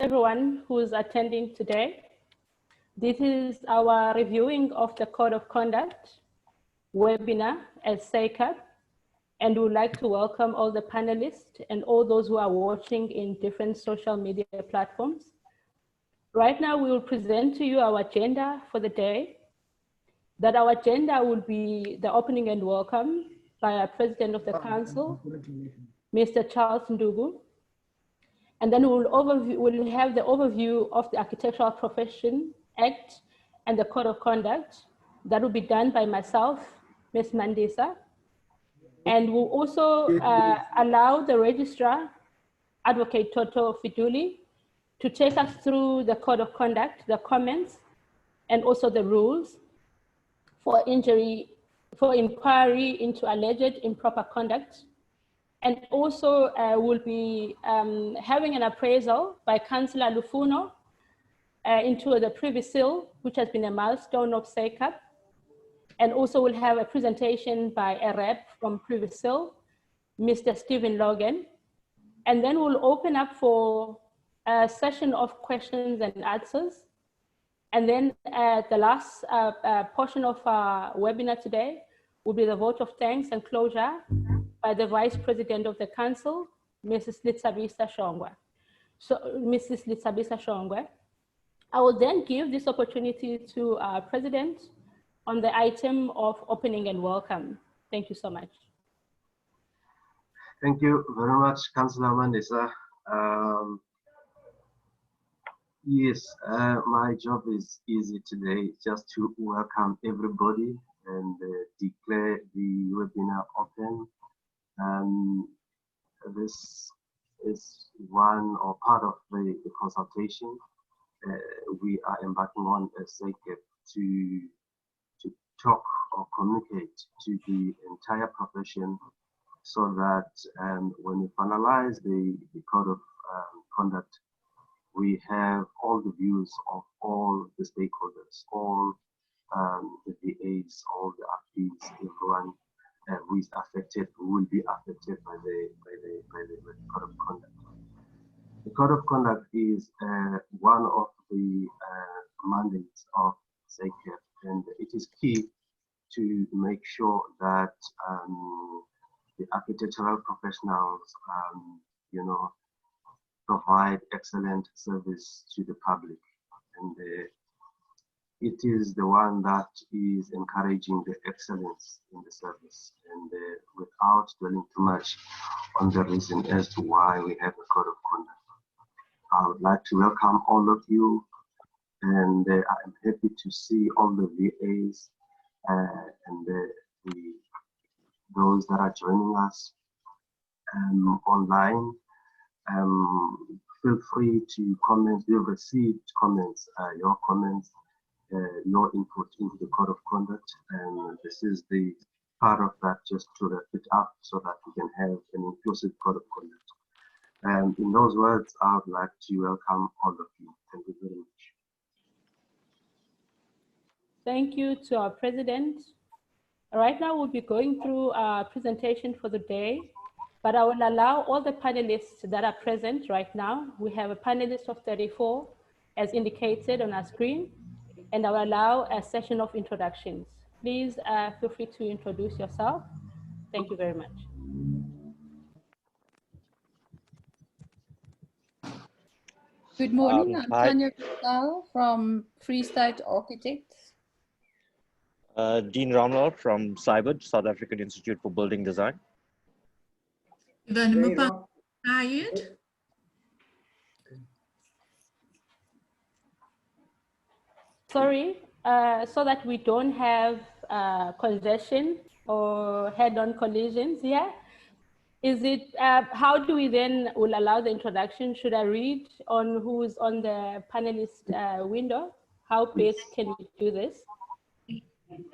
everyone who's attending today. This is our reviewing of the Code of Conduct webinar at SACAP, and we would like to welcome all the panelists and all those who are watching in different social media platforms. Right now, we will present to you our agenda for the day. That our agenda will be the opening and welcome by our President of the Council, Mr. Charles Ndugu. And then we'll have the overview of the Architectural Profession Act and the Code of Conduct. That will be done by myself, Ms. Mandisa. And we'll also allow the registrar, Advocate Toto Fiduli, to take us through the Code of Conduct, the comments, and also the rules for inquiry into alleged improper conduct. And also we'll be having an appraisal by Councillor Lufuno into the Privy Seal, which has been a milestone of SACAP. And also we'll have a presentation by a rep from Privy Seal, Mr. Stephen Logan. And then we'll open up for a session of questions and answers. And then the last portion of our webinar today will be the vote of thanks and closure by the Vice President of the Council, Mrs. Litsabisa Shongwe. So, Mrs. Litsabisa Shongwe, I will then give this opportunity to our President on the item of opening and welcome. Thank you so much. Thank you very much, Councillor Mandisa. Yes, my job is easy today, just to welcome everybody and declare the webinar open. This is one or part of the consultation we are embarking on as SACAP to talk or communicate to the entire profession, so that when we finalize the Code of Conduct, we have all the views of all the stakeholders, all the VAs, all the RPs, everyone who is affected, who will be affected by the Code of Conduct. The Code of Conduct is one of the mandates of SACAP, and it is key to make sure that the architectural professionals, provide excellent service to the public. And it is the one that is encouraging the excellence in the service. And without dwelling too much on the reason as to why we have a Code of Conduct, I would like to welcome all of you, and I'm happy to see all the VAs and those that are joining us online. Feel free to comment. We've received comments, your comments, your input into the Code of Conduct, and this is the part of that, just to wrap it up so that we can have an inclusive Code of Conduct. In those words, I would like to welcome all of you. Thank you very much. Thank you to our President. Right now, we'll be going through our presentation for the day, but I will allow all the panelists that are present right now. We have a panelist of 34, as indicated on our screen, and I will allow a session of introductions. Please feel free to introduce yourself. Thank you very much. Good morning, I'm Tanya Kusal from Free State Architects. Dean Ramlal from CYBID, South African Institute for Building Design. Sorry, so that we don't have congestion or head-on collisions here. Is it, how do we then will allow the introduction? Should I read on who's on the panelist window? How best can we do this?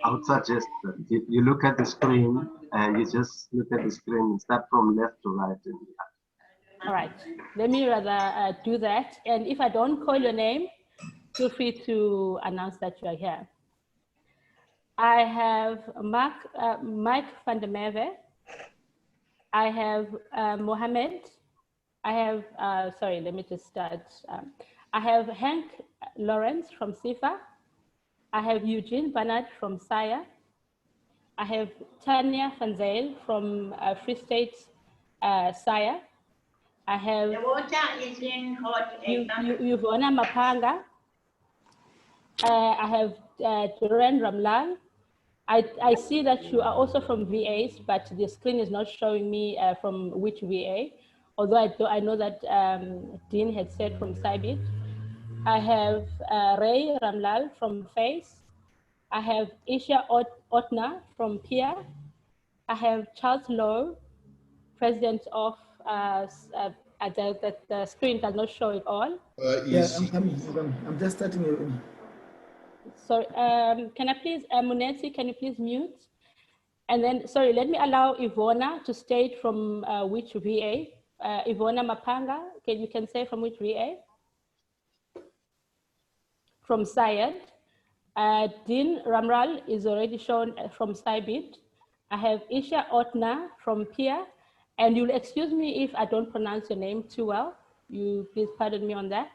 I would suggest that you look at the screen, you just look at the screen and start from left to right. All right, let me rather do that. And if I don't call your name, feel free to announce that you are here. I have Mike van der Merwe. I have Mohammed I have, sorry, let me just start. I have Hank Lawrence from SIFA. I have Eugene Bernard from SIA. I have Tanya Van Zyl from Free State SIA. I have the water is in hot. Yvonne Mapanga. I have Duran Ramlal. I see that you are also from VAs, but the screen is not showing me from which VA, although I know that Dean had said from Cybit. I have Ray Ramlal from FACE. I have Isha Otna from PIA. I have Charles Lowe, president of, the screen does not show it all. Yeah, I'm coming. I'm just starting. Sorry, can I please, Munetsi, can you please mute? And then, sorry, let me allow Ivona to state from which VA. Ivona Mapanga, you can say from which VA? From Syed. Dean Ramral is already shown from Cybit. I have Isha Otna from PIA. And you'll excuse me if I don't pronounce your name too well. You please pardon me on that.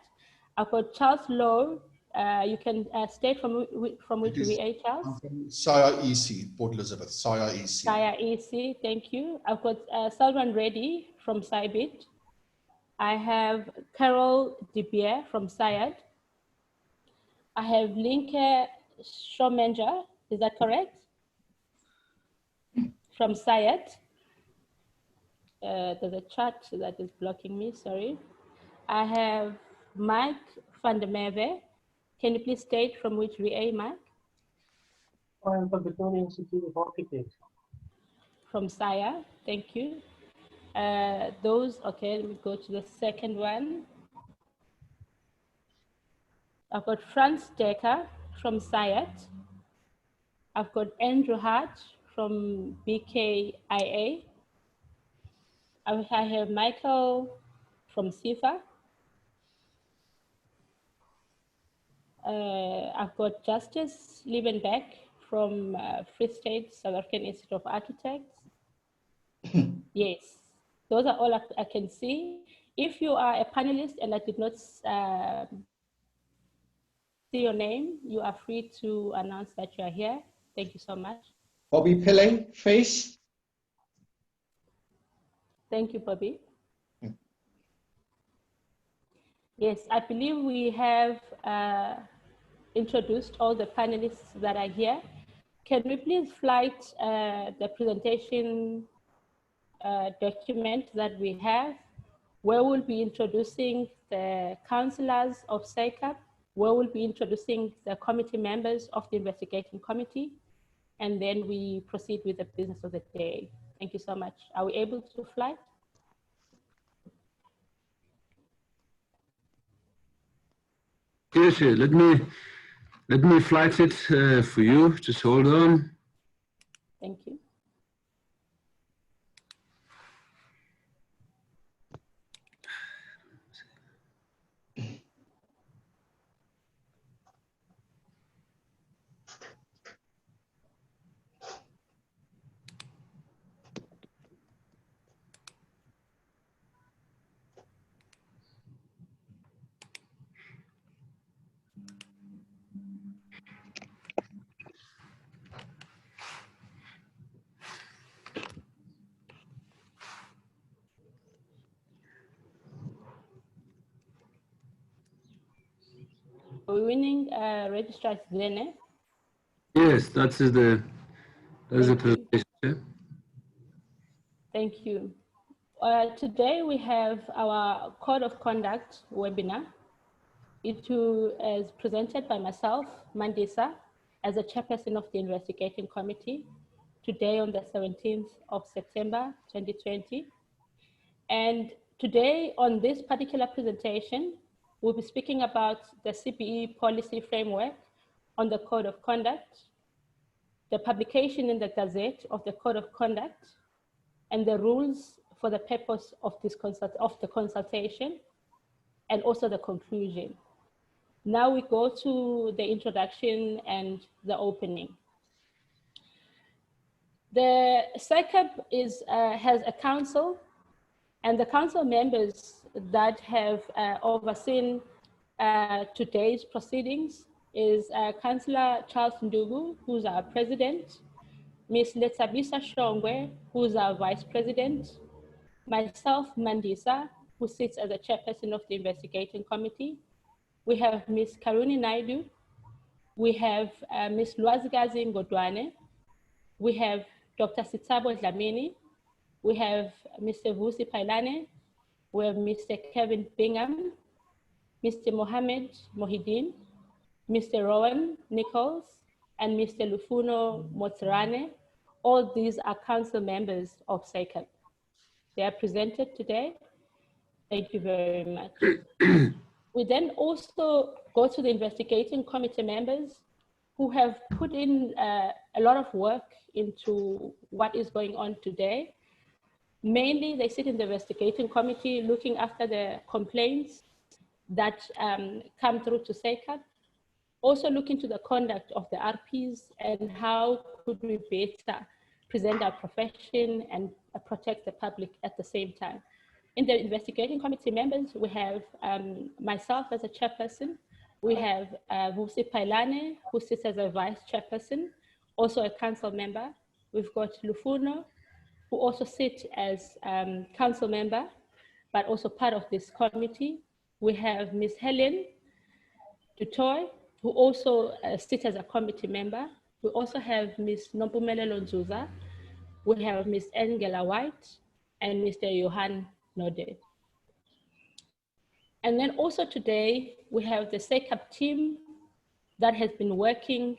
I've got Charles Lowe. You can state from which VA, Charles? I'm from SIA EC, Port Elizabeth, SIA EC. SIA EC, thank you. I've got Salman Reddy from Cybit. I have Carol DeBier from Syed. I have Linke Shomenja, is that correct? From Syed. There's a chat that is blocking me, sorry. I have Mike van der Merwe. Can you please state from which VA, Mike? I'm from the Victoria Institute of Architects. From SIA, thank you. Okay, let me go to the second one. I've got Franz Decker from SIAT. I've got Andrew Hart from BKIA. I have Michael from SIFA. I've got Justice Liebenbeck from Free State South African Institute of Architects. Yes, those are all I can see. If you are a panelist and I did not see your name, you are free to announce that you are here. Thank you so much. Bobby Pillay, FACE. Thank you, Bobby. Yes, I believe we have introduced all the panelists that are here. Can we please flight the presentation document that we have, where we'll be introducing the councillors of SACAP, where we'll be introducing the committee members of the investigating committee, and then we proceed with the business of the day. Thank you so much. Are we able to fly? Yes, let me flight it for you. Just hold on. Thank you. Are we winning registrar Zene? Yes, that's the presentation. Thank you. Today we have our Code of Conduct webinar. It is presented by myself, Mandisa, as a chairperson of the investigating committee, today on the 17th of September, 2020. And today on this particular presentation, we'll be speaking about the CPE policy framework on the Code of Conduct, the publication in the Gazette of the Code of Conduct, and the rules for the purpose of the consultation, and also the conclusion. Now we go to the introduction and the opening. The SACAP has a council, and the council members that have overseen today's proceedings is Councillor Charles Ndugu, who's our president, Ms. Letsabisa Shongwe, who's our vice president, myself, Mandisa, who sits as the chairperson of the investigating committee. We have Ms. Karuni Naidu. We have Ms. Lwazigazi Ngodwane. We have Dr. Sitsabo Dlamini. We have Mr. Vusi Pailane. We have Mr. Kevin Bingham, Mr. Mohammed Mohideen, Mr. Rowan Nichols, and Mr. Lufuno Motsarane. All these are council members of SACAP. They are presented today. Thank you very much. We then also go to the investigating committee members who have put in a lot of work into what is going on today. Mainly, they sit in the investigating committee looking after the complaints that come through to SACAP, also looking to the conduct of the RPs and how could we better present our profession and protect the public at the same time. In the investigating committee members, we have myself as a chairperson. We have Vusi Pailane, who sits as a vice chairperson, also a council member. We've got Lufuno, who also sits as council member, but also part of this committee. We have Ms. Helen Dutoy, who also sits as a committee member. We also have Ms. Nompumele Lonzuza. We have Ms. Angela White and Mr. Johan Node. And then also today, we have the SACAP team that has been working.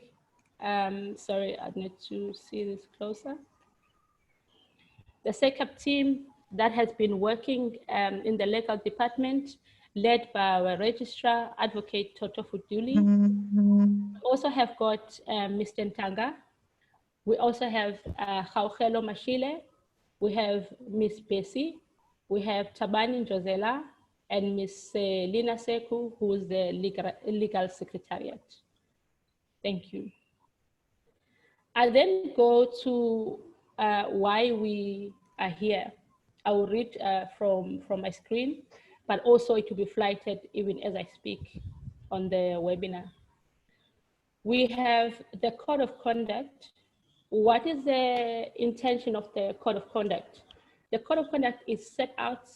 Sorry, I need to see this closer. The SACAP team that has been working in the legal department, led by our registrar, Advocate Toto Fuduli. We also have got Mr. Ntanga. We also have Khaukhelo Mashile. We have Miss Bessie. We have Tabani Josela and Miss Lina Seku, who is the legal secretariat. Thank you. I then go to why we are here. I will read from my screen, but also it will be flighted even as I speak on the webinar. We have the code of conduct. What is the intention of the code of conduct? The code of conduct is sets out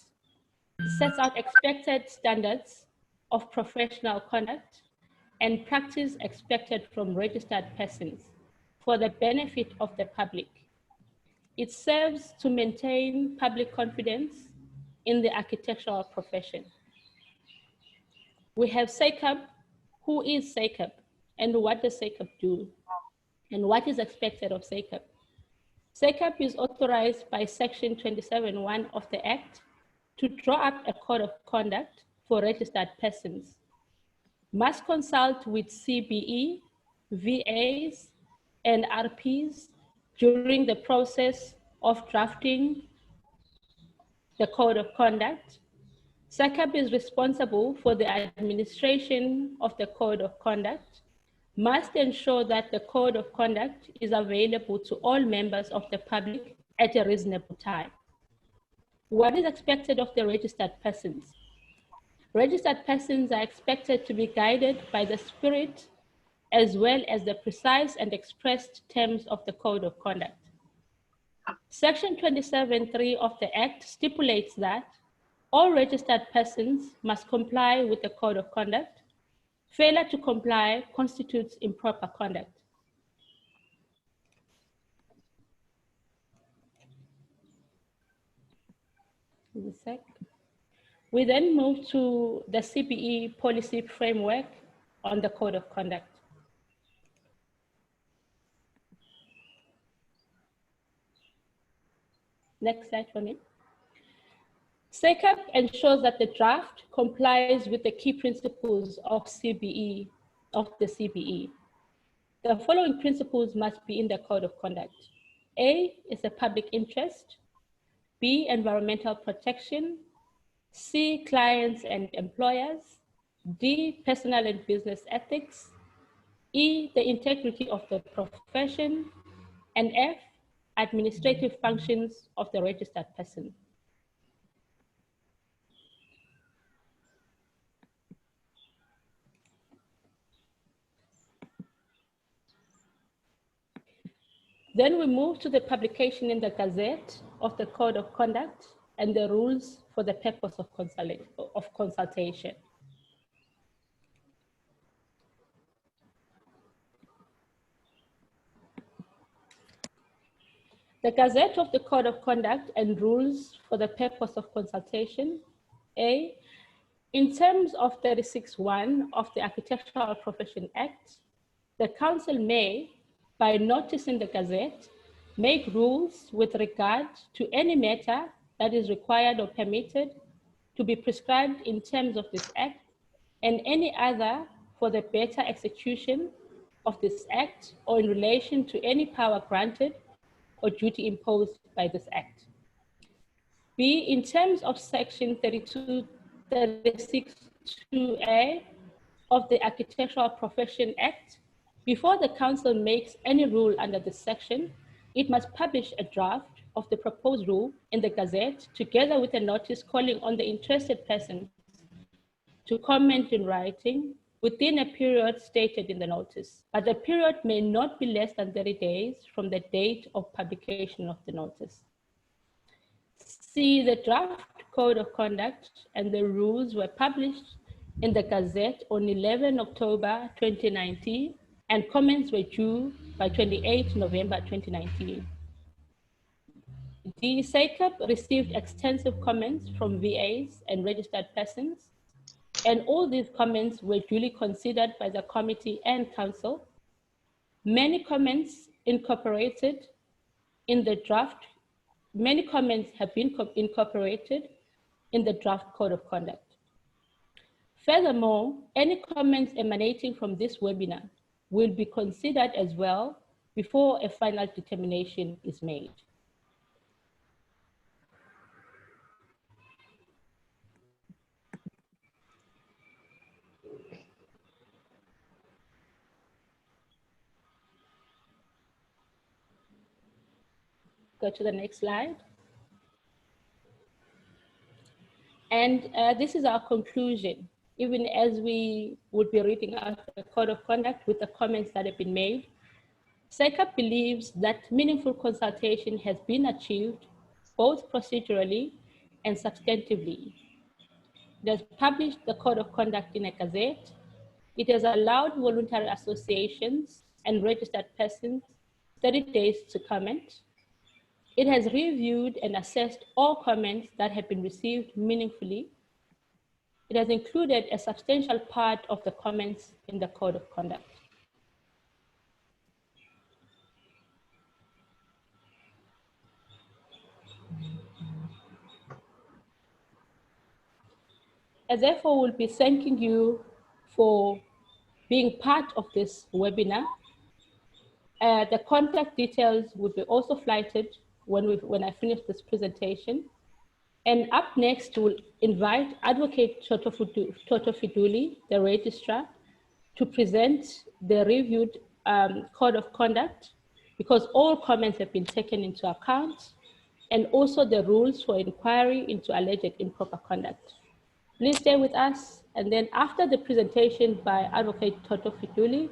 expected standards of professional conduct and practice expected from registered persons for the benefit of the public. It serves to maintain public confidence in the architectural profession. We have SACAP. Who is SACAP and what does SACAP do? And what is expected of SACAP? SACAP is authorized by Section 27(1) of the Act to draw up a code of conduct for registered persons, must consult with CBE, VAs, and RPs during the process of drafting the code of conduct. SACAP is responsible for the administration of the code of conduct, must ensure that the code of conduct is available to all members of the public at a reasonable time. What is expected of the registered persons? Registered persons are expected to be guided by the spirit as well as the precise and expressed terms of the code of conduct. Section 27(3) of the Act stipulates that all registered persons must comply with the code of conduct. Failure to comply constitutes improper conduct. We then move to the CBE policy framework on the code of conduct. Next slide for me. SACAP ensures that the draft complies with the key principles of the CBE. The following principles must be in the code of conduct. A is the public interest. B, environmental protection. C, clients and employers. D, personal and business ethics. E, the integrity of the profession. And F, administrative functions of the registered person. Then we move to the publication in the Gazette of the Code of Conduct and the rules for the purpose of consultation. The Gazette of the Code of Conduct and rules for the purpose of consultation. A, in terms of 36(1) of the Architectural Profession Act, the Council may, by notice in the Gazette, make rules with regard to any matter that is required or permitted to be prescribed in terms of this Act and any other for the better execution of this Act or in relation to any power granted or duty imposed by this Act. B, in terms of Section 36(2)(a) of the Architectural Profession Act, before the Council makes any rule under this section, it must publish a draft of the proposed rule in the Gazette together with a notice calling on the interested persons to comment in writing within a period stated in the notice, but the period may not be less than 30 days from the date of publication of the notice. C, the draft Code of Conduct and the rules were published in the Gazette on 11 October 2019, and comments were due by 28 November 2019. The SACAP received extensive comments from VAs and registered persons, and all these comments were duly considered by the committee and council. Many comments incorporated in the draft, many comments have been incorporated in the draft Code of Conduct. Furthermore, any comments emanating from this webinar will be considered as well before a final determination is made. Go to the next slide. And this is our conclusion, even as we would be reading out the Code of Conduct with the comments that have been made. SACAP believes that meaningful consultation has been achieved both procedurally and substantively. It has published the Code of Conduct in a Gazette. It has allowed voluntary associations and registered persons 30 days to comment. It has reviewed and assessed all comments that have been received meaningfully. It has included a substantial part of the comments in the Code of Conduct. And therefore, we'll be thanking you for being part of this webinar. The contact details will be also flighted when I finish this presentation. And up next, we'll invite Advocate Toto Fiduli, the registrar, to present the reviewed Code of Conduct, because all comments have been taken into account, and also the rules for inquiry into alleged improper conduct. Please stay with us, and then after the presentation by Advocate Toto Fiduli,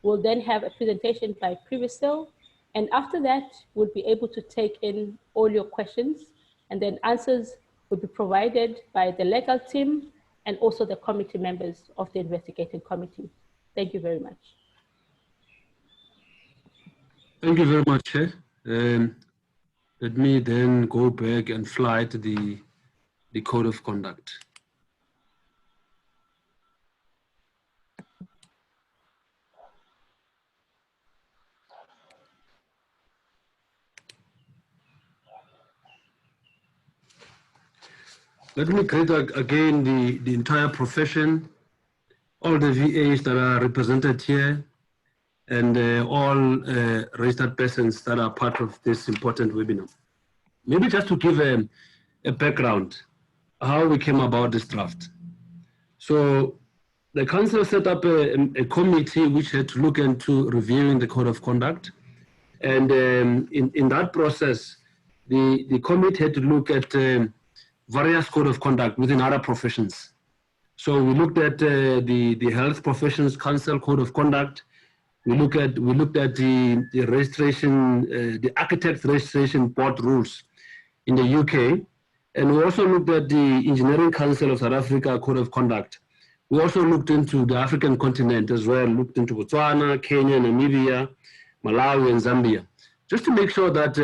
we'll then have a presentation by Privisel, and after that, we'll be able to take in all your questions, and then answers will be provided by the legal team and also the committee members of the investigating committee. Thank you very much. Thank you very much. Let me then go back and flight the Code of Conduct. Let me greet again the entire profession, all the VAs that are represented here, and all registered persons that are part of this important webinar. Maybe just to give a background, how we came about this draft. So the council set up a committee which had to look into reviewing the Code of Conduct. And in that process, the committee had to look at various Code of Conduct within other professions. So we looked at the Health Professions Council Code of Conduct, We looked at the registration, the Architects Registration Board rules in the UK, and we also looked at the Engineering Council of South Africa Code of Conduct. We also looked into the African continent as well, looked into Botswana, Kenya, Namibia, Malawi, and Zambia, just to make sure that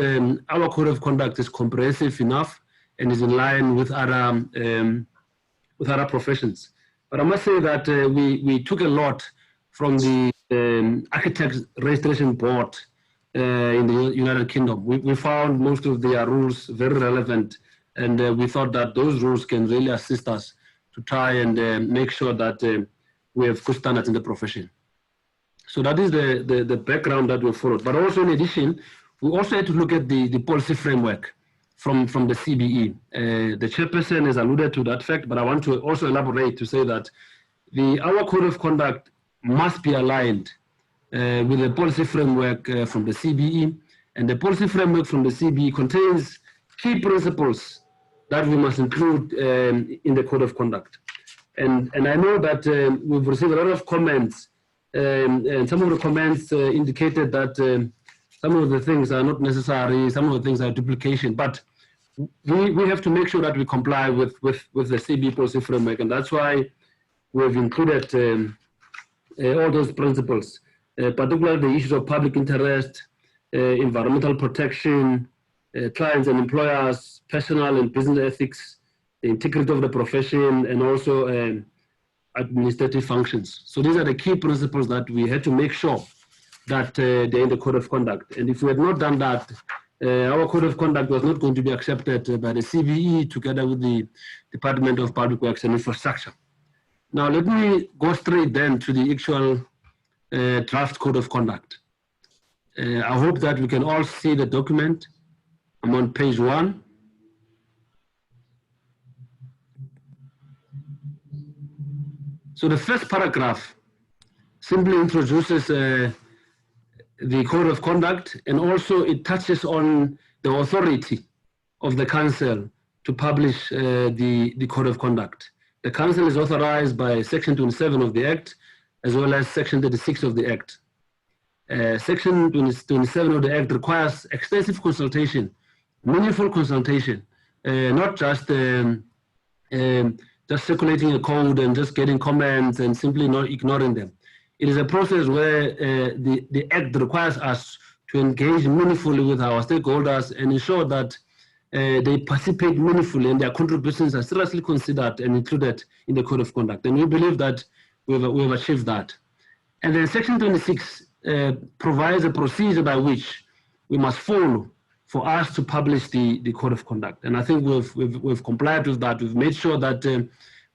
our Code of Conduct is comprehensive enough and is in line with other professions. But I must say that we took a lot from the Architects Registration Board in the United Kingdom. We found most of their rules very relevant, and we thought that those rules can really assist us to try and make sure that we have good standards in the profession. So that is the background that we followed. But also in addition, we also had to look at the policy framework from the CBE. The chairperson has alluded to that fact, but I want to also elaborate to say that our Code of Conduct must be aligned with the policy framework from the CBE, and the policy framework from the CBE contains key principles that we must include in the Code of Conduct. And I know that we've received a lot of comments, and some of the comments indicated that some of the things are not necessary, some of the things are duplication, but we have to make sure that we comply with the CBE policy framework, and that's why we've included all those principles, particularly the issues of public interest, environmental protection, clients and employers, personal and business ethics, the integrity of the profession, and also administrative functions. So these are the key principles that we had to make sure that they're in the Code of Conduct. And if we had not done that, our Code of Conduct was not going to be accepted by the CBE together with the Department of Public Works and Infrastructure. Now let me go straight then to the actual draft Code of Conduct. I hope that we can all see the document. I'm on page 1. So the first paragraph simply introduces the Code of Conduct, and also it touches on the authority of the Council to publish the Code of Conduct. The Council is authorized by Section 27 of the Act, as well as Section 36 of the Act. Section 27 of the Act requires extensive consultation, meaningful consultation, not just circulating a code and just getting comments and simply not ignoring them. It is a process where the Act requires us to engage meaningfully with our stakeholders and ensure that they participate meaningfully and their contributions are seriously considered and included in the Code of Conduct. And we believe that we've achieved that. And then Section 26 provides a procedure by which we must follow for us to publish the Code of Conduct. And I think we've complied with that. We've made sure that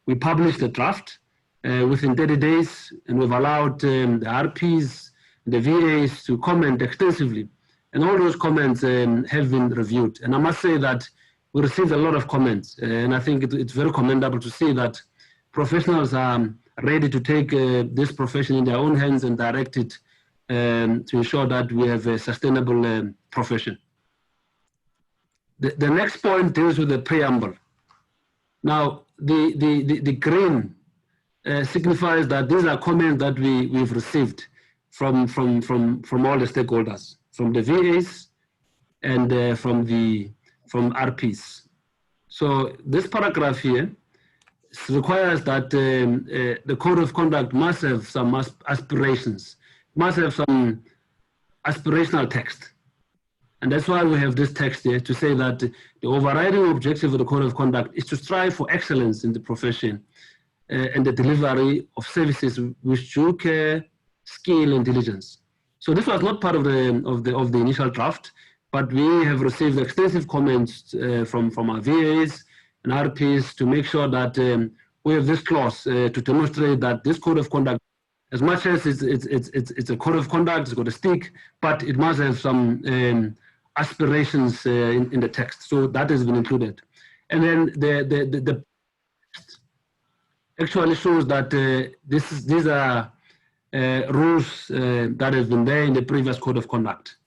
we publish the draft within 30 days, and we've allowed the RPs, the VAs to comment extensively. And all those comments have been reviewed. And I must say that we received a lot of comments. And I think it's very commendable to see that professionals are ready to take this profession in their own hands and direct it to ensure that we have a sustainable profession. The next point deals with the preamble. Now, the green signifies that these are comments that we've received from all the stakeholders, from the VAs and from RPs. So this paragraph here requires that the Code of Conduct must have some aspirations, must have some aspirational text. And that's why we have this text here to say that the overriding objective of the Code of Conduct is to strive for excellence in the profession and the delivery of services with due care, skill, and diligence. So this was not part of the initial draft, but we have received extensive comments from our VAs and RPs to make sure that we have this clause to demonstrate that this Code of Conduct, as much as it's a Code of Conduct, it's got a stick, but it must have some aspirations in the text. So that has been included. And then the text actually shows that these are rules that have been there in the previous Code of Conduct.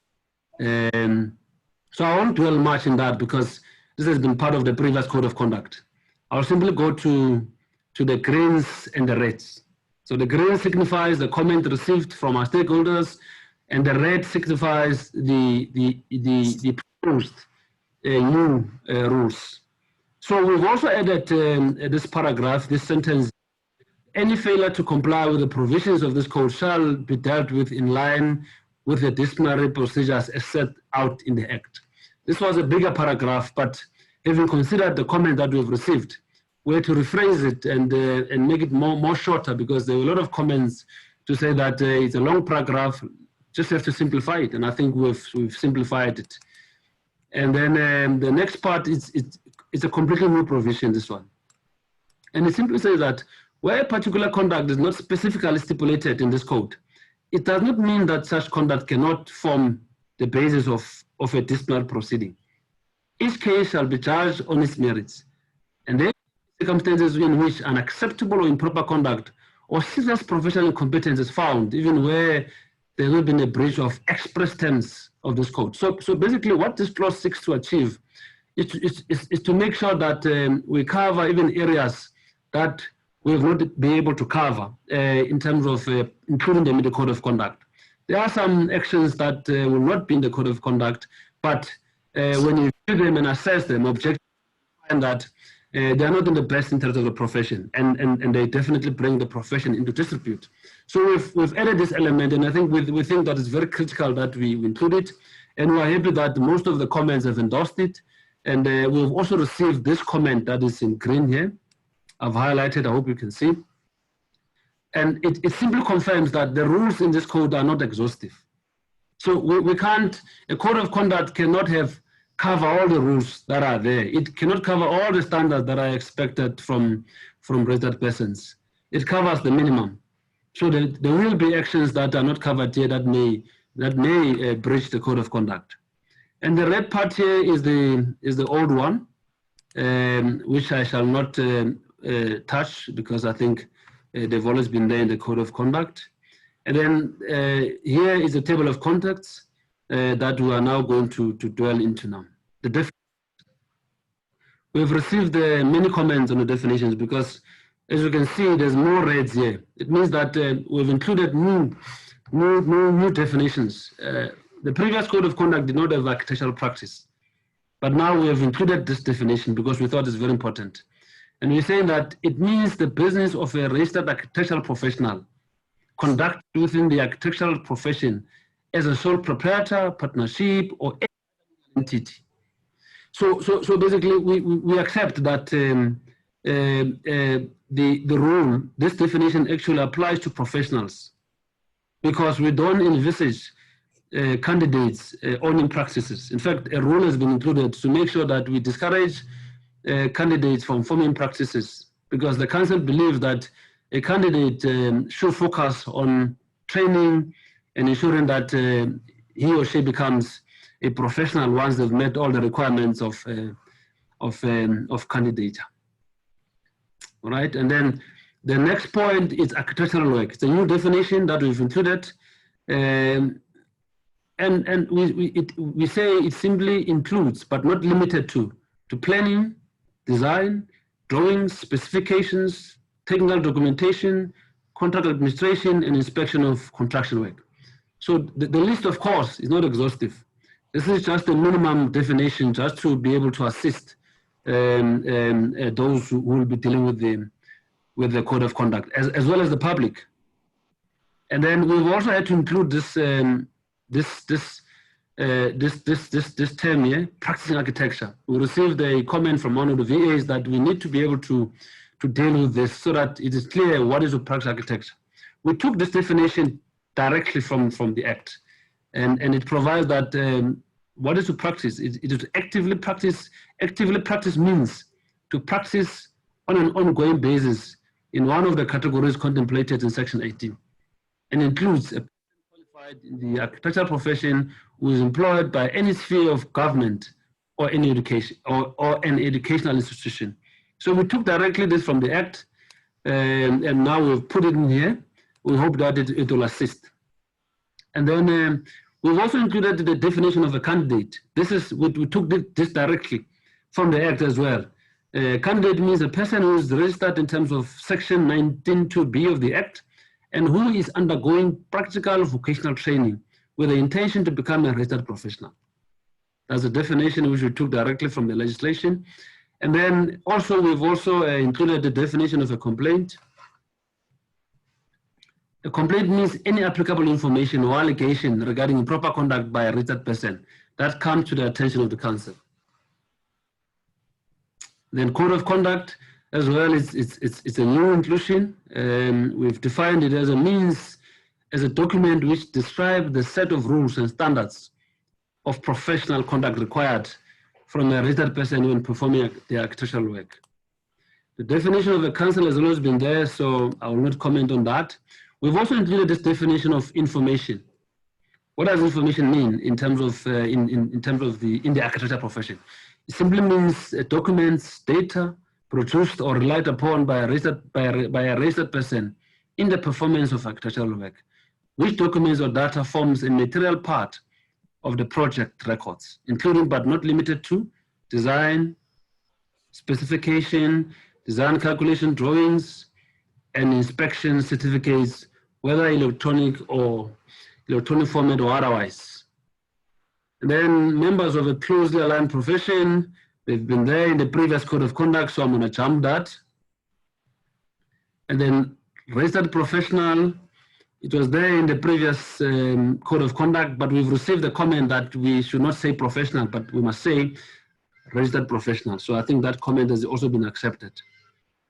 So I won't dwell much in that because this has been part of the previous Code of Conduct. I'll simply go to the greens and the reds. So the green signifies the comment received from our stakeholders, and the red signifies the proposed new rules. So we've also added this paragraph, this sentence: any failure to comply with the provisions of this code shall be dealt with in line with the disciplinary procedures as set out in the Act. This was a bigger paragraph, but having considered the comment that we've received, we had to rephrase it and make it more shorter, because there were a lot of comments to say that it's a long paragraph, just have to simplify it, and I think we've simplified it. And then the next part is it's a completely new provision, this one. And it simply says that where a particular conduct is not specifically stipulated in this code, it does not mean that such conduct cannot form the basis of a disciplinary proceeding. Each case shall be judged on its merits, and there are circumstances in which unacceptable or improper conduct or serious professional incompetence is found, even where there will be a breach of express terms of this code. So basically what this clause seeks to achieve is to make sure that we cover even areas that we have not been able to cover in terms of including them in the code of conduct. There are some actions that will not be in the code of conduct, but when you view them and assess them objectively, find that they are not in the best interest of the profession, and they definitely bring the profession into disrepute. So we've added this element, and I think we think that it's very critical that we include it, and we are happy that most of the comments have endorsed it, and we've also received this comment that is in green here. I've highlighted, I hope you can see. And it simply confirms that the rules in this code are not exhaustive. So we can't, a code of conduct cannot cover all the rules that are there. It cannot cover all the standards that are expected from registered persons. It covers the minimum. So there will be actions that are not covered here that may breach the code of conduct. And the red part here is the old one, which I shall not touch, because I think they've always been there in the code of conduct. And then here is a table of contents that we are now going to dwell into now. We've received many comments on the definitions, because as you can see, there's more reds here. It means that we've included new definitions. The previous code of conduct did not have architectural practice, but now we have included this definition because we thought it's very important. And we're saying that it means the business of a registered architectural professional conducted within the architectural profession as a sole proprietor, partnership, or entity. So basically, we accept that the rule, this definition actually applies to professionals, because we don't envisage candidates owning practices. In fact, a rule has been included to make sure that we discourage candidates from forming practices, because the council believes that a candidate should focus on training and ensuring that he or she becomes a professional once they've met all the requirements of candidature. All right, and then the next point is architectural work. It's a new definition that we've included, and we say it simply includes, but not limited to planning, design, drawings, specifications, technical documentation, contract administration, and inspection of construction work. So the list, of course, is not exhaustive. This is just a minimum definition, just to be able to assist those who will be dealing with the code of conduct, as well as the public. And then we've also had to include this term here, practicing architecture. We received a comment from one of the VAs that we need to be able to deal with this so that it is clear what is a practice architecture. We took this definition directly from the Act, and it provides that what is to practice? It is to actively practice. Actively practice means to practice on an ongoing basis in one of the categories contemplated in Section 18, and includes a person qualified in the architectural profession who is employed by any sphere of government or any education or an educational institution. So we took directly this from the Act, and now we've put it in here. We hope that it will assist. And then we've also included the definition of a candidate. We took this directly from the Act as well. Candidate means a person who is registered in terms of Section 19(2)(b) of the Act and who is undergoing practical vocational training with the intention to become a registered professional. That's a definition which we took directly from the legislation. And then also we've also included the definition of a complaint. A complaint means any applicable information or allegation regarding improper conduct by a registered person that comes to the attention of the council. Then code of conduct as well, it's a new inclusion. We've defined it as a means, as a document which describes the set of rules and standards of professional conduct required from a registered person when performing the architectural work. The definition of a council has always been there, so I will not comment on that. We've also included this definition of information. What does information mean in terms of in the architecture profession? It simply means documents, data produced or relied upon by a registered person in the performance of architectural work. Which documents or data forms a material part of the project records, including but not limited to design, specification, design calculation drawings, and inspection certificates, whether electronic format or otherwise. And then members of a closely aligned profession, they've been there in the previous code of conduct, so I'm going to jump that. And then registered professional, it was there in the previous code of conduct, but we've received the comment that we should not say professional, but we must say registered professional. So I think that comment has also been accepted.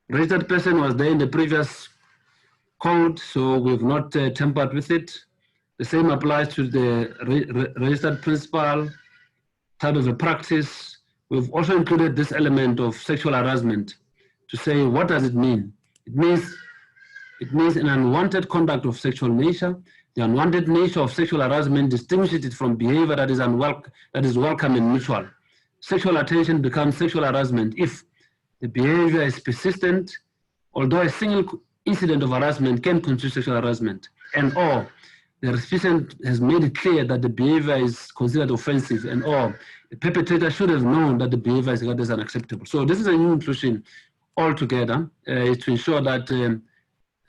Registered person was there in the previous code, so we've not tampered with it. The same applies to the registered principal, type of a practice. We've also included this element of sexual harassment to say, what does it mean? It means an unwanted conduct of sexual nature. The unwanted nature of sexual harassment distinguishes it from behavior that is welcome and mutual. Sexual attention becomes sexual harassment if the behavior is persistent, although a single incident of harassment can constitute sexual harassment, and or the recipient has made it clear that the behavior is considered offensive, and or the perpetrator should have known that the behavior is regarded as unacceptable. So this is a new inclusion altogether to ensure that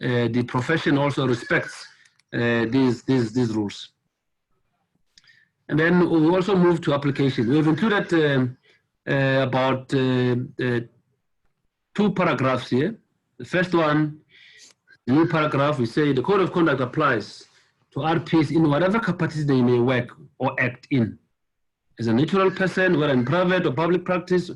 the profession also respects these rules. And then we also move to application. We've included about 2 paragraphs here. The first one, the new paragraph, we say the code of conduct applies to RPs in whatever capacity they may work or act in. As a natural person, whether in private or public practice,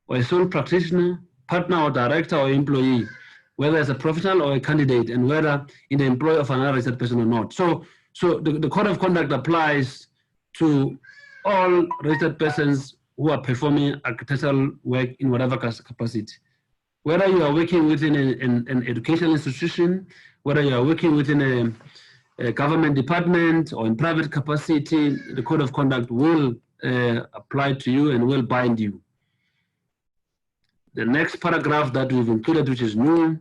or a sole practitioner, partner or director or employee, whether as a professional or a candidate, and whether in the employ of another registered person or not. So the code of conduct applies to all registered persons who are performing architectural work in whatever capacity. Whether you are working within an educational institution, whether you are working within a government department or in private capacity, the code of conduct will apply to you and will bind you. The next paragraph that we've included, which is new,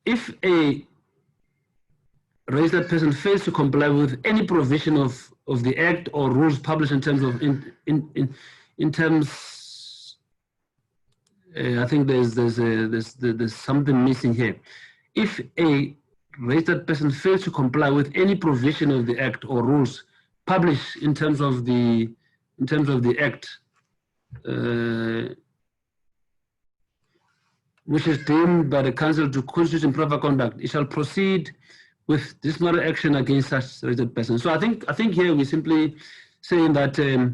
if a registered person fails to comply with any provision of the Act or rules published in terms of I think there's something missing here. If a registered person fails to comply with any provision of the Act or rules published in terms of the Act, which is deemed by the Council to constitute improper conduct, it shall proceed with disciplinary action against such registered person. So I think here we're simply saying that if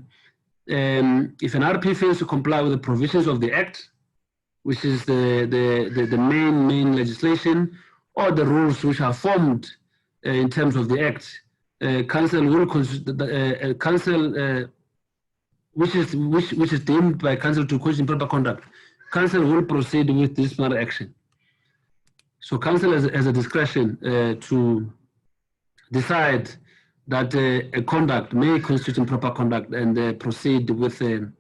an RP fails to comply with the provisions of the Act, which is the main legislation, or the rules which are formed in terms of the Act, Council will which is deemed by Council to constitute improper conduct, Council will proceed with disciplinary action. So Council has a discretion to decide that a conduct may constitute improper conduct and proceed with a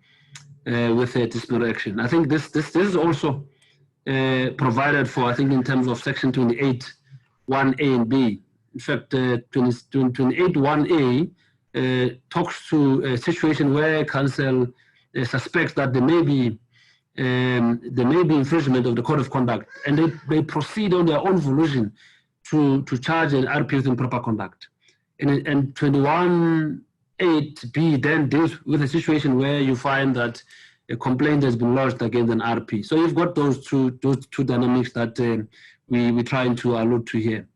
disciplinary action. I think this is also provided for, I think, in terms of section 28, 1A and B. In fact, 28, 1A talks to a situation where Council suspects that there may be there may be infringement of the code of conduct, and they proceed on their own volition to charge an RP with improper conduct. And 21(8)B then deals with a situation where you find that a complaint has been lodged against an RP. So you've got those two dynamics that we're trying to allude to here.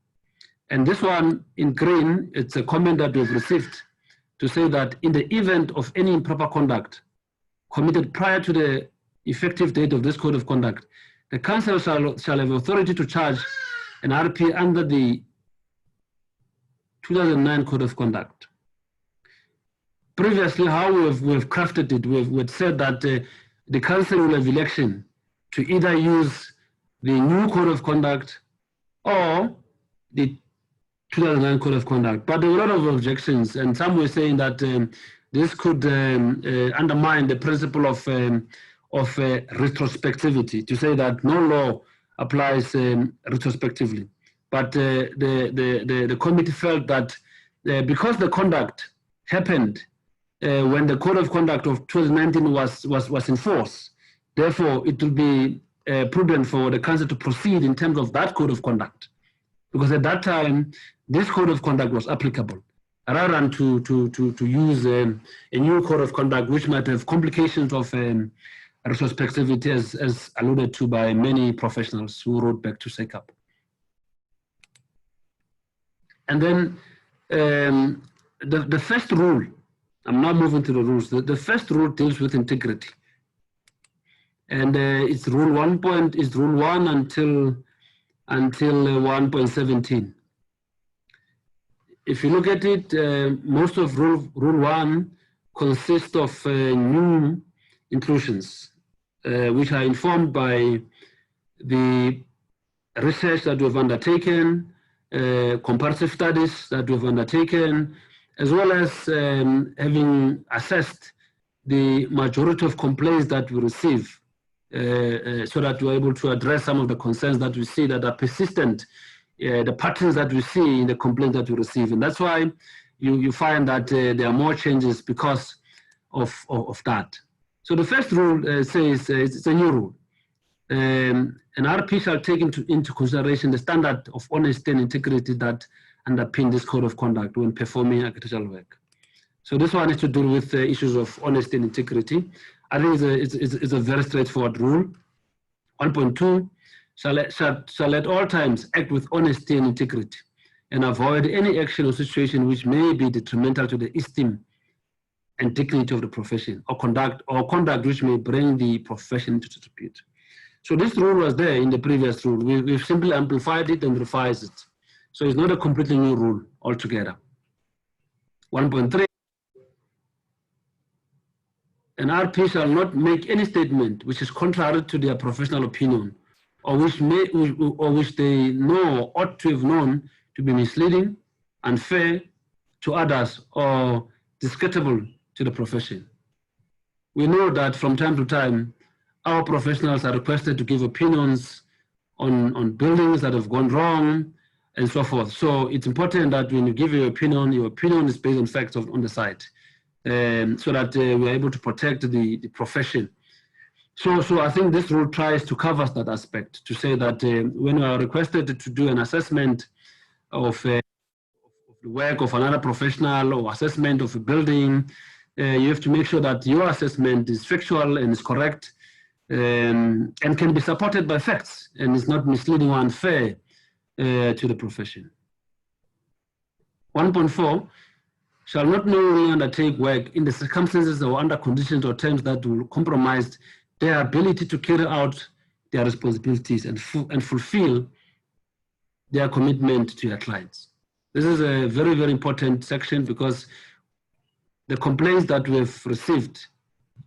And this one in green, it's a comment that we've received to say that in the event of any improper conduct committed prior to the effective date of this code of conduct, the council shall have authority to charge an RP under the 2009 code of conduct. Previously, how we've crafted it, we've said that the council will have election to either use the new code of conduct or the 2009 code of conduct. But there were a lot of objections, and some were saying that this could undermine the principle of retrospectivity, to say that no law applies retrospectively. But the committee felt that because the conduct happened when the code of conduct of 2019 was in force, therefore it will be prudent for the council to proceed in terms of that code of conduct, because at that time this code of conduct was applicable, rather than to use a new code of conduct which might have complications of retrospectivity, as alluded to by many professionals who wrote back to SACAP. And then the first rule, I'm now moving to the rules. The first rule deals with integrity, and it's rule 1 until 1.17. If you look at it, most of rule 1 consists of new inclusions, which are informed by the research that we've undertaken, comparative studies that we've undertaken, as well as having assessed the majority of complaints that we receive, so that we're able to address some of the concerns that we see that are persistent, the patterns that we see in the complaints that we receive. And that's why you find that there are more changes because of that. So the first rule says, it's a new rule. An RP shall take into consideration the standard of honesty and integrity that underpin this code of conduct when performing architectural work. So this one is to do with issues of honesty and integrity. I think it's a very straightforward rule. 1.2, shall at all times act with honesty and integrity and avoid any action or situation which may be detrimental to the esteem and dignity of the profession, or conduct which may bring the profession into dispute. So this rule was there in the previous rule. We've simply amplified it and revised it. So it's not a completely new rule altogether. 1.3, an RP shall not make any statement which is contrary to their professional opinion, or which they know ought to have known to be misleading, unfair to others, or discreditable to the profession. We know that from time to time, our professionals are requested to give opinions on buildings that have gone wrong and so forth. So it's important that when you give your opinion is based on facts on the site, so that we're able to protect the profession. So I think this rule tries to cover that aspect, to say that when you are requested to do an assessment of the work of another professional or assessment of a building, you have to make sure that your assessment is factual and is correct, and can be supported by facts and is not misleading or unfair to the profession. 1.4, shall not knowingly undertake work in the circumstances or under conditions or terms that will compromise their ability to carry out their responsibilities and fulfill their commitment to their clients. This is a very, very important section, because the complaints that we've received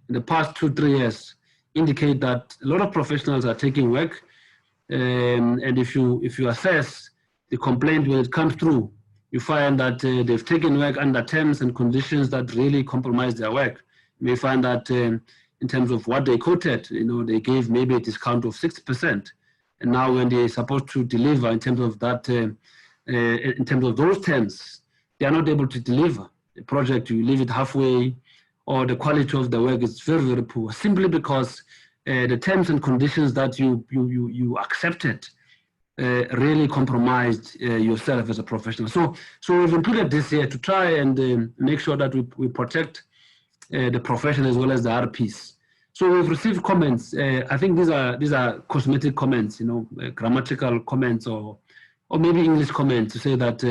in the past 2-3 years indicate that a lot of professionals are taking work, and if you assess the complaint when it comes through, you find that they've taken work under terms and conditions that really compromise their work. You may find that in terms of what they quoted, they gave maybe a discount of 60%, and now when they're supposed to deliver in terms of that, in terms of those terms, they are not able to deliver the project. You leave it halfway, or the quality of the work is very, very poor, simply because the terms and conditions that you accepted really compromised yourself as a professional. So we've included this here to try and make sure that we protect the profession as well as the RPs. So we've received comments. I think these are cosmetic comments, grammatical comments or maybe English comments to say that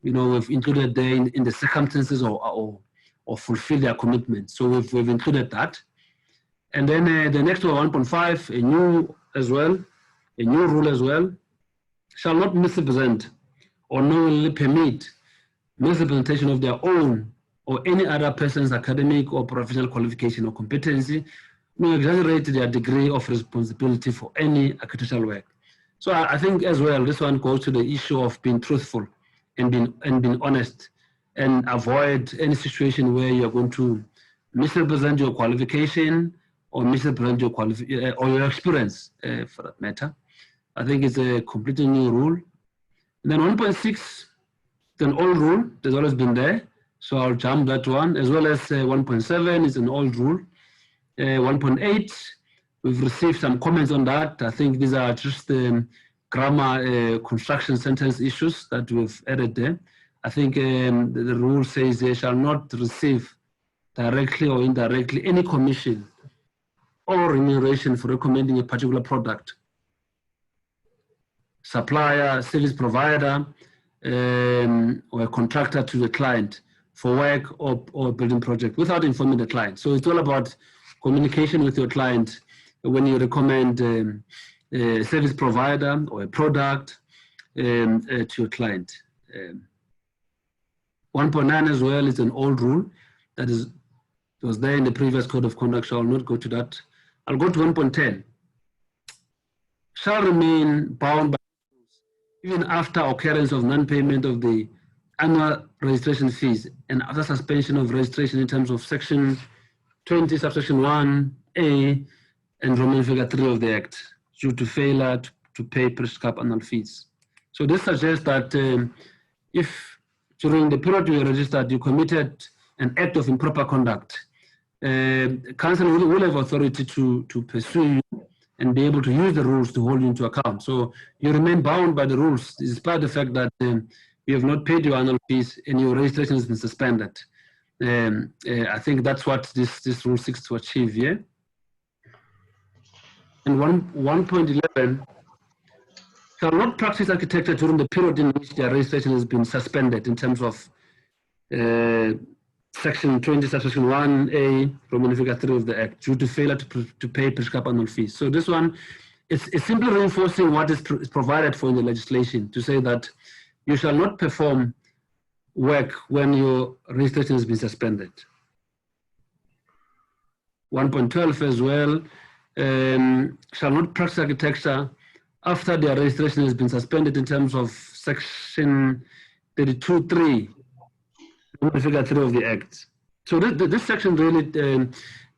we've included there in the circumstances or fulfill their commitment. So we've included that. And then the next one, 1.5, a new rule as well, shall not misrepresent or knowingly permit misrepresentation of their own or any other person's academic or professional qualification or competency, nor exaggerate their degree of responsibility for any architectural work. So I think as well, this one goes to the issue of being truthful and being honest, and avoid any situation where you're going to misrepresent your qualification or misrepresent your or your experience for that matter. I think it's a completely new rule. And then 1.6, it's an old rule, there's always been there. So I'll jump that one, as well as 1.7 is an old rule. 1.8, we've received some comments on that. I think these are just grammar, construction sentence issues that we've added there. I think the rule says they shall not receive directly or indirectly any commission or remuneration for recommending a particular product, supplier, service provider, or a contractor to the client for work or building project without informing the client. So it's all about communication with your client when you recommend a service provider or a product to your client. 1.9 as well is an old rule that was there in the previous code of conduct, so I'll not go to that. I'll go to 1.10. Shall remain bound by even after occurrence of non-payment of the annual registration fees and other suspension of registration in terms of section 20, subsection 1A and Roman figure 3 of the Act due to failure to pay prescribed annual fees. So this suggests that if during the period you registered, you committed an act of improper conduct, council will have authority to pursue you and be able to use the rules to hold you into account. So you remain bound by the rules despite the fact that you have not paid your annual fees and your registration has been suspended. I think that's what this rule seeks to achieve here. And 1.11, shall not practice architecture during the period in which their registration has been suspended in terms of section 20, subsection 1A, Roman figure 3 of the Act, due to failure to pay prescribed annual fees. So this one is simply reinforcing what is provided for in the legislation to say that you shall not perform work when your registration has been suspended. 1.12 as well, shall not practice architecture after their registration has been suspended in terms of section 32.3, figure 3 of the Act. So this section really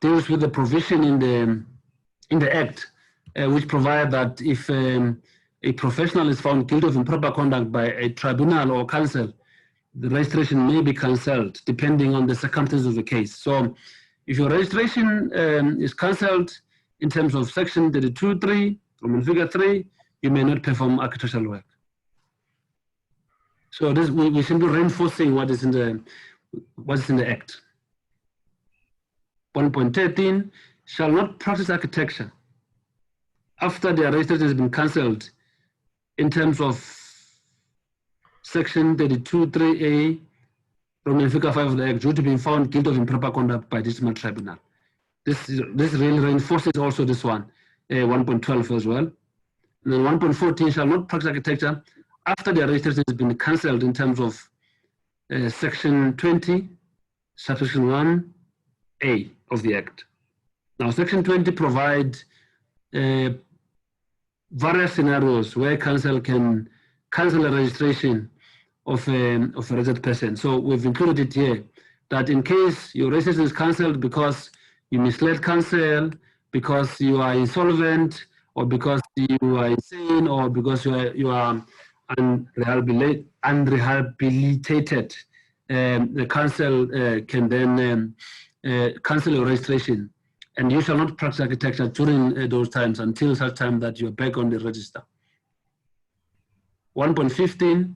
deals with the provision in the Act, which provide that if a professional is found guilty of improper conduct by a tribunal or council, the registration may be cancelled depending on the circumstances of the case. So if your registration is cancelled in terms of section 32.3, Roman figure 3, you may not perform architectural work. So this we're simply reinforcing what is in the Act. 1.13, shall not practice architecture after their registration has been cancelled in terms of section 32.3A, Roman figure 5 of the Act, due to being found guilty of improper conduct by decimal tribunal. This really reinforces also this one, 1.12 as well. And then 1.14, shall not practice architecture after their registration has been cancelled in terms of section 20, subsection 1A of the Act. Now, section 20 provides various scenarios where council can cancel a registration of a registered person. So we've included it here that in case your registration is cancelled because you misled council, because you are insolvent, or because you are insane, or because you are unrehabilitated, the council can then cancel your registration and you shall not practice architecture during those times until such time that you're back on the register. 1.15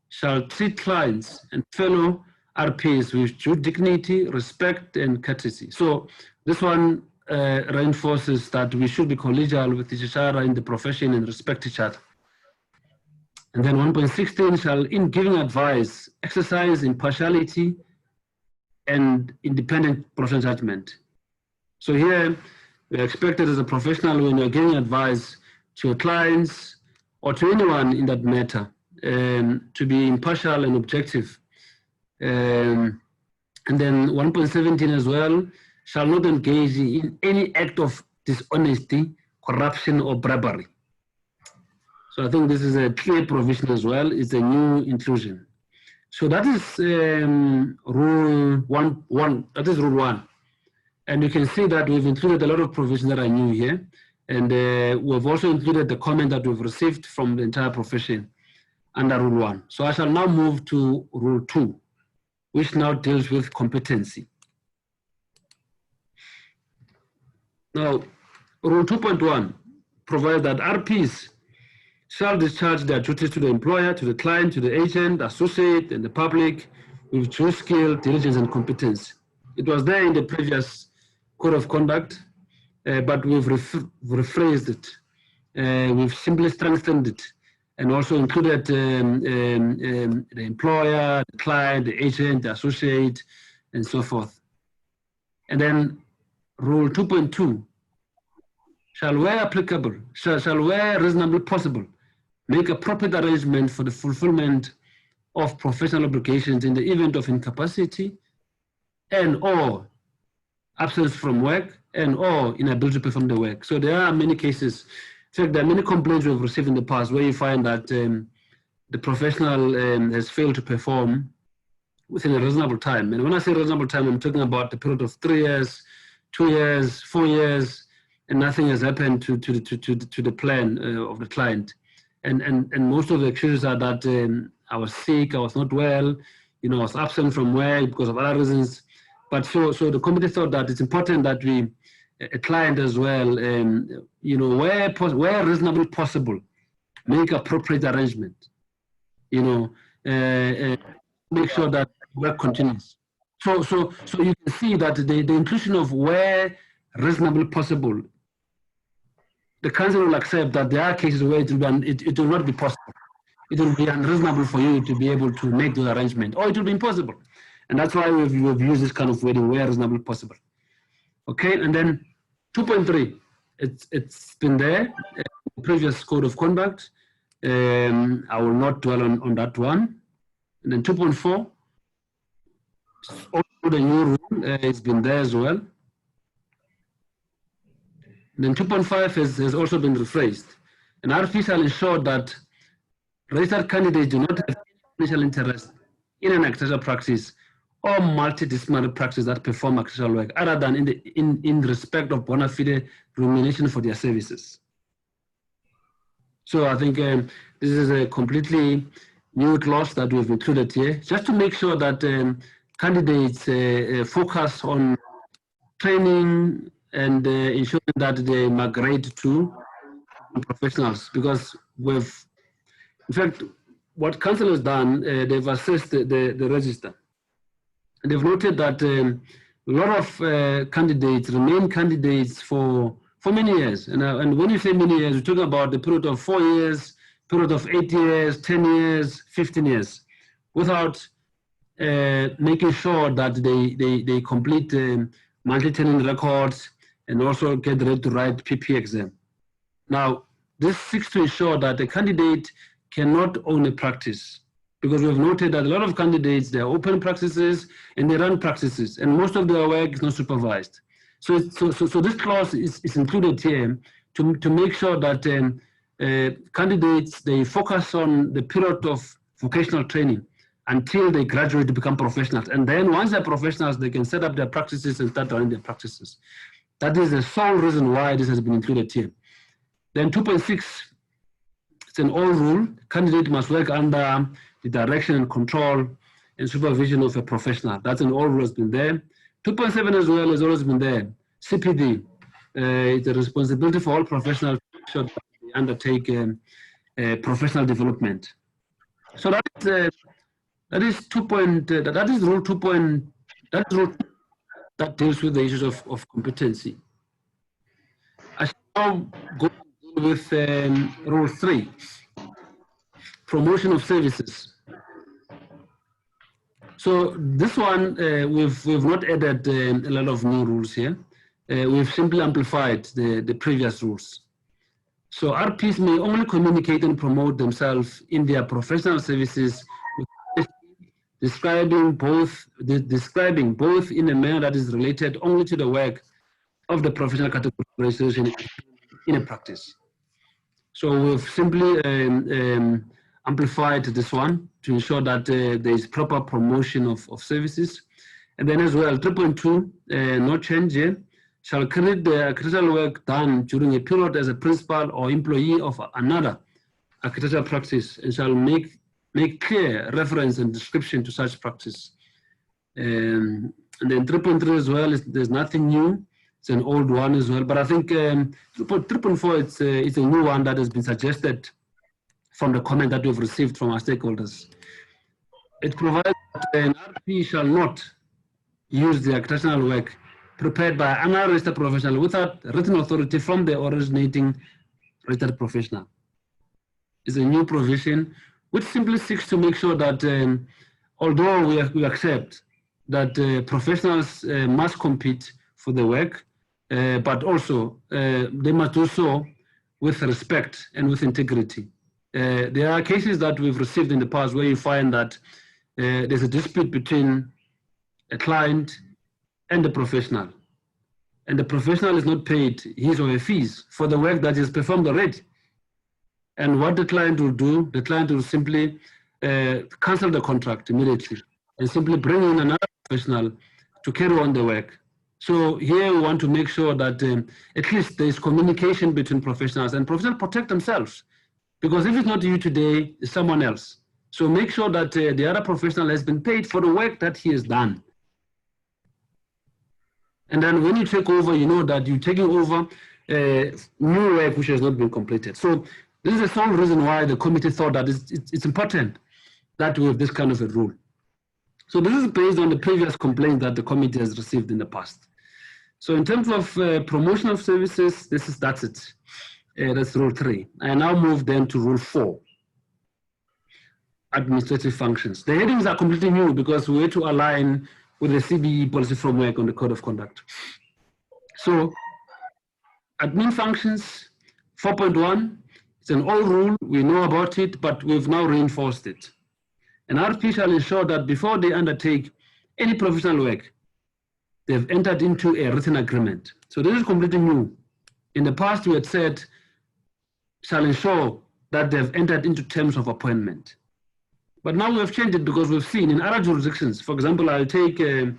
shall treat clients and fellow RPs with due dignity, respect, and courtesy. So this one reinforces that we should be collegial with each other in the profession and respect each other. And then 1.16 shall, in giving advice, exercise impartiality and independent professional judgment. So here, we're expected as a professional when you're giving advice to your clients or to anyone in that matter to be impartial and objective. And then 1.17 as well, shall not engage in any act of dishonesty, corruption, or bribery. So I think this is a clear provision as well. It's a new inclusion. So that is rule one. That is rule 1. And you can see that we've included a lot of provisions that are new here. And we've also included the comment that we've received from the entire profession under rule 1. So I shall now move to rule 2, which now deals with competency. Now, rule 2.1 provides that RPs shall discharge their duties to the employer, to the client, to the agent, associate, and the public with true skill, diligence, and competence. It was there in the previous code of conduct, but we've rephrased it. We've simply strengthened it and also included the employer, the client, the agent, the associate, and so forth. And then rule 2.2, shall where applicable, shall where reasonably possible, make appropriate arrangement for the fulfillment of professional obligations in the event of incapacity and or absence from work and or inability to perform the work. So there are many cases. In fact, there are many complaints we've received in the past where you find that the professional has failed to perform within a reasonable time. And when I say reasonable time, I'm talking about the period of 3 years, 2 years, 4 years, and nothing has happened to the plan of the client. And most of the excuses are that I was sick, I was not well, I was absent from work because of other reasons. But so the committee thought that it's important that we, a client as well, where reasonably possible, make appropriate arrangement, make sure that work continues. So you can see that the inclusion of where reasonably possible, the council will accept that there are cases where it will not be possible. It will be unreasonable for you to be able to make the arrangement, or it will be impossible. And that's why we've used this kind of wording, where reasonably possible. Okay, and then 2.3, it's been there, the previous code of conduct. I will not dwell on that one. And then 2.4, also the new rule, it's been there as well. Then 2.5 has also been rephrased. And RP shall ensure that registered candidates do not have any financial interest in an architectural practice or multidisciplinary practice that perform architectural work other than in respect of bona fide remuneration for their services. So I think this is a completely new clause that we've included here, just to make sure that candidates focus on training and ensuring that they migrate to professionals, because we've, in fact, what council has done, they've assessed the register. And they've noted that a lot of candidates remain candidates for many years. And when you say many years, we're talking about the period of 4 years, period of 8 years, 10 years, 15 years, without making sure that they complete monthly training records and also get ready to write PP exam. Now, this seeks to ensure that the candidate cannot own a practice, because we've noted that a lot of candidates, they're open practices and they run practices, and most of their work is not supervised. So this clause is included here to make sure that candidates, they focus on the period of vocational training until they graduate to become professionals. And then once they're professionals, they can set up their practices and start running their practices. That is the sole reason why this has been included here. Then 2.6, it's an old rule. Candidate must work under the direction and control and supervision of a professional. That's an old rule, has been there. 2.7 as well has always been there. CPD, it's a responsibility for all professionals to undertake professional development. So that is rule 2. That rule that deals with the issues of competency. I shall now go with rule 3, promotion of services. So this one, we've not added a lot of new rules here. We've simply amplified the previous rules. So RPs may only communicate and promote themselves in their professional services, describing both in a manner that is related only to the work of the professional categorization in a practice. So we've simply amplified this one to ensure that there is proper promotion of services. And then as well, 3.2, no change here, shall credit the architectural work done during a period as a principal or employee of another architectural practice, and shall make clear reference and description to such practice. And then 3.3 as well, there's nothing new. It's an old one as well, but I think 3.4, it's a new one that has been suggested from the comment that we've received from our stakeholders. It provides that an RP shall not use the architectural work prepared by an registered professional without written authority from the originating registered professional. It's a new provision which simply seeks to make sure that although we accept that professionals must compete for the work, but also they must do so with respect and with integrity. There are cases that we've received in the past where you find that there's a dispute between a client and the professional, and the professional is not paid his or her fees for the work that is performed already. And what the client will do, the client will simply cancel the contract immediately and simply bring in another professional to carry on the work. So here we want to make sure that at least there is communication between professionals, and professionals protect themselves, because if it's not you today, it's someone else. So make sure that the other professional has been paid for the work that he has done. And then when you take over, you know that you're taking over new work which has not been completed. So this is the sole reason why the committee thought that it's important that we have this kind of a rule. So this is based on the previous complaint that the committee has received in the past. So in terms of promotion of services, that's it. That's rule 3. I now move then to rule 4, administrative functions. The headings are completely new because we had to align with the CBE policy framework on the code of conduct. So admin functions, 4.1, it's an old rule, we know about it, but we've now reinforced it. An RP shall ensure that before they undertake any professional work, they've entered into a written agreement. So this is completely new. In the past, we had said, shall ensure that they've entered into terms of appointment. But now we have changed it because we've seen in other jurisdictions, for example, I will take, is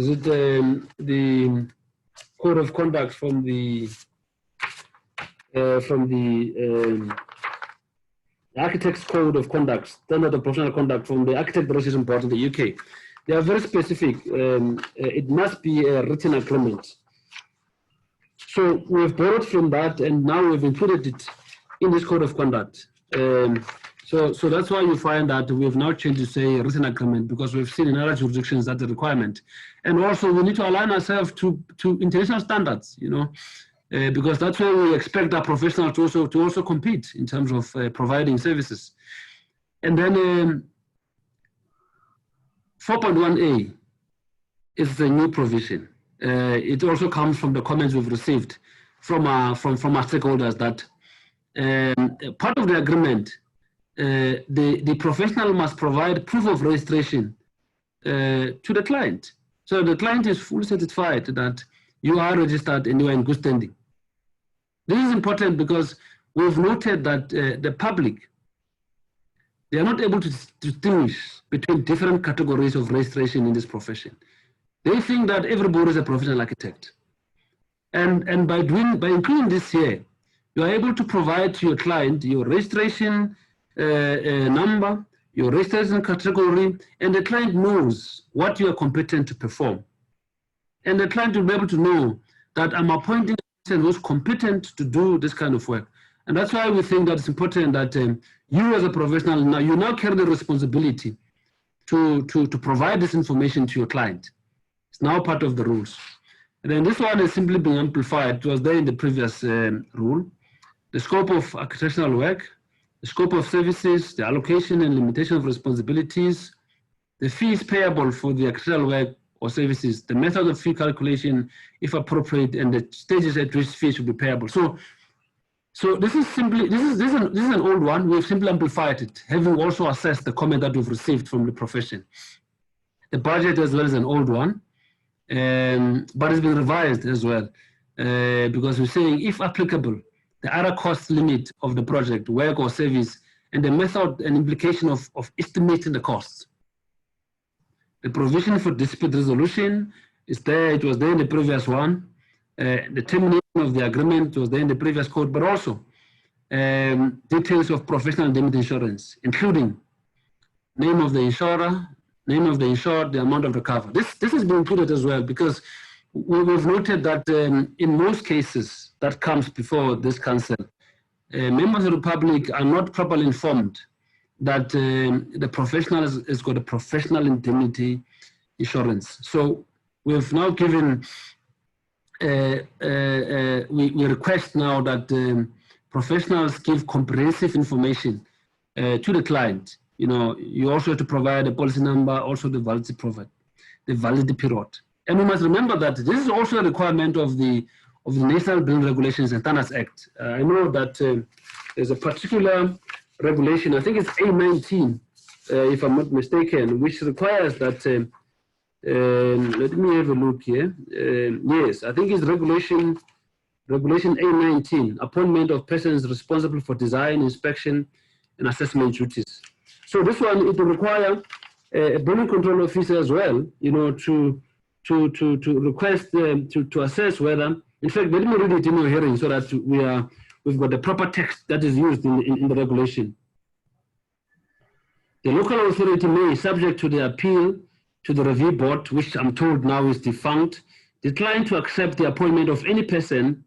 it the code of conduct from the Architects Code of Conduct, Standard of Professional Conduct from the Architect Registration Board in the UK. They are very specific. It must be a written agreement. So we've borrowed from that, and now we've included it in this Code of Conduct. So that's why you find that we've now changed to say written agreement, because we've seen in other jurisdictions that's a requirement. And also we need to align ourselves to international standards, you know, because that's where we expect our professionals to also compete in terms of providing services. And then 4.1a is the new provision. It also comes from the comments we've received from our stakeholders that part of the agreement, the professional must provide proof of registration to the client. So the client is fully satisfied that you are registered and you are in good standing. This is important because we've noted that the public, they are not able to distinguish between different categories of registration in this profession. They think that everybody is a professional architect. And by including this here, you are able to provide to your client your registration number, your registration category, and the client knows what you are competent to perform. and the client will be able to know that I'm appointing a person who's competent to do this kind of work. And that's why we think that it's important that you as a professional, you now carry the responsibility to provide this information to your client. It's now part of the rules. And then this one is simply being amplified. It was there in the previous rule. The scope of architectural work, the scope of services, the allocation and limitation of responsibilities, the fees payable for the architectural work or services, the method of fee calculation, if appropriate, and the stages at which fees should be payable. So this is simply, this is an old one. We've simply amplified it, having also assessed the comment that we've received from the profession. The budget as well is an old one, but it's been revised as well, because we're saying, if applicable, the other cost limit of the project, work or service, and the method and implication of estimating the costs. The provision for dispute resolution is there. It was there in the previous one. The termination of the agreement was there in the previous code, but also details of professional indemnity insurance, including name of the insurer, name of the insured, the amount of the cover. This has been included as well, because we've noted that in most cases that comes before this council, members of the public are not properly informed that the professional has got a professional indemnity insurance. So we've now given, we request now that professionals give comprehensive information to the client. You know, you also have to provide a policy number, also the validity period. And we must remember that this is also a requirement of the National Building Regulations and Standards Act. I know that there's a particular regulation, I think it's A19, if I'm not mistaken, which requires that, let me have a look here. Yes, I think it's regulation A19, appointment of persons responsible for design, inspection, and assessment duties. So this one, it will require a building control officer as well, you know, to request, to assess whether, in fact, let me read it in your hearing so that we've got the proper text that is used in the regulation. The local authority may, subject to the appeal to the review board, which I'm told now is defunct, decline to accept the appointment of any person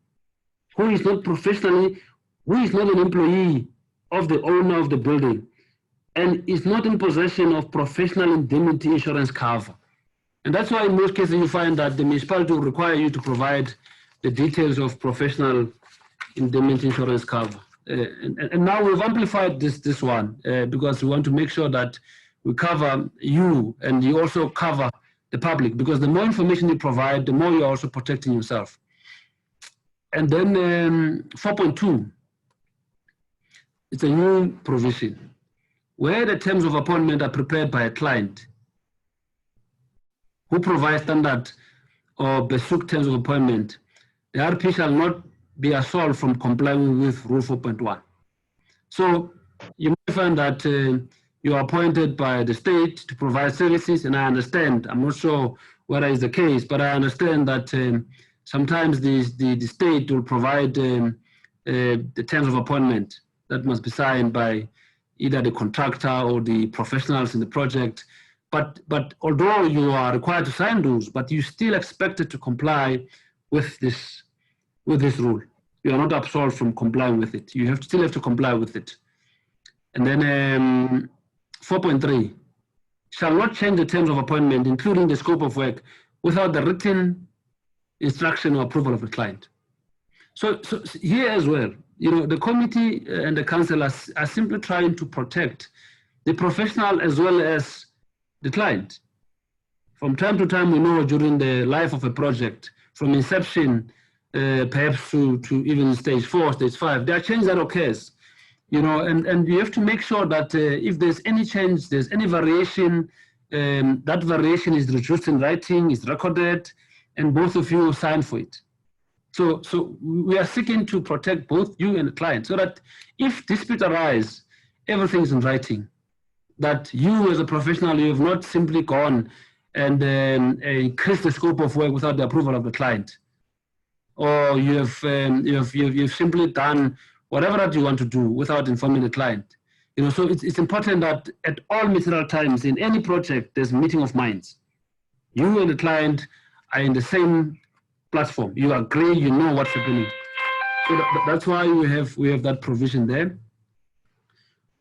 who is not an employee of the owner of the building and is not in possession of professional indemnity insurance cover. And that's why in most cases you find that the municipality will require you to provide the details of professional indemnity insurance cover. And now we've amplified this one because we want to make sure that we cover you and you also cover the public, because the more information you provide, the more you're also protecting yourself. And then 4.2, it's a new provision where the terms of appointment are prepared by a client who provides standard or bespoke terms of appointment. The RP shall not be absolved from complying with Rule 4.1. So you may find that you are appointed by the state to provide services, and I understand, I'm not sure whether it's the case, but I understand that sometimes the state will provide the terms of appointment that must be signed by either the contractor or the professionals in the project. But although you are required to sign those, but you still expected to comply with this rule. You are not absolved from complying with it. You still have to comply with it. And then 4.3, shall not change the terms of appointment, including the scope of work, without the written instruction or approval of the client. So here as well, you know, the committee and the council are simply trying to protect the professional as well as the client. From time to time, we know during the life of a project, from inception, perhaps to even stage 4, stage 5, there are changes that occurs, you know, and you have to make sure that if there's any change, there's any variation, that variation is reduced in writing, is recorded, and both of you sign for it. So we are seeking to protect both you and the client, so that if dispute arise, everything is in writing. That you as a professional, you have not simply gone and increased the scope of work without the approval of the client, or you've simply done whatever that you want to do without informing the client. You know, so it's important that at all material times in any project, there's a meeting of minds. You and the client are in the same platform. You agree, you know what's happening. So that's why we have that provision there.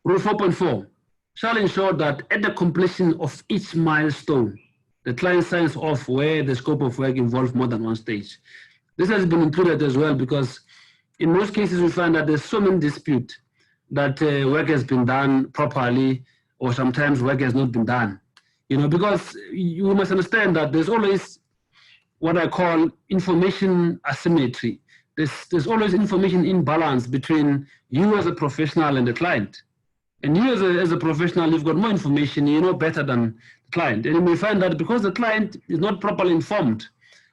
Rule 4.4 shall ensure that at the completion of each milestone, the client signs off where the scope of work involves more than one stage. This has been included as well because in most cases we find that there's so many disputes that work has been done properly or sometimes work has not been done. You know, because you must understand that there's always what I call information asymmetry. There's always information imbalance between you as a professional and the client. And you as a professional, you've got more information, you know better than the client. And you may find that because the client is not properly informed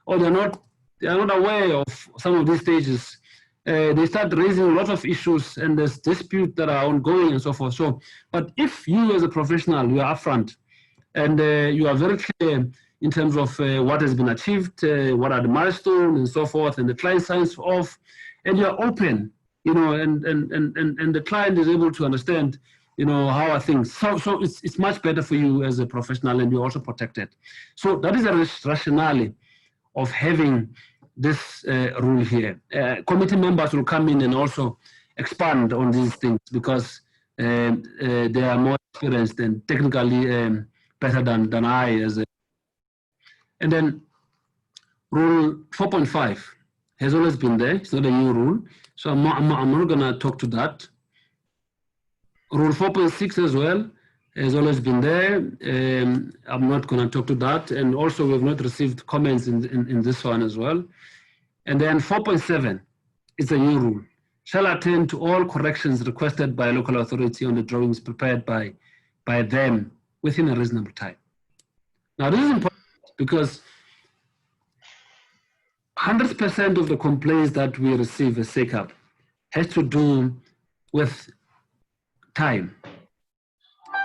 or they're not aware of some of these stages, they start raising a lot of issues and there's disputes that are ongoing and so forth. So, but if you as a professional, you are upfront and you are very clear in terms of what has been achieved, what are the milestones and so forth, and the client signs off, and you are open, you know, and the client is able to understand, you know, how are things. So it's much better for you as a professional, and you're also protected. So that is a rationale of having this rule here. Committee members will come in and also expand on these things because they are more experienced and technically better than I as a. And then rule 4.5 has always been there. It's not a new rule. So I'm not going to talk to that. Rule 4.6 as well has always been there. I'm not going to talk to that. And also we've not received comments in this one as well. And then 4.7 is a new rule. Shall attend to all corrections requested by a local authority on the drawings prepared by them within a reasonable time. Now this is important because 100% of the complaints that we receive as SACAP has to do with time.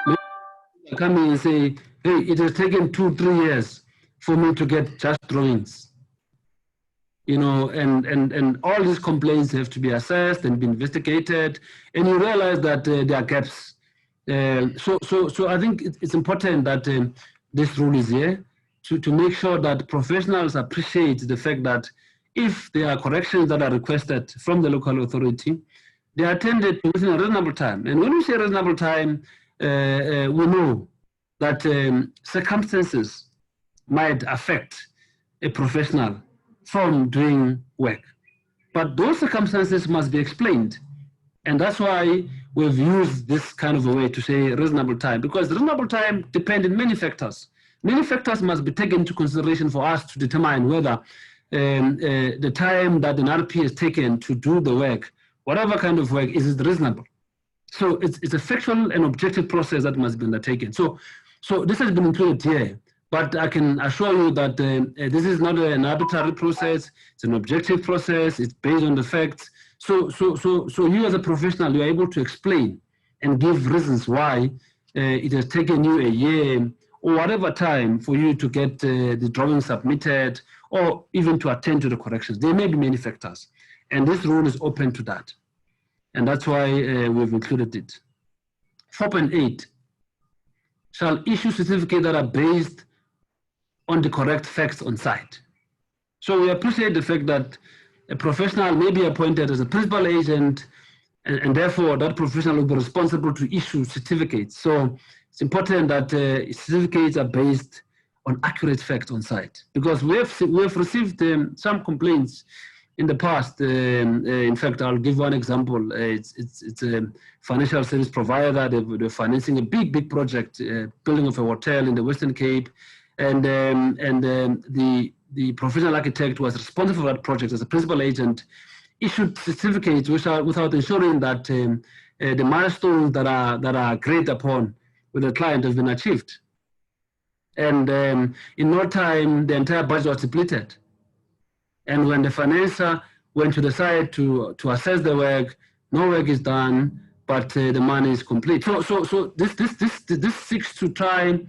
They come in and say, hey, it has taken 2-3 years for me to get just drawings. You know, and all these complaints have to be assessed and be investigated, and you realize that there are gaps. So I think it's important that this rule is here to make sure that professionals appreciate the fact that if there are corrections that are requested from the local authority, they are attended to within a reasonable time. And when we say reasonable time, we know that circumstances might affect a professional from doing work. But those circumstances must be explained. And that's why we've used this kind of a way to say reasonable time, because reasonable time depends on many factors. Many factors must be taken into consideration for us to determine whether the time that an RP has taken to do the work, whatever kind of work, is it reasonable. So it's a factual and objective process that must be undertaken. So this has been included here. But I can assure you that this is not an arbitrary process. It's an objective process. It's based on the facts. So you as a professional, you are able to explain and give reasons why it has taken you a year or whatever time for you to get the drawing submitted or even to attend to the corrections. There may be many factors. And this rule is open to that. And that's why we've included it. 4.8 shall issue certificates that are based on the correct facts on site. So we appreciate the fact that a professional may be appointed as a principal agent and therefore that professional will be responsible to issue certificates. So it's important that certificates are based on accurate facts on site, because we have received some complaints in the past. In fact, I'll give one example. It's a financial service provider. They're financing a big project, building of a hotel in the Western Cape. And the professional architect was responsible for that project as a principal agent, issued certificates without ensuring that the milestones that are agreed upon with the client have been achieved. And in no time, the entire budget was depleted. And when the financer went to the site to assess the work, no work is done, but the money is complete. So this seeks to try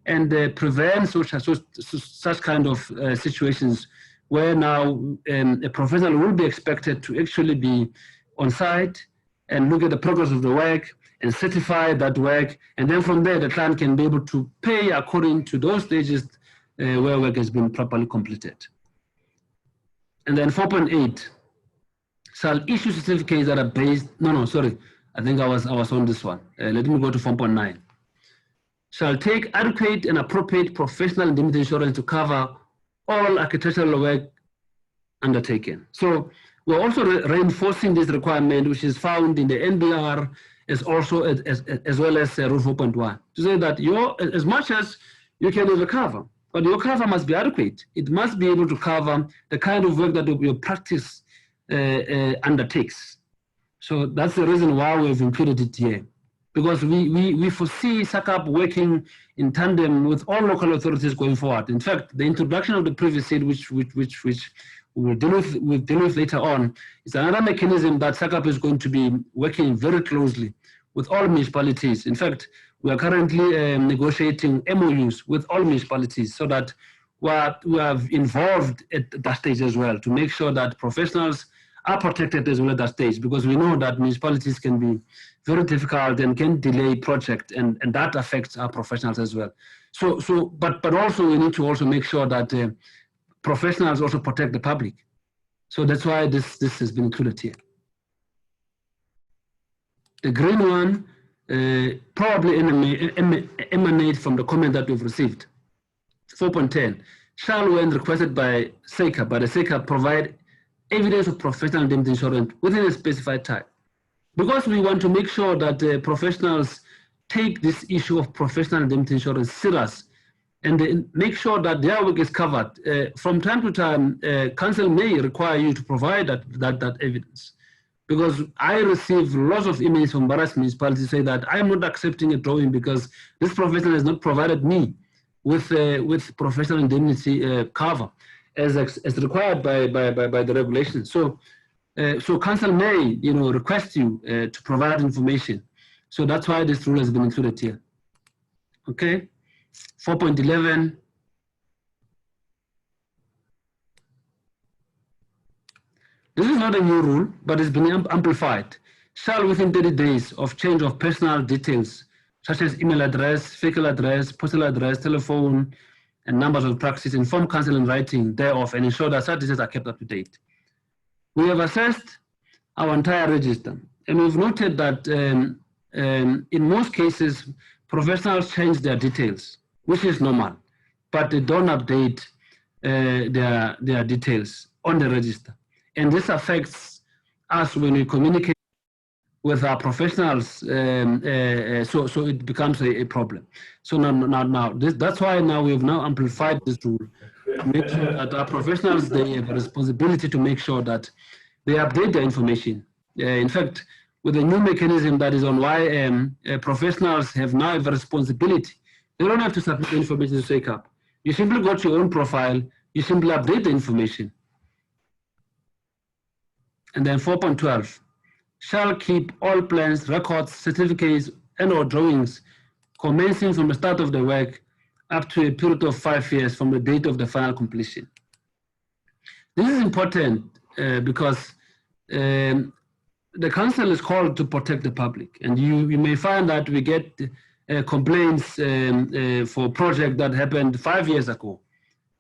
and prevent such kind of situations where now a professional will be expected to actually be on site and look at the progress of the work and certify that work. And then from there, the client can be able to pay according to those stages where work has been properly completed. And then 4.8, shall issue certificates that are based, I think I was on this one. Let me go to 4.9. Shall take adequate and appropriate professional indemnity insurance to cover all architectural work undertaken. So we're also reinforcing this requirement, which is found in the NBR as well as Rule 4.1, to say that as much as you can recover, but your cover must be adequate. It must be able to cover the kind of work that your practice undertakes. So that's the reason why we've included it here, because we foresee SACAP working in tandem with all local authorities going forward. In fact, the introduction of the previous aid, which we'll deal with later on, is another mechanism that SACAP is going to be working very closely with all municipalities. In fact, we are currently negotiating MOUs with all municipalities so that we are involved at that stage as well, to make sure that professionals are protected as well at that stage, because we know that municipalities can be very difficult and can delay projects, and that affects our professionals as well. But also we need to also make sure that professionals also protect the public. So that's why this has been included here. The green one probably emanate from the comment that we've received. 4.10, shall, when requested by SACAP, the SACAP provide evidence of professional indemnity insurance within a specified time. Because we want to make sure that professionals take this issue of professional indemnity insurance serious and make sure that their work is covered. From time to time, council may require you to provide that evidence. Because I receive lots of emails from various municipalities say that I am not accepting a drawing because this professional has not provided me with professional indemnity cover as required by the regulations. So council may request you to provide information. So that's why this rule has been included here. Okay. 4.11. This is not a new rule, but it's been amplified. Shall, within 30 days of change of personal details, such as email address, physical address, postal address, telephone, and numbers of practice, inform council in writing thereof and ensure that such details are kept up to date. We have assessed our entire register, and we've noted that in most cases, professionals change their details, which is normal, but they don't update their details on the register. And this affects us when we communicate with our professionals, so it becomes a problem. So that's why now we've now amplified this rule to make sure that our professionals, they have a responsibility to make sure that they update their information. In fact, with the new mechanism that is on YM, professionals have now a responsibility. They don't have to submit the information to SACAP. You simply go to your own profile, you simply update the information. And then 4.12, shall keep all plans, records, certificates, and/or drawings commencing from the start of the work up to a period of 5 years from the date of the final completion. This is important because the council is called to protect the public, and you may find that we get complaints for project that happened 5 years ago,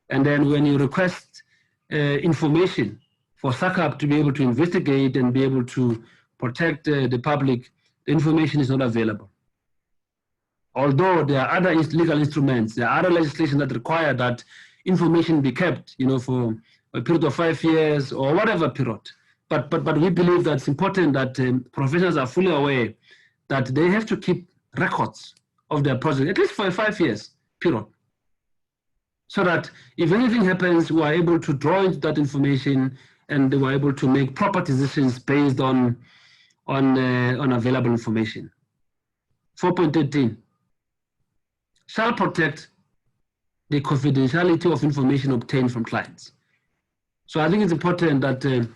and then when you request information for SACAP to be able to investigate and be able to protect the public, the information is not available. Although there are other legal instruments, there are other legislation that require that information be kept, for a period of 5 years or whatever period. But we believe that it's important that professionals are fully aware that they have to keep records of their project, at least for a 5 years period, so that if anything happens, we are able to draw into that information and we are able to make proper decisions based on available information. 4.13, shall protect the confidentiality of information obtained from clients. So I think it's important that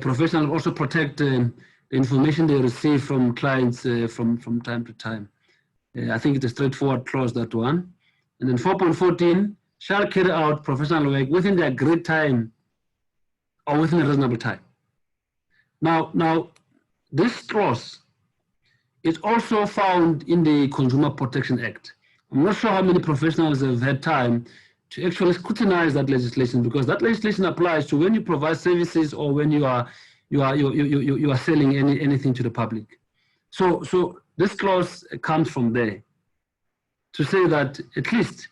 professionals also protect the information they receive from clients from time to time. I think it's a straightforward clause, that one. And then 4.14, shall carry out professional work within the agreed time or within a reasonable time. Now this clause is also found in the Consumer Protection Act. I'm not sure how many professionals have had time to actually scrutinize that legislation, because that legislation applies to when you provide services or when you are selling anything to the public. So this clause comes from there to say that at least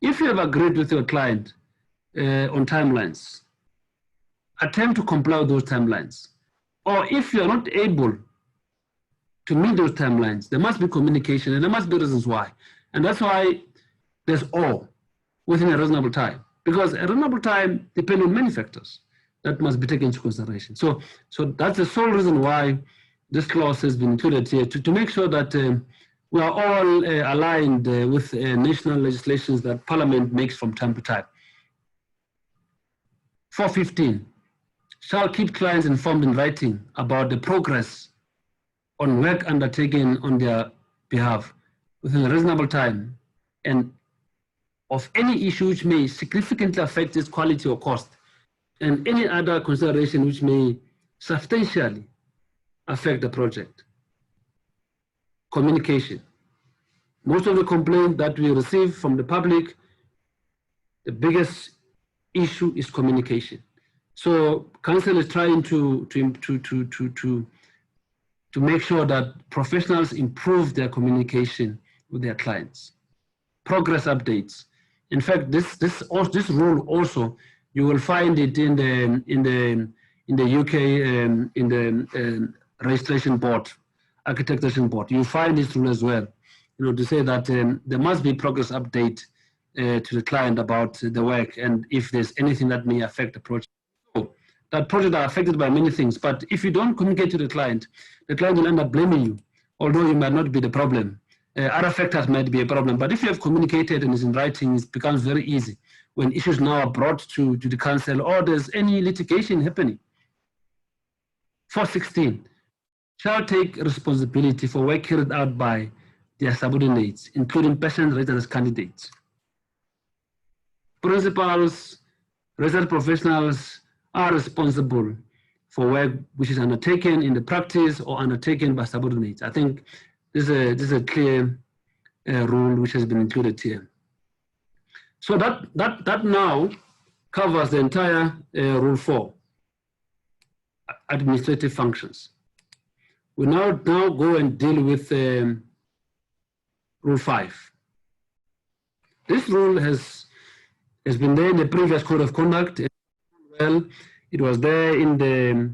if you have agreed with your client on timelines, attempt to comply with those timelines. Or if you're not able to meet those timelines, there must be communication and there must be reasons why. And that's why there's all within a reasonable time, because a reasonable time depends on many factors that must be taken into consideration. So that's the sole reason why this clause has been included here, to make sure that we are all aligned with national legislations that Parliament makes from time to time. 415, shall keep clients informed in writing about the progress on work undertaken on their behalf within a reasonable time, and of any issue which may significantly affect its quality or cost, and any other consideration which may substantially affect the project. Communication. Most of the complaints that we receive from the public, the biggest issue is communication. So council is trying to make sure that professionals improve their communication with their clients. Progress updates. In fact, this rule also, you will find it in the UK in the registration board, architecture board. You find this rule as well. You know, to say that there must be progress update to the client about the work, and if there's anything that may affect the project. So that project are affected by many things, but if you don't communicate to the client will end up blaming you, although you might not be the problem. Other factors might be a problem, but if you have communicated and is in writing, it becomes very easy when issues now are brought to the council or there's any litigation happening. 416, shall take responsibility for work carried out by their subordinates, including persons rated as candidates. Principals, research professionals are responsible for work which is undertaken in the practice or undertaken by subordinates. I think this is a clear rule which has been included here. So that now covers the entire Rule 4, administrative functions. We now go and deal with Rule 5. This rule has been there in the previous Code of Conduct. Well, it was there in the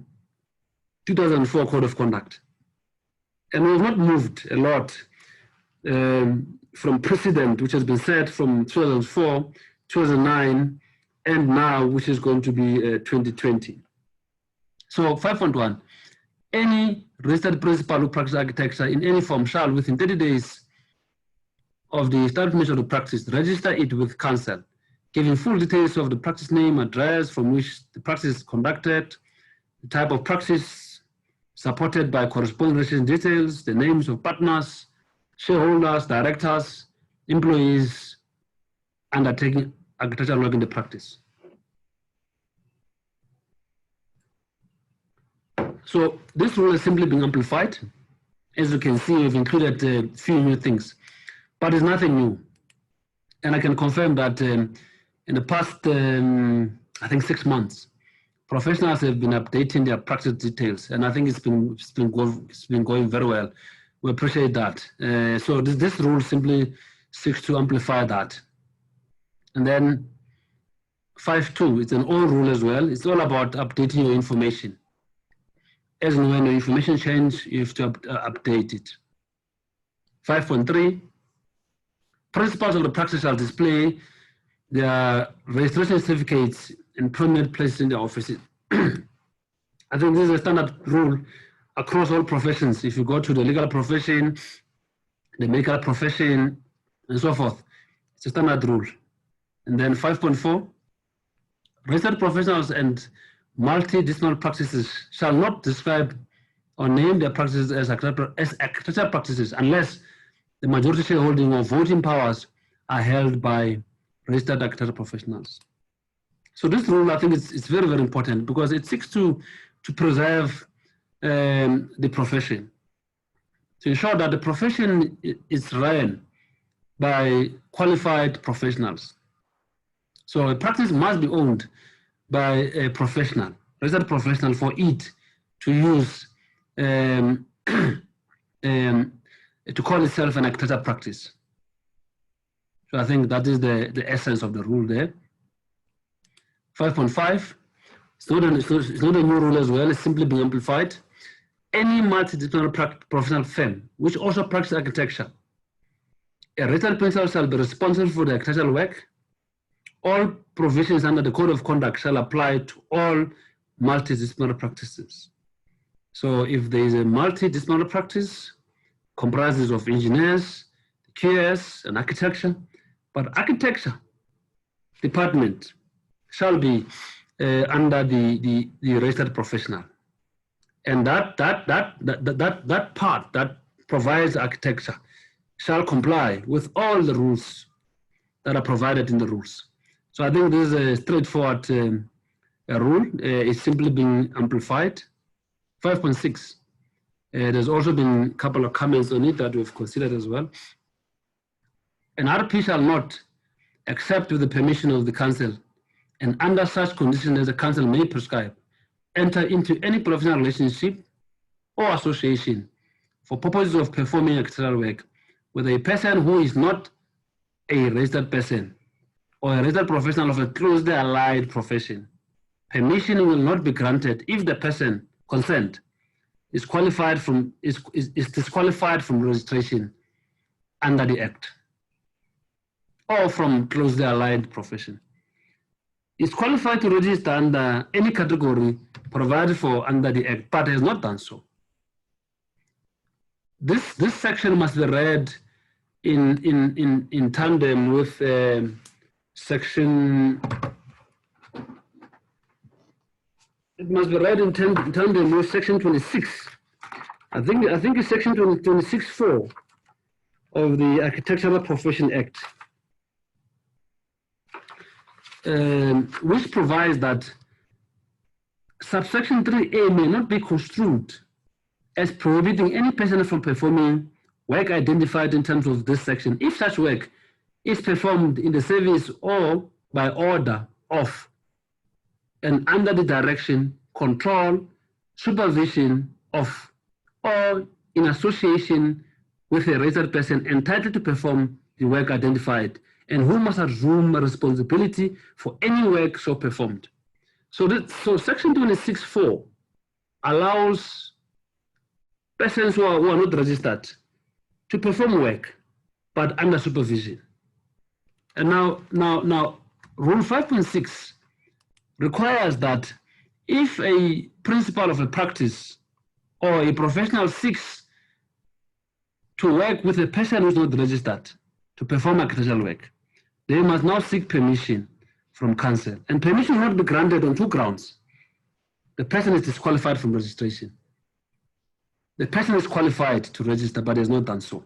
2004 Code of Conduct. And we have not moved a lot from precedent, which has been set from 2004, 2009, and now, which is going to be 2020. So 5.1, any registered principal who practices architecture in any form shall, within 30 days of the establishment of the practice, register it with council, giving full details of the practice name, address from which the practice is conducted, the type of practice supported by corresponding registration details, the names of partners, shareholders, directors, employees undertaking architectural work in the practice. So this rule is simply being amplified. As you can see, we've included a few new things, but it's nothing new. And I can confirm that in the past, I think 6 months, professionals have been updating their practice details, and I think it's been going very well. We appreciate that. So this rule simply seeks to amplify that. And then 5.2, it's an old rule as well. It's all about updating your information. As and when the information changes, you have to update it. 5.3, principals of the practice shall display their registration certificates and permanent places in their offices. I think this is a standard rule across all professions. If you go to the legal profession, the medical profession, and so forth, it's a standard rule. And then 5.4, registered professionals and multidisciplinary practices shall not describe or name their practices as architectural practices unless the majority shareholding or voting powers are held by registered architectural professionals. So this rule, I think, it's very, very important because it seeks to preserve the profession, to ensure that the profession is run by qualified professionals. So a practice must be owned by a professional, registered professional, for it to use, to call itself an accredited practice. So I think that is the essence of the rule there. 5.5, it's not a new rule as well, it's simply being amplified. Any multidisciplinary professional firm which also practices architecture, a registered principal shall be responsible for the architectural work. All provisions under the Code of Conduct shall apply to all multidisciplinary practices. So if there is a multidisciplinary practice, comprises of engineers, QS, and architecture, but architecture department shall be under the registered professional. And that part that provides architecture shall comply with all the rules that are provided in the rules. So I think this is a straightforward rule. It's simply being amplified. 5.6. There's also been a couple of comments on it that we've considered as well. An RP shall not, except with the permission of the council, and under such conditions as the council may prescribe, enter into any professional relationship or association for purposes of performing architectural work with a person who is not a registered person or a registered professional of a closely allied profession. Permission will not be granted if the person consent is disqualified from registration under the Act or from closely allied profession. Is qualified to register under any category provided for under the Act, but has not done so. This section must be read in tandem with section. It must be read in tandem with section 26. I think it's section 26(4) of the Architectural Profession Act, which provides that subsection 3A may not be construed as prohibiting any person from performing work identified in terms of this section if such work is performed in the service or by order of and under the direction, control, supervision of, or in association with a registered person entitled to perform the work identified and who must assume responsibility for any work so performed. So section 26(4) allows persons who are not registered to perform work, but under supervision. And now Rule 5.6 requires that if a principal of a practice or a professional seeks to work with a person who is not registered to perform architectural work, they must now seek permission from council. And permission will not be granted on two grounds. The person is disqualified from registration. The person is qualified to register, but has not done so.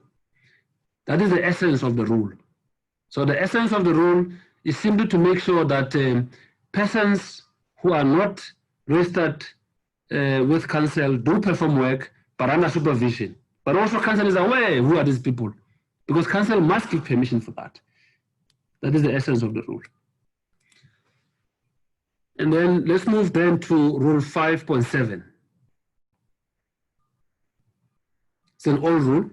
That is the essence of the rule. So the essence of the rule is simply to make sure that persons who are not registered with council do perform work, but under supervision. But also council is aware who are these people, because council must give permission for that. That is the essence of the rule. And then let's move then to Rule 5.7. It's an old rule,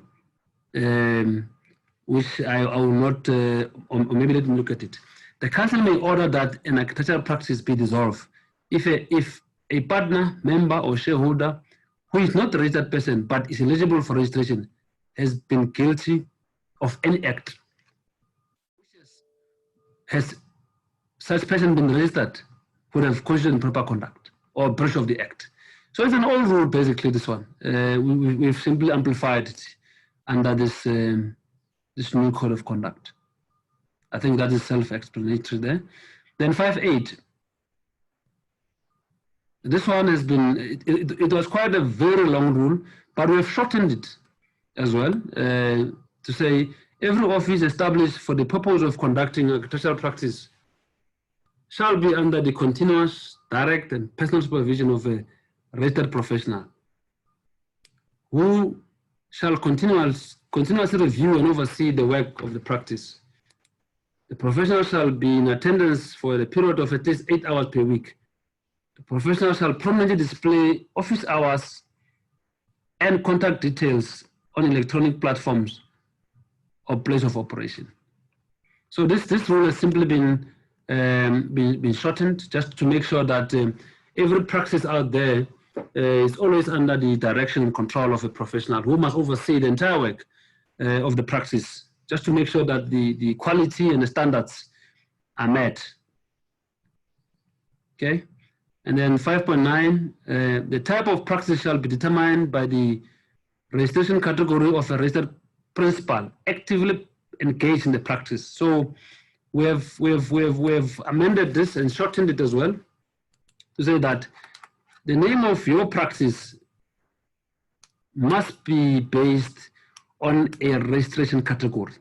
which I will not, or maybe let me look at it. The council may order that an architectural practice be dissolved if a partner, member, or shareholder who is not a registered person but is eligible for registration has been guilty of any act. Has such person been registered would have constituted improper conduct or breach of the act. So it's an old rule, basically, this one. We've simply amplified it under this, this new code of conduct. I think that is self-explanatory there. Then 5.8. This one has been, it was quite a very long rule, but we have shortened it as well to say every office established for the purpose of conducting architectural practice shall be under the continuous, direct, and personal supervision of a registered professional who shall continuously review and oversee the work of the practice The professional shall be in attendance for a period of at least 8 hours per week. The professional shall prominently display office hours and contact details on electronic platforms or place of operation. So this rule has simply been shortened just to make sure that every practice out there is always under the direction and control of a professional who must oversee the entire work of the practice, just to make sure that the quality and the standards are met. Okay, and then 5.9, the type of practice shall be determined by the registration category of a registered principal actively engaged in the practice. So we have amended this and shortened it as well to say that the name of your practice must be based on a registration category.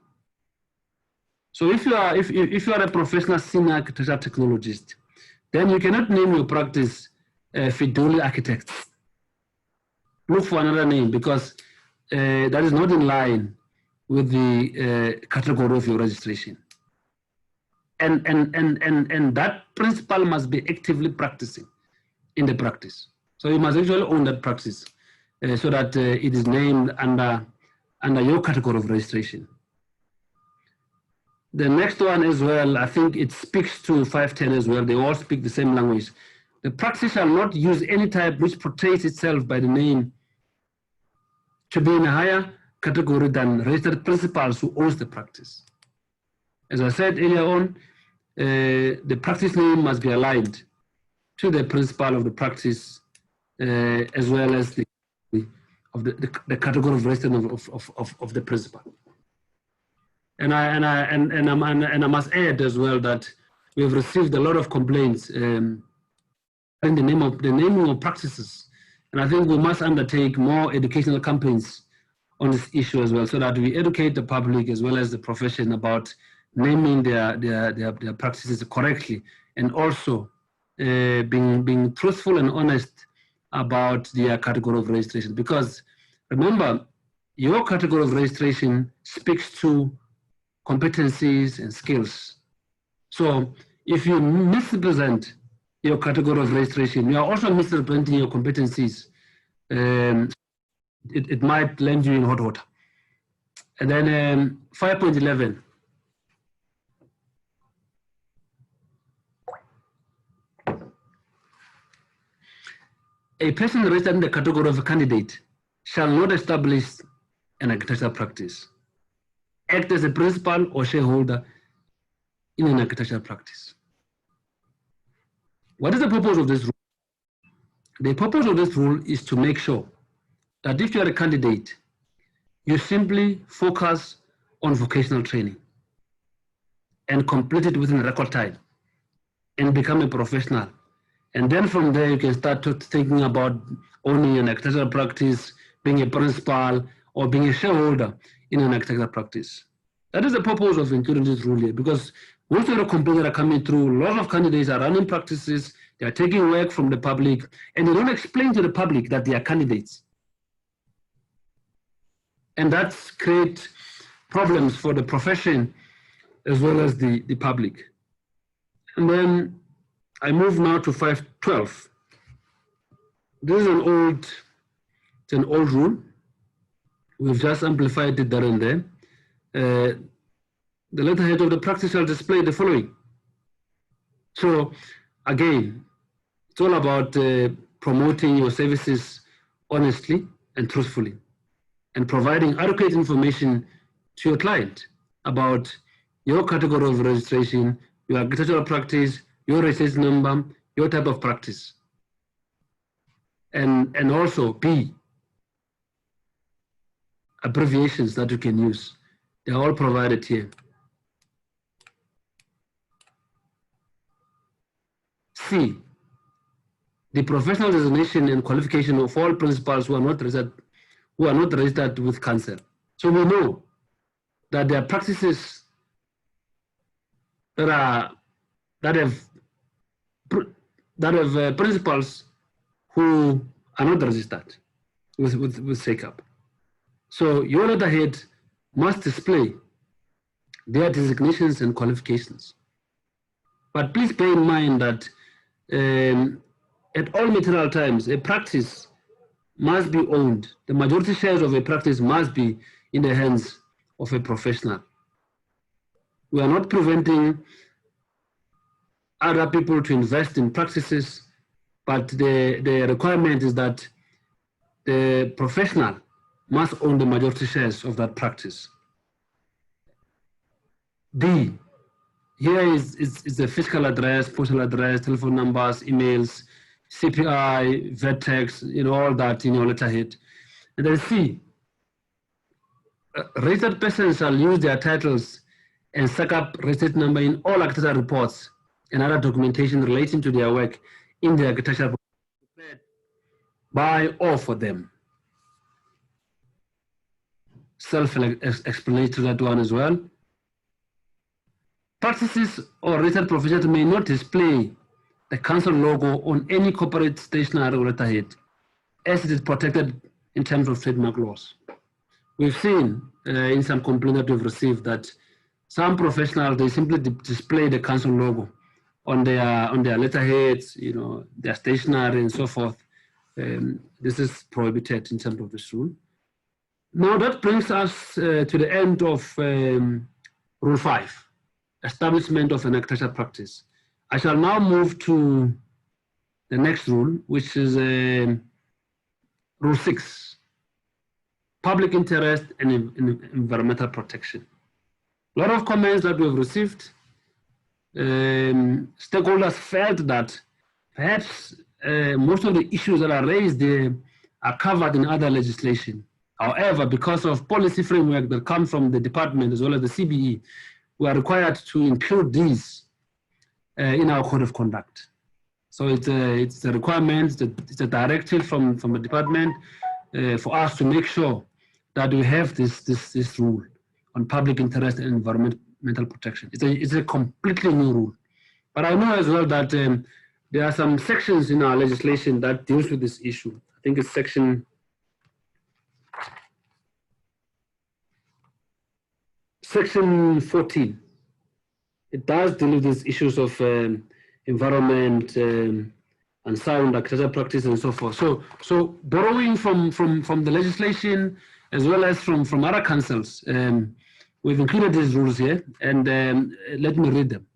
So if you are a professional senior architectural technologist, then you cannot name your practice Fiduli Architects. Look for another name, because that is not in line with the category of your registration. And that principal must be actively practicing in the practice. So you must actually own that practice so that it is named under your category of registration. The next one as well, I think it speaks to 510 as well. They all speak the same language. The practice shall not use any type which portrays itself by the name to be in a higher category than registered principals who owns the practice. As I said earlier on, the practice name must be aligned to the principal of the practice, as well as the category of resident of the principal. And I must add as well that we have received a lot of complaints in the naming of practices, and I think we must undertake more educational campaigns on this issue as well, so that we educate the public as well as the profession about naming their practices correctly, and also being truthful and honest about their category of registration. Because remember, your category of registration speaks to competencies and skills. So if you misrepresent your category of registration, you are also misrepresenting your competencies. It might land you in hot water. And then 5.11. A person registered in the category of a candidate shall not establish an architectural practice, act as a principal or shareholder in an architectural practice. What is the purpose of this rule? The purpose of this rule is to make sure that if you are a candidate, you simply focus on vocational training and complete it within a record time and become a professional. And then from there, you can start thinking about owning an architectural practice, being a principal, or being a shareholder in an architectural practice. That is the purpose of including this rule here, because most of the complaints that are coming through, a lot of candidates are running practices, they are taking work from the public, and they don't explain to the public that they are candidates. And that creates problems for the profession as well as the public. And then I move now to 5.12. This is an old rule. We've just amplified it there and there. The letterhead of the practice shall display the following. So again, it's all about promoting your services honestly and truthfully, and providing adequate information to your client about your category of registration, your architectural practice, your registration number, your type of practice. And also B, abbreviations that you can use. They're all provided here. C, the professional designation and qualification of all principals who are not registered with council. So we know that there are practices that have principals who are not registered with SACAP. So your letterhead must display their designations and qualifications. But please bear in mind that at all material times, a practice must be owned. The majority shares of a practice must be in the hands of a professional. We are not preventing other people to invest in practices, but the requirement is that the professional must own the majority shares of that practice. D, here is the physical address, postal address, telephone numbers, emails, CPI, VAT tax, all that in your letterhead. And then C, registered persons shall use their titles and SACAP registered number in all architectural reports and other documentation relating to their work in the architectural prepared by or for them. Self-explanatory that one as well. Practices or registered professionals may not display the council logo on any corporate stationery or letterhead, as it is protected in terms of trademark laws. We've seen in some complaints that we've received that some professionals, they simply display the council logo on their letterheads, their stationery and so forth. This is prohibited in terms of this rule. Now that brings us to the end of Rule 5, establishment of an architectural practice. I shall now move to the next rule, which is Rule 6, public interest and environmental protection. A lot of comments that we've received. Stakeholders felt that perhaps most of the issues that are raised there are covered in other legislation. However, because of policy framework that comes from the department as well as the CBE, we are required to include these in our code of conduct. So it's a requirement, it's a directive from the department for us to make sure that we have this rule on public interest and environmental protection. It's a completely new rule. But I know as well that there are some sections in our legislation that deals with this issue. I think it's section 14. It does deal with these issues of environment and sound architectural practice and so forth. So borrowing from the legislation as well as from other councils, we've included these rules here, and let me read them.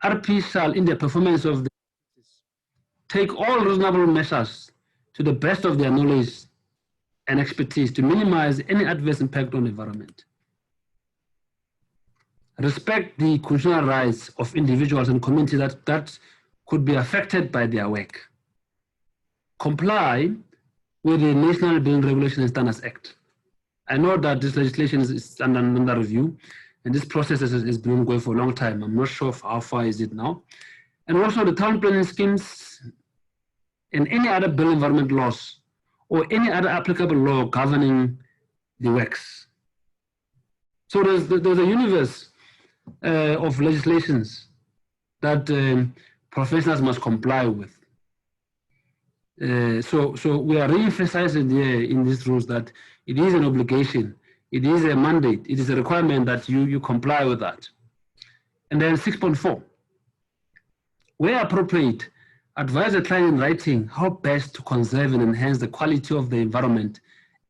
RP shall, in the performance of the take all reasonable measures to the best of their knowledge and expertise to minimize any adverse impact on the environment. Respect the constitutional rights of individuals and communities that could be affected by their work. Comply with the National Building Regulation and Standards Act. I know that this legislation is under review, and this process has been ongoing for a long time. I'm not sure how far is it now. And also the town planning schemes and any other building environment laws or any other applicable law governing the works. So there's a universe of legislations that professionals must comply with. So we are re-emphasizing here in these rules that it is an obligation, it is a mandate, it is a requirement that you comply with that. And then 6.4, where appropriate, advise the client in writing how best to conserve and enhance the quality of the environment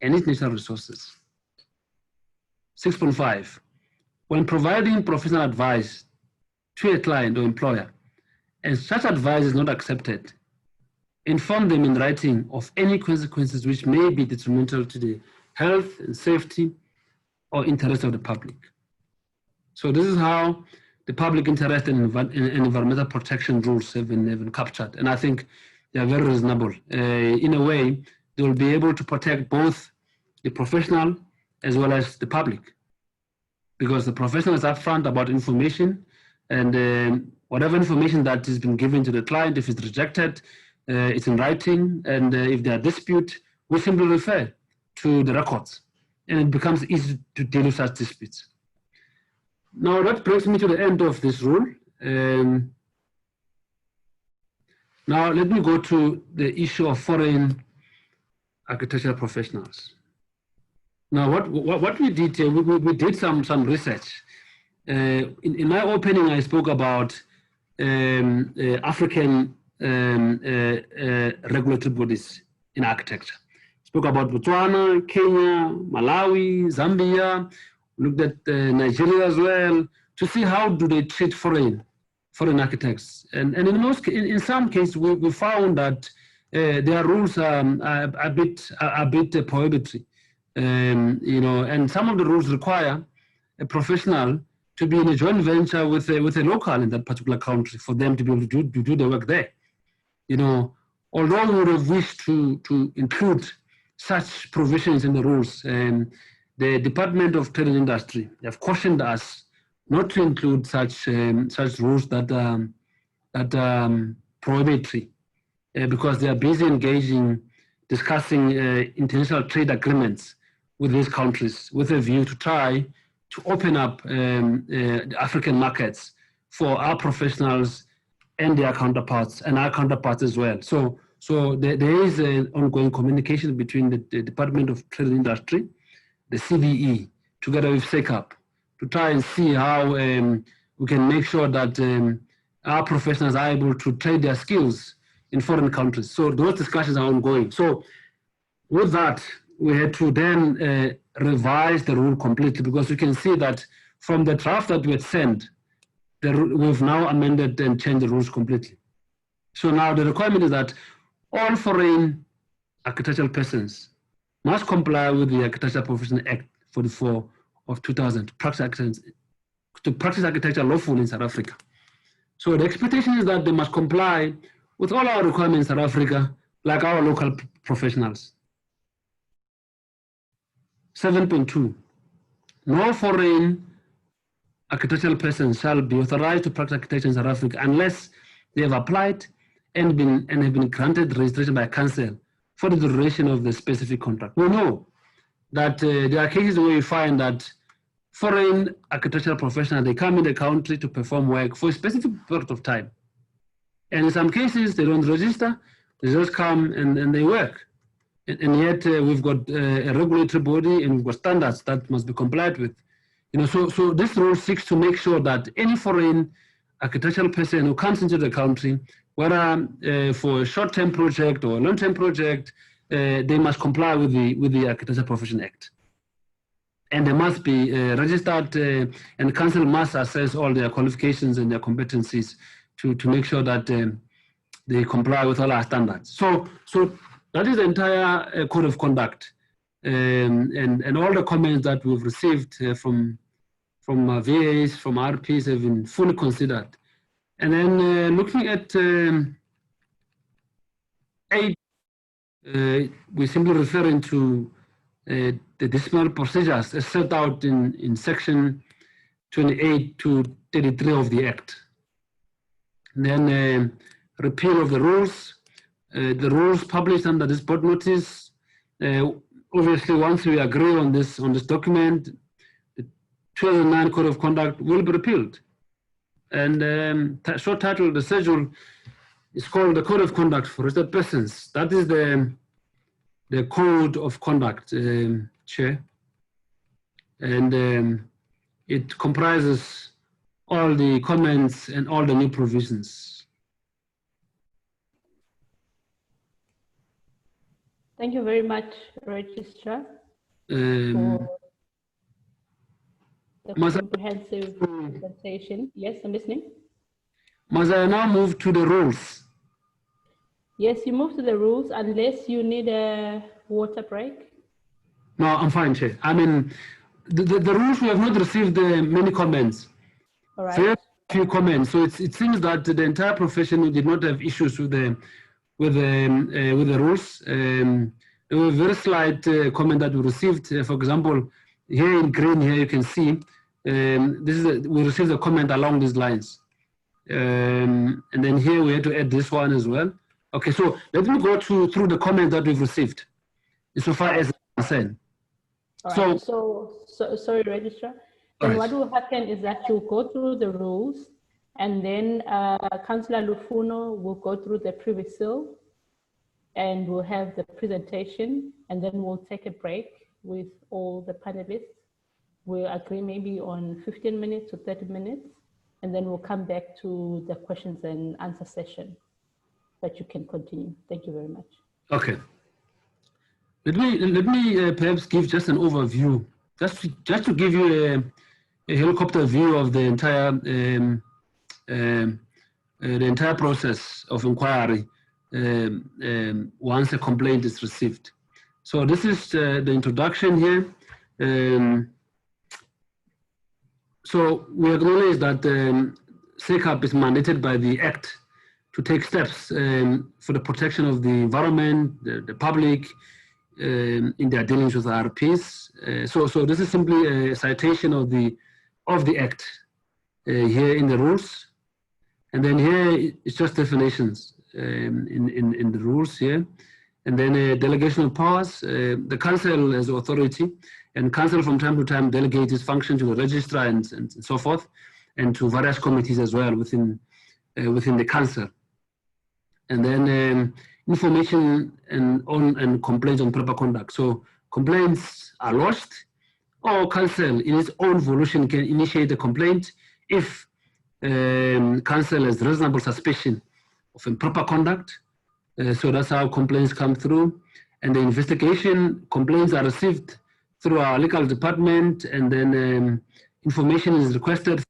and its natural resources. 6.5, when providing professional advice to a client or employer, and such advice is not accepted, inform them in writing of any consequences which may be detrimental to the health and safety or interest of the public. So this is how the public interest and environmental protection rules have been captured. And I think they are very reasonable. In a way, they will be able to protect both the professional as well as the public, because the professional is upfront about information, and whatever information that has been given to the client, if it's rejected, it's in writing, and if there are disputes, we simply refer to the records, and it becomes easy to deal with such disputes. Now that brings me to the end of this rule. Now let me go to the issue of foreign architectural professionals. Now what we did here, we did some research In my opening, I spoke about African regulatory bodies in architecture. Spoke about Botswana, Kenya, Malawi, Zambia, looked at Nigeria as well, to see how do they treat foreign architects. And in some cases, we found that their rules are a bit prohibitory. You know, and some of the rules require a professional to be in a joint venture with a local in that particular country for them to be able to do the work there. You know, although we would have wished to include such provisions in the rules, the Department of Trade and Industry have cautioned us not to include such rules that prohibitory, because they are busy discussing international trade agreements with these countries with a view to try to open up the African markets for our professionals and their counterparts and our counterparts as well. So there is an ongoing communication between the Department of Trade and Industry, the CBE, together with SACAP, to try and see how we can make sure that our professionals are able to trade their skills in foreign countries. So those discussions are ongoing. So with that, we had to then revise the rule completely, because you can see that from the draft that we had sent, we've now amended and changed the rules completely. So now the requirement is that all foreign architectural persons must comply with the Architecture Profession Act 44 of 2000 to practice architecture lawfully in South Africa. So the expectation is that they must comply with all our requirements in South Africa, like our local professionals. 7.2, no foreign architectural person shall be authorized to practice architecture in South Africa unless they have applied and have been granted registration by council for the duration of the specific contract. We know that there are cases where you find that foreign architectural professionals, they come in the country to perform work for a specific period of time. And in some cases, they don't register, they just come and they work. And yet we've got a regulatory body and we've got standards that must be complied with. You know, so this rule seeks to make sure that any foreign architectural person who comes into the country, whether for a short-term project or a long-term project, they must comply with the Architecture Profession Act. And they must be registered, and the council must assess all their qualifications and their competencies to make sure that they comply with all our standards. So that is the entire code of conduct, and all the comments that we've received from VAs, from RPs have been fully considered. And then looking at 8, we're simply referring to the disciplinary procedures as set out in section 28 to 33 of the Act. And then repeal of the rules published under this board notice. Obviously, once we agree on this document, the 2009 Code of Conduct will be repealed. And short title, the schedule is called the Code of Conduct for Registered Persons. That is the Code of Conduct, Chair. And it comprises all the comments and all the new provisions. Thank you very much, Registrar, for the comprehensive presentation. Yes, I'm listening. Must I now move to the rules? Yes, you move to the rules unless you need a water break. No, I'm fine, Chair. I mean, the rules, we have not received many comments. All right. Very few comments. So it seems that the entire profession did not have issues with the rules. There were very slight comment that we received. For example, here in green, here you can see we received a comment along these lines. And then here we had to add this one as well. Okay, so let me go through the comments that we've received, insofar as I'm concerned. Right. So sorry, Registrar. Then what will happen is that you'll go through the rules, and then Councillor Lufuno will go through the privy seal, and we'll have the presentation, and then we'll take a break with all the panelists, we'll agree maybe on 15 minutes to 30 minutes, and then we'll come back to the questions and answer session that you can continue. Thank you very much. Okay. Let me perhaps give just an overview, just to give you a helicopter view of the entire process of inquiry once a complaint is received. So this is the introduction here. So we acknowledge that SACAP is mandated by the Act to take steps for the protection of the environment, the public, in their dealings with RPs. So this is simply a citation of the Act here in the rules, and then here it's just definitions in the rules here, and then a delegation of powers. The council has authority, and council from time to time delegates its function to the registrar and so forth, and to various committees as well within the council. And then information and complaints on proper conduct. So complaints are lodged, or council in its own volition can initiate a complaint if council has reasonable suspicion of improper conduct. So that's how complaints come through. And the investigation complaints are received through our legal department, and then information is requested,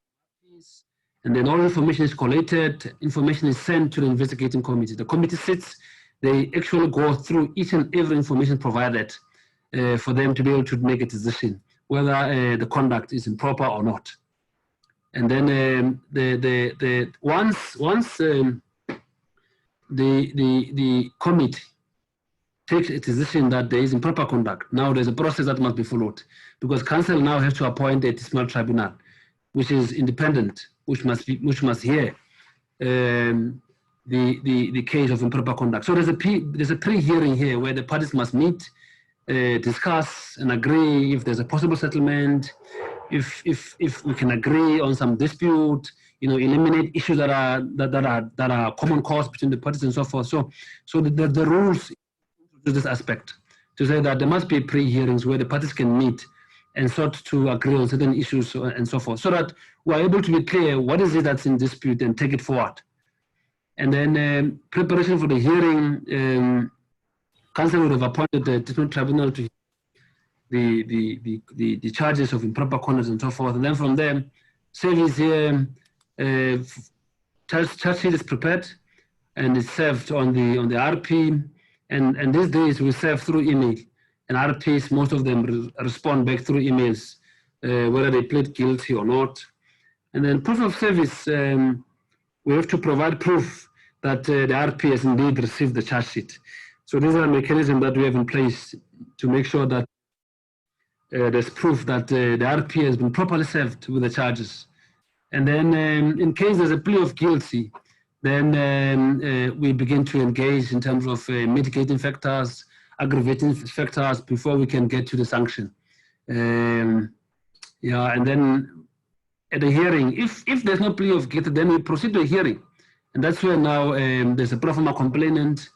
and then all information is collated, information is sent to the investigating committee. The committee sits, they actually go through each and every information provided for them to be able to make a decision whether the conduct is improper or not. And then once the committee takes a decision that there is improper conduct, now there's a process that must be followed, because council now has to appoint a disciplinary tribunal, which is independent, which must hear the case of improper conduct. So there's a pre-hearing here where the parties must meet, discuss and agree if there's a possible settlement, if we can agree on some dispute, eliminate issues that are common cause between the parties and so forth. So the rules to this aspect to say that there must be pre-hearings where the parties can meet and sort to agree on certain issues and so forth, so that we're able to be clear what is it that's in dispute and take it forward. And then preparation for the hearing, council would have appointed the disciplinary tribunal to the charges of improper conduct and so forth. And then from there, service here, charge sheet is prepared and it's served on the RP. And these days we serve through email. And RPs, most of them respond back through emails, whether they plead guilty or not. And then proof of service, we have to provide proof that the RP has indeed received the charge sheet. So these are mechanisms that we have in place to make sure that there's proof that the RP has been properly served with the charges. And then in case there's a plea of guilty, then we begin to engage in terms of mitigating factors, aggravating factors before we can get to the sanction. And then at the hearing, if there's no plea of guilty, then we proceed to a hearing. And that's where now there's a pro forma complainant.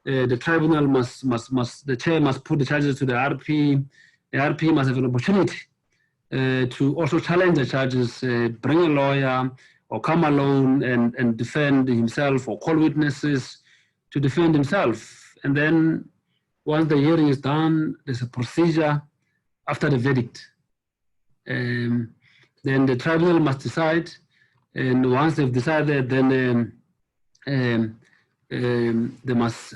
The tribunal the chair must put the charges to the RP. The RP must have an opportunity to also challenge the charges, bring a lawyer, or come alone and defend himself, or call witnesses to defend himself. And then once the hearing is done, there's a procedure after the verdict. Then the tribunal must decide, and once they've decided, then they must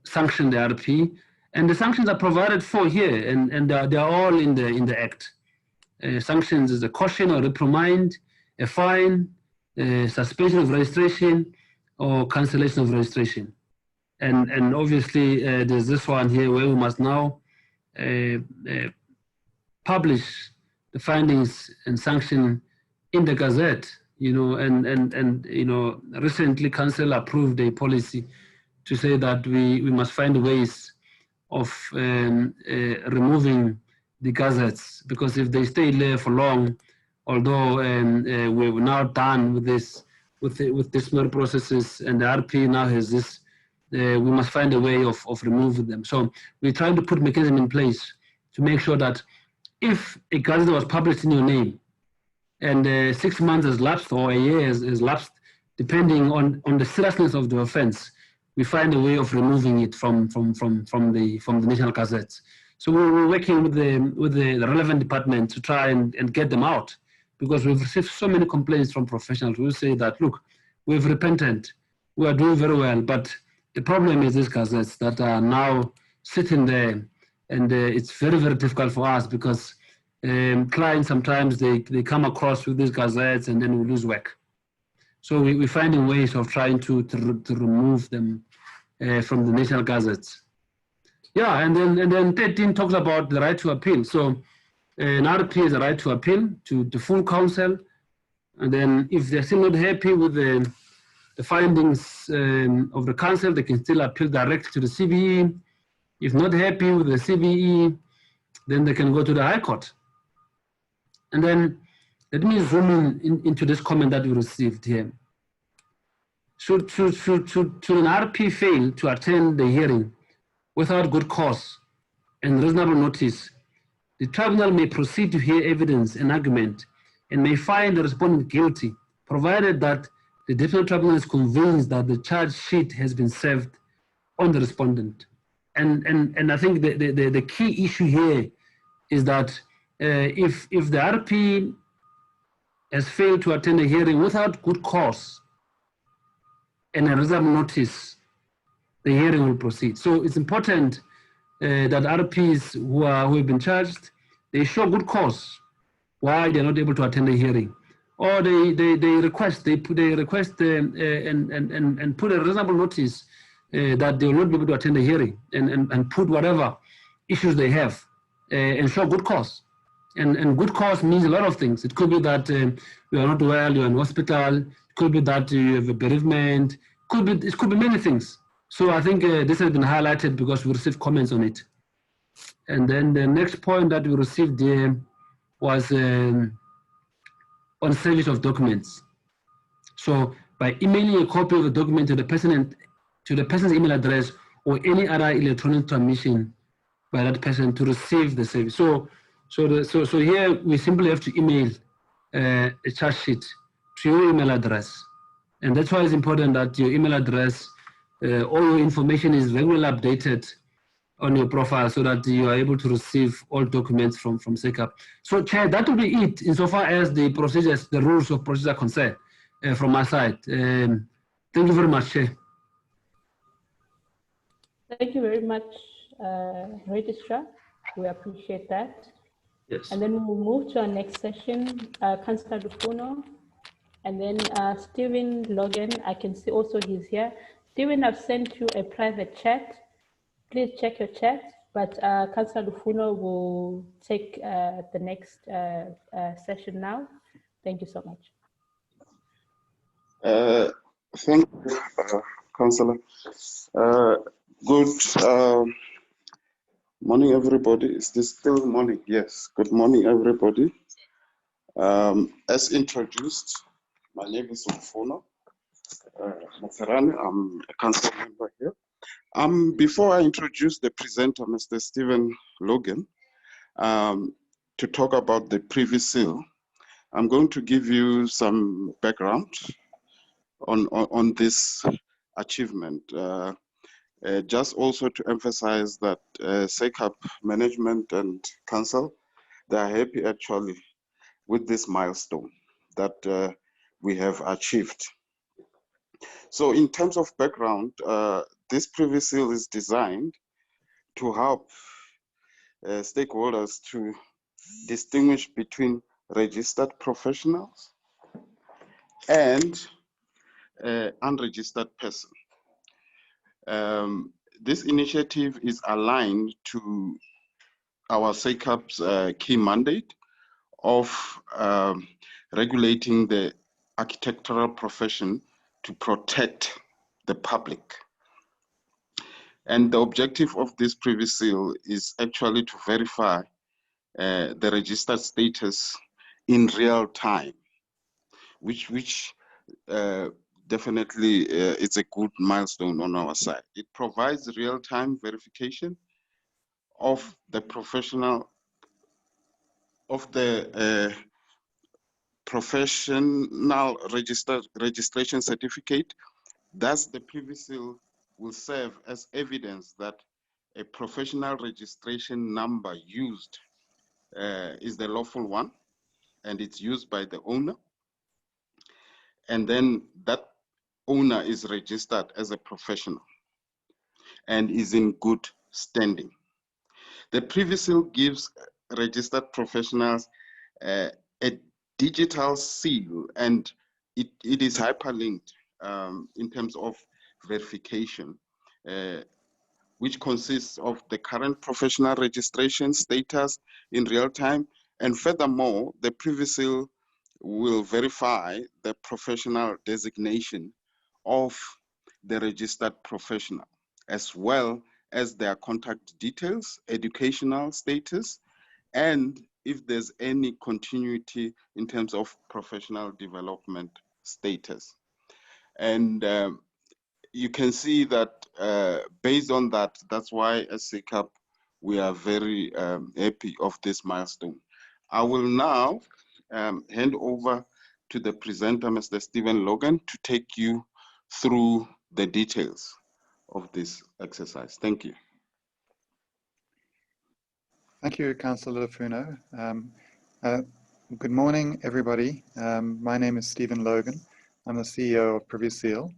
sanction the RP. And the sanctions are provided for here, and they are all in the Act. Sanctions is a caution or reprimand, a fine, suspension of registration, or cancellation of registration. And obviously there's this one here where we must now publish the findings and sanction in the Gazette, and recently council approved a policy to say that we must find ways of removing the gazettes, because if they stay there for long, although we're now done with this, with disciplinary processes, and the RP now has this, we must find a way of removing them. So we're trying to put mechanism in place to make sure that if a gazette was published in your name and 6 months has lapsed or a year has lapsed, depending on the seriousness of the offense, we find a way of removing it from the National Gazettes. So we're working with the relevant department to try and get them out, because we've received so many complaints from professionals who say that, look, we've repented, we are doing very well, but the problem is these gazettes that are now sitting there, and it's very, very difficult for us because clients sometimes they come across with these gazettes and then we lose work. So we're finding ways of trying to remove them from the national gazettes. Yeah, and then 13 talks about the right to appeal. So an RP has a right to appeal to the full council, and then if they're still not happy with the findings of the council, they can still appeal directly to the CBE. If not happy with the CBE, then they can go to the High Court. And then let me zoom into this comment that we received here. Should an RP fail to attend the hearing without good cause and reasonable notice, the tribunal may proceed to hear evidence and argument and may find the respondent guilty, provided that the different tribunal is convinced that the charge sheet has been served on the respondent. And I think the key issue here is that if the RP has failed to attend a hearing without good cause and a reasonable notice, the hearing will proceed. So it's important that RPs who have been charged, they show good cause why they're not able to attend a hearing, or they request and put a reasonable notice that they will not be able to attend a hearing, and put whatever issues they have and show good cause. And good cause means a lot of things. It could be that you are not well, you're in hospital. It could be that you have a bereavement. It could be many things. So I think this has been highlighted because we received comments on it. And then the next point that we received there was on service of documents. So by emailing a copy of the document to the person's email address or any other electronic transmission by that person to receive the service. So here we simply have to email a charge sheet to your email address. And that's why it's important that your email address, all your information is regularly updated on your profile so that you are able to receive all documents from SACAP. So Chair, that will be it insofar as the procedures, the rules of procedure are concerned from my side. Thank you very much, Chair. Thank you very much, Registrar. We appreciate that. Yes. And then we'll move to our next session, Councillor Lufuno, and then Stephen Logan. I can see also he's here. Stephen, I've sent you a private chat. Please check your chat, but Councillor Lufuno will take the next session now. Thank you so much. Thank you, Councillor. Good morning, everybody. Is this still morning? Yes. Good morning, everybody. As introduced, my name is Lufuno Maserane. I'm a council member here. Before I introduce the presenter, Mr. Stephen Logan, to talk about the Privy Seal, I'm going to give you some background on this achievement. Just also to emphasize that SACAP management and council, they are happy actually with this milestone that we have achieved. So in terms of background, this Privy Seal is designed to help stakeholders to distinguish between registered professionals and unregistered person. This initiative is aligned to our SACAP's key mandate of regulating the architectural profession to protect the public. And the objective of this Privy Seal is actually to verify the registered status in real time, which definitely it's a good milestone on our side. It provides real-time verification of the professional of the professional registration certificate. Thus, the PVCL will serve as evidence that a professional registration number used is the lawful one, and it's used by the owner. And then that owner is registered as a professional and is in good standing. The PVCL gives registered professionals a digital seal, and it is hyperlinked in terms of verification, which consists of the current professional registration status in real time. And furthermore, the PVCL will verify the professional designation of the registered professional, as well as their contact details, educational status, and if there's any continuity in terms of professional development status. And you can see that based on that, that's why as SACAP, we are very happy of this milestone. I will now hand over to the presenter, Mr. Stephen Logan, to take you through the details of this exercise. Thank you. Thank you, Councillor Funo. Good morning, everybody. My name is Stephen Logan. I'm the CEO of PrivySeal.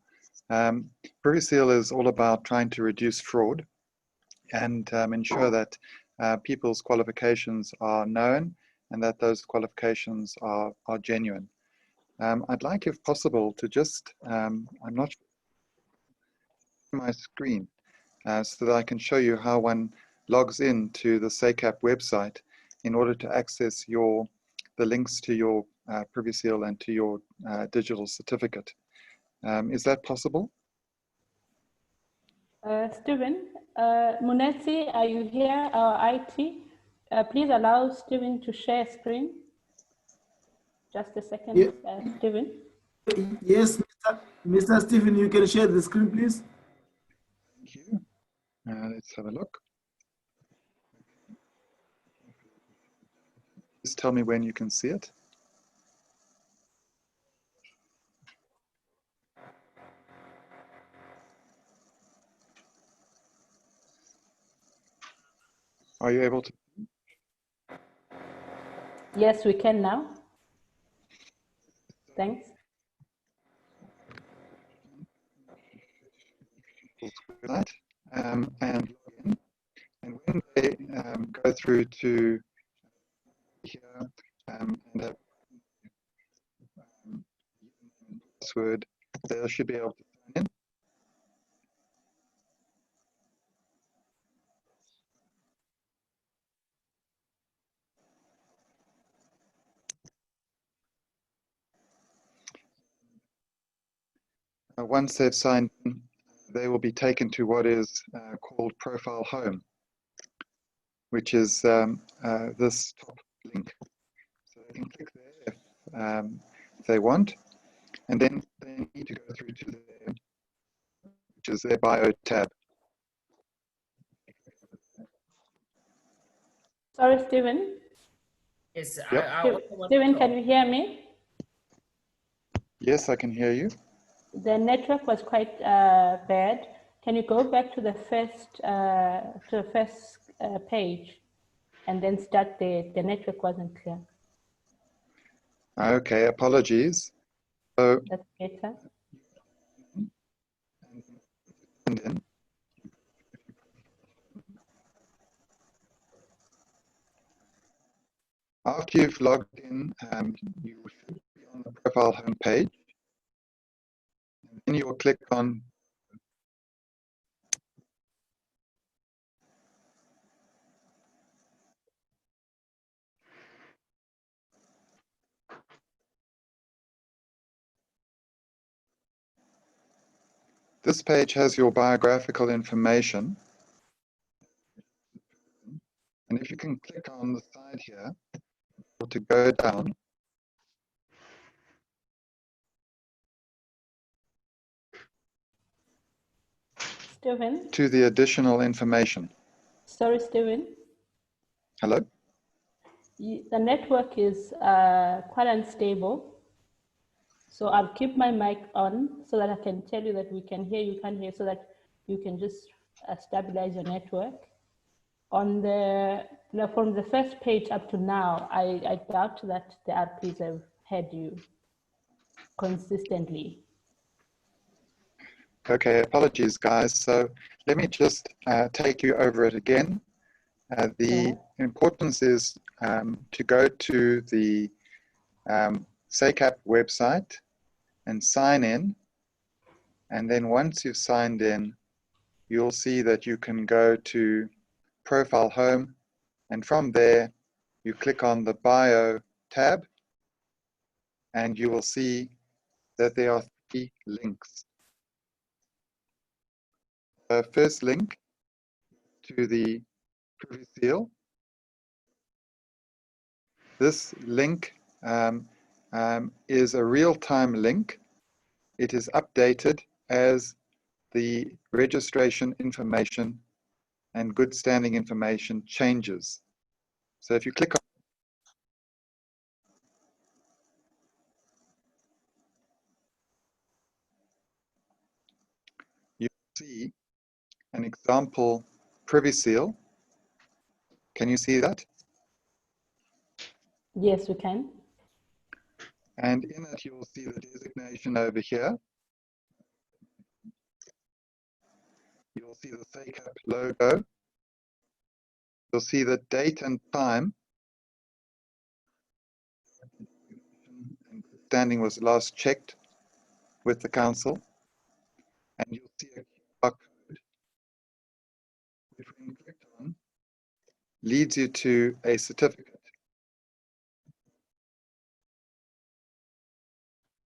PrivySeal is all about trying to reduce fraud and ensure that people's qualifications are known and that those qualifications are genuine. I'd like, if possible, to just, I'm not sure my screen so that I can show you how one logs in to the SACAP website in order to access the links to your PrivySeal and to your digital certificate. Is that possible? Stephen, Munetsi, are you here, our IT? Please allow Stephen to share screen. Just a second, yeah. Stephen. Yes, Mr. Stephen, you can share the screen, please. Thank you. Let's have a look. Just tell me when you can see it. Are you able to? Yes, we can now. Thanks. And log in. And when they go through to here and have password, they should be able to sign in. Once they've signed in, they will be taken to what is called Profile Home, which is this top link. So they can click there if they want, and then they need to go through to their, which is their Bio tab. Sorry, Stephen. Yes, yep. Stephen, can you hear me? Yes, I can hear you. The network was quite bad. Can you go back to the first page and then start the network wasn't clear. Okay, apologies. So that's better. And then after you've logged in, you should be on the profile home page. And then you will click on this page has your biographical information. And if you can click on the side here to go down, Stephen? To the additional information. Sorry, Stephen. Hello? The network is quite unstable. So I'll keep my mic on so that I can tell you that we can hear, you can hear, so that you can just stabilize your network. On the, from the first page up to now, I doubt that the RPs have heard you consistently. Okay, apologies, guys. So let me just take you over it again. The importance is to go to the SACAP website and sign in. And then once you've signed in, you'll see that you can go to Profile Home. And from there, you click on the Bio tab, and you will see that there are 3 links. The first link to the Privy Seal. This link is a real-time link. It is updated as the registration information and good standing information changes. So if you click on, you see an example Privy Seal. Can you see that? Yes, we can. And in it, you will see the designation over here. You'll see the SACAP logo. You'll see the date and time and standing was last checked with the council. And you'll see a QR code, which when clicked on, leads you to a certificate.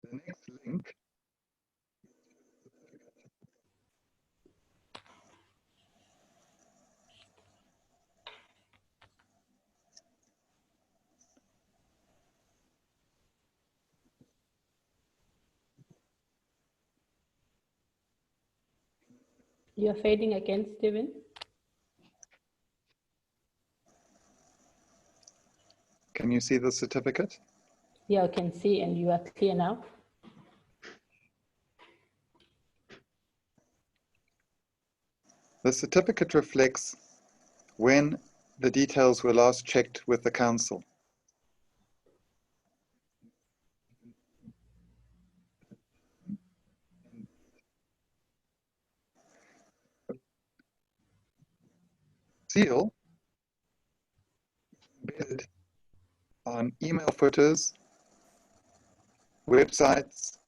The next link You're fading again, Stephen. Can you see the certificate? Yeah, I can see, and you are clear now. The certificate reflects when the details were last checked with the council. Seal embedded on email footers, websites,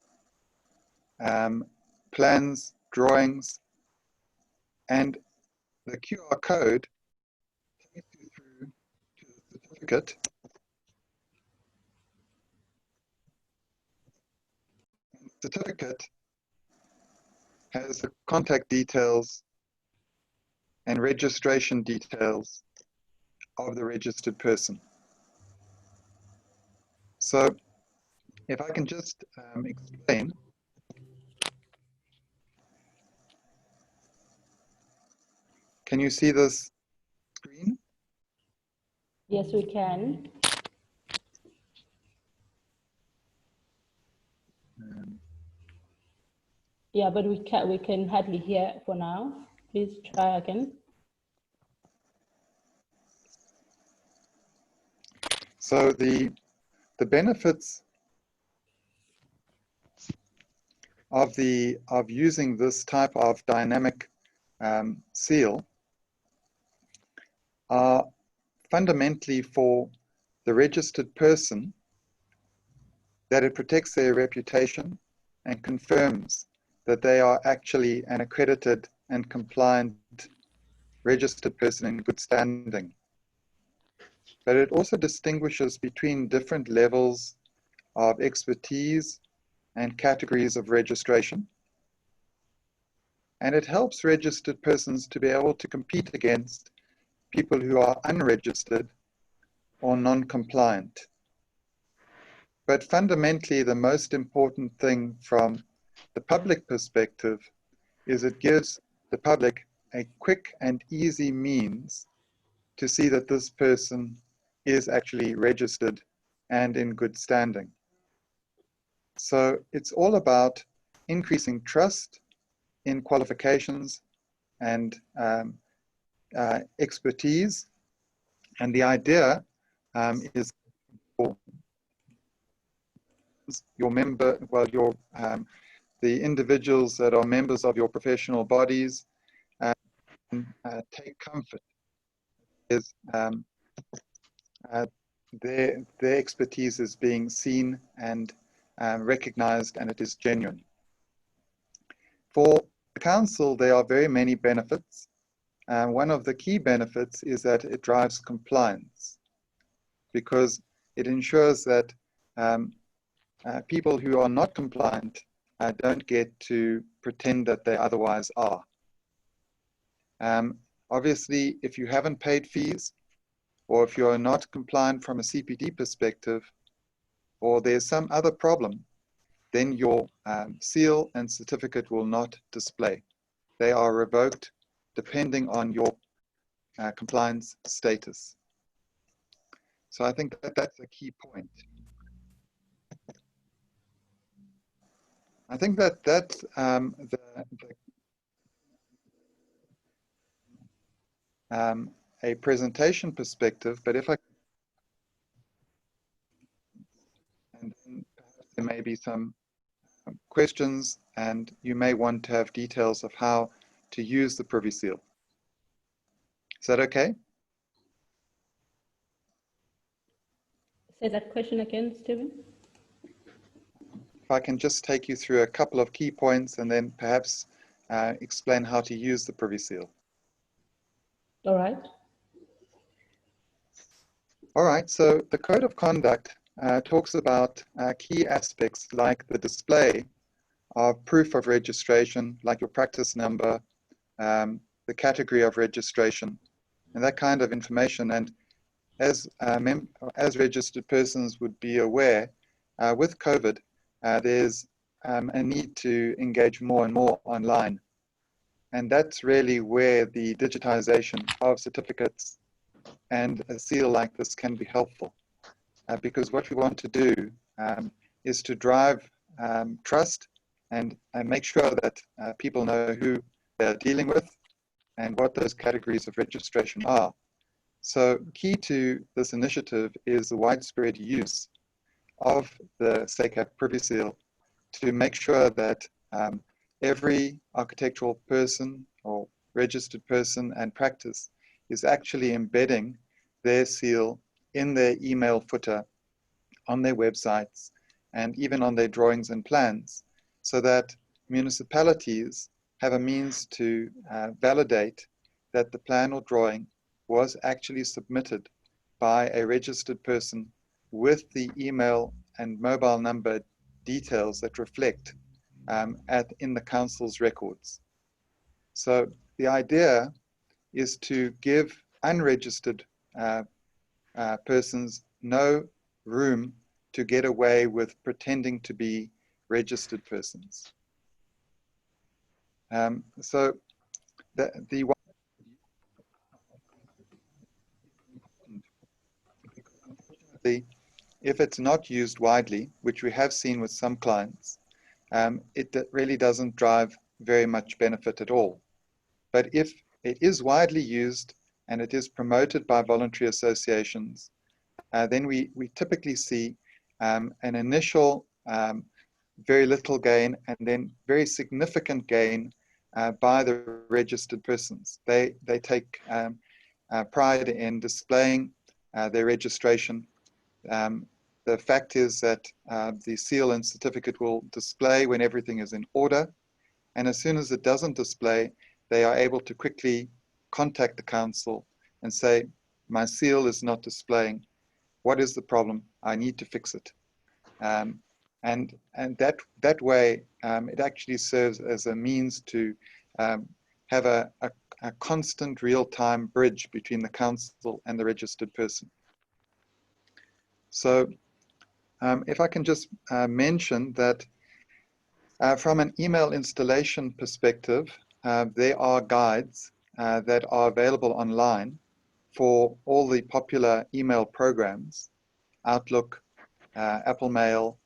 plans, drawings, and the QR code takes you through to the certificate. And the certificate has the contact details and registration details of the registered person. So if I can just explain. Can you see this screen? Yes, we can. Yeah, but we can hardly hear for now. Please try again. So the benefits of using this type of dynamic seal are fundamentally for the registered person that it protects their reputation and confirms that they are actually an accredited and compliant registered person in good standing. But it also distinguishes between different levels of expertise and categories of registration. And it helps registered persons to be able to compete against people who are unregistered or non-compliant. But fundamentally, the most important thing from the public perspective is it gives the public a quick and easy means to see that this person is actually registered and in good standing. So it's all about increasing trust in qualifications and expertise. And the idea is for your member, well, your the individuals that are members of your professional bodies take comfort is their expertise is being seen and recognized, and it is genuine. For the council, there are very many benefits. One of the key benefits is that it drives compliance, because it ensures that people who are not compliant don't get to pretend that they otherwise are. Obviously, if you haven't paid fees, or if you're not compliant from a CPD perspective, or there's some other problem, then your seal and certificate will not display. They are revoked depending on your compliance status. So I think that that's a key point. I think that that's a presentation perspective, but if I, and then perhaps there may be some questions, and you may want to have details of how to use the Privy Seal. Is that okay? Say that question again, Stephen. If I can just take you through a couple of key points and then perhaps explain how to use the Privy Seal. All right. All right, so the Code of Conduct talks about key aspects like the display of proof of registration, like your practice number, the category of registration, and that kind of information. And as registered persons would be aware, with COVID, there's a need to engage more and more online. And that's really where the digitization of certificates and a seal like this can be helpful. Because what we want to do is to drive trust and make sure that people know who they're dealing with and what those categories of registration are. So key to this initiative is the widespread use of the SACAP Privy Seal to make sure that every architectural person or registered person and practice is actually embedding their seal in their email footer, on their websites, and even on their drawings and plans, so that municipalities have a means to validate that the plan or drawing was actually submitted by a registered person with the email and mobile number details that reflect in the council's records. So the idea is to give unregistered persons no room to get away with pretending to be registered persons. So if it's not used widely, which we have seen with some clients, it really doesn't drive very much benefit at all. But if it is widely used and it is promoted by voluntary associations, then we typically see an initial very little gain and then very significant gain by the registered persons. They take pride in displaying their registration. The fact is that the seal and certificate will display when everything is in order, and as soon as it doesn't display, they are able to quickly contact the council and say, my seal is not displaying. What is the problem? I need to fix it. And that way, it actually serves as a means to have a constant real-time bridge between the council and the registered person. So if I can just mention that from an email installation perspective, there are guides that are available online for all the popular email programs, Outlook, Apple Mail,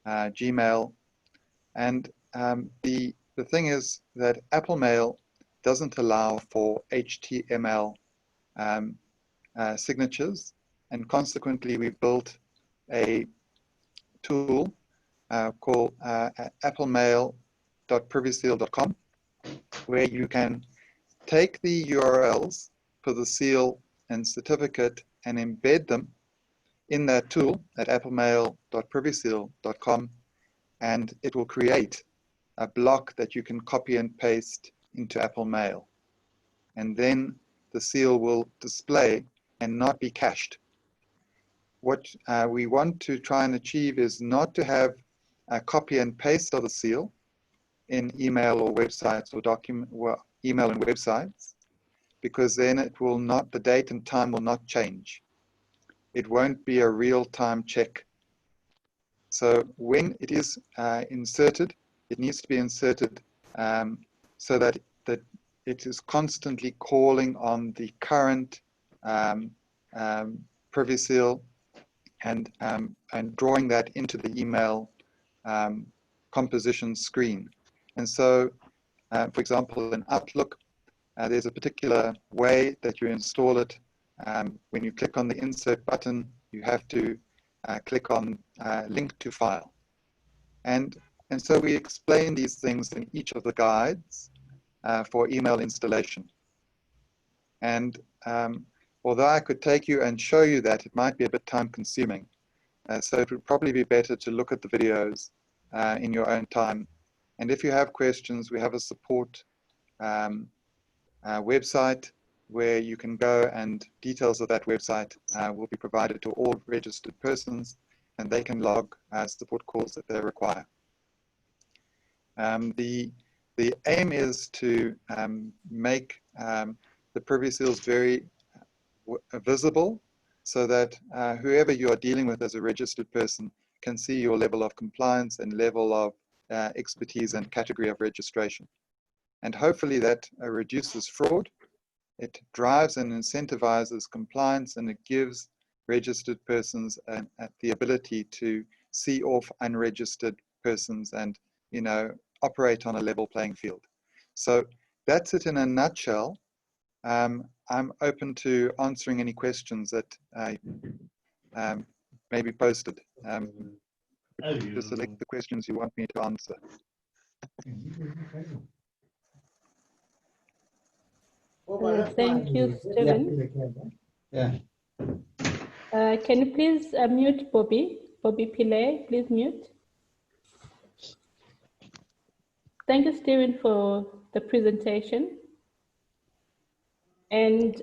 Gmail, and the thing is that Apple Mail doesn't allow for HTML signatures, and consequently we built a tool called applemail.privyseal.com, where you can take the URLs for the seal and certificate and embed them in that tool at applemail.privyseal.com, and it will create a block that you can copy and paste into Apple Mail. And then the seal will display and not be cached. What we want to try and achieve is not to have a copy and paste of the seal in email or websites or email and websites, because then it will not, the date and time will not change. It won't be a real-time check. So when it is inserted, it needs to be inserted so that it is constantly calling on the current Privy Seal and drawing that into the email composition screen. And so, for example, in Outlook, there's a particular way that you install it. When you click on the insert button, you have to click on link to file. And so we explain these things in each of the guides for email installation. And although I could take you and show you that, it might be a bit time consuming. So it would probably be better to look at the videos in your own time. And if you have questions, we have a support website where you can go, and details of that website will be provided to all registered persons, and they can log support calls that they require. The aim is to make the Privy Seals very visible, so that whoever you are dealing with as a registered person can see your level of compliance and level of expertise and category of registration. And hopefully that reduces fraud. It drives and incentivizes compliance, and it gives registered persons the ability to see off unregistered persons and, you know, operate on a level playing field. So that's it in a nutshell. I'm open to answering any questions that may be posted. Just select the questions you want me to answer. Thank you, Stephen. Yeah. Can you please mute Bobby? Bobby Pillay, please mute. Thank you, Stephen, for the presentation. And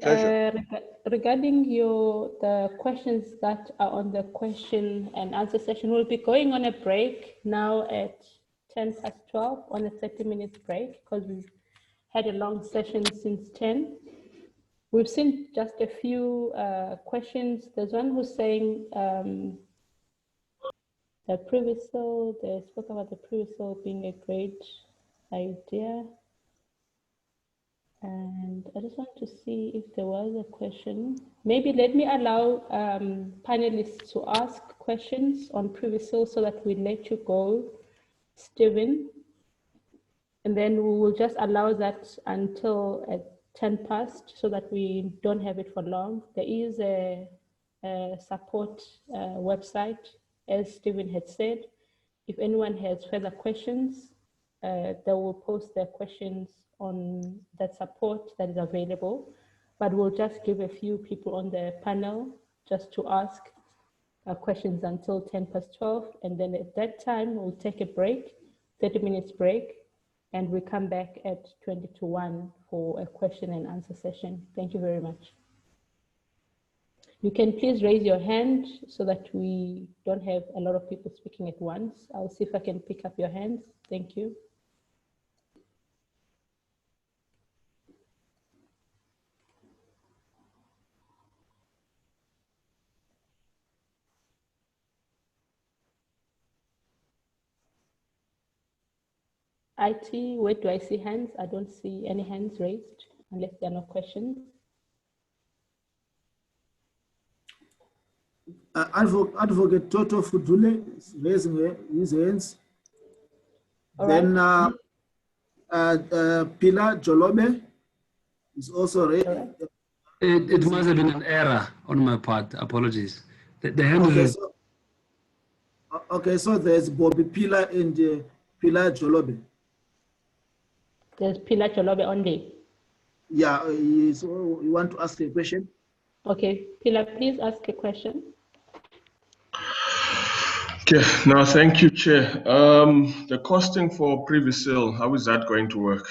regarding the questions that are on the question and answer session, we'll be going on a break now at 12:10 on a 30-minute break, because we've had a long session since 10. We've seen just a few questions. There's one who's saying the Privy Seal, they spoke about the Privy Seal being a great idea. And I just want to see if there was a question. Maybe let me allow panelists to ask questions on Privy Seal so that we let you go, Stephen. And then we will just allow that until at 10 past so that we don't have it for long. There is a support website, as Stephen had said. If anyone has further questions, they will post their questions on that support that is available. But we'll just give a few people on the panel just to ask questions until 12:10. And then at that time, we'll take a break, 30 minutes break, and we come back at 1 for a question and answer session. Thank you very much. You can please raise your hand so that we don't have a lot of people speaking at once. I'll see if I can pick up your hands. Thank you. IT, where do I see hands? I don't see any hands raised unless there are no questions. Advocate Toto Fudule is raising his hands. All Then right. Pilar Jolobe is also raising. It must have been an error on my part. Apologies. The hand is. Okay, so there's Bobby Pilar and Pilar Jolobe. There's Pilar Jolobe only. Yeah, so you want to ask a question? Okay, Pilar, please ask a question. Okay, now thank you, Chair. The costing for previous sale, how is that going to work?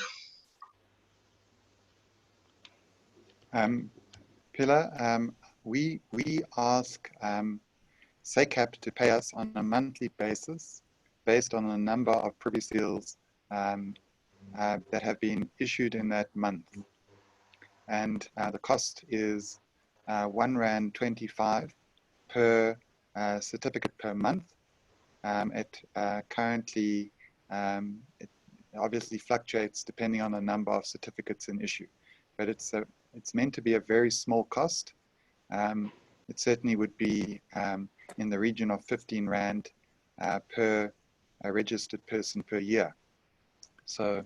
Pilar, we ask SACAP to pay us on a monthly basis based on a number of privy seals that have been issued in that month. And the cost is R1.25 per certificate per month. It currently it obviously fluctuates depending on the number of certificates in issue, but it's meant to be a very small cost. It certainly would be in the region of R15 per registered person per year. So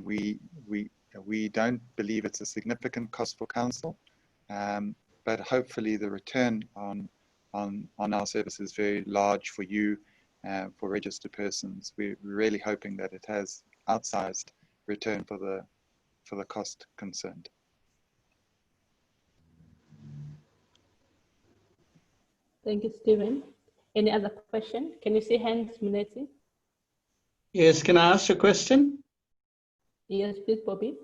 we don't believe it's a significant cost for council, but hopefully the return on our service is very large for you, for registered persons. We're really hoping that it has outsized return for the cost concerned. Thank you, Stephen. Any other question? Can you see hands, Muneti? Yes, can I ask a question? Yes, please, Bobby.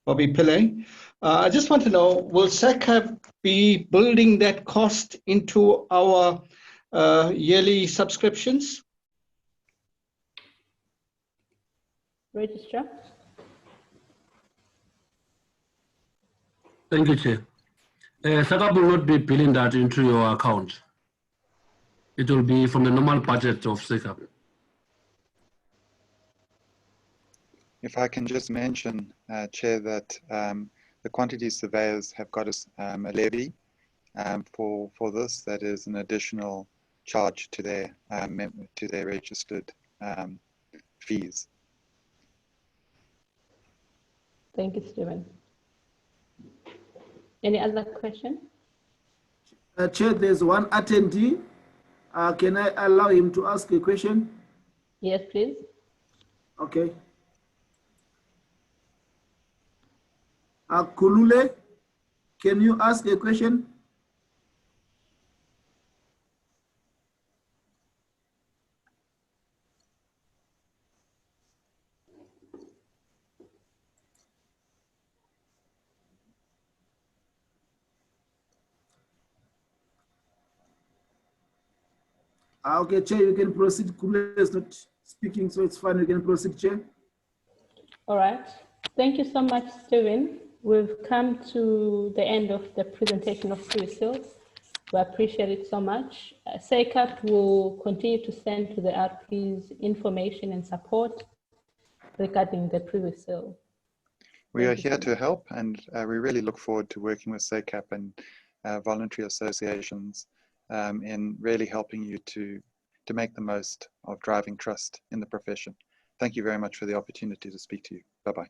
Bobby Pillay. I just want to know, will SACAP be building that cost into our yearly subscriptions? Registrar. Thank you, Chair. SACAP will not be billing that into your account. It will be from the normal budget of SACAP. If I can just mention, Chair, that the quantity surveyors have got a levy for this. That is an additional charge to their registered fees. Thank you, Stephen. Any other question? Chair, there's one attendee. Can I allow him to ask a question? Yes, please. Okay. Kulule, can you ask a question? Okay, Chair, you can proceed. Kulule is not speaking, so it's fine. You can proceed, Chair. All right. Thank you so much, Stephen. We've come to the end of the presentation of pre-sales. We appreciate it so much. SACAP will continue to send to the RPs information and support regarding the pre-sale. We are here to help, and we really look forward to working with SACAP and voluntary associations in really helping you to make the most of driving trust in the profession. Thank you very much for the opportunity to speak to you. Bye-bye.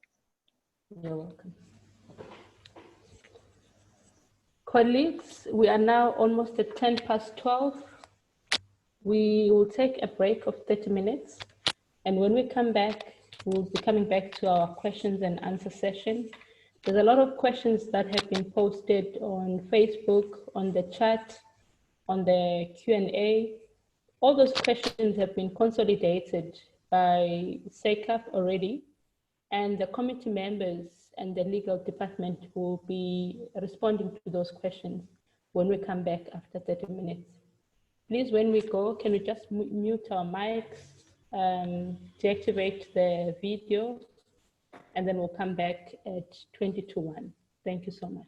You're welcome. Colleagues, we are now almost at 12:10. We will take a break of 30 minutes. And when we come back, we'll be coming back to our questions and answer session. There's a lot of questions that have been posted on Facebook, on the chat, on the Q&A. All those questions have been consolidated by SACAP already, and the committee members and the legal department will be responding to those questions when we come back after 30 minutes. Please, when we go, can we just mute our mics, deactivate the video, and then we'll come back at 20 to 1. Thank you so much.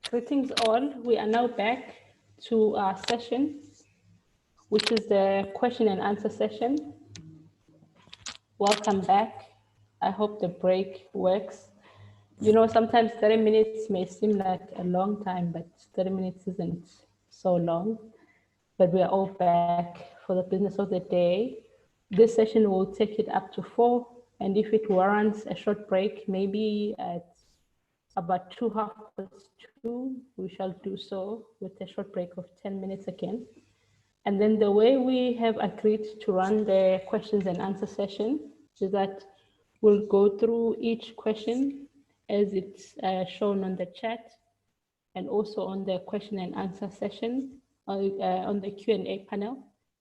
Greetings all. We are now back to our session, which is the question and answer session. Welcome back. I hope the break works. You know, sometimes 30 minutes may seem like a long time, but 30 minutes isn't so long. But we are all back for the business of the day. This session will take it up to 4, and if it warrants a short break, maybe at about 2:30, we shall do so with a short break of 10 minutes again. And then the way we have agreed to run the questions and answer session is that we'll go through each question as it's shown on the chat and also on the question and answer session on the Q&A panel,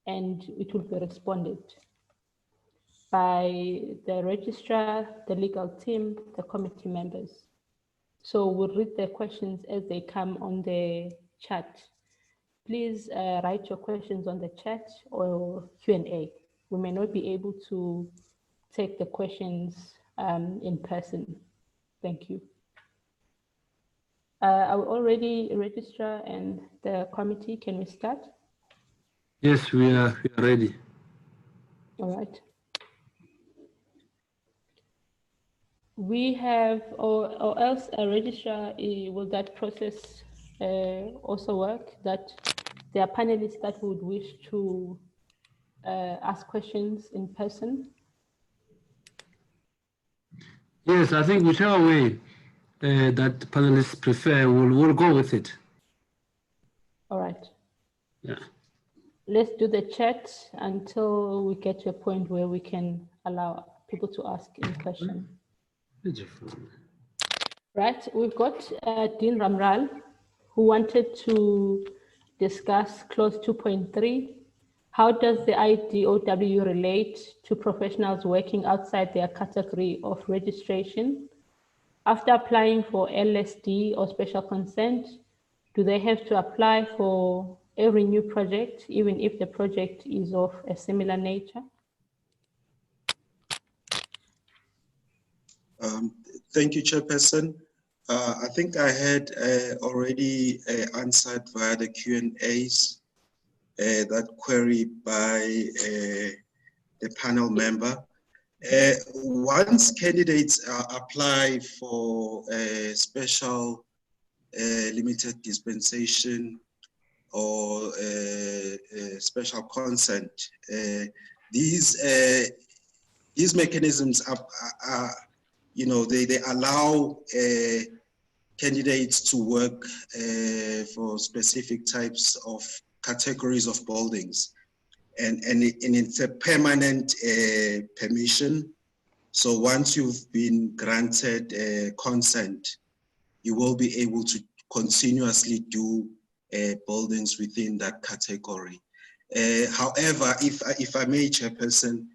and it will be responded by the registrar, the legal team, the committee members. So we'll read the questions as they come on the chat. Please write your questions on the chat or Q&A. We may not be able to take the questions in person. Thank you. Are we already registrar and the committee? Can we start? Yes, we are ready. All right. We have, or else a registrar, will that process also work, that there are panelists that would wish to ask questions in person? Yes, I think whichever way that panelists prefer, we'll go with it. All right. Yeah. Let's do the chat until we get to a point where we can allow people to ask in question. Right, we've got Dean Ramral, who wanted to discuss clause 2.3. How does the IDOW relate to professionals working outside their category of registration? After applying for LSD or special consent, do they have to apply for every new project, even if the project is of a similar nature? Thank you, Chairperson. I think I had already answered via the Q&As that query by the panel member. Once candidates apply for a special limited dispensation or special consent, these mechanisms are you know, they allow candidates to work for specific types of categories of buildings. And it's a permanent permission. So once you've been granted consent, you will be able to continuously do buildings within that category. However, if I may, Chairperson,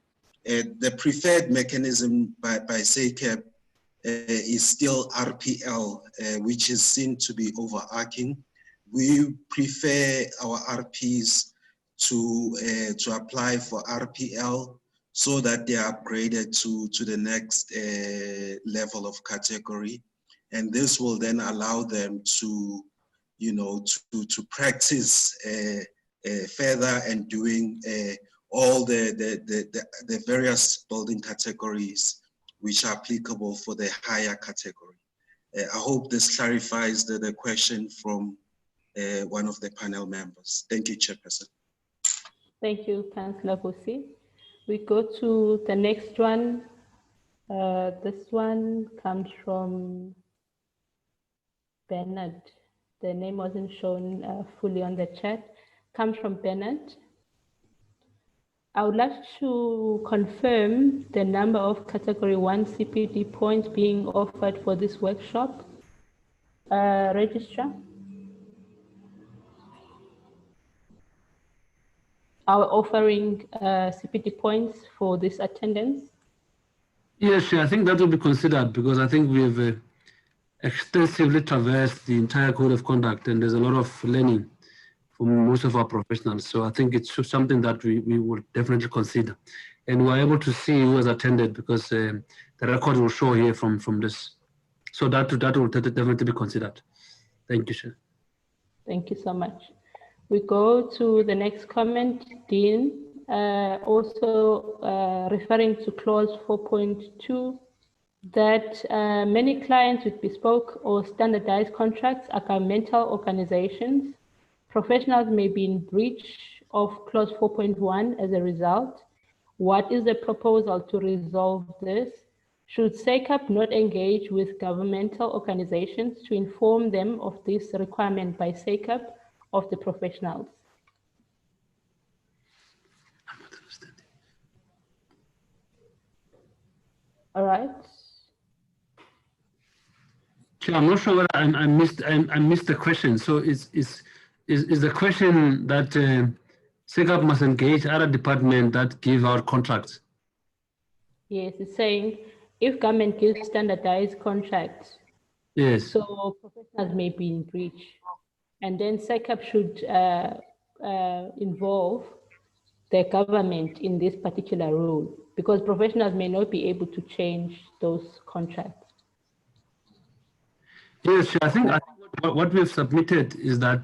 the preferred mechanism by SACAP is still RPL, which is seen to be overarching. We prefer our RPs to apply for RPL so that they are upgraded to the next level of category. And this will then allow them to, you know, to practice further and doing all the various building categories which are applicable for the higher category. I hope this clarifies the question from one of the panel members. Thank you, Chairperson. Thank you, Councillor Busi. We go to the next one. This one comes from Bernard. The name wasn't shown fully on the chat. Comes from Bernard. I would like to confirm the number of category 1 CPD points being offered for this workshop. Registrar? Are offering CPD points for this attendance? Yes, I think that will be considered because I think we have extensively traversed the entire code of conduct and there's a lot of learning from most of our professionals. So I think it's something that we will definitely consider. And we're able to see who has attended because the record will show here from this. So that will definitely be considered. Thank you, Chair. Thank you so much. We go to the next comment, Dean, also referring to clause 4.2, that many clients with bespoke or standardized contracts are governmental organizations. Professionals may be in breach of clause 4.1 as a result. What is the proposal to resolve this? Should SACAP not engage with governmental organizations to inform them of this requirement by SACAP of the professionals? All right. Chair, I'm not sure whether I missed the question. So is the question that SACAP must engage other departments that give out contracts? Yes, it's saying if government gives standardized contracts, yes, so professionals may be in breach, and then SACAP should involve the government in this particular rule, because professionals may not be able to change those contracts. Yes, I think what we've submitted is that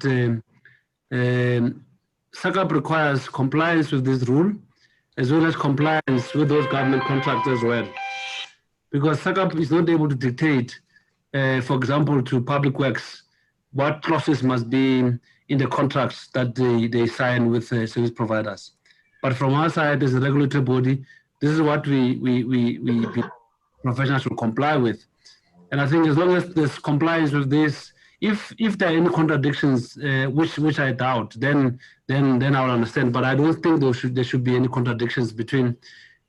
SACAP requires compliance with this rule, as well as compliance with those government contracts as well. Because SACAP is not able to dictate, for example, to public works, what clauses must be in the contracts that they sign with service providers. But from our side, as a regulatory body, this is what we professionals should comply with. And I think as long as there's compliance with this, if there are any contradictions, which I doubt, then I'll understand. But I don't think there should be any contradictions between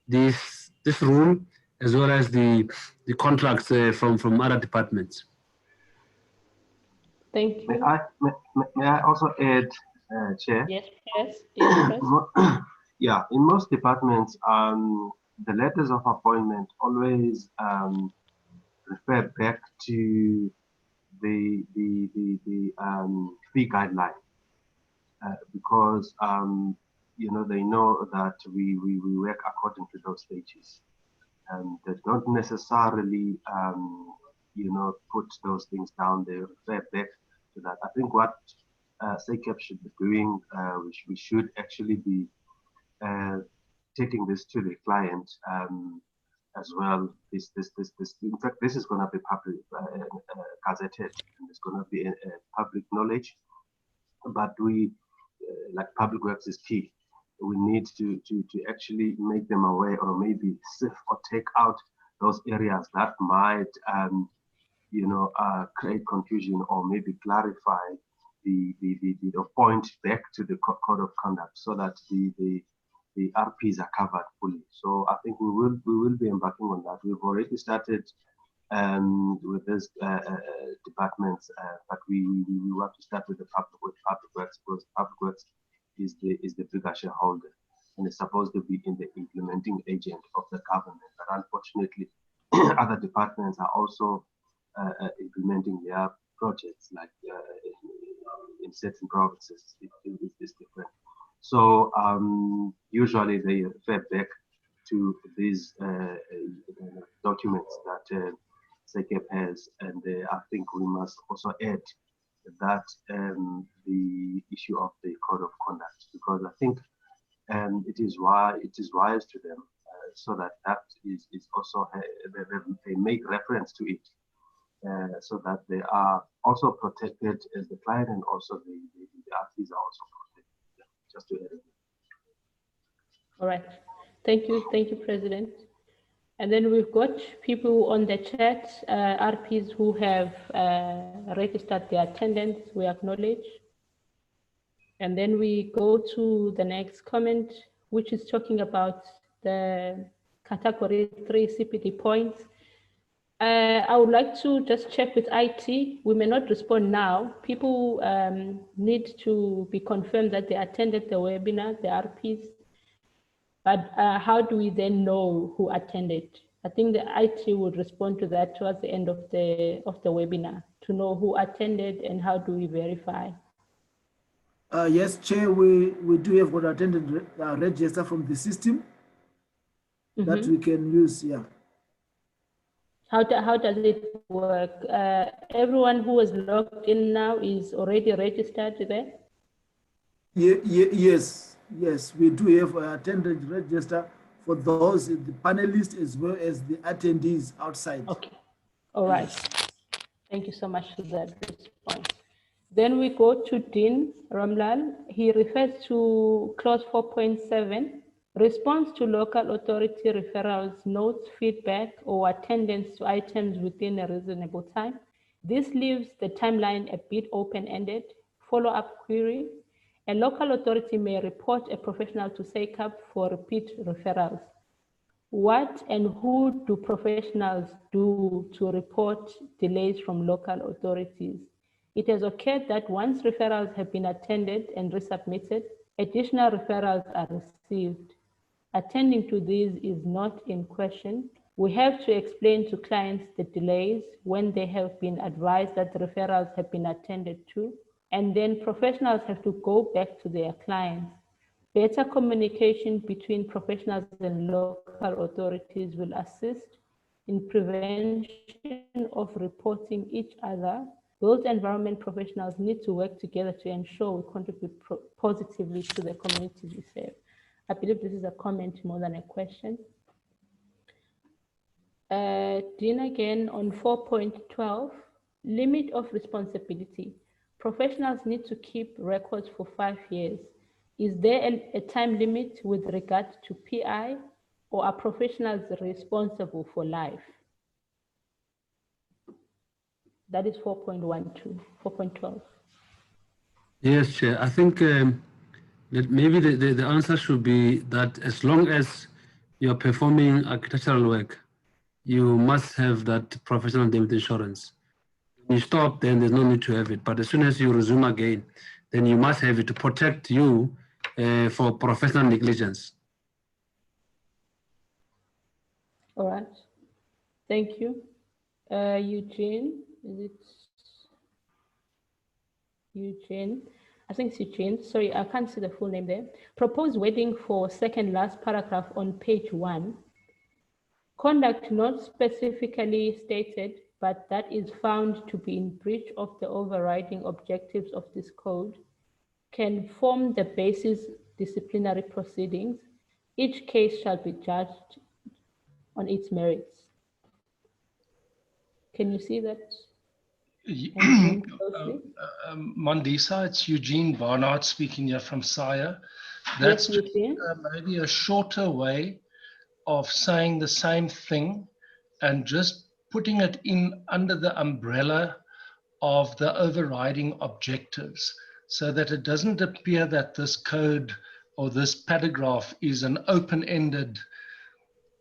this rule as well as the contracts from other departments. Thank you. May I also add, Chair? Yes, yes. Yeah, in most departments, the letters of appointment always refer back to the fee guideline, because you know, they know that we work according to those stages, and they don't necessarily you know, put those things down. They refer back to that. I think what SACAP should be doing, we should actually be taking this to the client as well. In fact, this is going to be public gazetted, and it's going to be public knowledge. But we, like public works is key. We need to actually make them aware, or maybe sift or take out those areas that might you know, create confusion, or maybe clarify the point back to the code of conduct, so that the RPs are covered fully. So I think we will be embarking on that. We've already started with this departments, but we want to start with the public works, because public works is the bigger shareholder and is supposed to be in the implementing agent of the government. But unfortunately, other departments are also implementing their projects, like in certain provinces. It is different. So usually they refer back to these documents that SACAP has, and I think we must also add that the issue of the code of conduct, because I think it is wise to them, so that is also they make reference to it, so that they are also protected as the client, and also the RPs are also protected. Yeah, just to add. All right. Thank you, President. And then we've got people on the chat, RPs who have registered their attendance, we acknowledge. And then we go to the next comment, which is talking about the category 3 CPD points. I would like to just check with IT. We may not respond now. People need to be confirmed that they attended the webinar, the RPs. But how do we then know who attended? I think the IT would respond to that towards the end of the webinar, to know who attended and how do we verify. Yes, Chair, we do have got attended register from the system that we can use, yeah. How does it work? Everyone who is logged in now is already registered there? Yes, we do have an attendance register for those, the panelists as well as the attendees outside. Okay, all right. Thank you so much for that response. Then we go to Dean Ramlal. He refers to clause 4.7, response to local authority referrals, notes, feedback, or attendance to items within a reasonable time. This leaves the timeline a bit open-ended. Follow-up query. A local authority may report a professional to SACAP for repeat referrals. What and who do professionals do to report delays from local authorities? It has occurred that once referrals have been attended and resubmitted, additional referrals are received. Attending to these is not in question. We have to explain to clients the delays when they have been advised that the referrals have been attended to, and then professionals have to go back to their clients. Better communication between professionals and local authorities will assist in prevention of reporting each other. Built environment professionals need to work together to ensure we contribute positively to the communities we serve. I believe this is a comment more than a question. Dean, again on 4.12, limit of responsibility. Professionals need to keep records for 5 years. Is there a time limit with regard to PI, or are professionals responsible for life? That is 4.12. Yes, Chair. I think that maybe the answer should be that as long as you're performing architectural work, you must have that professional indemnity insurance. When you stop, then there's no need to have it. But as soon as you resume again, then you must have it to protect you for professional negligence. All right. Thank you. Eugene, is it Eugene? I think it's Eugene. Sorry, I can't see the full name there. Proposed wording for second last paragraph on page 1. Conduct not specifically stated, but that is found to be in breach of the overriding objectives of this code, can form the basis disciplinary proceedings. Each case shall be judged on its merits. Can you see that? Mandisa, it's Eugene Barnard speaking here from SIRE. That's yes, maybe a shorter way of saying the same thing and just putting it in under the umbrella of the overriding objectives, so that it doesn't appear that this code or this paragraph is an open-ended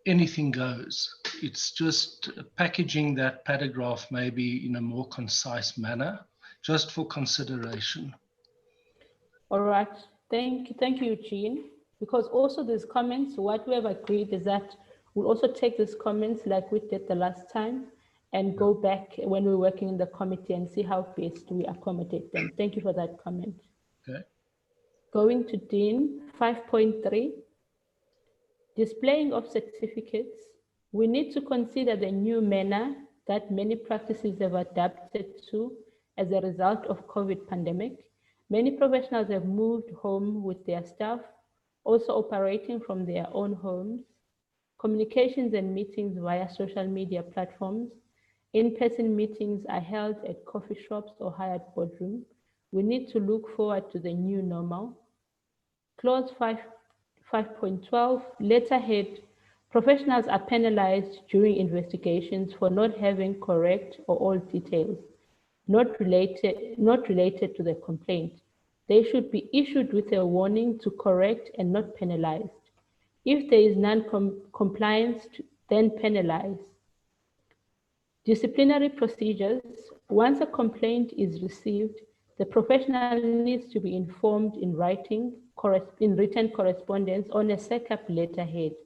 anything goes. It's just packaging that paragraph maybe in a more concise manner, just for consideration. All right, thank you, Eugene. Because also these comments, what we have agreed is that we'll also take these comments like we did the last time and go back when we're working in the committee and see how best we accommodate them. Thank you for that comment. Okay. Going to Dean, 5.3. Displaying of certificates. We need to consider the new manner that many practices have adapted to as a result of COVID pandemic. Many professionals have moved home with their staff, also operating from their own homes. Communications and meetings via social media platforms. In-person meetings are held at coffee shops or hired boardroom. We need to look forward to the new normal. Clause 5.12, letterhead. Professionals are penalized during investigations for not having correct or all details not related to the complaint. They should be issued with a warning to correct and not penalized. If there is non-compliance, then penalize. Disciplinary procedures. Once a complaint is received, the professional needs to be informed in writing, in written correspondence on a SACAP letterhead.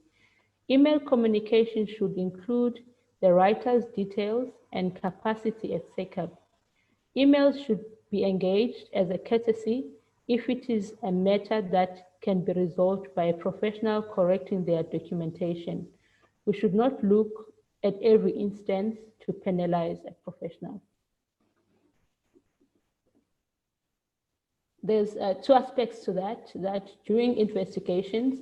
Email communication should include the writer's details and capacity at SACAP. Emails should be engaged as a courtesy if it is a matter that can be resolved by a professional correcting their documentation. We should not look at every instance to penalize a professional. There's two aspects to that during investigations,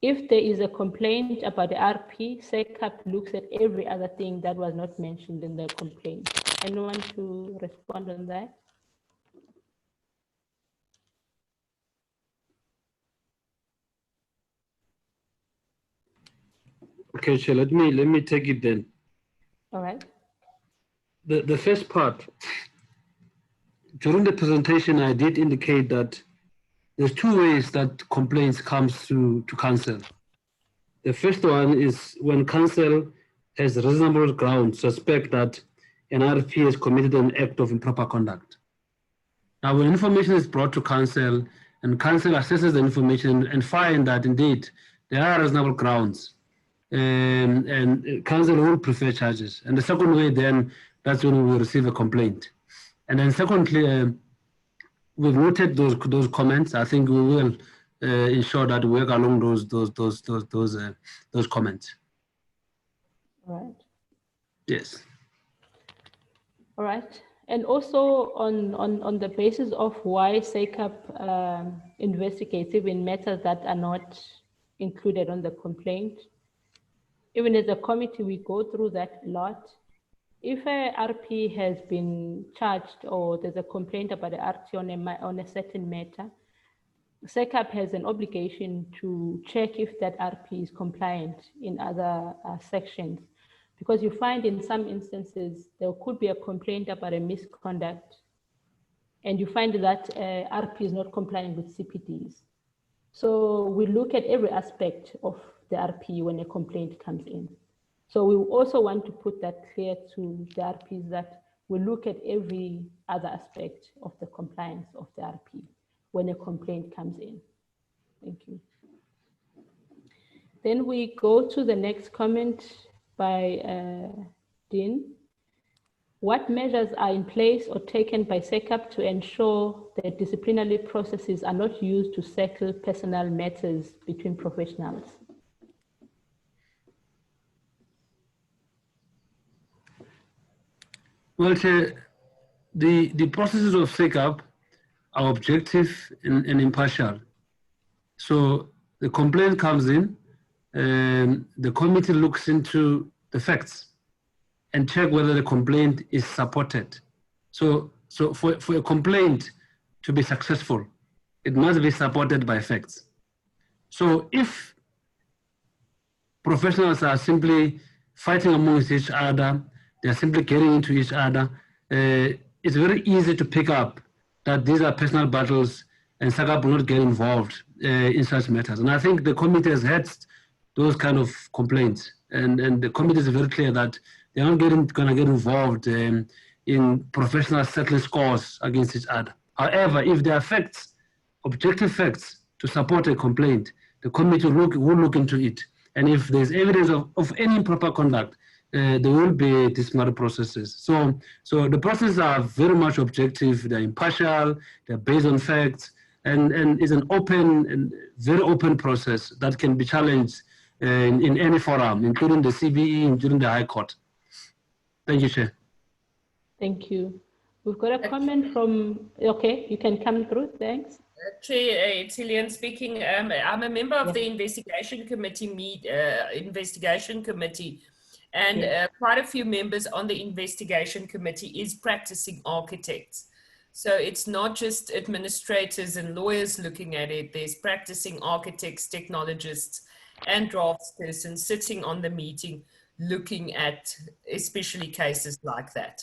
if there is a complaint about the RP, SACAP looks at every other thing that was not mentioned in the complaint. Anyone to respond on that? Okay, Chair, let me take it then. All right. The first part, during the presentation, I did indicate that there's two ways that complaints comes to council. The first one is when council has reasonable grounds to suspect that an RP has committed an act of improper conduct. Now, when information is brought to council and council assesses the information and find that indeed there are reasonable grounds, and council will prefer charges. And the second way, then, that's when we will receive a complaint. And then secondly, we've noted those comments. I think we will ensure that we work along those comments. All right. Yes. All right. And also on the basis of why SACAP investigates even matters that are not included on the complaint. Even as a committee, we go through that a lot. If a RP has been charged or there's a complaint about the RT on a certain matter, SACAP has an obligation to check if that RP is compliant in other sections. Because you find in some instances, there could be a complaint about a misconduct, and you find that RP is not complying with CPDs. So we look at every aspect of the RP when a complaint comes in. So we also want to put that clear to the RPs that we look at every other aspect of the compliance of the RP when a complaint comes in. Thank you. Then we go to the next comment by Dean. What measures are in place or taken by SACAP to ensure that disciplinary processes are not used to settle personal matters between professionals? Well, the processes of SACAP are objective and impartial. So the complaint comes in, and the committee looks into the facts and check whether the complaint is supported. So for a complaint to be successful, it must be supported by facts. So if professionals are simply fighting amongst each other, they're simply getting into each other, it's very easy to pick up that these are personal battles and SACAP will not get involved in such matters. And I think the committee has had those kind of complaints, and the committee is very clear that they're not going to get involved in professional settling scores against each other. However, if there are facts, objective facts to support a complaint, the committee will look into it. And if there's evidence of any improper conduct, there will be disciplinary processes. So the processes are very much objective, they're impartial, they're based on facts, and it's an open and very open process that can be challenged in any forum, including the CBE, including the High Court. Thank you, Chair. Thank you. We've got a comment from, okay, you can come through, thanks. Chair, it's Helen speaking. I'm a member of the investigation committee, and quite a few members on the investigation committee is practicing architects. So it's not just administrators and lawyers looking at it, there's practicing architects, technologists, and draftspersons sitting on the meeting looking at especially cases like that.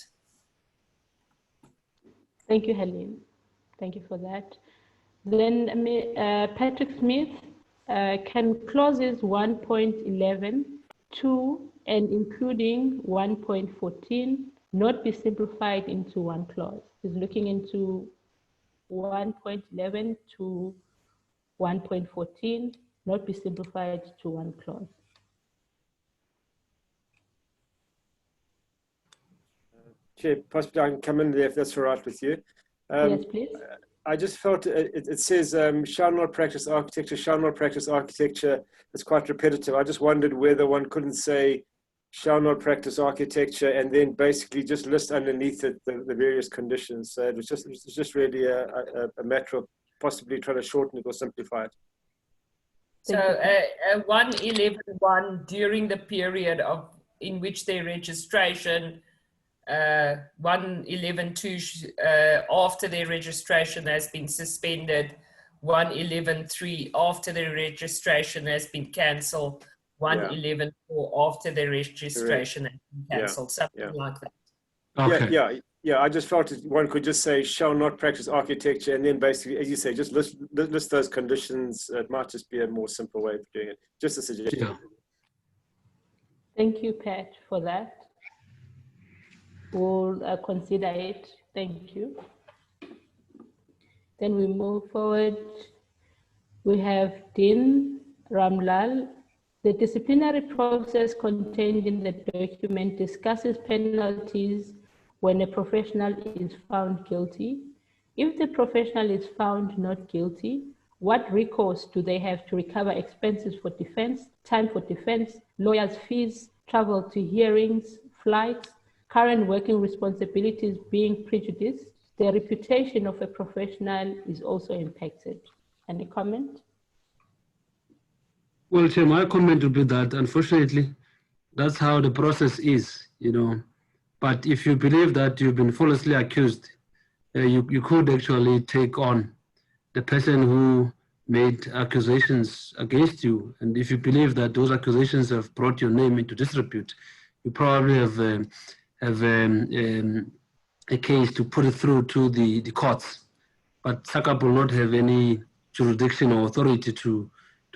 Thank you, Helen. Thank you for that. Then Patrick Smith, can clauses 1.11, 2, and including 1.14 not be simplified into one clause? He's looking into 1.11 to 1.14 not be simplified to one clause. Chair, possibly I can come in there if that's all right with you. Yes, please. I just felt it says shall not practice architecture, shall not practice architecture. It's quite repetitive. I just wondered whether one couldn't say shall not practice architecture, and then basically just list underneath it the various conditions. So it was just really a matter of possibly trying to shorten it or simplify it. So 111.1 during the period in which their registration, 111.2 after their registration has been suspended, 111.3 after their registration has been cancelled, 111.4 after their registration has been cancelled, something like that. Okay. Yeah. I just felt one could just say shall not practice architecture, and then basically, as you say, just list those conditions. It might just be a more simple way of doing it. Just a suggestion. Yeah. Thank you, Pat, for that. We'll consider it. Thank you. Then we move forward. We have Dean Ramlal. The disciplinary process contained in the document discusses penalties when a professional is found guilty. If the professional is found not guilty, what recourse do they have to recover expenses for defense, time for defense, lawyers' fees, travel to hearings, flights, current working responsibilities being prejudiced? The reputation of a professional is also impacted. Any comment? Well, Chair, my comment would be that, unfortunately, that's how the process is, you know. But if you believe that you've been falsely accused, you could actually take on the person who made accusations against you. And if you believe that those accusations have brought your name into disrepute, you probably have a case to put it through to the courts. But SACAP will not have any jurisdiction or authority to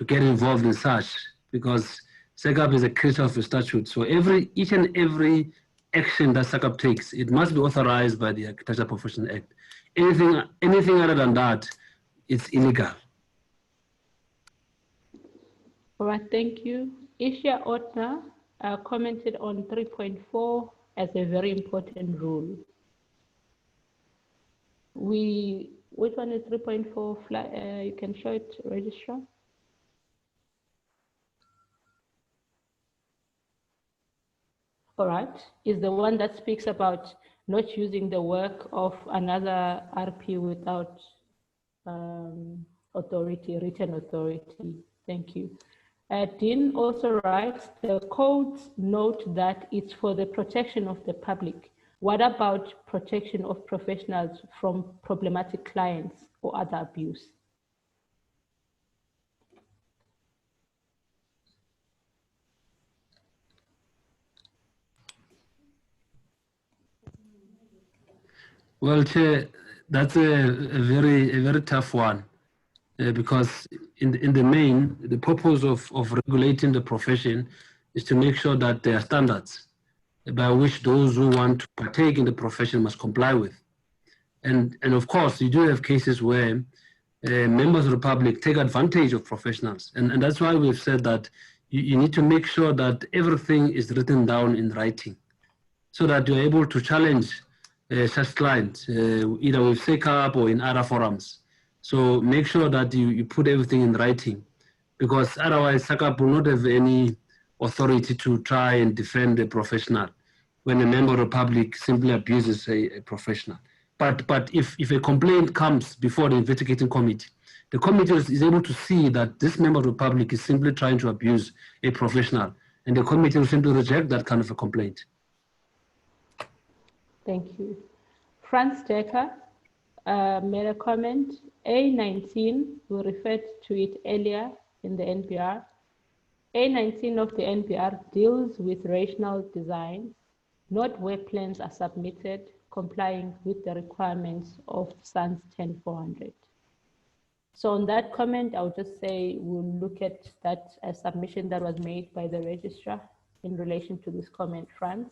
get involved in such, because SACAP is a creature of a statute. So each and every action that SACAP takes, it must be authorized by the Architecture Professions Act. Anything other than that, it's illegal. All right, thank you. Isha Otna commented on 3.4 as a very important rule. Which one is 3.4? You can show it, Registrar. All right, is the one that speaks about not using the work of another RP without written authority. Thank you. Dean also writes, the codes note that it's for the protection of the public. What about protection of professionals from problematic clients or other abuse? Well, Chair, that's a very tough one, because in the main, the purpose of regulating the profession is to make sure that there are standards by which those who want to partake in the profession must comply with. And of course, you do have cases where members of the public take advantage of professionals. And that's why we've said that you need to make sure that everything is written down in writing so that you're able to challenge such clients, either with SACAP or in other forums. So make sure that you put everything in writing, because otherwise SACAP will not have any authority to try and defend a professional when a member of the public simply abuses a professional. But if a complaint comes before the investigating committee, the committee is able to see that this member of the public is simply trying to abuse a professional, and the committee will simply reject that kind of a complaint. Thank you. Franz Decker made a comment. A19, we referred to it earlier in the NPR. A19 of the NPR deals with rational design, not where plans are submitted complying with the requirements of SANS 10400. So on that comment, I would just say we'll look at that submission that was made by the registrar in relation to this comment, Franz.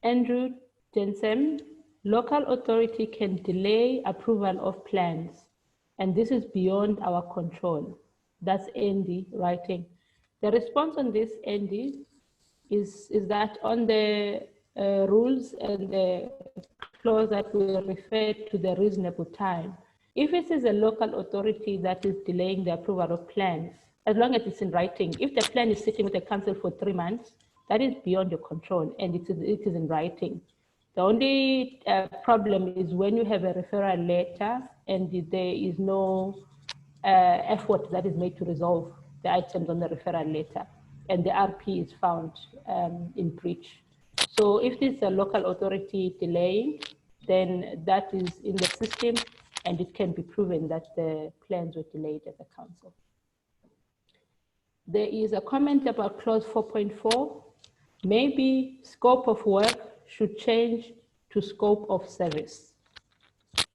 Andrew Jensem, local authority can delay approval of plans, and this is beyond our control. That's Andy writing. The response on this, Andy, is that on the rules and the clause that will refer to the reasonable time. If it is a local authority that is delaying the approval of plans, as long as it's in writing. If the plan is sitting with the council for 3 months, that is beyond your control, and it is in writing. The only problem is when you have a referral letter and there is no effort that is made to resolve the items on the referral letter, and the RP is found in breach. So if there's a local authority delaying, then that is in the system, and it can be proven that the plans were delayed at the council. There is a comment about clause 4.4. Maybe scope of work should change to scope of service. It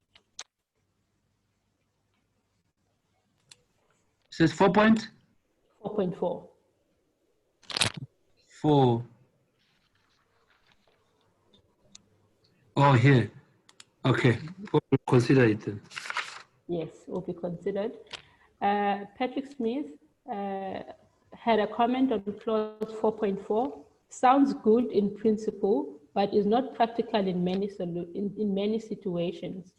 says 4.4. 4. Oh, here. Okay, we'll consider it then. Yes, will be considered. Patrick Smith had a comment on clause 4.4. Sounds good in principle, but is not practical in many situations,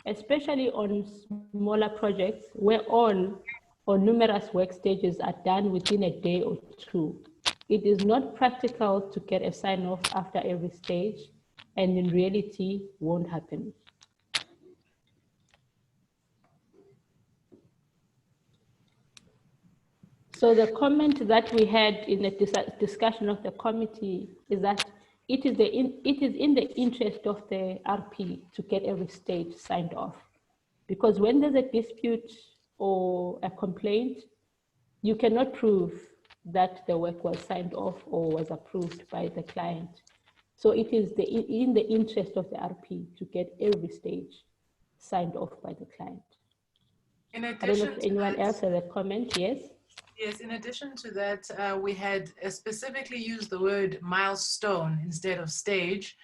especially on smaller projects where all or numerous work stages are done within a day or two. It is not practical to get a sign-off after every stage, and in reality won't happen. So the comment that we had in the discussion of the committee is that it is in the interest of the RP to get every stage signed off, because when there's a dispute or a complaint, you cannot prove that the work was signed off or was approved by the client. So it is in the interest of the RP to get every stage signed off by the client. In addition, I don't know if anyone else has a comment. Yes? Yes, in addition to that, we had specifically used the word milestone instead of stage,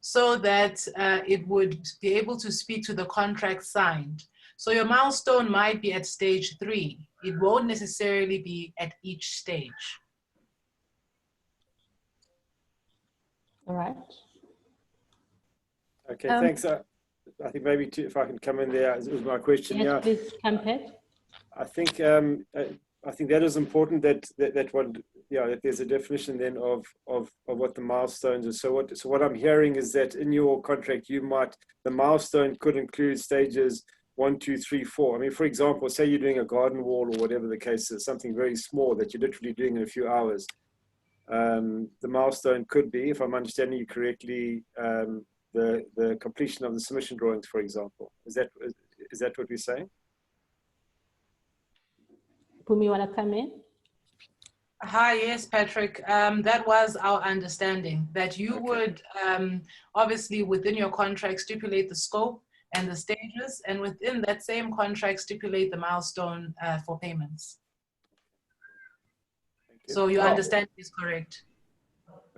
so that it would be able to speak to the contract signed. So your milestone might be at stage 3. It won't necessarily be at each stage. All right. Okay, thanks. I think maybe if I can come in there, it was my question. Yes, yeah, please come ahead. I think that is important that one, yeah, that there's a definition then of what the milestones are. So what I'm hearing is that in your contract, the milestone could include stages 1, 2, 3, 4. I mean, for example, say you're doing a garden wall or whatever the case is, something very small that you're literally doing in a few hours. The milestone could be, if I'm understanding you correctly, the completion of the submission drawings, for example. Is that what we're saying? Pumi, you want to come in? Hi, yes, Patrick. That was our understanding, that you would obviously within your contract stipulate the scope and the stages, and within that same contract stipulate the milestone for payments. So your understanding is correct.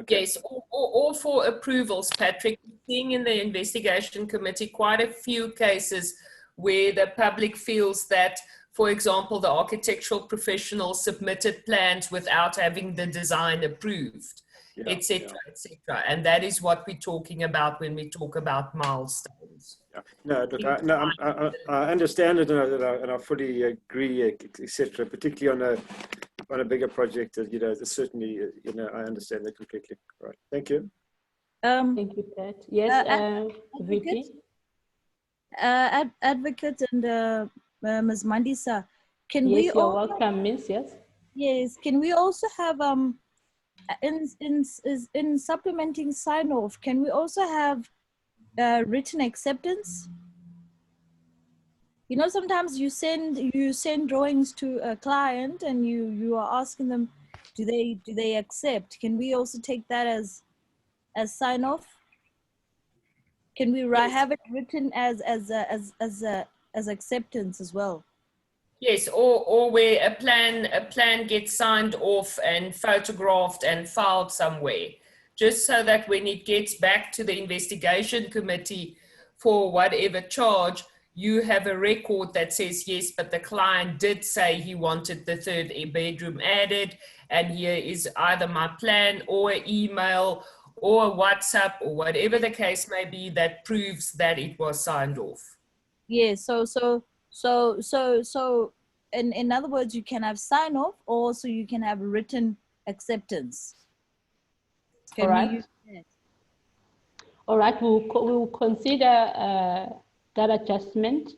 Okay. Yes, all for approvals, Patrick. Seeing in the investigation committee quite a few cases where the public feels that, for example, the architectural professional submitted plans without having the design approved, etc., etc. And that is what we're talking about when we talk about milestones. Yeah. No, look, I understand it, and I fully agree, etc. Particularly on a bigger project, certainly, I understand that completely. Right. Thank you. Thank you, Pat. Yes, Vicky. Advocate and Ms. Mandisa, can yes, we? Yes, you're welcome, Miss. Yes. Yes. Can we also have in supplementing sign off? Can we also have written acceptance? Sometimes you send drawings to a client and you are asking them, do they accept? Can we also take that as sign off? Can we have it written as acceptance as well? Yes, or where a plan gets signed off and photographed and filed somewhere, just so that when it gets back to the investigation committee for whatever charge, you have a record that says, yes, but the client did say he wanted the 3rd bedroom added, and here is either my plan or an email or a WhatsApp or whatever the case may be that proves that it was signed off. Yeah, so in other words, you can have sign off, or so you can have written acceptance. Can All right. we use that? All right, we'll consider that adjustment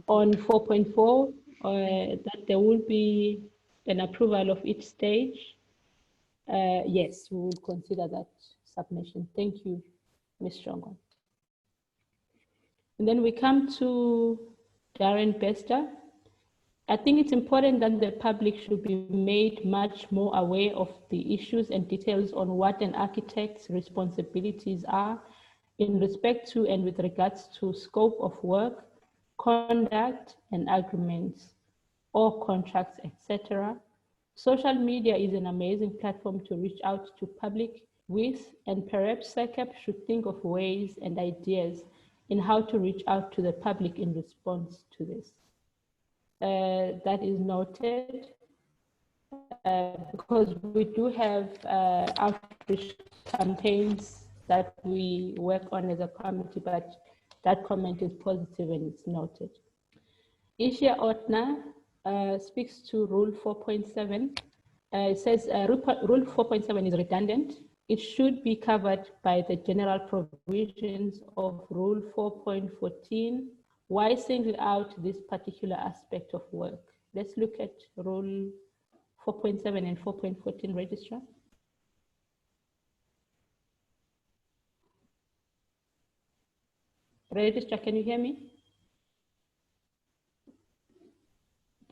on 4.4, that there will be an approval of each stage. Yes, we will consider that submission. Thank you, Ms. Strongon. And then we come to Darren Bester. I think it's important that the public should be made much more aware of the issues and details on what an architect's responsibilities are in respect to and with regards to scope of work, conduct and agreements or contracts, etc. Social media is an amazing platform to reach out to public with, and perhaps SACAP should think of ways and ideas in how to reach out to the public in response to this. That is noted because we do have outreach campaigns that we work on as a committee, but that comment is positive and it's noted. Isha Otna speaks to Rule 4.7. It says Rule 4.7 is redundant. It should be covered by the general provisions of Rule 4.14. Why single out this particular aspect of work? Let's look at Rule 4.7 and 4.14, Registrar. Registrar, can you hear me?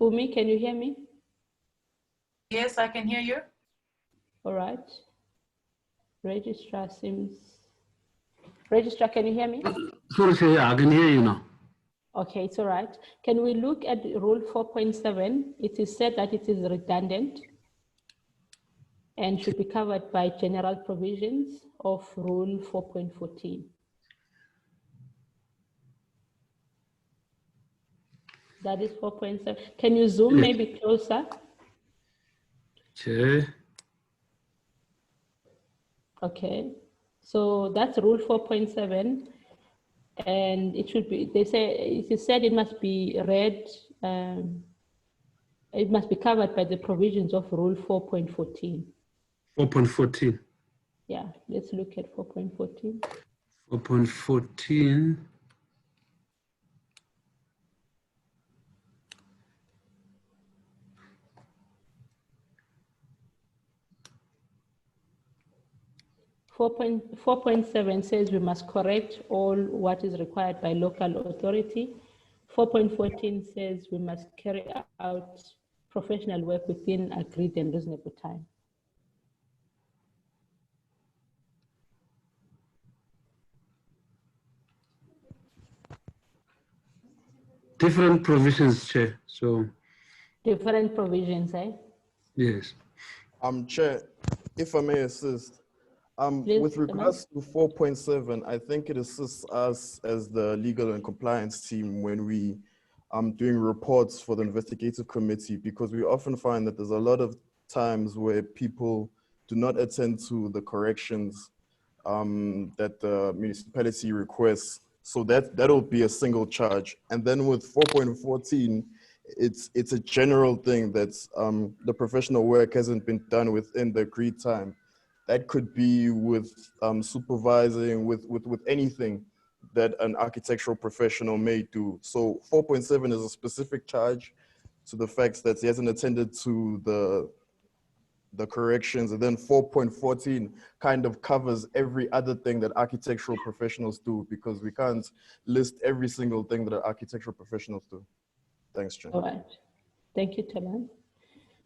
Bumi, can you hear me? Yes, I can hear you. All right. Registrar seems... Registrar, can you hear me? Sorry, yeah, I can hear you now. Okay, it's all right. Can we look at Rule 4.7? It is said that it is redundant and should be covered by general provisions of Rule 4.14. That is 4.7. Can you zoom maybe closer? Okay. Okay, so that's Rule 4.7. And it should be, they say, it is said it must be read, it must be covered by the provisions of Rule 4.14. 4.14. Yeah, let's look at 4.14. 4.14. Four point seven says we must correct all what is required by local authority. 4.14 says we must carry out professional work within agreed and reasonable time. Different provisions, Chair. So different provisions, eh? Yes. Chair, if I may assist, with regards to 4.7, I think it assists us as the legal and compliance team when we doing reports for the investigative committee, because we often find that there's a lot of times where people do not attend to the corrections that the municipality requests. So that'll be a single charge. And then with 4.14, it's a general thing that the professional work hasn't been done within the agreed time. That could be with supervising, with anything that an architectural professional may do. So 4.7 is a specific charge to the fact that he hasn't attended to the corrections, and then 4.14 kind of covers every other thing that architectural professionals do, because we can't list every single thing that architectural professionals do. Thanks, Jen. All right. Thank you, Talan.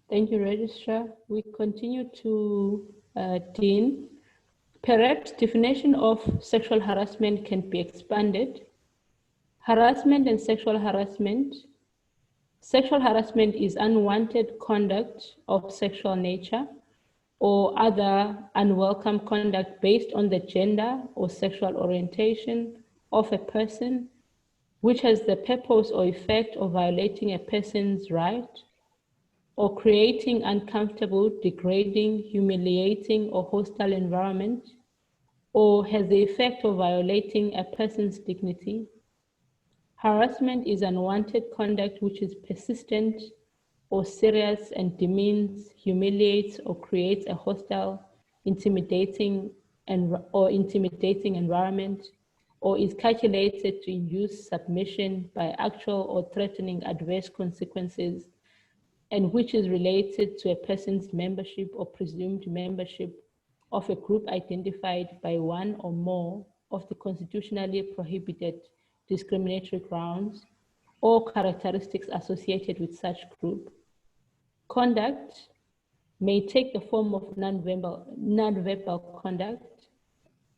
Thank you, Registrar. We continue to Dean. Perhaps definition of sexual harassment can be expanded. Harassment and sexual harassment. Sexual harassment is unwanted conduct of sexual nature or other unwelcome conduct based on the gender or sexual orientation of a person, which has the purpose or effect of violating a person's right or creating uncomfortable, degrading, humiliating, or hostile environment, or has the effect of violating a person's dignity. Harassment is unwanted conduct which is persistent, or serious and demeans, humiliates, or creates a hostile, intimidating environment, or is calculated to induce submission by actual or threatening adverse consequences, and which is related to a person's membership or presumed membership of a group identified by one or more of the constitutionally prohibited discriminatory grounds or characteristics associated with such group. Conduct may take the form of non-verbal conduct,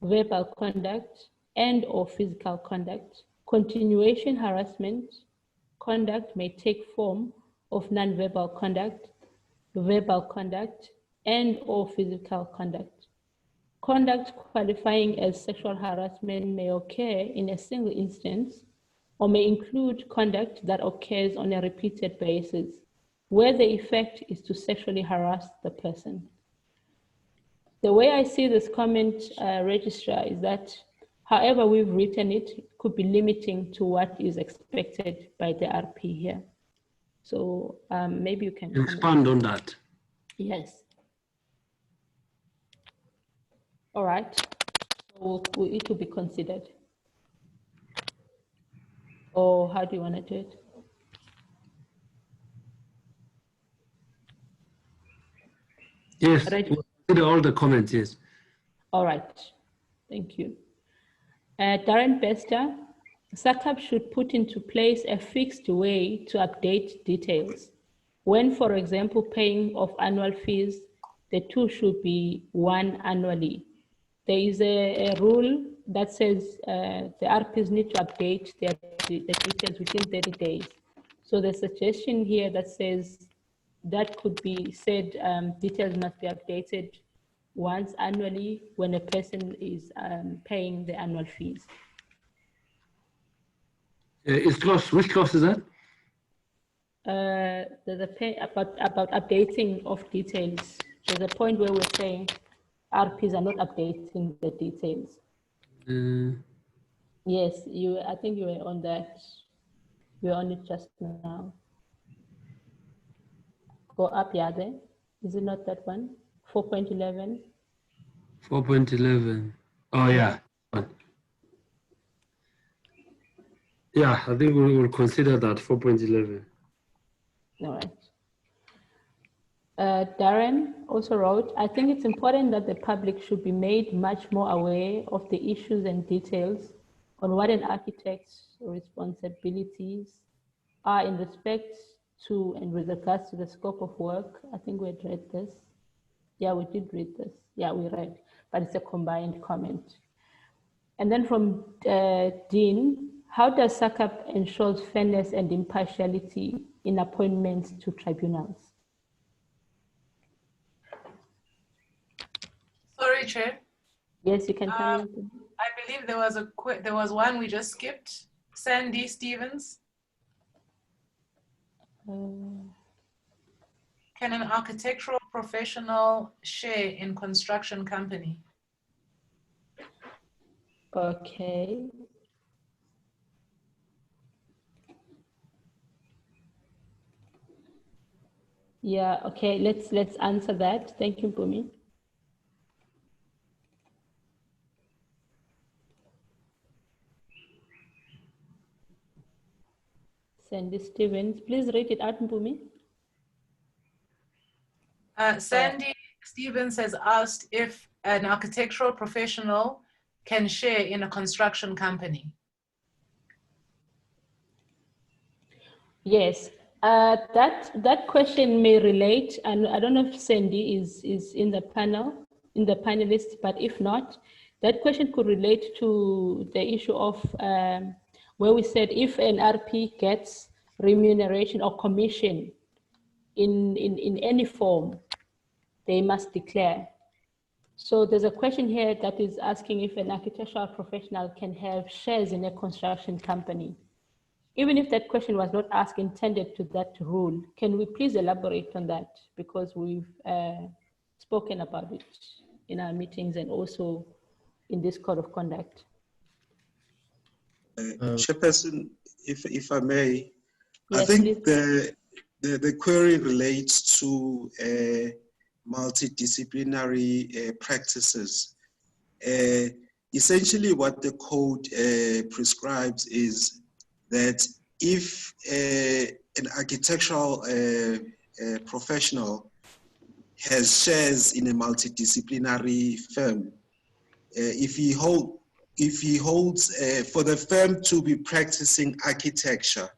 verbal conduct, and or physical conduct. Continuation harassment conduct may take form of non-verbal conduct, verbal conduct, and or physical conduct. Conduct qualifying as sexual harassment may occur in a single instance or may include conduct that occurs on a repeated basis, where the effect is to sexually harass the person. The way I see this comment, Registrar, is that however we've written it, it could be limiting to what is expected by the RP here. So maybe you can expand on that. Yes. All right. So it will be considered. Or how do you want to do it? Yes, we'll consider all the comments, yes. All right. Thank you. Darren Bester, SACAP should put into place a fixed way to update details. When, for example, paying of annual fees, the two should be one annually. There is a rule that says the RPs need to update the details within 30 days. So the suggestion here that says that could be said details must be updated once annually when a person is paying the annual fees. Which clause is that? There's about updating of details. There's a point where we're saying RPs are not updating the details. Yes, I think you were on that. You were on it just now. Go up, yeah, there. Is it not that one? 4.11. 4.11. Oh, yeah. Yeah, I think we will consider that 4.11. All right. Darren also wrote, I think it's important that the public should be made much more aware of the issues and details on what an architect's responsibilities are in respect to and with regards to the scope of work. I think we had read this. Yeah, we did read this. Yeah, we read, but it's a combined comment. And then from Dean, how does SACAP ensure fairness and impartiality in appointments to tribunals? Sorry, Chair. Yes, you can come in. I believe there was one we just skipped. Sandy Stevens. Can an architectural professional share in construction company? Okay. Yeah, okay, let's answer that. Thank you, Bumi. Sandy Stevens, please read it out, Bumi. Sandy Stevens has asked if an architectural professional can share in a construction company. Yes, that question may relate, and I don't know if Sandy is in the panel, in the panelists, but if not, that question could relate to the issue of where we said if an RP gets remuneration or commission in any form, they must declare. So there's a question here that is asking if an architectural professional can have shares in a construction company. Even if that question was not asked intended to that rule, can we please elaborate on that? Because we've spoken about it in our meetings and also in this code of conduct. Chairperson, if I may, Yes, I think the query relates to multidisciplinary practices. Essentially, what the code prescribes is that if an architectural professional has shares in a multidisciplinary firm, if he holds for the firm to be practicing architecture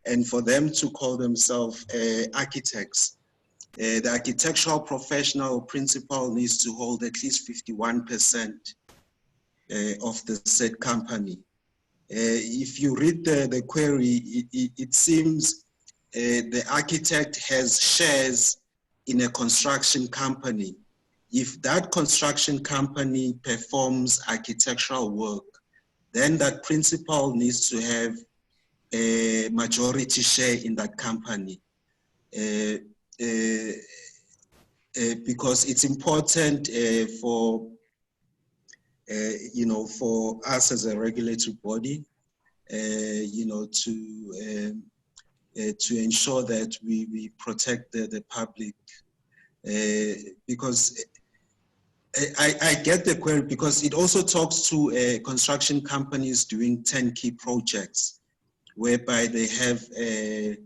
and for them to call themselves architects, the architectural professional principal needs to hold at least 51% of the said company. If you read the query, it seems the architect has shares in a construction company. If that construction company performs architectural work, then that principal needs to have a majority share in that company. Because it's important for for us as a regulatory body, to ensure that we protect the public, because I get the query because it also talks to construction companies doing turnkey projects, whereby they have a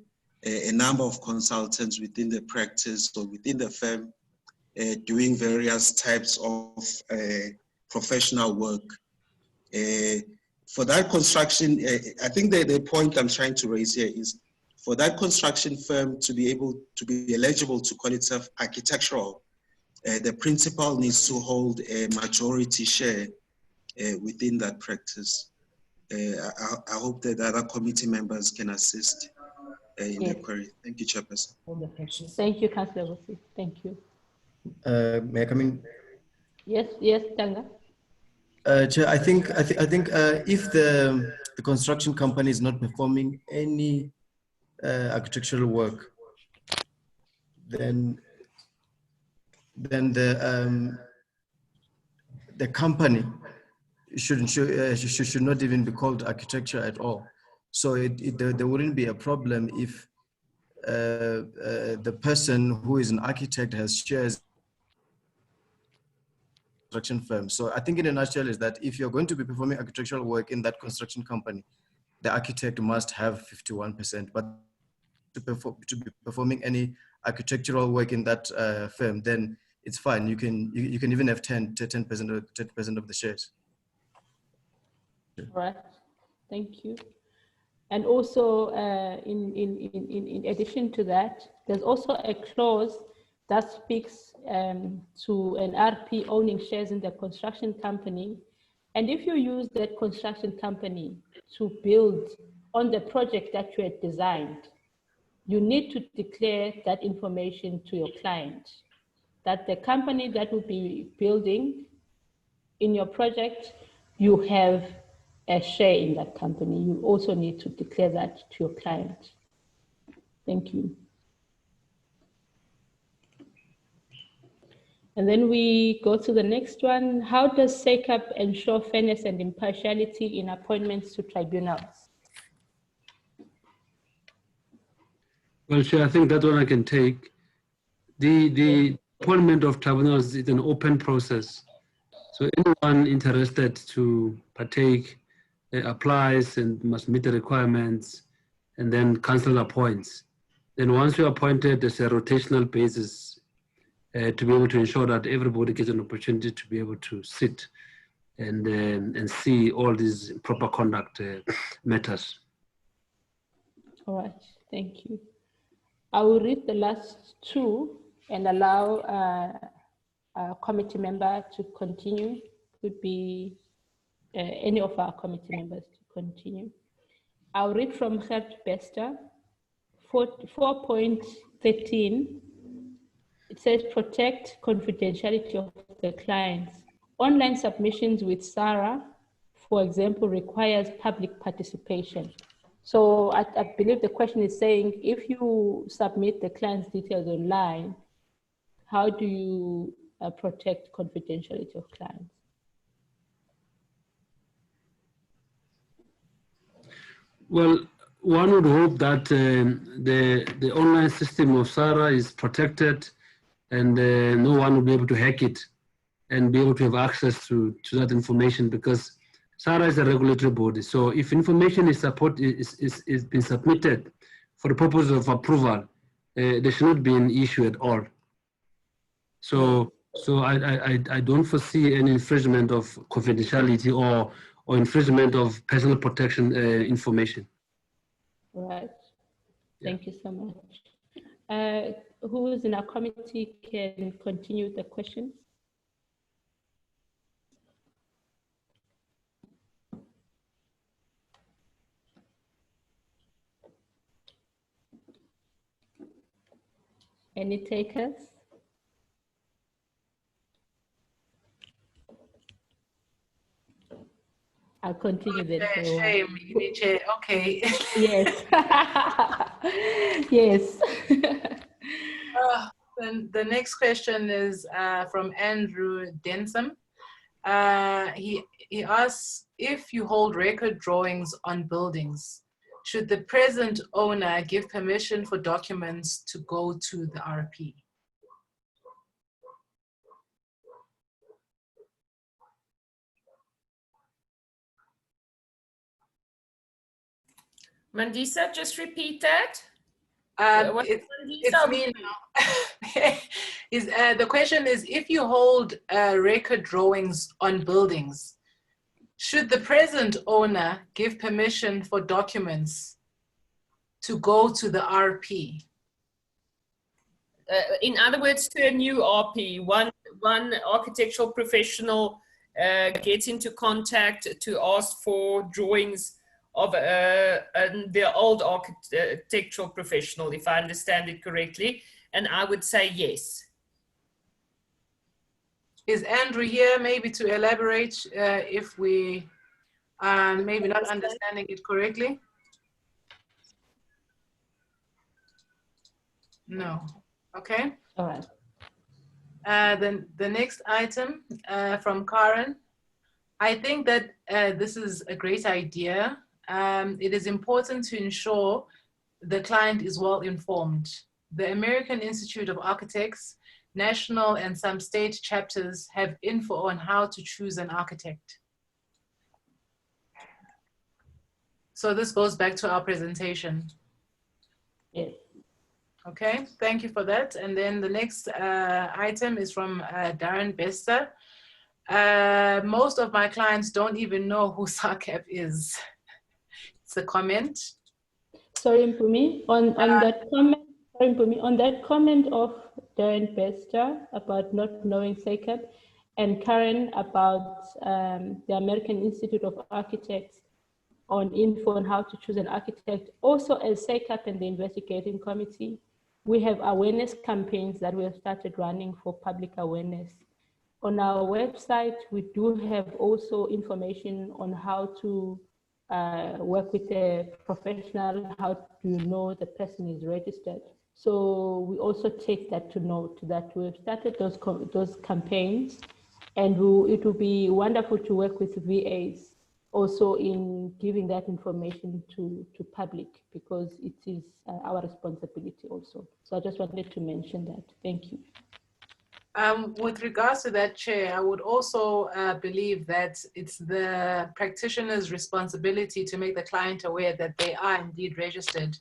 number of consultants within the practice or within the firm doing various types of professional work. For that construction, I think the point I'm trying to raise here is for that construction firm to be able to be eligible to call itself architectural, the principal needs to hold a majority share within that practice. I hope that other committee members can assist in the query. Thank you, Chairperson. Thank you, Councillor Wosi. Thank you. May I come in? Yes, Tanga. Chair, I think if the construction company is not performing any architectural work, then the company should not even be called architecture at all. So there wouldn't be a problem if the person who is an architect has shares construction firm. So I think in a nutshell is that if you're going to be performing architectural work in that construction company, the architect must have 51%, but to be performing any architectural work in that firm, then it's fine. You can even have 10% of the shares. All right, thank you. And also, in addition to that, there's also a clause that speaks to an RP owning shares in the construction company. And if you use that construction company to build on the project that you had designed, you need to declare that information to your client, that the company that will be building in your project, you have a share in that company. You also need to declare that to your client. Thank you. And then we go to the next one. How does SACAP ensure fairness and impartiality in appointments to tribunals? Well, Chair, I think that one I can take. The appointment of tribunals is an open process. So anyone interested to partake applies and must meet the requirements, and then council appoints. Then once you're appointed, there's a rotational basis to be able to ensure that everybody gets an opportunity to be able to sit and see all these proper conduct matters. All right, thank you. I will read the last two and allow a committee member to continue. Could be any of our committee members to continue. I'll read from Gert Bester, 4.13. It says protect confidentiality of the clients. Online submissions with SARA, for example, requires public participation. So I believe the question is saying, if you submit the client's details online, how do you protect confidentiality of clients? Well, one would hope that the online system of SARA is protected and no one will be able to hack it and be able to have access to that information, because SARA is a regulatory body. So if information is been submitted for the purpose of approval, there should not be an issue at all. So I don't foresee any infringement of confidentiality or infringement of personal protection information. Right. Thank you so much. Who is in our committee can continue the questions? Any takers? I'll continue then. Shame, okay. Yes. Yes. Then the next question is from Andrew Denson. He asks, if you hold record drawings on buildings, should the present owner give permission for documents to go to the RP? Mandisa, just repeat that. It's me now. The question is, if you hold record drawings on buildings, should the present owner give permission for documents to go to the RP? In other words, to a new RP, one architectural professional gets into contact to ask for drawings of the old architectural professional, if I understand it correctly, and I would say yes. Is Andrew here maybe to elaborate if we maybe not understanding it correctly? No. Okay. All right. Then the next item from Karen. I think that this is a great idea. It is important to ensure the client is well informed. The American Institute of Architects, national and some state chapters have info on how to choose an architect. So this goes back to our presentation. Yes. Okay, thank you for that. And then the next item is from Darren Bester. Most of my clients don't even know who SACAP is. It's a comment. Sorry, Mpumi, on that comment. Sorry, Mpumi, on that comment of Darren Bester about not knowing SACAP, and Karen about the American Institute of Architects on info on how to choose an architect. Also, as SACAP and the investigating committee, we have awareness campaigns that we have started running for public awareness. On our website, we do have also information on how to work with a professional, how to know the person is registered. So we also take that to note that we've started those campaigns, and it will be wonderful to work with VAs also in giving that information to public, because it is our responsibility also. So I just wanted to mention that. Thank you. With regards to that, Chair, I would also believe that it's the practitioner's responsibility to make the client aware that they are indeed registered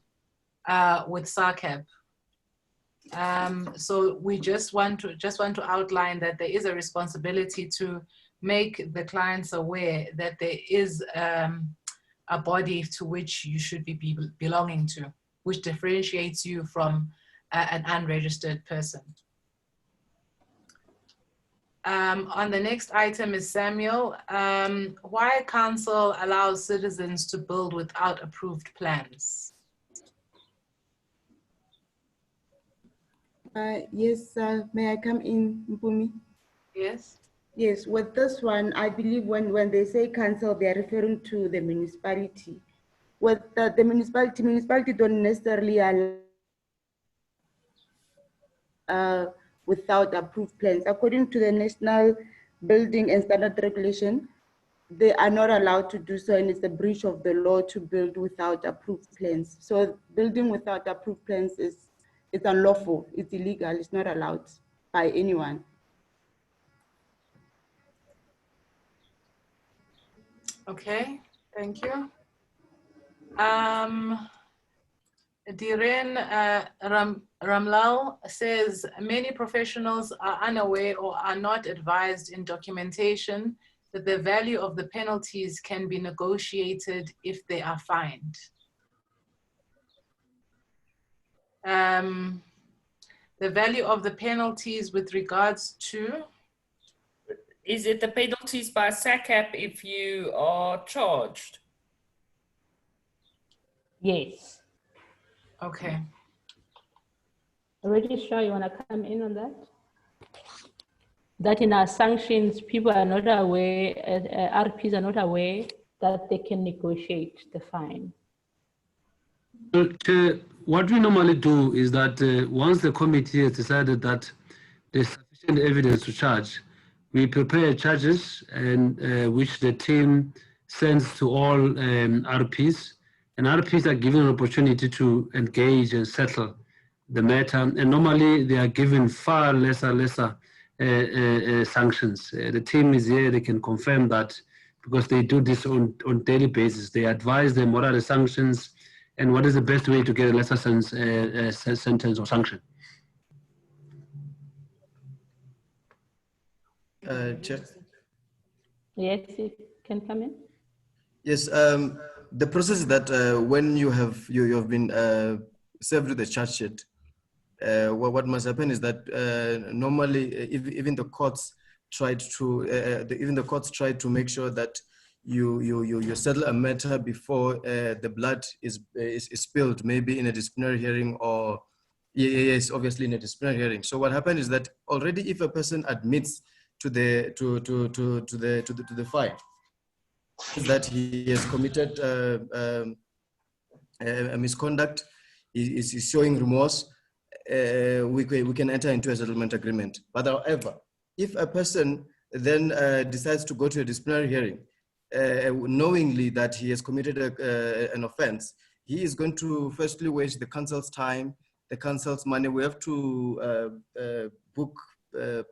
with SACAP. So we just want to outline that there is a responsibility to make the clients aware that there is a body to which you should be belonging to, which differentiates you from an unregistered person. On the next item is Samuel. Why council allows citizens to build without approved plans? Yes, may I come in, Mpumi? Yes. Yes, with this one, I believe when they say council, they are referring to the municipality. With the municipality don't necessarily allow without approved plans. According to the National Building and Standard Regulation, they are not allowed to do so, and it's a breach of the law to build without approved plans. So building without approved plans it's unlawful, it's illegal, it's not allowed by anyone. Okay, thank you. Diren Ramlal says many professionals are unaware or are not advised in documentation that the value of the penalties can be negotiated if they are fined. The value of the penalties with regards to? Is it the penalties by SACAP if you are charged? Yes. Okay. Registrar, you want to come in on that? That in our sanctions, people are not aware, RPs are not aware that they can negotiate the fine. What we normally do is that once the committee has decided that there's sufficient evidence to charge, we prepare charges and which the team sends to all RPs, and RPs are given an opportunity to engage and settle the matter, and normally they are given far lesser sanctions. The team is here, they can confirm that because they do this on daily basis. They advise them what are the sanctions and what is the best way to get a lesser sentence or sanction. Chair. Yes, you can come in. Yes, the process is that when you have been served with a charge sheet, what must happen is that normally even the courts try to make sure that you settle a matter before the blood is spilled, maybe in a disciplinary hearing or yes, obviously in a disciplinary hearing. So what happened is that already if a person admits to the fine, that he has committed a misconduct, is showing remorse, we can enter into a settlement agreement. But however, if a person then decides to go to a disciplinary hearing, knowingly that he has committed an offense, he is going to firstly waste the council's time, the council's money. We have to book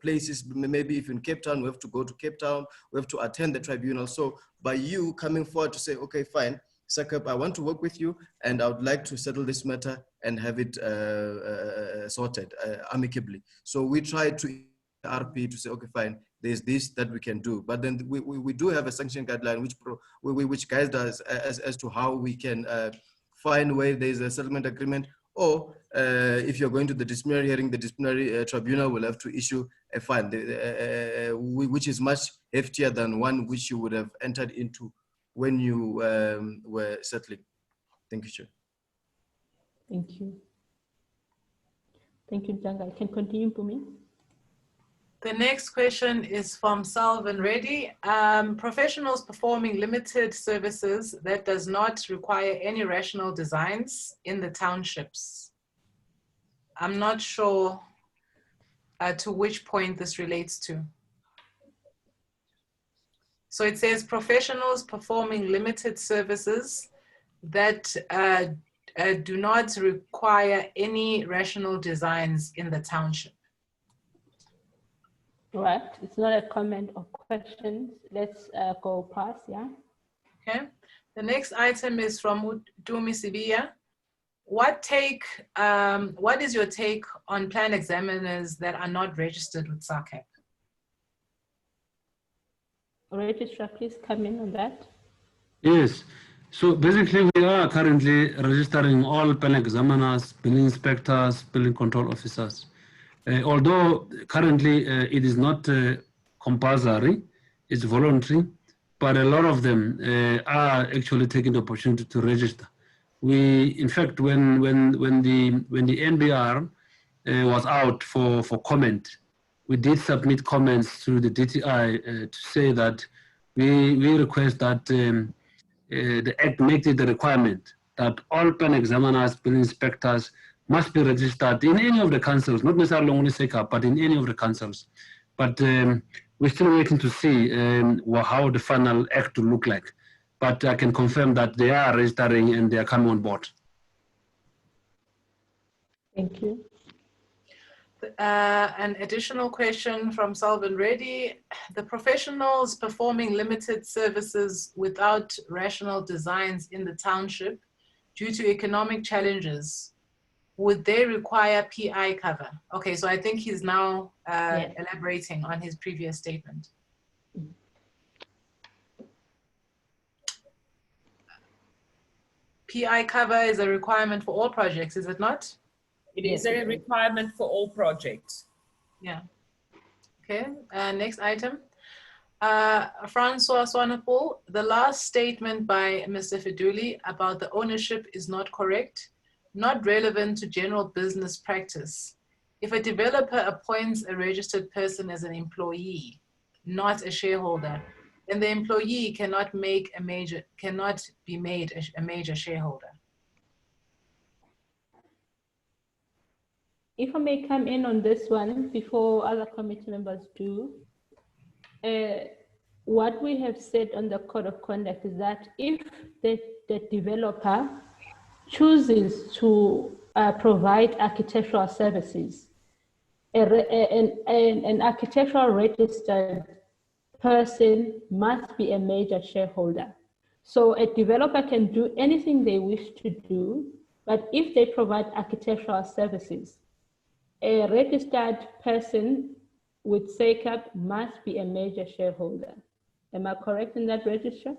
places, maybe if in Cape Town, we have to go to Cape Town, we have to attend the tribunal. So by you coming forward to say, okay, fine, SACAP, I want to work with you and I would like to settle this matter and have it sorted amicably. So we try to RP to say, okay, fine, there's this that we can do. But then we do have a sanction guideline which guides us as to how we can find where there's a settlement agreement, or if you're going to the disciplinary hearing, the disciplinary tribunal will have to issue a fine, which is much heftier than one which you would have entered into when you were settling. Thank you, Chair. Thank you. Thank you, Janga. I can continue for me. The next question is from Salvan Reddy. Professionals performing limited services that does not require any rational designs in the townships. I'm not sure to which point this relates to. So it says professionals performing limited services that do not require any rational designs in the township. Right, it's not a comment or questions. Let's go past, yeah. Okay, the next item is from Dumi Sibia. What is your take on plan examiners that are not registered with SACAP? Registrar, please come in on that. Yes, so basically we are currently registering all plan examiners, building inspectors, building control officers. Although currently it is not compulsory, it's voluntary, but a lot of them are actually taking the opportunity to register. We, in fact, when the NBR was out for comment, we did submit comments to the DTI to say that we request that the Act makes it the requirement that all plan examiners, building inspectors must be registered in any of the councils, not necessarily only SACAP, but in any of the councils. But we're still waiting to see how the final act will look like. But I can confirm that they are registering and they are coming on board. Thank you. An additional question from Salvan Reddy. The professionals performing limited services without rational designs in the township due to economic challenges, would they require PI cover? Okay, so I think he's now elaborating on his previous statement. PI cover is a requirement for all projects, is it not? It is a requirement for all projects. Yeah. Okay, next item. Francois Swanepoel, the last statement by Mr. Feduli about the ownership is not correct, not relevant to general business practice. If a developer appoints a registered person as an employee, not a shareholder, then the employee cannot be made a major shareholder. If I may come in on this one before other committee members do, what we have said on the code of conduct is that if the developer chooses to provide architectural services, an architectural registered person must be a major shareholder. So a developer can do anything they wish to do, but if they provide architectural services, a registered person with SACAP must be a major shareholder. Am I correct in that, Registrar?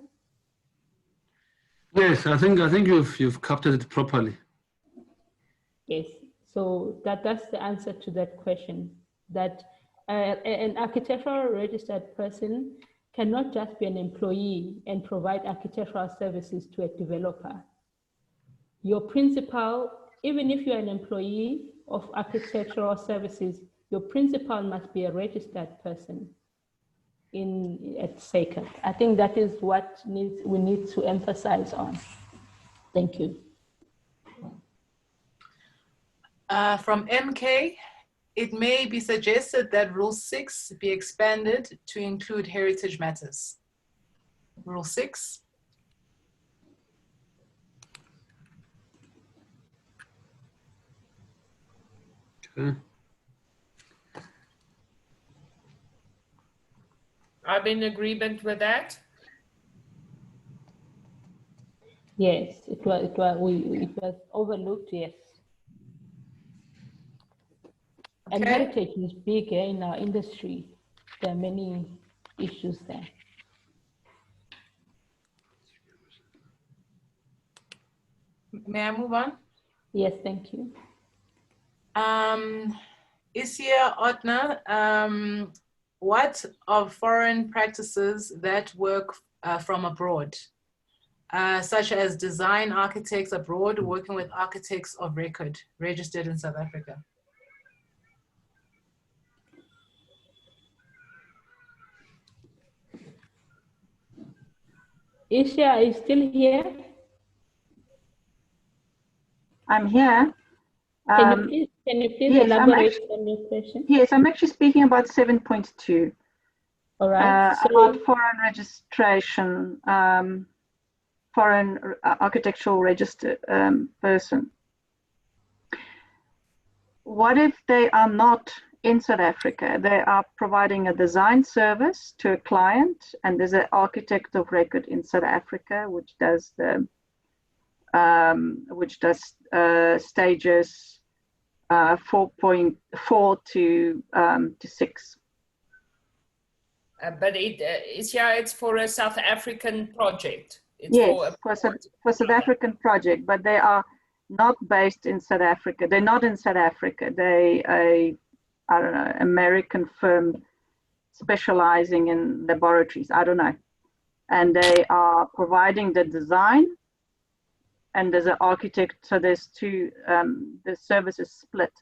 Yes, I think you've captured it properly. Yes, so that's the answer to that question, that an architectural registered person cannot just be an employee and provide architectural services to a developer. Your principal, even if you're an employee of architectural services, your principal must be a registered person at SACAP. I think that is what we need to emphasize on. Thank you. From MK, it may be suggested that Rule 6 be expanded to include heritage matters. Rule 6. Okay. I'm in agreement with that. Yes, it was overlooked, yes. Okay. And heritage is big in our industry. There are many issues there. May I move on? Yes, thank you. Isia Otner, what of foreign practices that work from abroad, such as design architects abroad working with architects of record registered in South Africa? Isia, are you still here? I'm here. Can you please yes, elaborate on your question? Yes, I'm actually speaking about 7.2. All right. About foreign registration, foreign architectural registered person. What if they are not in South Africa? They are providing a design service to a client, and there's an architect of record in South Africa which does the stages 4.4 to 6. But it's for a South African project. It's yes, for South African project, but they are not based in South Africa. They're not in South Africa. They I don't know, American firm specializing in laboratories. I don't know, and they are providing the design. And there's an architect, so there's two, the service is split.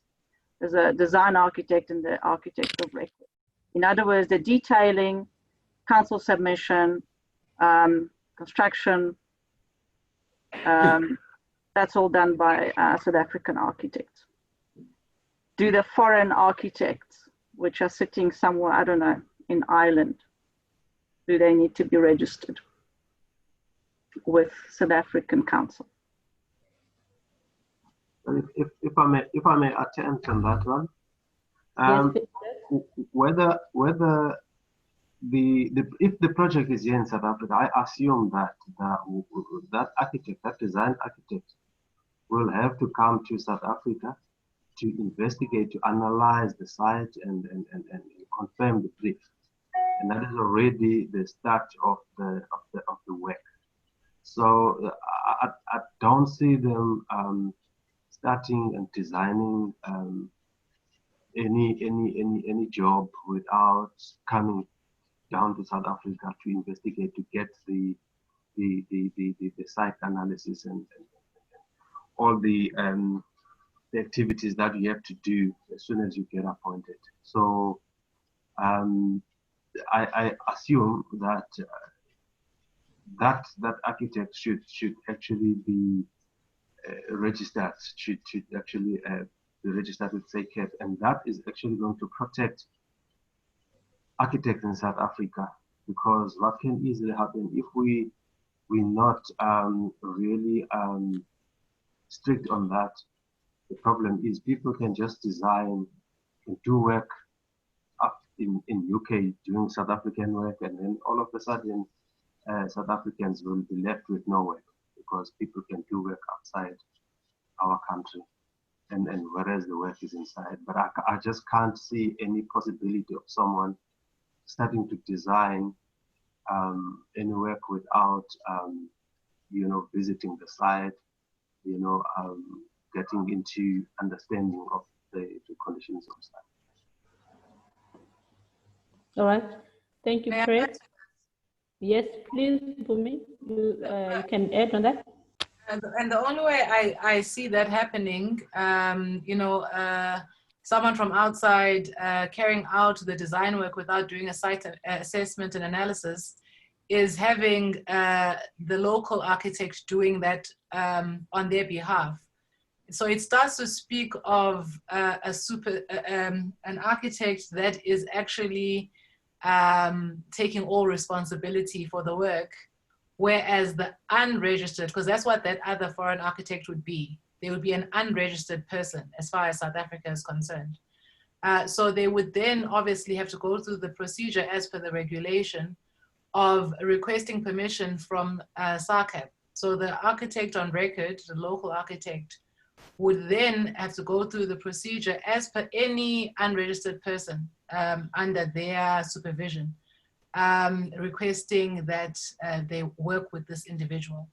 There's a design architect and the architect of record. In other words, the detailing, council submission, construction, that's all done by South African architects. Do the foreign architects, which are sitting somewhere, I don't know, in Ireland, do they need to be registered with South African Council? If I may attempt on that one, whether if the project is here in South Africa, I assume that that architect, that design architect, will have to come to South Africa to investigate, to analyze the site and confirm the brief, and that is already the start of the work. So I don't see them starting and designing any job without coming down to South Africa to investigate, to get the site analysis and all the activities that you have to do as soon as you get appointed. So I assume that that architect should actually be registered, should actually be registered with SACAP, and that is actually going to protect architects in South Africa, because what can easily happen if we're not really strict on that. The problem is people can just design and do work up in UK doing South African work, and then all of a sudden South Africans will be left with no work because people can do work outside our country, and whereas the work is inside. But I just can't see any possibility of someone starting to design any work without visiting the site, getting into understanding of the conditions of site. All right, thank you, Fred. Yes, please, Bumi, you can add on that. And the only way I see that happening, someone from outside carrying out the design work without doing a site assessment and analysis, is having the local architect doing that on their behalf. So it starts to speak of an architect that is actually taking all responsibility for the work, whereas the unregistered, because that's what that other foreign architect would be. They would be an unregistered person as far as South Africa is concerned. So they would then obviously have to go through the procedure as per the regulation of requesting permission from SACAP. So the architect on record, the local architect, would then have to go through the procedure as per any unregistered person under their supervision, requesting that they work with this individual.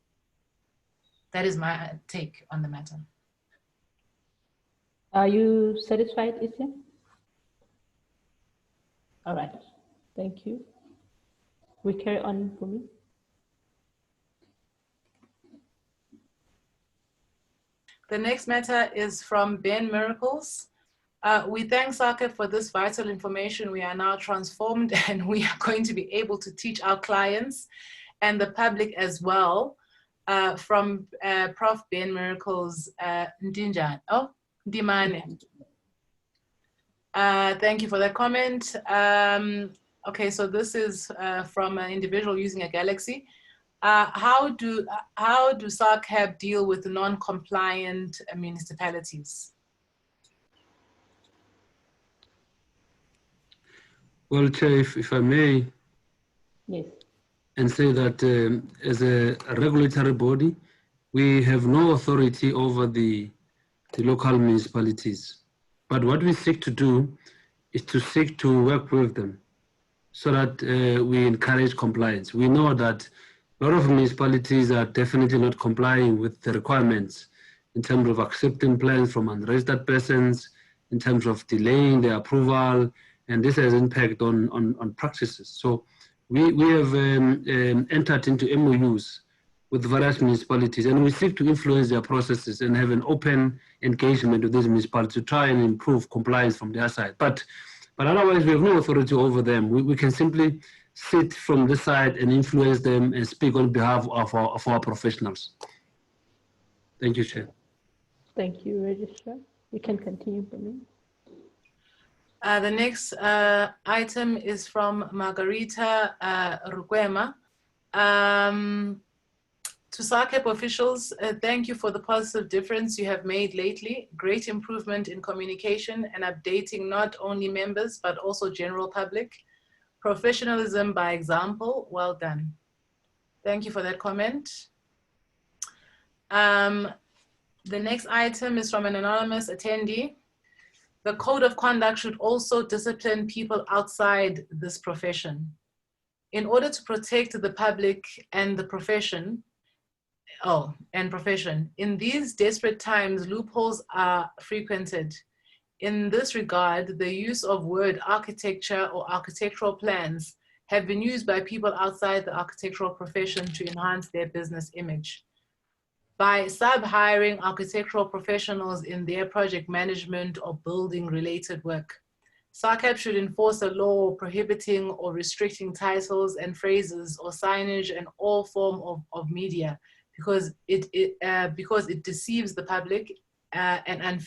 That is my take on the matter. Are you satisfied, Isya? All right, thank you. We carry on, Bumi. The next matter is from Ben Miracles. We thank SACAP for this vital information. We are now transformed and we are going to be able to teach our clients and the public as well. From Prof. Ben Miracles Ndinjan. Oh, Ndimane. Thank you for that comment. Okay, so this is from an individual using a Galaxy. How do SACAP deal with non-compliant municipalities? Well, Chair, if I may, yes, and say that as a regulatory body, we have no authority over the local municipalities. But what we seek to do is to seek to work with them so that we encourage compliance. We know that a lot of municipalities are definitely not complying with the requirements in terms of accepting plans from unregistered persons, in terms of delaying the approval, and this has impact on practices. So we have entered into MOUs with various municipalities, and we seek to influence their processes and have an open engagement with these municipalities to try and improve compliance from their side. But otherwise, we have no authority over them. We can simply sit from this side and influence them and speak on behalf of our professionals. Thank you, Chair. Thank you, Registrar. You can continue, Bumi. The next item is from Margarita Ruquema. To SACAP officials, thank you for the positive difference you have made lately. Great improvement in communication and updating not only members, but also general public. Professionalism by example, well done. Thank you for that comment. The next item is from an anonymous attendee. The code of conduct should also discipline people outside this profession. In order to protect the public and the profession, in these desperate times, loopholes are frequented. In this regard, the use of word architecture or architectural plans have been used by people outside the architectural profession to enhance their business image. By sub-hiring architectural professionals in their project management or building related work, SACAP should enforce a law prohibiting or restricting titles and phrases or signage and all form of media because it deceives the public and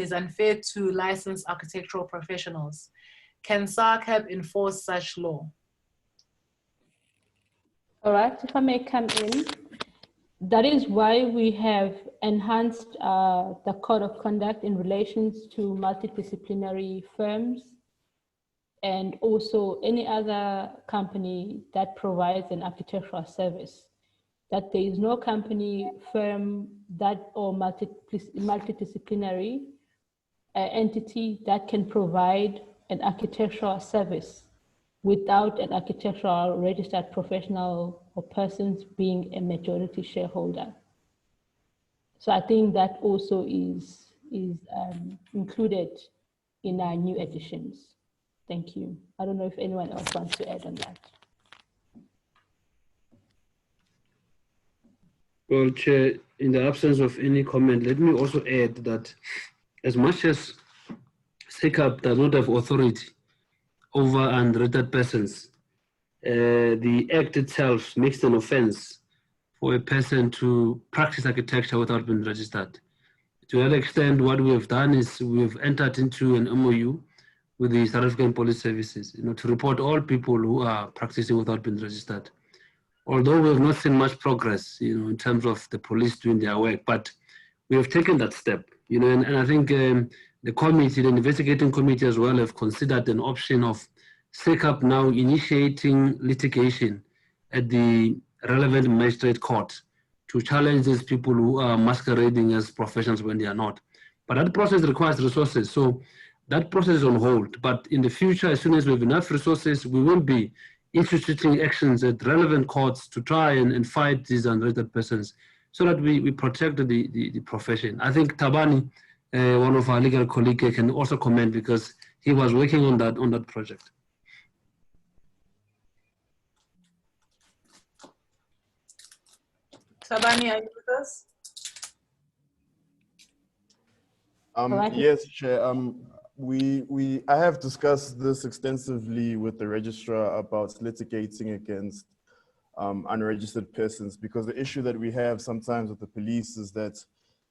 is unfair to licensed architectural professionals. Can SACAP enforce such law? All right, if I may come in. That is why we have enhanced the code of conduct in relations to multidisciplinary firms and also any other company that provides an architectural service. That there is no company, firm, that or multidisciplinary entity that can provide an architectural service without an architectural registered professional or persons being a majority shareholder. So I think that also is included in our new additions. Thank you. I don't know if anyone else wants to add on that. Well, Chair, in the absence of any comment, let me also add that as much as SACAP does not have authority over unregistered persons, the Act itself makes an offense for a person to practice architecture without being registered. To that extent, what we have done is we've entered into an MOU with the South African Police Services, to report all people who are practicing without being registered. Although we have not seen much progress, in terms of the police doing their work, but we have taken that step, and I think the committee, the investigating committee as well, have considered an option of SACAP now initiating litigation at the relevant magistrate court to challenge these people who are masquerading as professionals when they are not. But that process requires resources, so that process is on hold. But in the future, as soon as we have enough resources, we will be instituting actions at relevant courts to try and fight these unregistered persons so that we protect the profession. I think Tabani, one of our legal colleagues, can also comment because he was working on that project. Tabani, are you with us? Yes, Chair. I have discussed this extensively with the registrar about litigating against unregistered persons, because the issue that we have sometimes with the police is that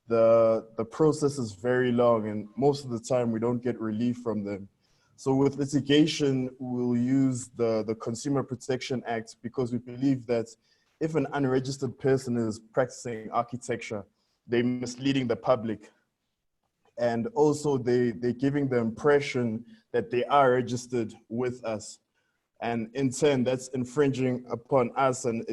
the process is very long and most of the time we don't get relief from them. So with litigation, we'll use the Consumer Protection Act because we believe that if an unregistered person is practicing architecture, they're misleading the public. And also they're giving the impression that they are registered with us. And in turn, that's infringing upon us and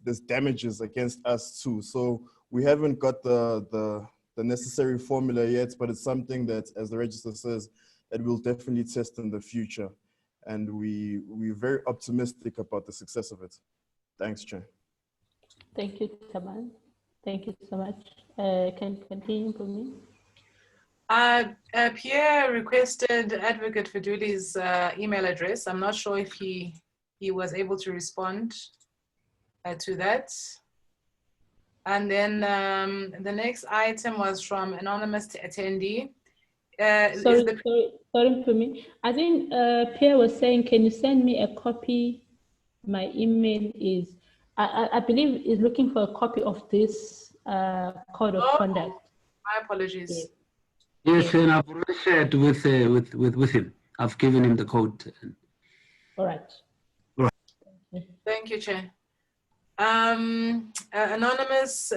there's damages against us too. So we haven't got the necessary formula yet, but it's something that, as the register says, that we'll definitely test in the future. And we're very optimistic about the success of it. Thanks, Chair. Thank you, Taban. Thank you so much. Can you continue for me? Pierre requested Advocate Feduli's email address. I'm not sure if he was able to respond to that. And then the next item was from anonymous attendee. Sorry for me. I think Pierre was saying, can you send me a copy? My email is, I believe, is looking for a copy of this code of conduct. My apologies. Yes. Yes, and I've already shared with him. I've given him the code. All right. Thank you, Chair. Anonymous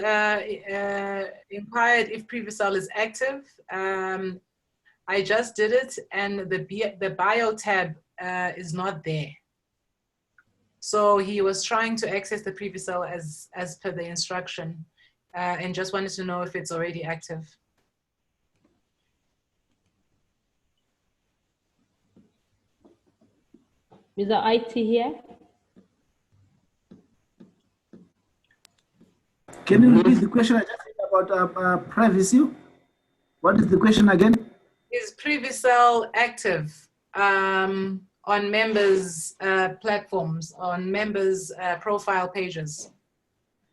inquired if Previcel is active. I just did it, and the bio tab is not there. So he was trying to access the Previcel as per the instruction, and just wanted to know if it's already active. Is the IT here? Can you repeat the question I just said about privacy? What is the question again? Is Previcel active on members' platforms, on members' profile pages?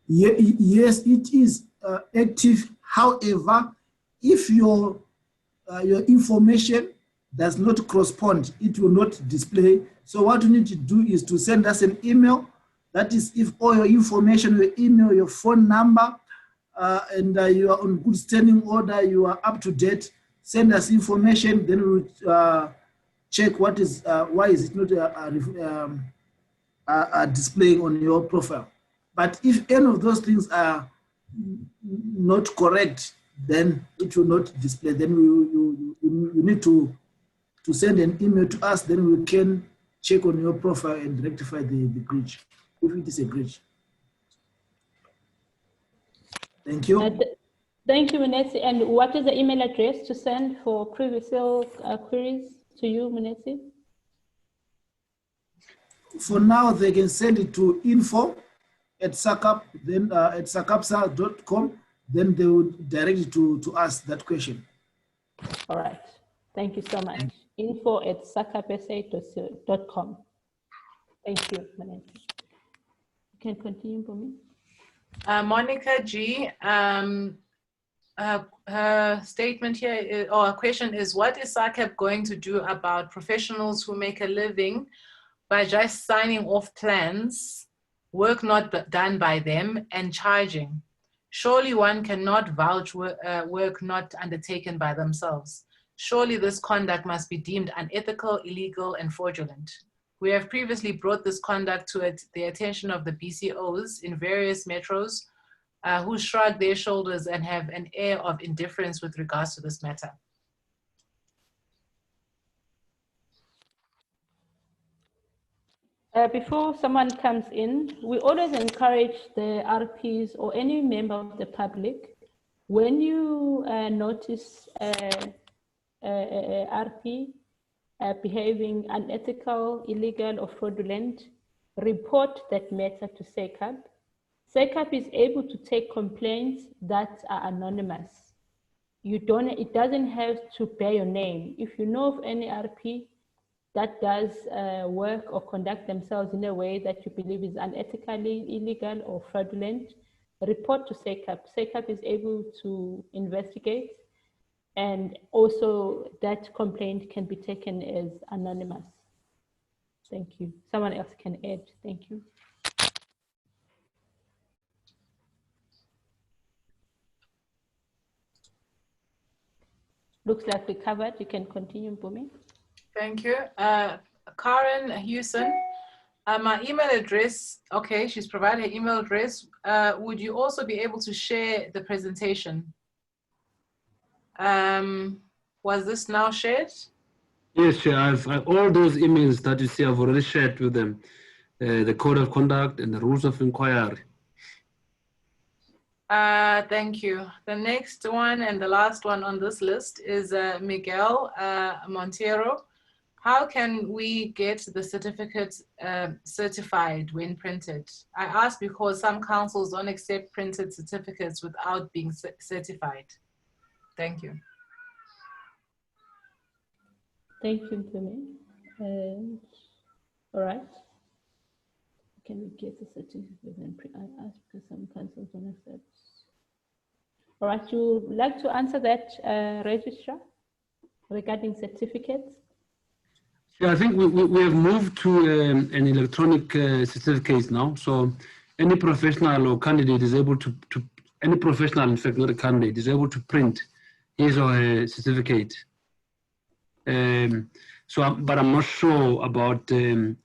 Yes, it is active. However, if your information does not correspond, it will not display. So what you need to do is to send us an email. That is, if all your information, your email, your phone number, and you are on good standing order, you are up to date, send us information, then we'll check what is, why is it not displaying on your profile. But if any of those things are not correct, then it will not display. Then you need to send an email to us, then we can check on your profile and rectify the glitch, if it is a glitch. Thank you. Thank you, Munesi. And what is the email address to send for Previcel queries to you, Munesi? For now, they can send it to info@SACAP, then at sacapsa.com, then they will direct it to us, that question. All right. Thank you so much. info@sacapsa.com. Thank you, Munesi. You can continue for me. Monica G, her statement here, or her question is, what is SACAP going to do about professionals who make a living by just signing off plans, work not done by them, and charging? Surely one cannot vouch work not undertaken by themselves. Surely this conduct must be deemed unethical, illegal, and fraudulent. We have previously brought this conduct to the attention of the BCOs in various metros who shrug their shoulders and have an air of indifference with regards to this matter. Before someone comes in, we always encourage the RPs or any member of the public, when you notice a RP behaving unethical, illegal, or fraudulent, report that matter to SACAP. SACAP is able to take complaints that are anonymous. It doesn't have to bear your name. If you know of any RP that does work or conduct themselves in a way that you believe is unethically, illegal, or fraudulent, report to SACAP. SACAP is able to investigate, and also that complaint can be taken as anonymous. Thank you. Someone else can add. Thank you. Looks like we covered. You can continue, Bumi. Thank you. Karen Hewson, my email address, okay, she's provided her email address. Would you also be able to share the presentation? Was this now shared? Yes, Chair. All those emails that you see, I've already shared with them. The code of conduct and the rules of inquiry. Thank you. The next one and the last one on this list is Miguel Montero. How can we get the certificate certified when printed? I ask because some councils don't accept printed certificates without being certified. Thank you. Thank you, Bumi. All right. Can we get the certificate and I ask because some councils don't accept. All right, you would like to answer that, Registrar, regarding certificates? Yeah, I think we have moved to an electronic certificate now. So any professional or candidate is able to any professional, in fact, not a candidate, is able to print his or her certificate. But I'm not sure about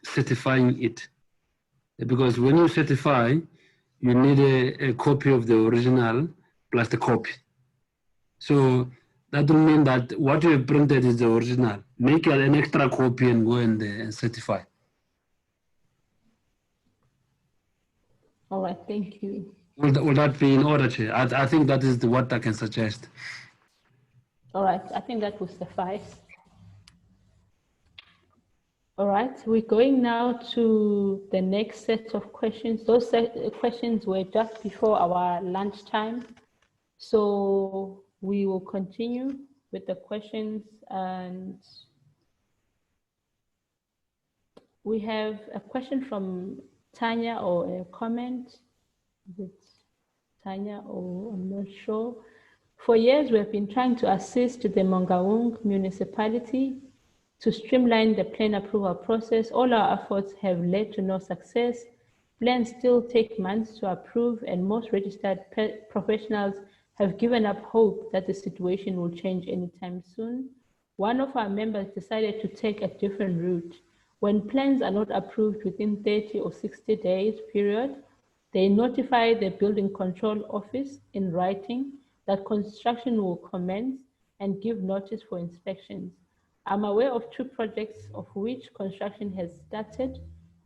certifying it, because when you certify, you need a copy of the original plus the copy. So that will mean that what you have printed is the original. Make an extra copy and go and certify. All right, thank you. Will that be in order, Chair? I think that is what I can suggest. All right, I think that will suffice. All right, we're going now to the next set of questions. Those questions were just before our lunchtime. So we will continue with the questions, and we have a question from Tanya, or a comment. Is it Tanya, or I'm not sure. For years, we have been trying to assist the Mangaung municipality to streamline the plan approval process. All our efforts have led to no success. Plans still take months to approve, and most registered professionals have given up hope that the situation will change anytime soon. One of our members decided to take a different route. When plans are not approved within 30 or 60 days period, they notify the building control office in writing that construction will commence and give notice for inspections. I'm aware of 2 projects of which construction has started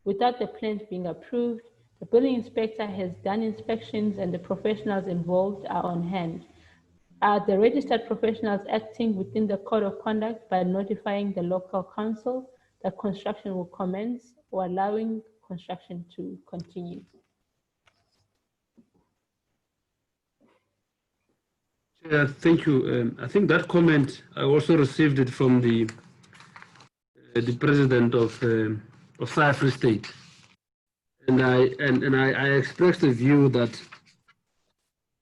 without the plans being approved. The building inspector has done inspections and the professionals involved are on hand. Are the registered professionals acting within the code of conduct by notifying the local council that construction will commence, or allowing construction to continue? Thank you. I think that comment, I also received it from the president of Cyprus State, and I expressed the view that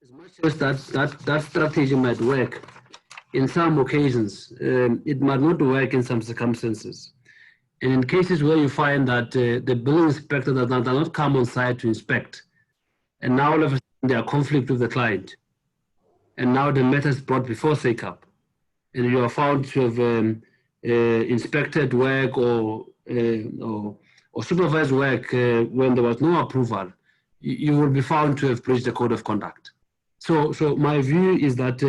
as much as that strategy might work in some occasions, it might not work in some circumstances. And in cases where you find that the building inspector does not come on site to inspect, and now all of a sudden there are conflict with the client, and now the matter is brought before SACAP, and you are found to have inspected work or supervised work when there was no approval, you will be found to have breached the code of conduct. So my view is that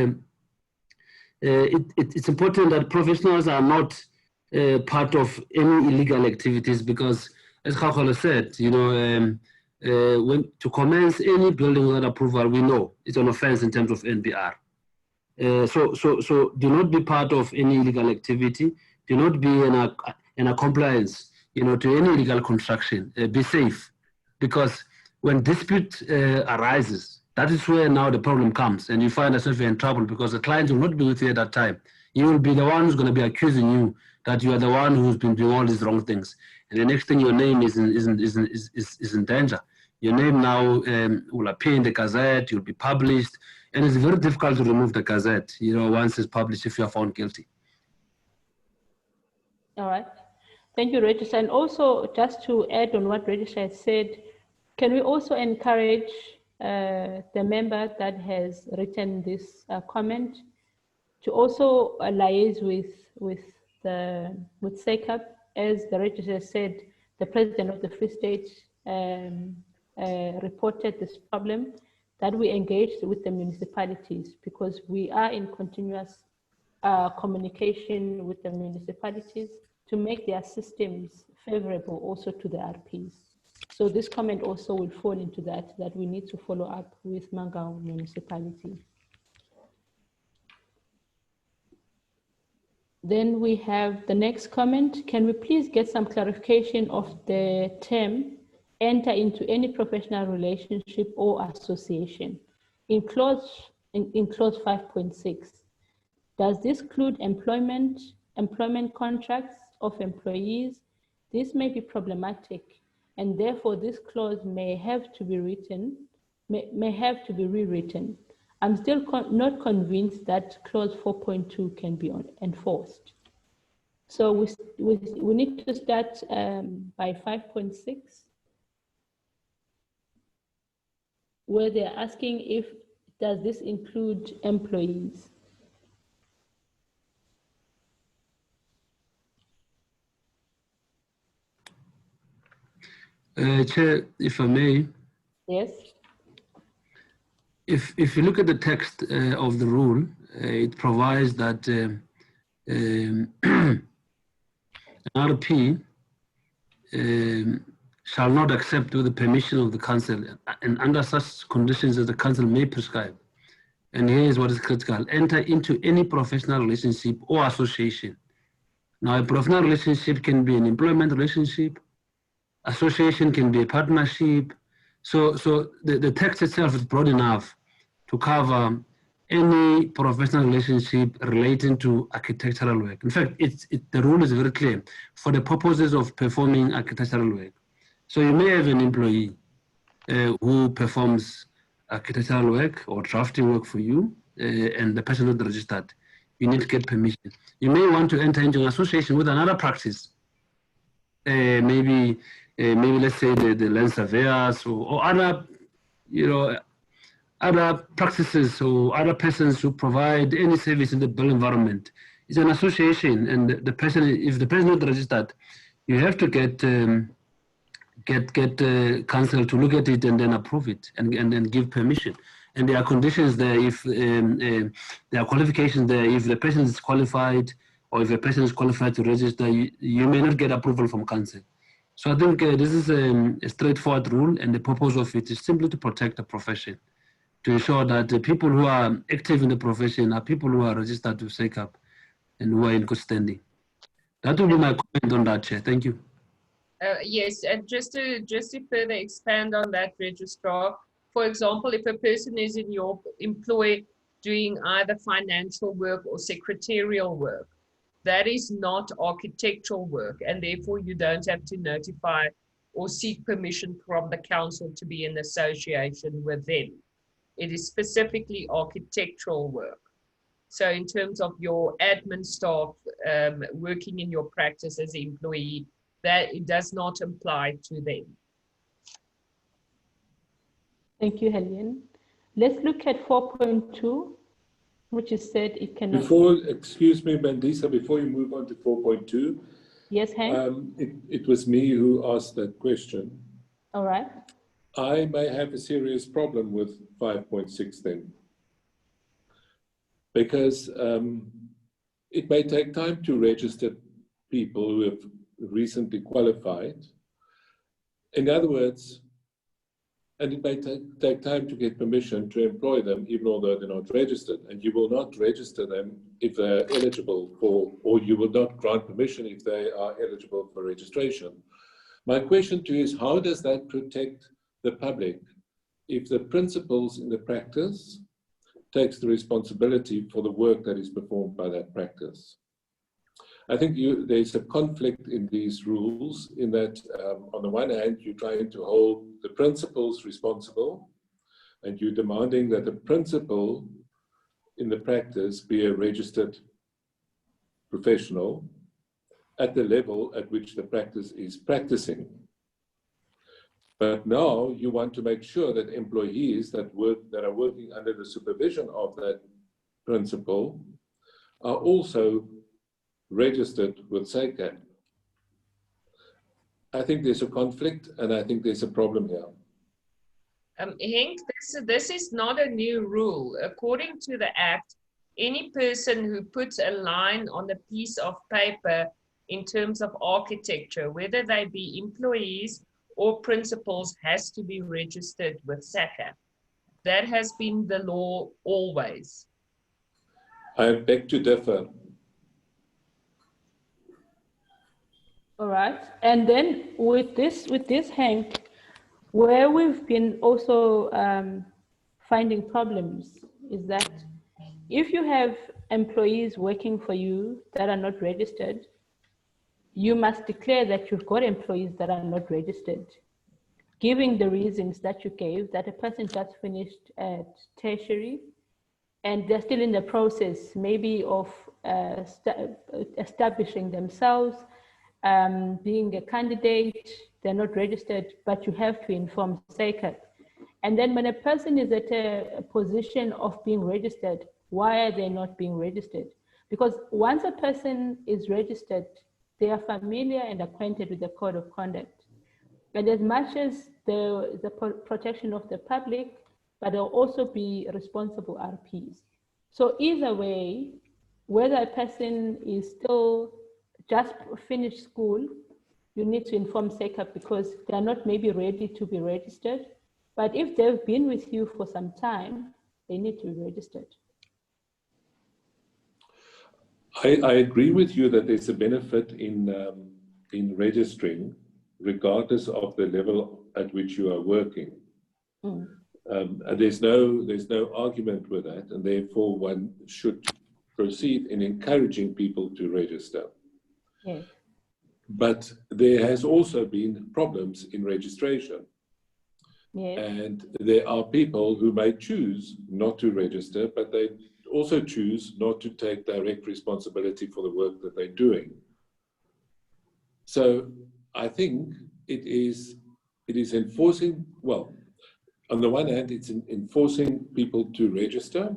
it's important that professionals are not part of any illegal activities, because, as Khakolo said, when to commence any building without approval, we know it's an offense in terms of NBR. So do not be part of any illegal activity. Do not be in a compliance, to any illegal construction. Be safe, because when dispute arises, that is where now the problem comes, and you find yourself in trouble because the client will not be with you at that time. You will be the one who's going to be accusing you that you are the one who's been doing all these wrong things, and the next thing your name is in danger. Your name now will appear in the Gazette. You'll be published, and it's very difficult to remove the Gazette. Once it's published, if you are found guilty. All right. Thank you, Regis. And also, just to add on what Regis has said, can we also encourage the member that has written this comment to also liaise with SACAP? As the Regis has said, the president of the Free State reported this problem, that we engaged with the municipalities, because we are in continuous communication with the municipalities to make their systems favorable also to the RPs. So this comment also will fall into that we need to follow up with Mangaung municipality. Then we have the next comment. Can we please get some clarification of the term enter into any professional relationship or association? In clause 5.6, does this include employment contracts of employees? This may be problematic, and therefore this clause may have to be rewritten. I'm still not convinced that clause 4.2 can be enforced. So we need to start by 5.6, where they're asking does this include employees? Chair, if I may. Yes. If you look at the text of the rule, it provides that an RP shall not accept with the permission of the council and under such conditions as the council may prescribe. And here is what is critical: enter into any professional relationship or association. Now, a professional relationship can be an employment relationship, association can be a partnership. So the text itself is broad enough to cover any professional relationship relating to architectural work. In fact, the rule is very clear for the purposes of performing architectural work. So you may have an employee who performs architectural work or drafting work for you, and the person is not registered. You need to get permission. You may want to enter into an association with another practice. Maybe let's say the land surveyors or other, other practices or other persons who provide any service in the built environment. It's an association, and the person, if the person is not registered, you have to get council to look at it and then approve it and then give permission. And there are conditions there. If there are qualifications there, if the person is qualified or if a person is qualified to register, you may not get approval from council. So I think this is a straightforward rule, and the purpose of it is simply to protect the profession, to ensure that the people who are active in the profession are people who are registered to SACAP and who are in good standing. That will be my comment on that, Chair. Thank you. Yes, and just to further expand on that, Registrar, for example, if a person is in your employ doing either financial work or secretarial work, that is not architectural work, and therefore you don't have to notify or seek permission from the council to be in association with them. It is specifically architectural work. So in terms of your admin staff working in your practice as an employee, that it does not apply to them. Thank you, Helen. Let's look at 4.2, which is said it cannot. Excuse me, Mandisa, before you move on to 4.2. Yes, Hank? It was me who asked that question. All right. I may have a serious problem with 5.6 then, because it may take time to register people who have recently qualified. In other words, and it may take time to get permission to employ them, even although they're not registered. And you will not register them if they're eligible for, or you will not grant permission if they are eligible for registration. My question to you is, how does that protect the public if the principals in the practice takes the responsibility for the work that is performed by that practice? I think there's a conflict in these rules in that on the one hand, you're trying to hold the principals responsible, and you're demanding that the principal in the practice be a registered professional at the level at which the practice is practicing. But now you want to make sure that employees that are working under the supervision of that principal are also registered with SACAP. I think there's a conflict, and I think there's a problem here. Henk, this is not a new rule. According to the Act, any person who puts a line on a piece of paper in terms of architecture, whether they be employees or principals, has to be registered with SACAP. That has been the law always. I beg to differ. All right, and then with this, Hank, where we've been also finding problems is that if you have employees working for you that are not registered, you must declare that you've got employees that are not registered, giving the reasons that you gave, that a person just finished at tertiary and they're still in the process maybe of establishing themselves, being a candidate, they're not registered, but you have to inform SACAP. And then when a person is at a position of being registered, why are they not being registered? Because once a person is registered, they are familiar and acquainted with the code of conduct. And as much as the protection of the public, but they'll also be responsible RPs. So either way, whether a person is still just finished school, you need to inform SACAP because they are not maybe ready to be registered. But if they've been with you for some time, they need to be registered. I agree with you that there's a benefit in registering, regardless of the level at which you are working. Mm. There's no argument with that, and therefore one should proceed in encouraging people to register. Yes. But there has also been problems in registration. Yes. And there are people who may choose not to register, but they also choose not to take direct responsibility for the work that they're doing. So I think it is enforcing, well, on the one hand, it's enforcing people to register,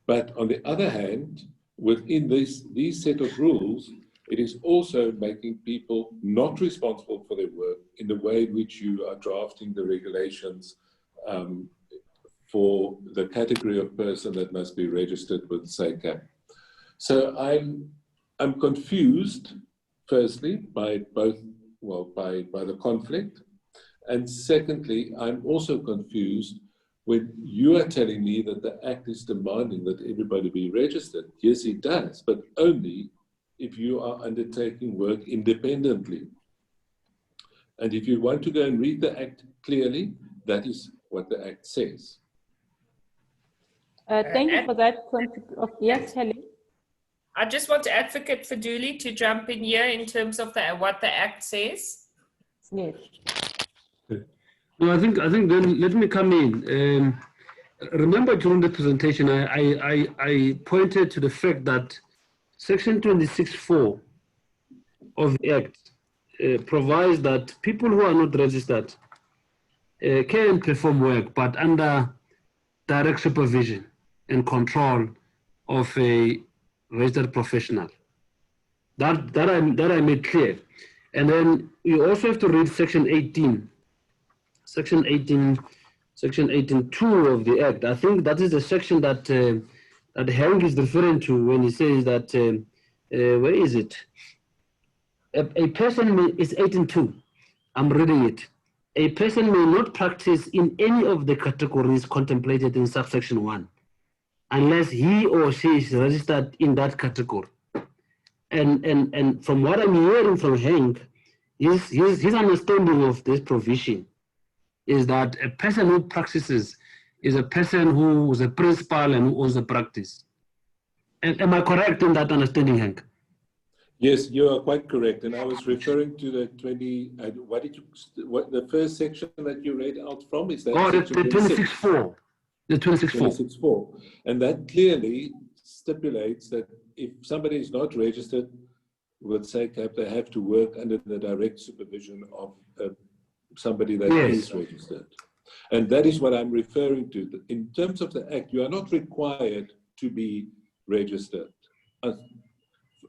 but on the other hand, within these set of rules, it is also making people not responsible for their work in the way in which you are drafting the regulations for the category of person that must be registered with SACAP. So I'm confused, firstly, by both, well, by the conflict. And secondly, I'm also confused when you are telling me that the Act is demanding that everybody be registered. Yes, it does, but only if you are undertaking work independently. And if you want to go and read the Act clearly, that is what the Act says. Thank you for that. Yes, Helen. I just want Advocate Faduli to jump in here in terms of what the Act says. Yes. No, I think then let me come in. Remember during the presentation, I pointed to the fact that Section 26(4) of the Act provides that people who are not registered can perform work, but under direct supervision and control of a registered professional. That I made clear. And then you also have to read Section 18. Section 18(2) of the Act. I think that is the section that that Hank is referring to when he says that, where is it? A person is 18(2). I'm reading it. A person may not practice in any of the categories contemplated in subsection 1 unless he or she is registered in that category. And from what I'm hearing from Hank, his understanding of this provision is that a person who practices is a person who is a principal and who owns the practice. And am I correct in that understanding, Hank? Yes, you are quite correct. And I was referring to the the first section that you read out from? Is that the 26(4). The 26(4). 26(4). And that clearly stipulates that if somebody is not registered with SACAP, they have to work under the direct supervision of somebody that is registered. And that is what I'm referring to. In terms of the Act, you are not required to be registered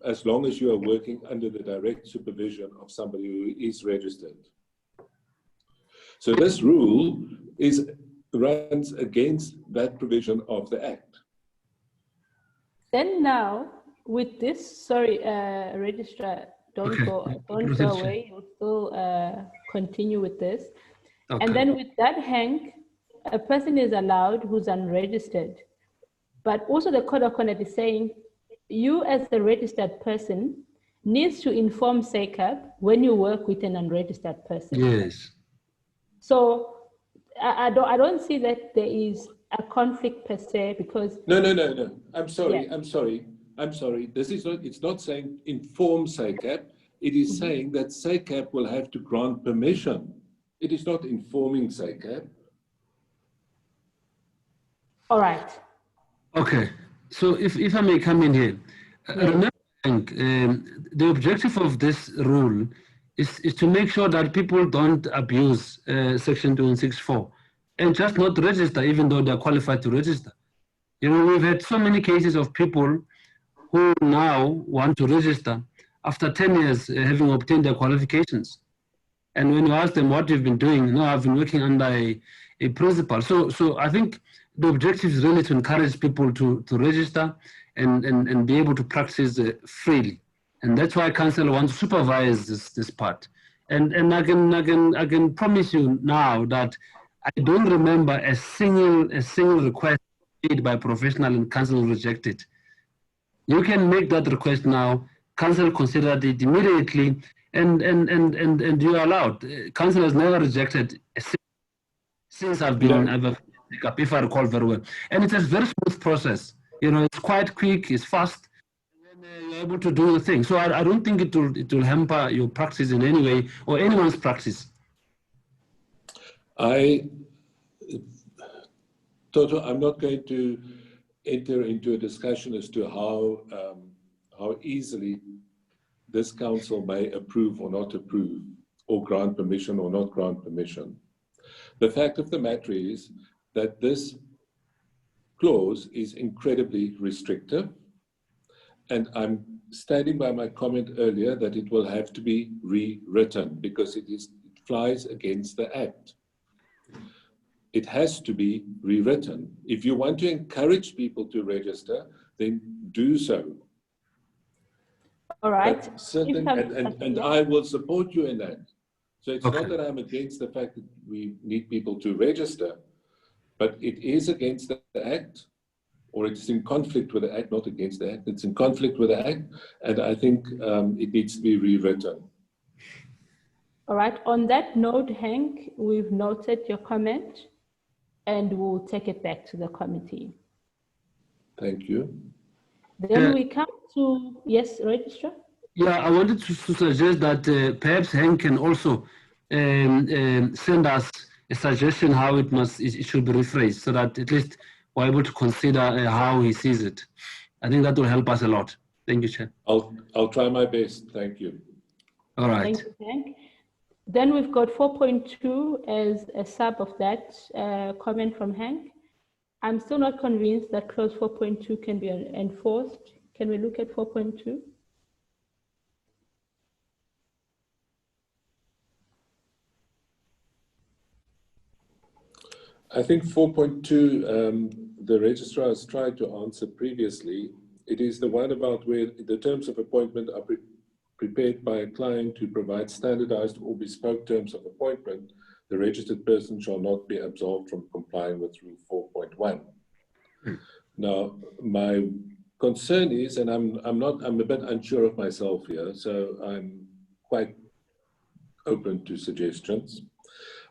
as long as you are working under the direct supervision of somebody who is registered. So this rule runs against that provision of the Act. Then now, with this, sorry, Registrar, don't go away. You'll still continue with this. Okay. And then with that, Hank, a person is allowed who's unregistered, but also the Code of Conduct is saying you as the registered person needs to inform SACAP when you work with an unregistered person. Yes. So I don't see that there is a conflict per se because No. I'm sorry. Yeah. I'm sorry. This is not. It's not saying inform SACAP. It is saying that SACAP will have to grant permission. It is not informing SACAP. All right. Okay. So if I may come in here, remember, the objective of this rule is to make sure that people don't abuse Section 264 and just not register even though they're qualified to register. You know, we've had so many cases of people who now want to register after 10 years having obtained their qualifications. And when you ask them what you've been doing, no, I've been working under a principal. So I think the objective is really to encourage people to register and be able to practice freely. And that's why council wants to supervise this part. And I can promise you now that I don't remember a single request made by a professional and council rejected. You can make that request now, council considered it immediately, and you are allowed. Council has never rejected since I've been SACAP, if I recall very well. And it's a very smooth process. You know, it's quite quick, it's fast, and you're able to do the thing. So I don't think it will hamper your practice in any way or anyone's practice. Toto, I'm not going to enter into a discussion as to how easily this council may approve or not approve, or grant permission or not grant permission. The fact of the matter is that this clause is incredibly restrictive, and I'm standing by my comment earlier that it will have to be rewritten because it flies against the Act. It has to be rewritten. If you want to encourage people to register, then do so. All right. And I will support you in that. So it's not that I'm against the fact that we need people to register, but it is against the Act, or it's in conflict with the Act, not against the Act. It's in conflict with the Act, and I think it needs to be rewritten. All right. On that note, Hank, we've noted your comment, and we'll take it back to the committee. Thank you. Then we come to, yes, Registrar? Yeah, I wanted to suggest that perhaps Hank can also send us a suggestion how it should be rephrased, so that at least we're able to consider how he sees it. I think that will help us a lot. Thank you, Chair. I'll try my best. Thank you. All right. Thank you, Hank. Then we've got 4.2 as a sub of that comment from Hank. I'm still not convinced that clause 4.2 can be enforced. Can we look at 4.2? I think 4.2, the registrar has tried to answer previously. It is the one about where the terms of appointment are prepared by a client to provide standardized or bespoke terms of appointment. The registered person shall not be absolved from complying with Rule 4.1. Now, my concern is, and I'm a bit unsure of myself here, so I'm quite open to suggestions.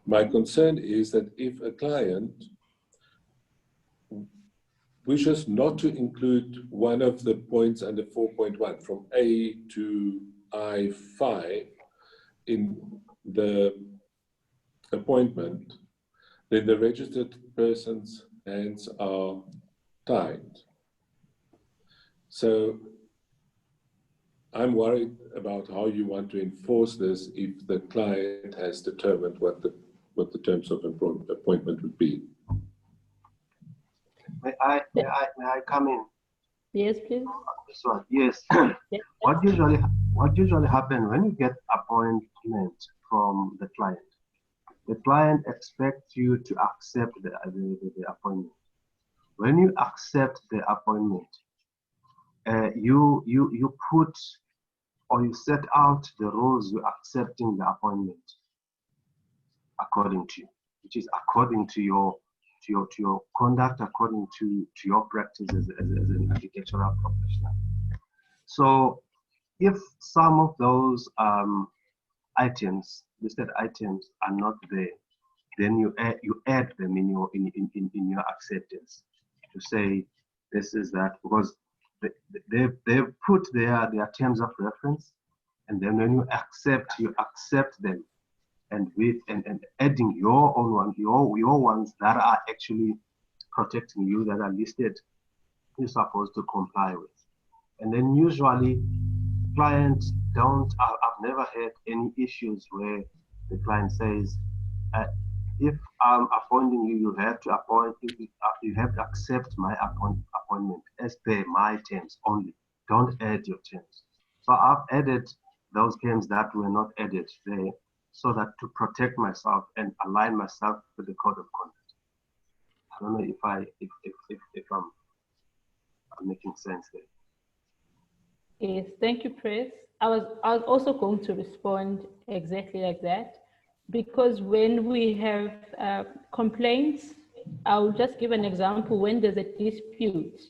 My concern is that if a client wishes not to include one of the points under 4.1 from A to I5 in the appointment, then the registered person's hands are tied. So I'm worried about how you want to enforce this if the client has determined what the terms of appointment would be. May I come in? Yes, please. This one. Yes. What usually happens when you get appointment from the client? The client expects you to accept the appointment. When you accept the appointment, you put or you set out the rules you're accepting the appointment according to, which is according to your conduct, according to your practice as an architectural professional. So if some of those items, listed items, are not there, then you add them in your acceptance to say this is that, because they've put their terms of reference, and then when you accept them, and adding your own ones, your ones that are actually protecting you, that are listed, you're supposed to comply with. And then usually clients don't, I've never had any issues where the client says, if I'm appointing you, you have to accept my appointment as per my terms only. Don't add your terms. So I've added those terms that were not added there, so that to protect myself and align myself with the code of conduct. I don't know if I'm making sense there. Yes, thank you, Chris. I was also going to respond exactly like that, because when we have complaints, I'll just give an example. When there's a dispute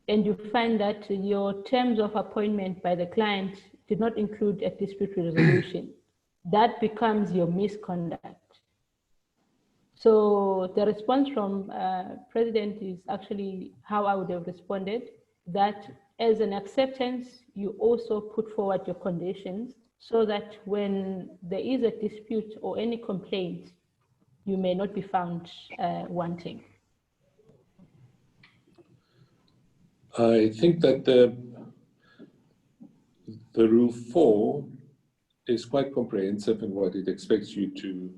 and you find that your terms of appointment by the client did not include a dispute resolution, that becomes your misconduct. So the response from President is actually how I would have responded, that as an acceptance, you also put forward your conditions so that when there is a dispute or any complaint, you may not be found wanting. I think that the Rule 4 is quite comprehensive in what it expects you to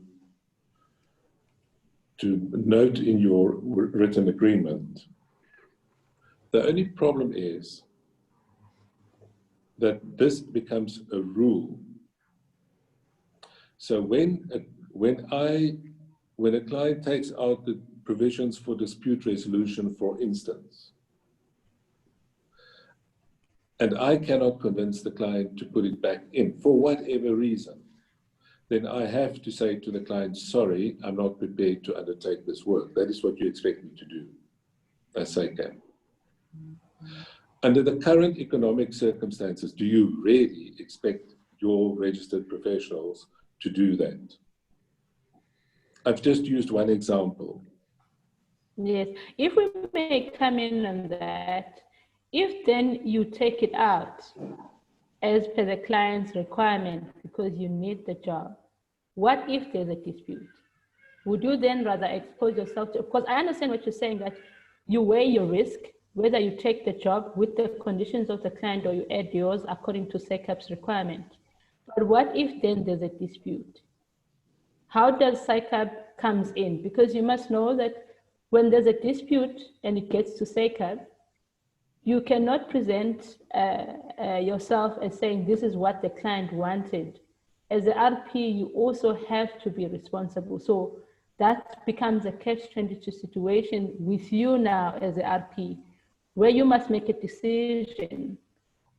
note in your written agreement. The only problem is that this becomes a rule. So when a client takes out the provisions for dispute resolution, for instance, and I cannot convince the client to put it back in for whatever reason, then I have to say to the client, sorry, I'm not prepared to undertake this work. That is what you expect me to do as SACAP. Under the current economic circumstances, do you really expect your registered professionals to do that? I've just used one example. Yes, if we may come in on that, if then you take it out as per the client's requirement because you need the job, what if there's a dispute? Would you then rather expose yourself to, because I understand what you're saying, that you weigh your risk, whether you take the job with the conditions of the client or you add yours according to SACAP's requirement. But what if then there's a dispute? How does SACAP comes in? Because you must know that when there's a dispute and it gets to SACAP, you cannot present yourself as saying this is what the client wanted. As the RP, you also have to be responsible. So that becomes a catch-22 situation with you now as the RP, where you must make a decision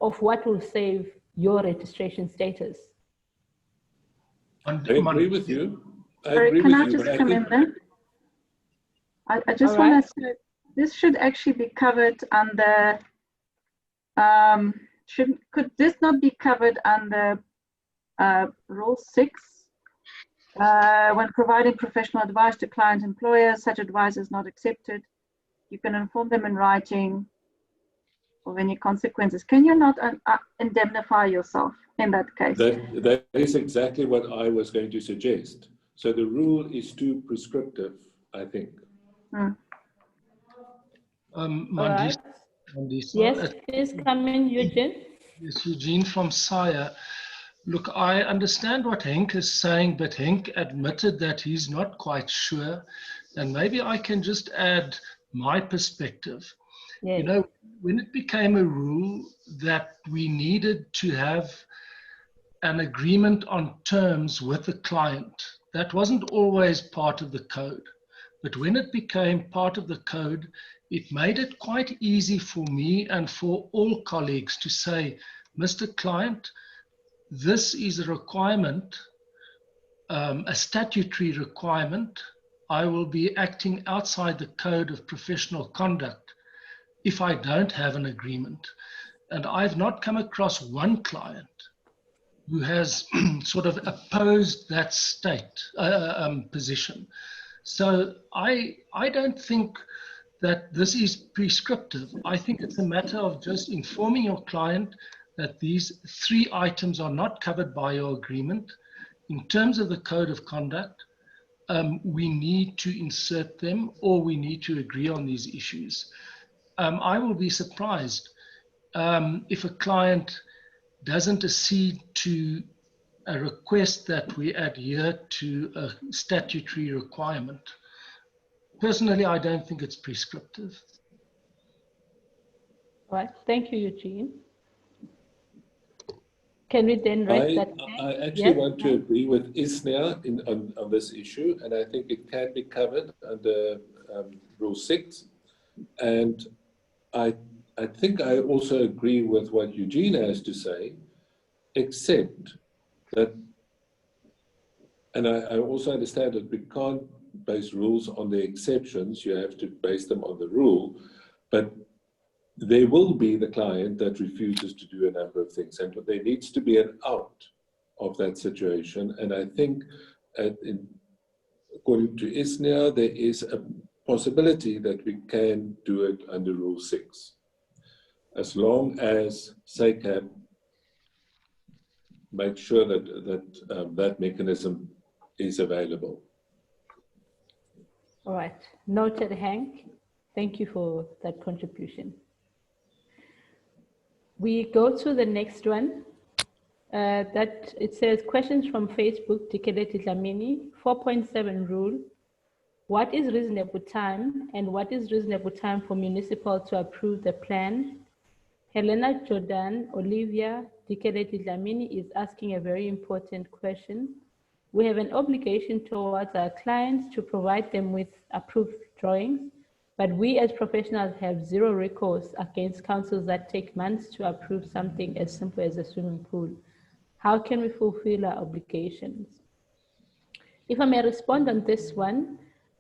of what will save your registration status. I agree with you. Can I just come in there? I just want to say, this should actually be covered under, could this not be covered under Rule 6? When providing professional advice to client employers, such advice is not accepted. You can inform them in writing of any consequences. Can you not indemnify yourself in that case? That is exactly what I was going to suggest. So the rule is too prescriptive, I think. Yes, please come in, Eugene. Yes, Eugene from SIRE. Look, I understand what Henk is saying, but Henk admitted that he's not quite sure. And maybe I can just add my perspective. Yes. You know, when it became a rule that we needed to have an agreement on terms with the client, that wasn't always part of the code. But when it became part of the code, it made it quite easy for me and for all colleagues to say, Mr. Client, this is a requirement, a statutory requirement. I will be acting outside the code of professional conduct if I don't have an agreement. And I've not come across one client who has sort of opposed that position. So I don't think that this is prescriptive. I think it's a matter of just informing your client that these 3 items are not covered by your agreement. In terms of the code of conduct, we need to insert them or we need to agree on these issues. I will be surprised if a client doesn't accede to a request that we adhere to a statutory requirement. Personally, I don't think it's prescriptive. All right, thank you, Eugene. Can we then raise that? I actually want to agree with Isnia on this issue, and I think it can be covered under Rule 6. And I think I also agree with what Eugene has to say, except that, and I also understand that we can't base rules on the exceptions, you have to base them on the rule, but there will be the client that refuses to do a number of things, and there needs to be an out of that situation. And I think, according to ISNIA, there is a possibility that we can do it under Rule 6, as long as SACAP makes sure that mechanism is available. All right, noted, Hank. Thank you for that contribution. We go to the next one. That it says questions from Facebook, Dikeleti Dlamini, 4.7 rule. What is reasonable time and what is reasonable time for municipal to approve the plan? Helena Jordan Olivia Dikeleti Dlamini is asking a very important question. We have an obligation towards our clients to provide them with approved drawings, but we as professionals have zero recourse against councils that take months to approve something as simple as a swimming pool. How can we fulfill our obligations? If I may respond on this one,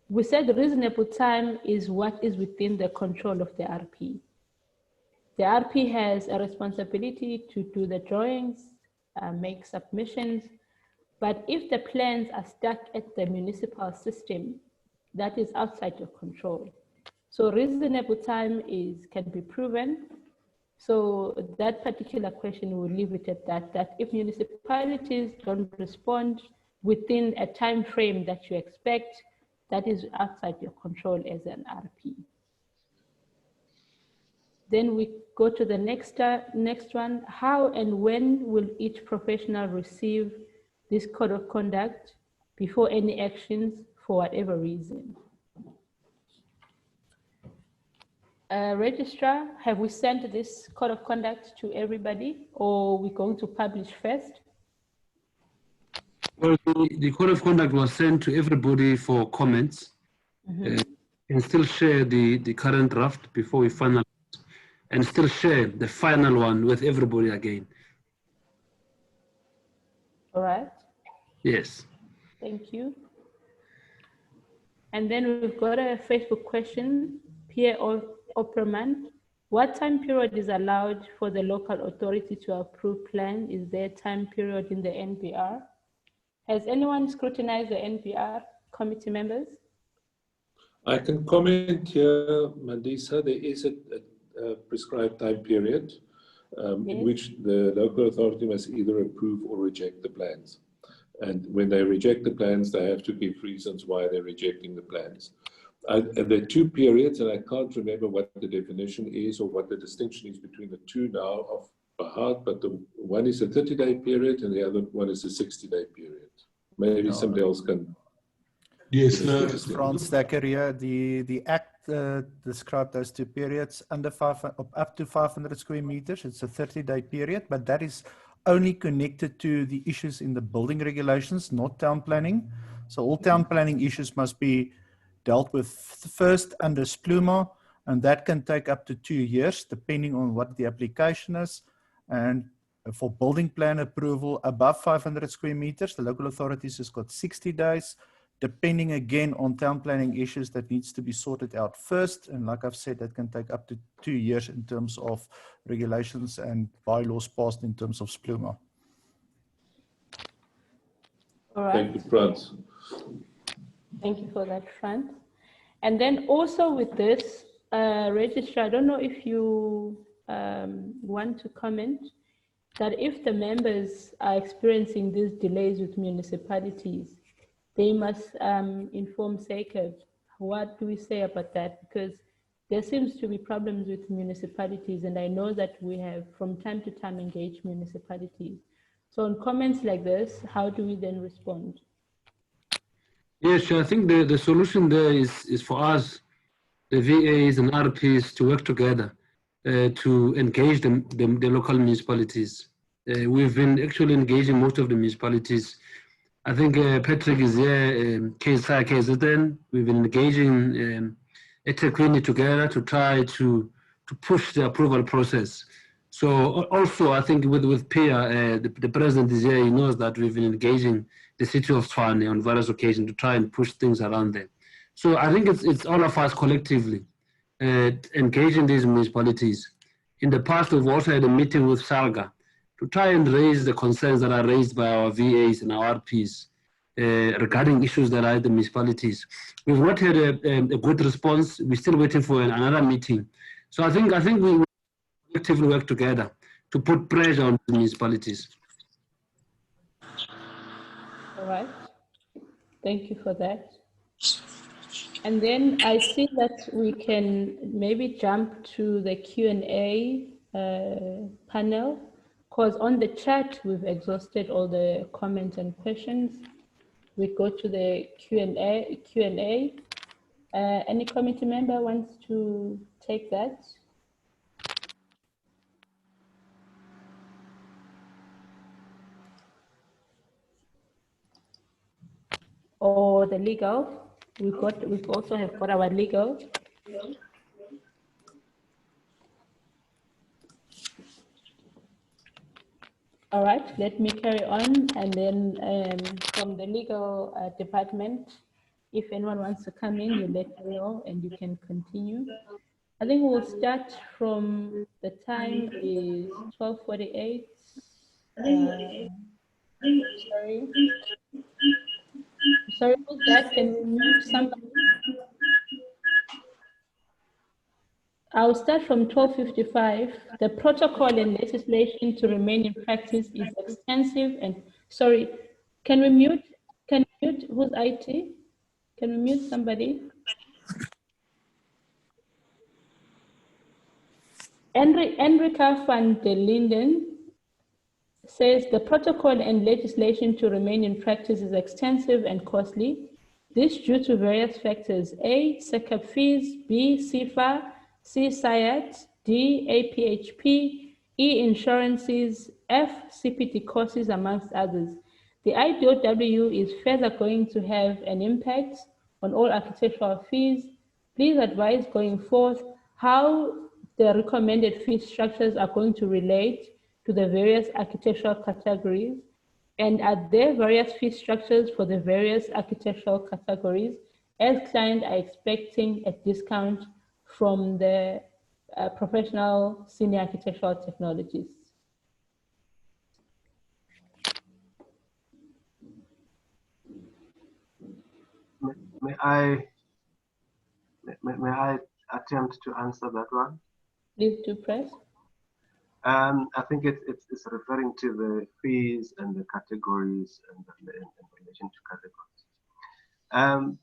we said reasonable time is what is within the control of the RP. The RP has a responsibility to do the drawings, make submissions, but if the plans are stuck at the municipal system, that is outside your control. So reasonable time can be proven. So that particular question, we'll leave it at that if municipalities don't respond within a time frame that you expect, that is outside your control as an RP. Then we go to the next one. How and when will each professional receive this code of conduct before any actions for whatever reason? Registrar, have we sent this code of conduct to everybody, or we're going to publish first? Well, the code of conduct was sent to everybody for comments. And still share the current draft before we finalize, and still share the final one with everybody again. All right. Yes. Thank you. And then we've got a Facebook question, Pierre Opperman. What time period is allowed for the local authority to approve plan? Is there a time period in the NBR? Has anyone scrutinized the NBR, committee members? I can comment here, Mandisa. There is a prescribed time period in which the local authority must either approve or reject the plans. And when they reject the plans, they have to give reasons why they're rejecting the plans. And there are two periods, and I can't remember what the definition is or what the distinction is between the two now off by heart, but the one is a 30-day period and the other one is a 60-day period. Maybe somebody else can. Yes, Frans Dekker here. The Act described those two periods up to 500 square meters. It's a 30-day period, but that is only connected to the issues in the building regulations, not town planning. So all town planning issues must be dealt with first under SPLUMA, and that can take up to 2 years, depending on what the application is. And for building plan approval above 500 square meters, the local authorities has got 60 days, depending again on town planning issues that needs to be sorted out first. And like I've said, that can take up to 2 years in terms of regulations and bylaws passed in terms of SPLUMA. All right. Thank you, Frans. Thank you for that, Frans. And then also with this, Registrar, I don't know if you want to comment that if the members are experiencing these delays with municipalities, they must inform SACAP. What do we say about that? Because there seems to be problems with municipalities, and I know that we have from time to time engaged municipalities. So on comments like this, how do we then respond? Yes, I think the solution there is for us, the VAs and RPs, to work together to engage the local municipalities We've been actually engaging most of the municipalities. I think Patrick is here, KZN. We've been engaging eThekwini together to try to push the approval process. So also, I think with Pia, the president is here, he knows that we've been engaging the city of Tshwane on various occasions to try and push things around there. So I think it's all of us collectively engaging these municipalities. In the past, we've also had a meeting with SALGA to try and raise the concerns that are raised by our VAs and our RPs regarding issues that are at the municipalities. We've not had a good response. We're still waiting for another meeting. So I think we will collectively work together to put pressure on the municipalities. All right. Thank you for that. And then I see that we can maybe jump to the Q&A panel, because on the chat, we've exhausted all the comments and questions. We go to the Q&A. Any committee member wants to take that? Or the legal? We also have got our legal. All right, let me carry on, and then from the legal department, if anyone wants to come in, you let me know and you can continue. I think we'll start from the time is 12:48. Sorry, who's that? Can we mute somebody? I'll start from 12:55. The protocol and legislation to remain in practice is extensive and, sorry, can we mute who's IT? Can we mute somebody? Enrica van der Linden says the protocol and legislation to remain in practice is extensive and costly. This due to various factors: A, SACAP fees; B, CFA; C, SIAT; D, APHP; E, insurances; F, CPT costs, amongst others. The IDOW is further going to have an impact on all architectural fees. Please advise going forth how the recommended fee structures are going to relate to the various architectural categories, and are there various fee structures for the various architectural categories, as clients are expecting a discount from the professional senior architectural technologists. May I attempt to answer that one? Please do, press. I think it's referring to the fees and the categories and in relation to categories.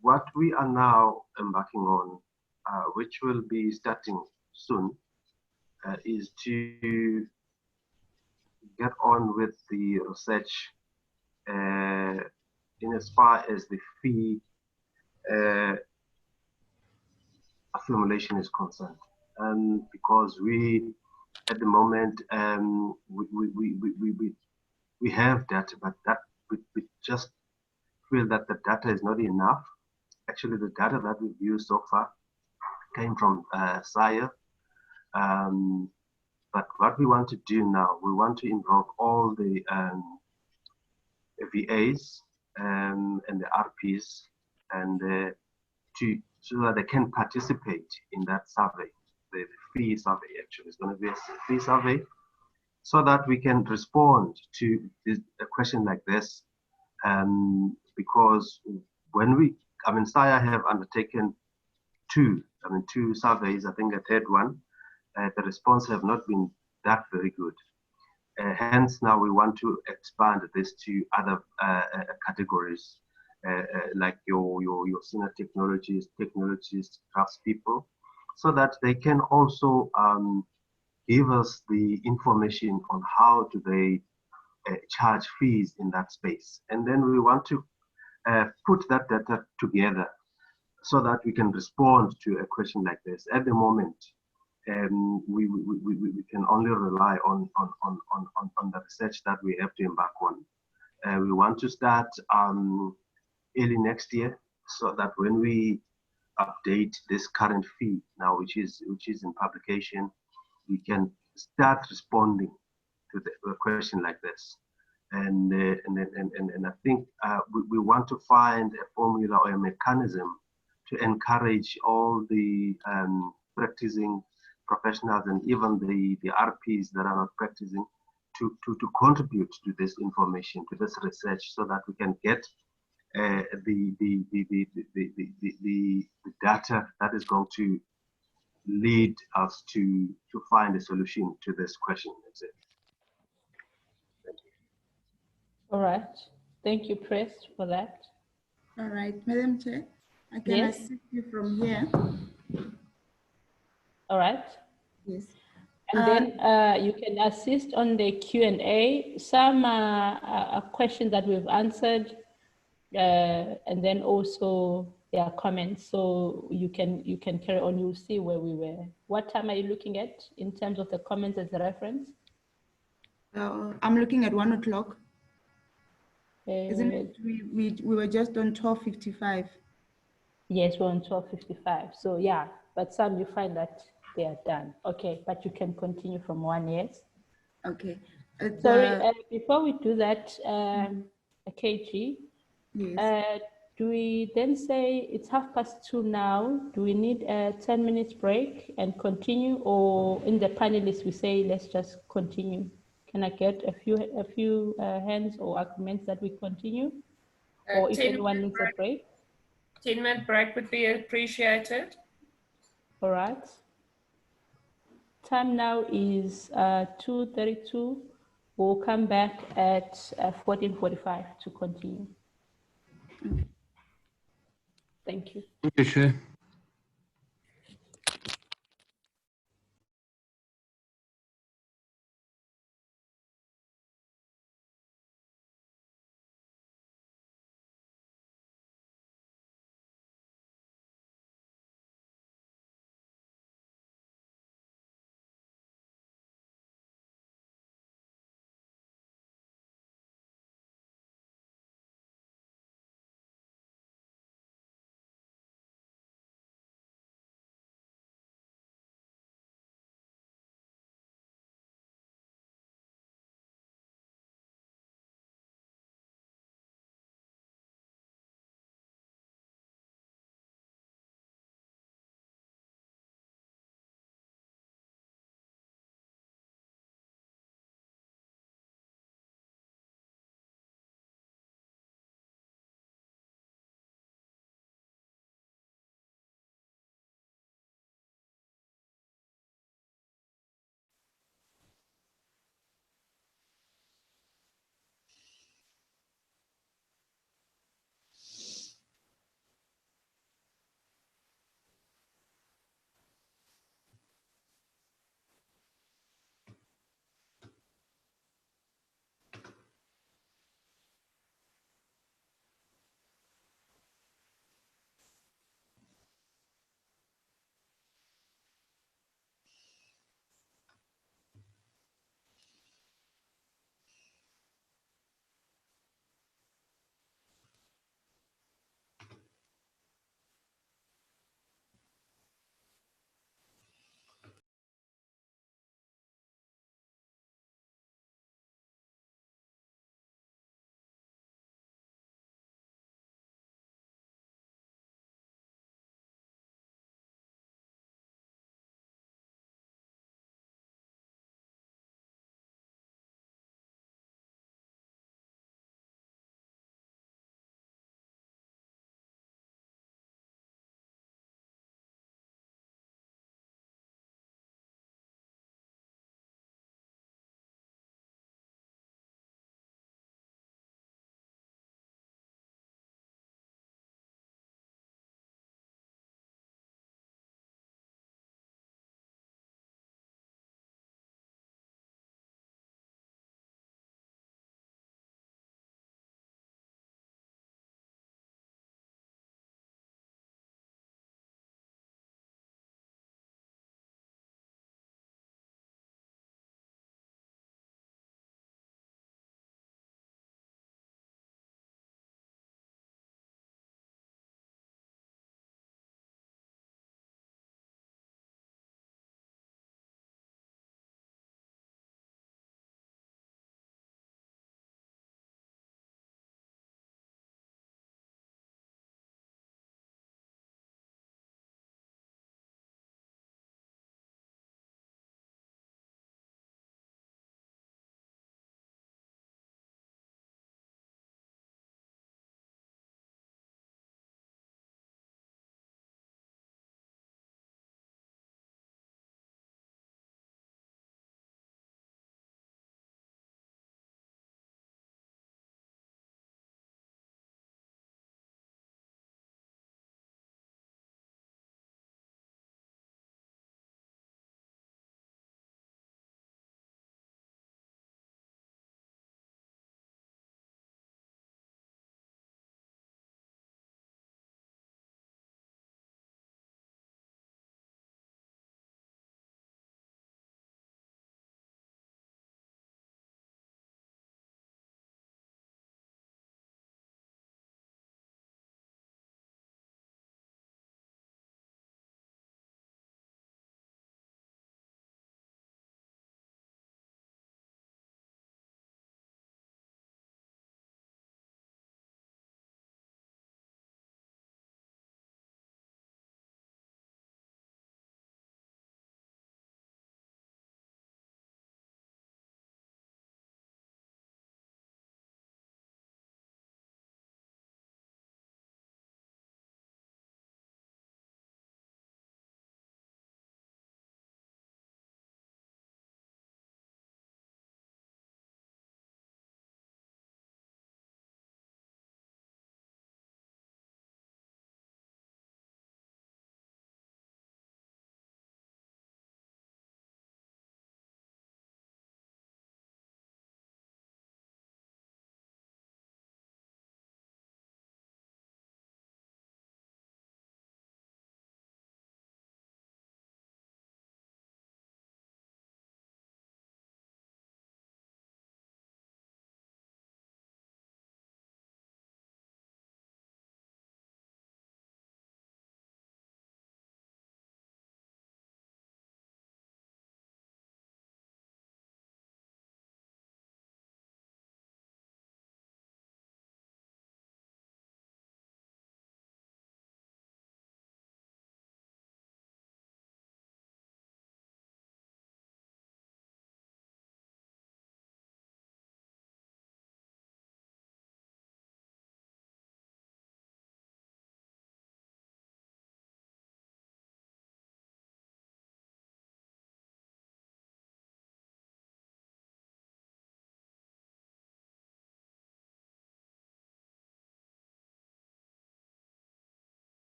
What we are now embarking on, which will be starting soon, is to get on with the research in as far as the fee accumulation is concerned. Because we, at the moment, we have data, but that we just feel that the data is not enough. Actually, the data that we've used so far came from SIA. But what we want to do now, we want to involve all the VAs and the RPs, and so that they can participate in that survey. The fee survey actually is going to be a fee survey, so that we can respond to a question like this. Because when SIA have undertaken two surveys, I think a third one, the response have not been that very good. Hence, now we want to expand this to other categories, like your senior technologists, craftspeople, so that they can also give us the information on how do they charge fees in that space. And then we want to put that data together so that we can respond to a question like this. At the moment, we can only rely on the research that we have to embark on. We want to start early next year, so that when we update this current fee now, which is in publication, we can start responding to a question like this. And I think we want to find a formula or a mechanism to encourage all the practicing professionals and even the RPs that are not practicing to contribute to this information, to this research, so that we can get the data that is going to lead us to find a solution to this question. That's it. Thank you. All right. Thank you, Press, for that. All right, Madam Chair, I can Yes. assist you from here. All right. Yes. And then you can assist on the Q&A. Some questions that we've answered, and then also there are comments. So you can carry on. You'll see where we were. What time are you looking at in terms of the comments as a reference? I'm looking at 1 o'clock. Isn't it? We were just on 12:55. Yes, we're on 12:55. So yeah, but some you find that they are done. Okay, but you can continue from 1, yes? Okay. Sorry, before we do that, KG, Yes. do we then say it's 2:30 now? Do we need a 10 minutes break and continue, or in the panelists we say let's just continue? Can I get a few hands or arguments that we continue, or if anyone needs a break? 10-minute break would be appreciated. All right. Time now is 2:32. We'll come back at 14:45 to continue. Thank you. Thank you, Chair.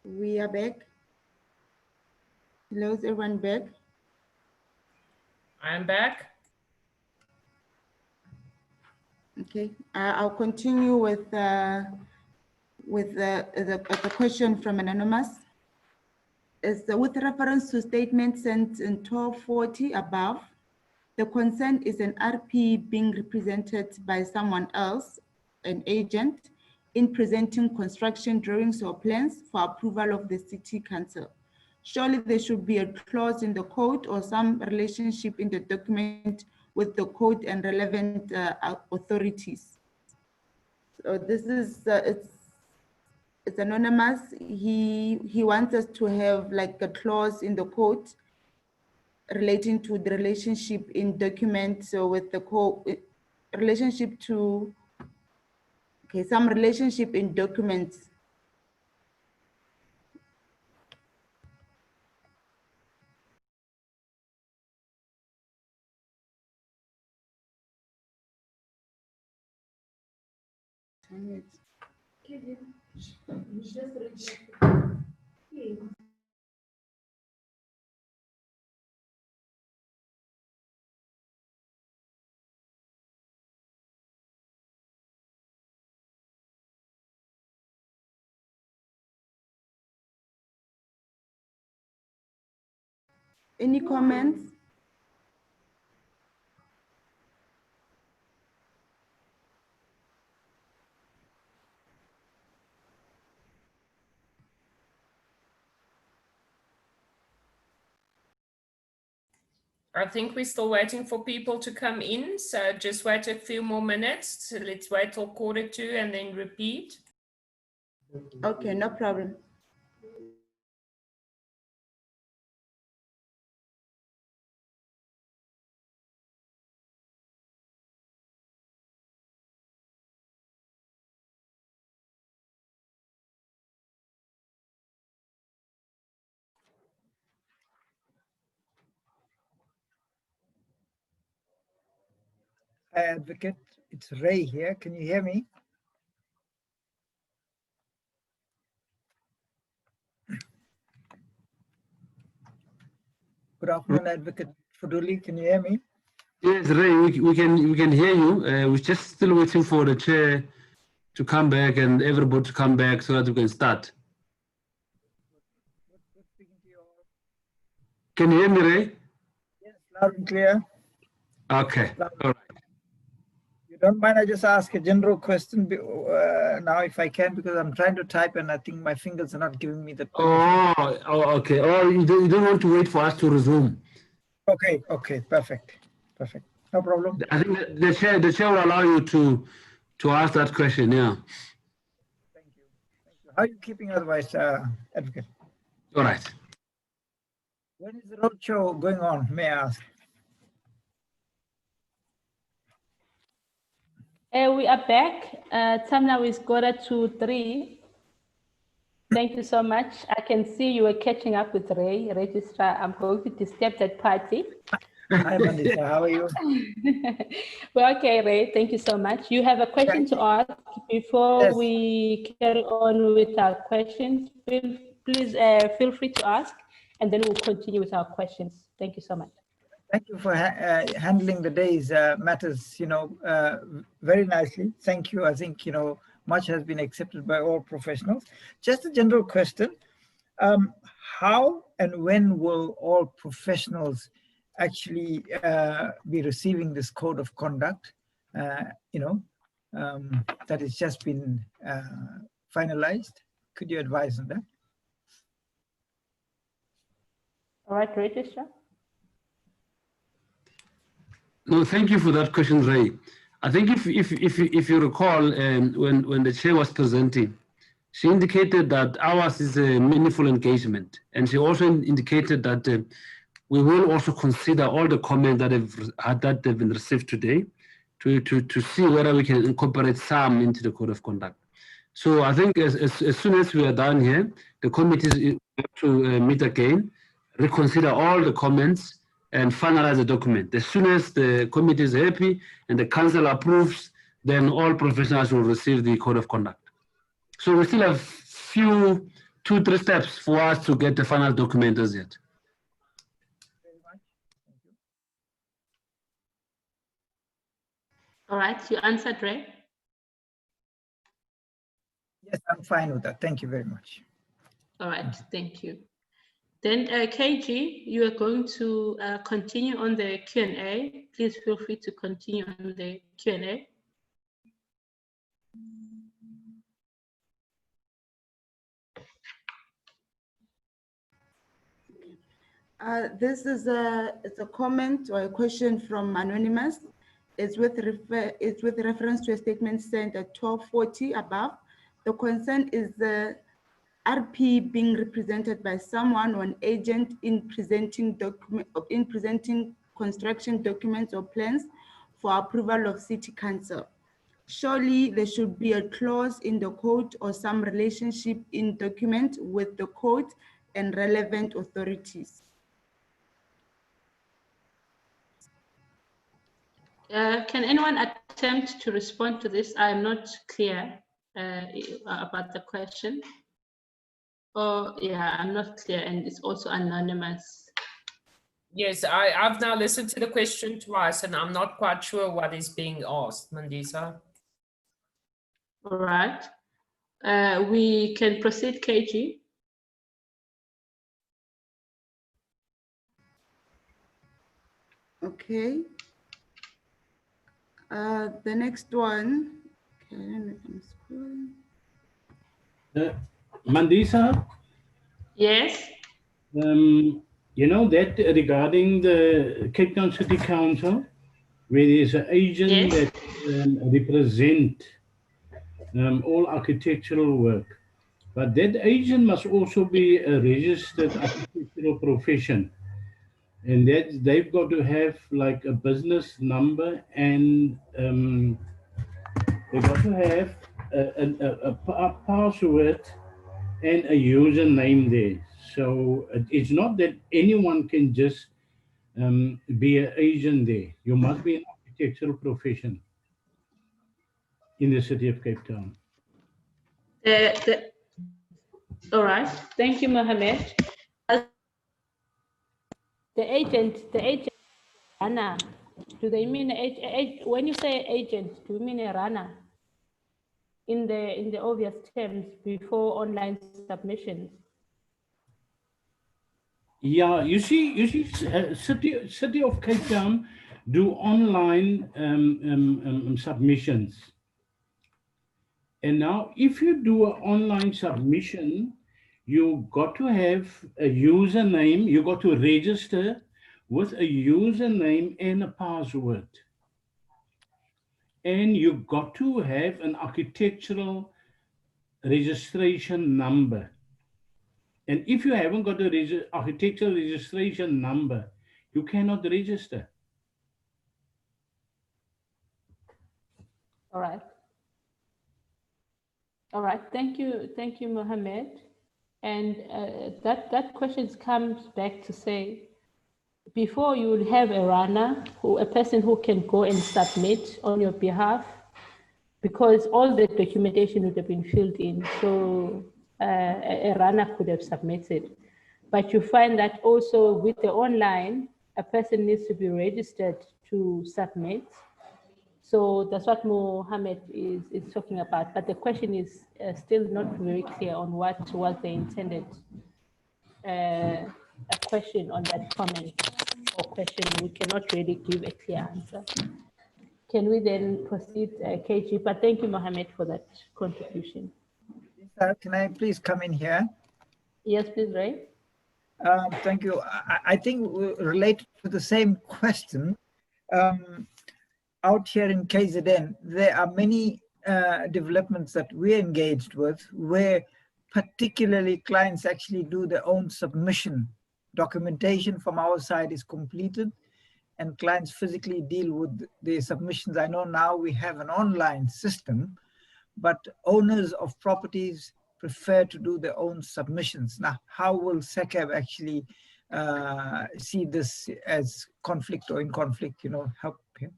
We are back. Hello, is everyone back? I'm back. Okay, I'll continue with the question from Anonymous. With reference to statement sent in 1240 above, the concern is an RP being represented by someone else, an agent, in presenting construction drawings or plans for approval of the City Council. Surely there should be a clause in the code or some relationship in the document with the code and relevant authorities. So this is, it's anonymous. He wants us to have like a clause in the code relating to the relationship in documents with the code, relationship to, okay, some relationship in documents. Any comments? I think we're still waiting for people to come in, so just wait a few more minutes. So let's wait till 1:45 and then repeat. Okay, no problem. Hi, Advocate. It's Ray here. Can you hear me? Good afternoon, Advocate Fuduli. Can you hear me? Yes, Ray, we can hear you. We're just still waiting for the chair to come back and everybody to come back so that we can start. Can you hear me, Ray? Yes, loud and clear. Okay. All right. You don't mind I just ask a general question now if I can, because I'm trying to type and I think my fingers are not giving me the permission. Oh, okay. Oh, you don't want to wait for us to resume. Okay, perfect. No problem. I think the chair will allow you to ask that question, yeah. How are you keeping otherwise, Advocate? All right. When is the roadshow going on, may I ask? We are back. Time now is 2:45. Thank you so much. I can see you were catching up with Ray, Registrar. I'm going to disturb that party. Hi, Mandisa. How are you? Well, okay, Ray. Thank you so much. You have a question to ask before we carry on with our questions. Please feel free to ask, and then we'll continue with our questions. Thank you so much. Thank you for handling the day's matters, very nicely. Thank you. I think, much has been accepted by all professionals. Just a general question. How and when will all professionals actually be receiving this code of conduct, that has just been finalized? Could you advise on that? All right, Registrar. No, thank you for that question, Ray. I think if you recall, when the chair was presenting, she indicated that ours is a meaningful engagement, and she also indicated that we will also consider all the comments that they've been received today, to see whether we can incorporate some into the code of conduct. So I think as soon as we are done here, the committees have to meet again, reconsider all the comments, and finalize the document. As soon as the committee is happy and the council approves, then all professionals will receive the code of conduct. So we still have few 2-3 steps for us to get the final document as yet. All right, you answered, Ray? Yes, I'm fine with that. Thank you very much. All right, thank you. Then KG, you are going to continue on the Q&A. Please feel free to continue on the Q&A. This is it's a comment or a question from Anonymous. It's with reference to a statement sent at 12:40 above. The concern is the RP being represented by someone or an agent in presenting construction documents or plans for approval of City Council. Surely there should be a clause in the code or some relationship in document with the code and relevant authorities. Can anyone attempt to respond to this? I am not clear about the question. Oh, yeah, I'm not clear, and it's also anonymous. Yes, I've now listened to the question twice, and I'm not quite sure what is being asked, Mandisa. All right. We can proceed, KG. Okay. The next one. Okay, Mandisa? Yes. You know that regarding the Cape Town City Council, where there's an agent that represent all architectural work, but that agent must also be a registered architectural profession, and that they've got to have like a business number, and they've got to have a password and a username there. So it's not that anyone can just be an agent there. You must be an architectural profession in the city of Cape Town. All right, thank you, Mohammed. The agent, runner. Do they mean when you say agent? Do you mean a runner? In the obvious terms before online submissions. Yeah, you see, city of Cape Town do online submissions. And now, if you do an online submission, you got to have a username. You got to register with a username and a password. And you got to have an architectural registration number. And if you haven't got a architectural registration number, you cannot register. All right. All right, thank you, Mohammed. And that question comes back to say, before you will have a runner, a person who can go and submit on your behalf, because all the documentation would have been filled in, so a runner could have submitted. But you find that also with the online, a person needs to be registered to submit. So that's what Mohammed is talking about. But the question is still not very clear on what was the intended a question on that comment or question. We cannot really give a clear answer. Can we then proceed, KG? But thank you, Mohammed, for that contribution. Can I please come in here? Yes, please, Ray. Thank you. I think related to the same question, out here in KZN, there are many developments that we're engaged with where particularly clients actually do their own submission. Documentation from our side is completed and clients physically deal with the submissions. I know now we have an online system, but owners of properties prefer to do their own submissions. Now, how will SACAP actually see this as conflict or in conflict, help here?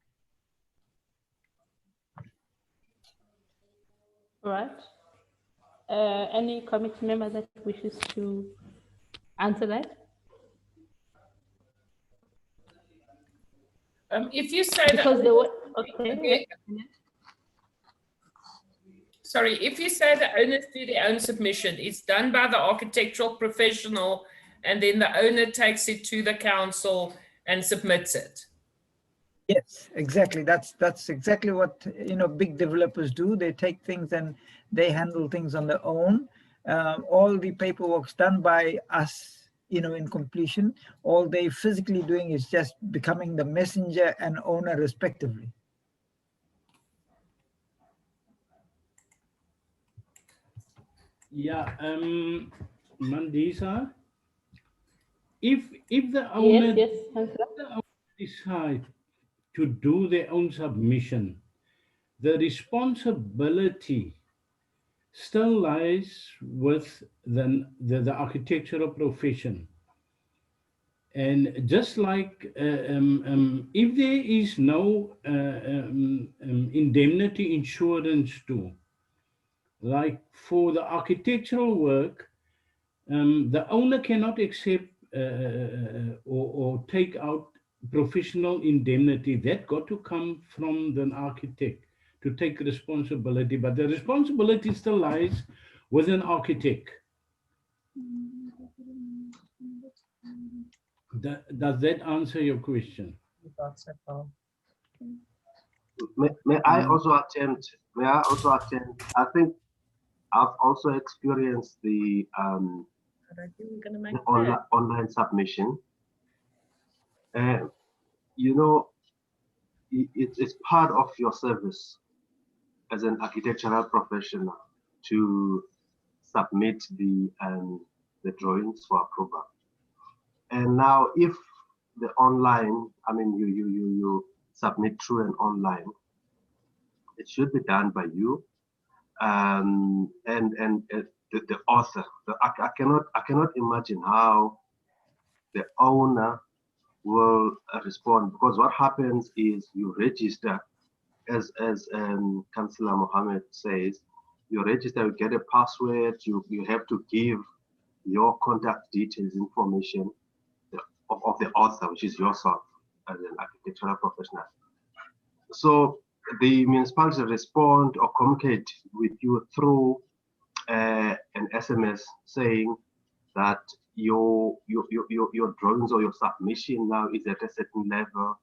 All right. any committee member that wishes to answer that? If you say because that, sorry, if you say the owners do their own submission, it's done by the architectural professional, and then the owner takes it to the council and submits it. Yes, exactly. That's exactly what big developers do. They take things and they handle things on their own. All the paperwork's done by us, in completion. All they physically doing is just becoming the messenger and owner respectively. Yeah, Mandisa, if the owner, decide to do their own submission, the responsibility still lies with the architectural profession. And just like if there is no indemnity insurance too, like for the architectural work, the owner cannot accept or take out professional indemnity. That got to come from the architect to take responsibility, but the responsibility still lies with an architect. Does that answer your question? May I also attempt? I think I've also experienced the online submission. It's part of your service as an architectural professional to submit the drawings for approval. And now, if the online, you submit through an online, it should be done by you and the author. I cannot imagine how the owner will respond, because what happens is you register, as Councillor Mohammed says, you register, you get a password, you have to give your contact details, information of the author, which is yourself as an architectural professional. So the municipality respond or communicate with you through an SMS saying that your drawings or your submission now is at a certain level,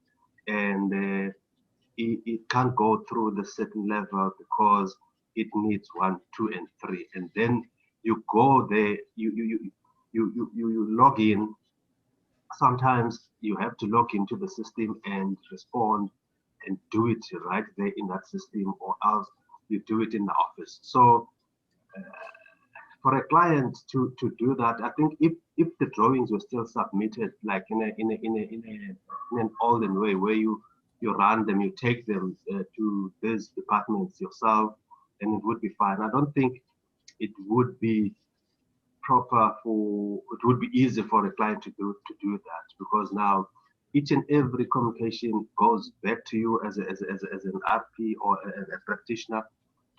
and it can't go through the certain level because it needs 1, 2, and 3. And then you go there, you log in. Sometimes you have to log into the system and respond and do it right there in that system, or else you do it in the office. So for a client to do that, I think if the drawings were still submitted like in an olden way, where you run them, you take them to these departments yourself, and it would be fine. I don't think it would be proper it would be easy for a client to do that, because now each and every communication goes back to you as an RP or a practitioner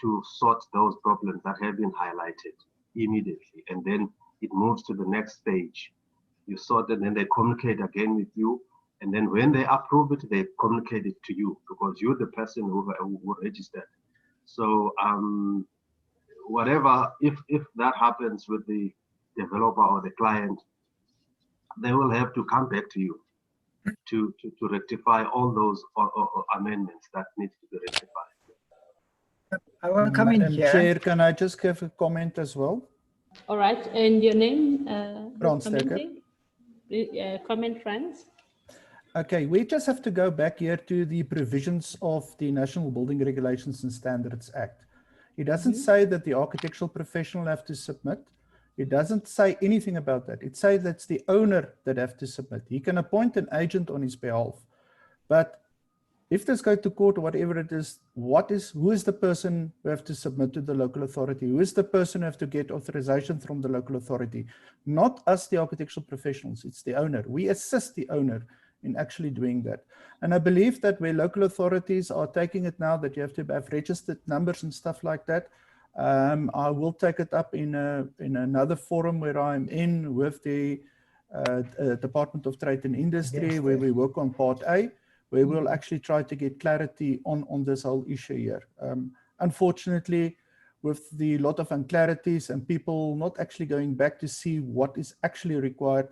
to sort those problems that have been highlighted immediately, and then it moves to the next stage. You sort it, and then they communicate again with you, and then when they approve it, they communicate it to you, because you're the person who registered. So whatever, if that happens with the developer or the client, they will have to come back to you to rectify all those amendments that need to be rectified. I want to come in here. Chair, can I just give a comment as well? All right, and your name? Comment, Franz. Okay, we just have to go back here to the provisions of the National Building Regulations and Standards Act. It doesn't say that the architectural professional have to submit. It doesn't say anything about that. It says that's the owner that have to submit. He can appoint an agent on his behalf. But if this goes to court or whatever it is, who is the person who have to submit to the local authority? Who is the person who have to get authorization from the local authority? Not us, the architectural professionals, it's the owner. We assist the owner in actually doing that. And I believe that where local authorities are taking it now, that you have to have registered numbers and stuff like that, I will take it up in another forum where I'm in with the Department of Trade and Industry, where we work on Part A, where we'll actually try to get clarity on this whole issue here. Unfortunately, with the lot of unclarities and people not actually going back to see what is actually required,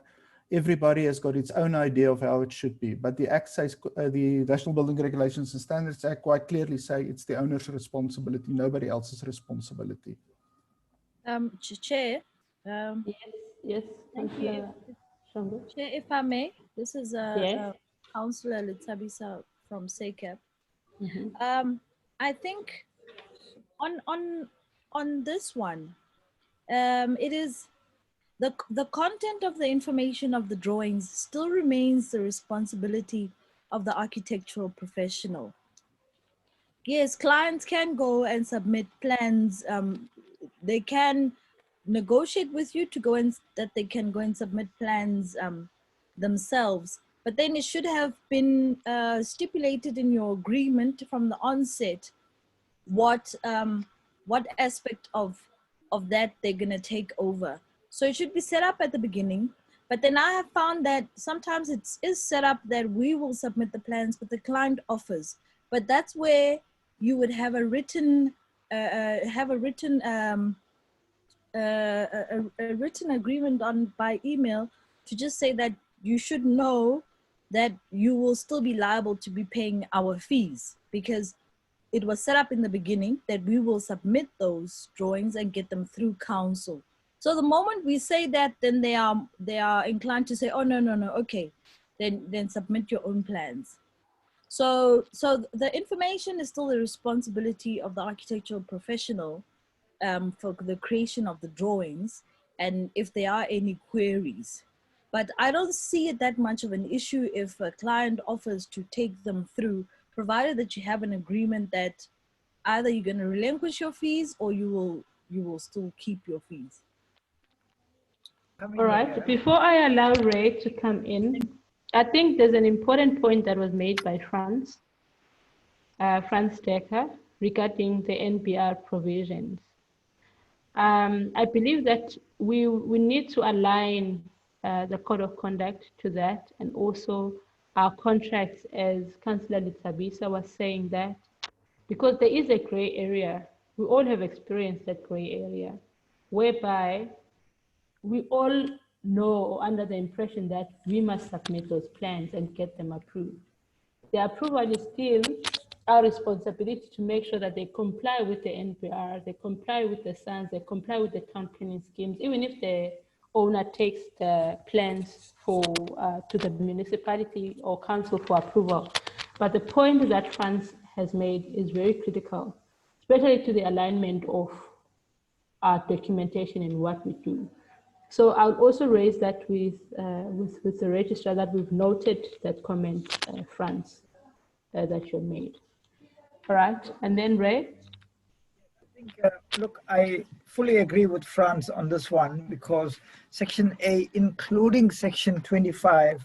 everybody has got its own idea of how it should be. But the Act says, the National Building Regulations and Standards Act quite clearly say it's the owner's responsibility, nobody else's responsibility. Chair. Yes. Thank you. Chair, if I may, this is Councillor Litabisa from SACAP. I think on this one, it is the content of the information of the drawings still remains the responsibility of the architectural professional. Yes, clients can go and submit plans. They can negotiate with you to go and that they can go and submit plans themselves. But then it should have been stipulated in your agreement from the onset what aspect of that they're gonna take over. So it should be set up at the beginning. But then I have found that sometimes it is set up that we will submit the plans, but the client offers. But that's where you would have a written agreement on by email to just say that you should know that you will still be liable to be paying our fees, because it was set up in the beginning that we will submit those drawings and get them through council. So the moment we say that, then they are inclined to say, oh no, okay, then submit your own plans. So the information is still the responsibility of the architectural professional for the creation of the drawings, and if there are any queries. But I don't see it that much of an issue if a client offers to take them through, provided that you have an agreement that either you're going to relinquish your fees or you will still keep your fees. All right, before I allow Ray to come in, I think there's an important point that was made by Franz Decker regarding the NBR provisions. I believe that we need to align the code of conduct to that, and also our contracts, as Councillor Litabisa was saying, that because there is a gray area, we all have experienced that gray area, whereby we all know or under the impression that we must submit those plans and get them approved. The approval is still our responsibility to make sure that they comply with the NPR, they comply with the SANS, they comply with the town planning schemes, even if the owner takes the plans to the municipality or council for approval. But the point that Franz has made is very critical, especially to the alignment of our documentation and what we do. So I'll also raise that with the registrar, that we've noted that comment, Franz, that you made. All right, and then Ray. I think, look, I fully agree with Franz on this one, because Section A, including Section 25,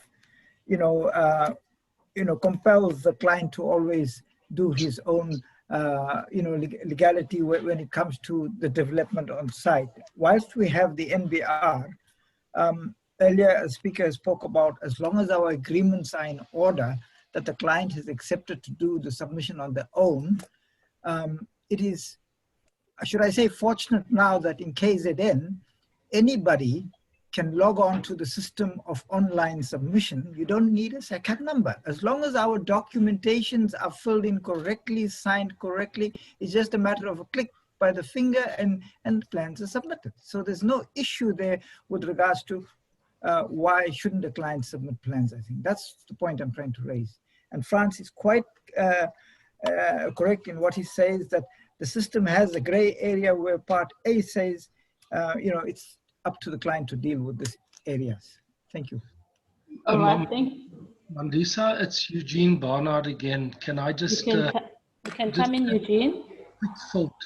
compels the client to always do his own, legality when it comes to the development on site. Whilst we have the NBR, earlier a speaker spoke about, as long as our agreements are in order, that the client has accepted to do the submission on their own, it is, should I say, fortunate now that in KZN, anybody can log on to the system of online submission. You don't need a SACAP number. As long as our documentations are filled in correctly, signed correctly, it's just a matter of a click by the finger and plans are submitted. So there's no issue there with regards to why shouldn't the client submit plans, I think. That's the point I'm trying to raise. And Franz is quite correct in what he says, that the system has a gray area where Part A says, it's up to the client to deal with these areas. Thank you. Mandisa, it's Eugene Barnard again. Can I just... You can come in, Eugene. Quick thought.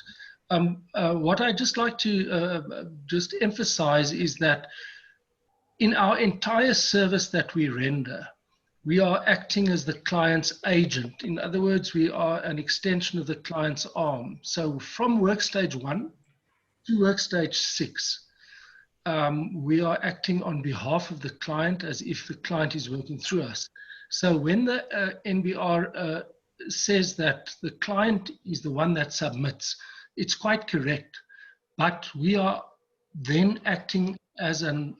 What I'd just like to just emphasize is that in our entire service that we render, we are acting as the client's agent. In other words, we are an extension of the client's arm. So from work stage 1 to work stage 6, we are acting on behalf of the client as if the client is working through us. So when the NBR says that the client is the one that submits, it's quite correct. But we are then acting as an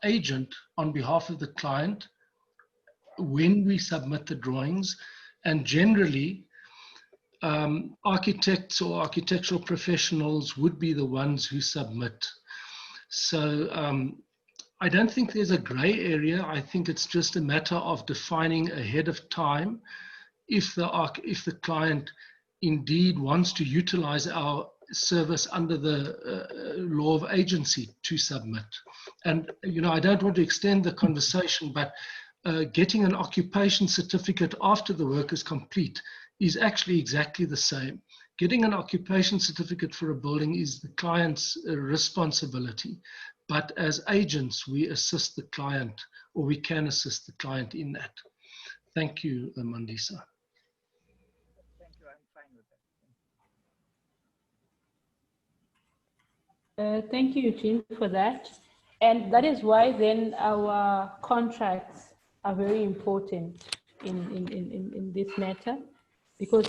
agent on behalf of the client when we submit the drawings, and generally architects or architectural professionals would be the ones who submit. So I don't think there's a gray area. I think it's just a matter of defining ahead of time if the client indeed wants to utilize our service under the law of agency to submit. And I don't want to extend the conversation, but getting an occupation certificate after the work is complete is actually exactly the same. Getting an occupation certificate for a building is the client's responsibility, but as agents, we assist the client, or we can assist the client in that. Thank you, Mandisa. Thank you, I'm fine with that. Thank you, Eugene, for that. And that is why then our contracts are very important in this matter, because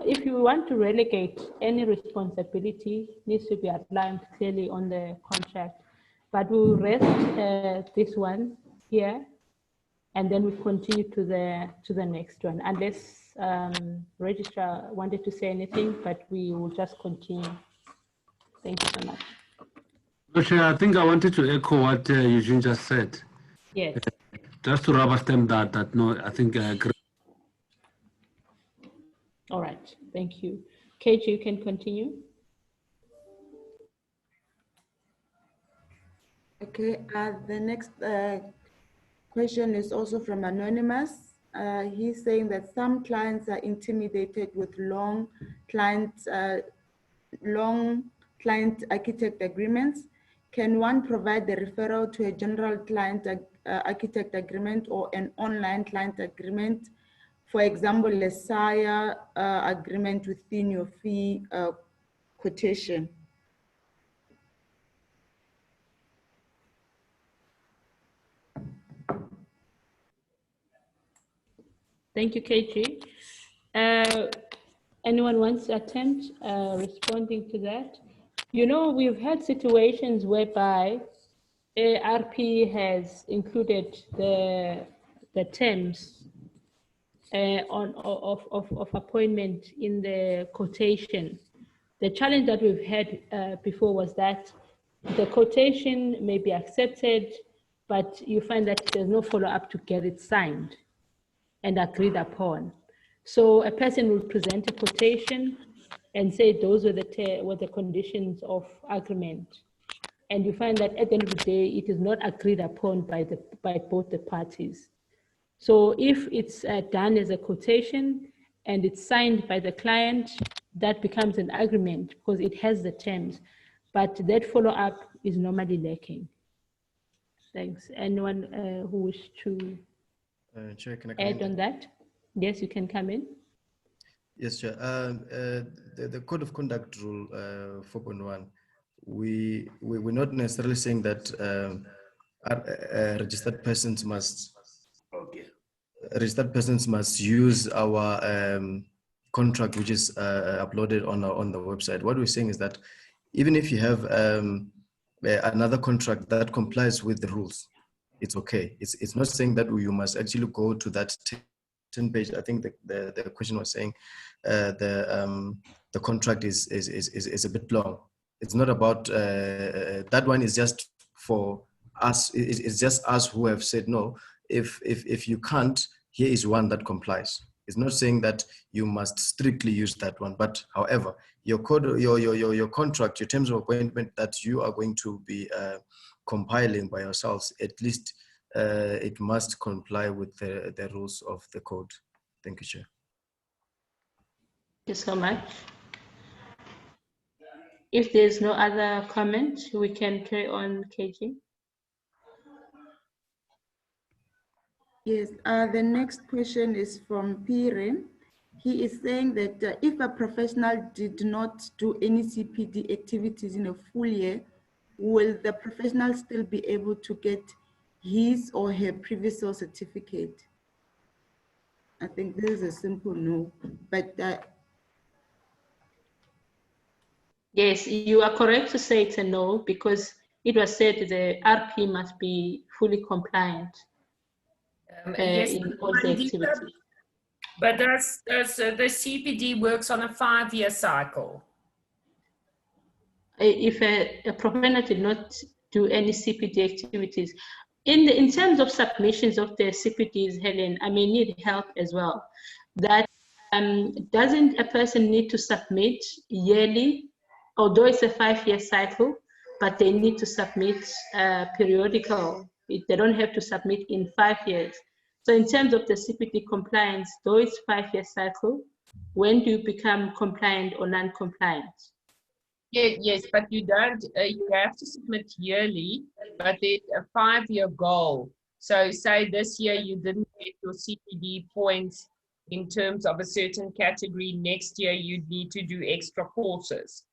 if you want to relegate any responsibility, it needs to be outlined clearly on the contract. But we'll rest this one here, and then we continue to the next one, unless Registrar wanted to say anything, but we will just continue. Thank you so much. Chair, I think I wanted to echo what Eugene just said. Yes. Just to rubber stamp that no, I think I agree. All right, thank you. KG, you can continue. Okay, the next question is also from Anonymous. He's saying that some clients are intimidated with long client architect agreements. Can one provide the referral to a general client architect agreement or an online client agreement? For example, a SIA agreement within your fee quotation. Thank you, KG. Anyone wants to attempt responding to that? We've had situations whereby ARP has included the terms of appointment in the quotation. The challenge that we've had before was that the quotation may be accepted, but you find that there's no follow-up to get it signed and agreed upon. So a person will present a quotation and say those were the conditions of agreement. And you find that at the end of the day, it is not agreed upon by both the parties. So if it's done as a quotation and it's signed by the client, that becomes an agreement because it has the terms, but that follow-up is normally lacking. Thanks. Anyone who wish to Chair, can I add on that? Yes, you can come in. Yes, Chair. The Code of Conduct Rule 4.1, we're not necessarily saying that registered persons must use our contract, which is uploaded on the website. What we're saying is that even if you have another contract that complies with the rules, it's okay. It's not saying that you must actually go to that 10-page. I think the question was saying the contract is a bit long. It's not about that one. Is just for us. It's just us who have said no. If you can't, here is one that complies. It's not saying that you must strictly use that one, but however, your code, your contract, your terms of appointment that you are going to be compiling by yourselves, at least it must comply with the rules of the code. Thank you, Chair. Thank you so much. If there's no other comment, we can carry on, KG. Yes, the next question is from Pire. He is saying that if a professional did not do any CPD activities in a full year, will the professional still be able to get his or her previous certificate? I think this is a simple no, but yes, you are correct to say it's a no, because it was said the RP must be fully compliant Yes, in all the activities. but the CPD works on a 5-year cycle. If a professional did not do any CPD activities, in terms of submissions of the CPDs, Helen, I may need help as well. That doesn't a person need to submit yearly, although it's a 5-year cycle, but they need to submit periodical. They don't have to submit in 5 years. So in terms of the CPD compliance, though it's 5-year cycle, when do you become compliant or non-compliant? Yes, but you don't. You have to submit yearly, but there's a 5-year goal. So say this year you didn't get your CPD points in terms of a certain category. Next year you need to do extra courses.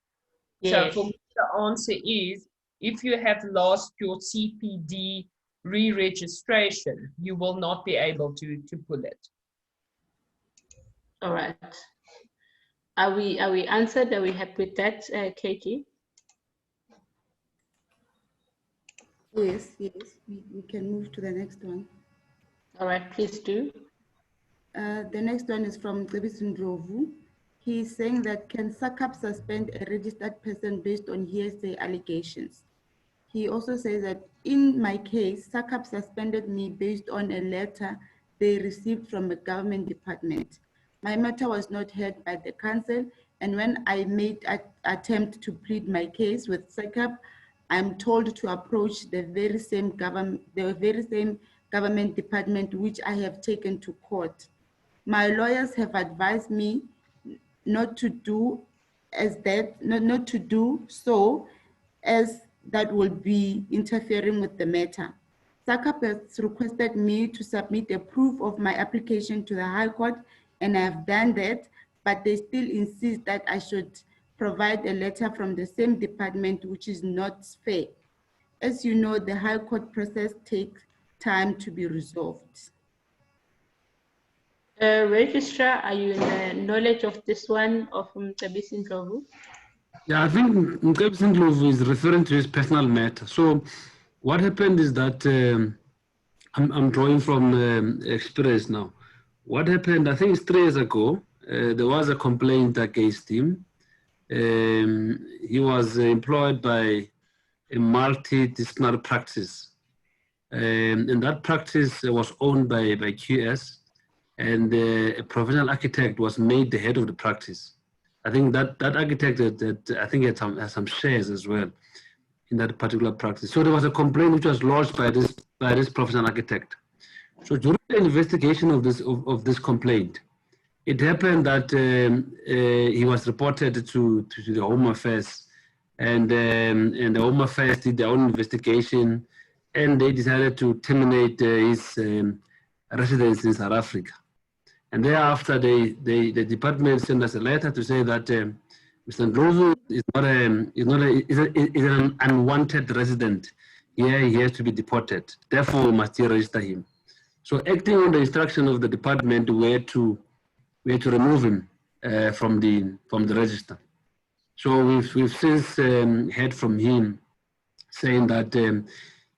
Yes. So for me, the answer is, if you have lost your CPD re-registration, you will not be able to pull it. All right. Are we answered? Are we happy with that, KG? yes, we can move to the next one. All right, please do. The next one is from Ndlovu. He is saying that can SACAP suspend a registered person based on hearsay allegations? He also says that in my case, SACAP suspended me based on a letter they received from a government department. My matter was not heard by the council, and when I made an attempt to plead my case with SACAP, I'm told to approach the very same government department which I have taken to court. My lawyers have advised me not to do not to do so, as that will be interfering with the matter. SACAP has requested me to submit a proof of my application to the High Court, and I have done that, but they still insist that I should provide a letter from the same department, which is not fair. As you know, the High Court process takes time to be resolved. Registrar, are you in the knowledge of this one of Mcebisi Ndlovu? Yeah, I think Mcebisi Ndlovu is referring to his personal matter. So what happened is that I'm drawing from experience now. What happened, I think it's 3 years ago, there was a complaint against him. He was employed by a multidisciplinary practice. And that practice was owned by QS, and a professional architect was made the head of the practice. I think that architect I think had some shares as well in that particular practice. So there was a complaint which was lodged by this professional architect. So during the investigation of this complaint, it happened that he was reported to the Home Affairs, and the Home Affairs did their own investigation, and they decided to terminate his residence in South Africa. And thereafter, the department sent us a letter to say that Mr. Ndlovu is an unwanted resident. Here he has to be deported. Therefore, we must register him. So, acting on the instruction of the department, we had to remove him from the register. So we've since heard from him saying that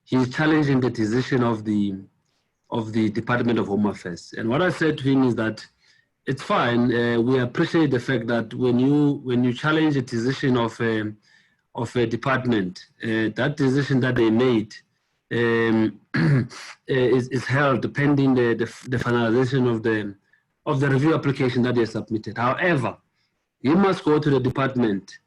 he's challenging the decision of the Department of Home Affairs. And what I said to him is that it's fine. We appreciate the fact that when you challenge the decision of a department, that decision that they made is held pending the finalization of the review application that they submitted. However, you must go to the department.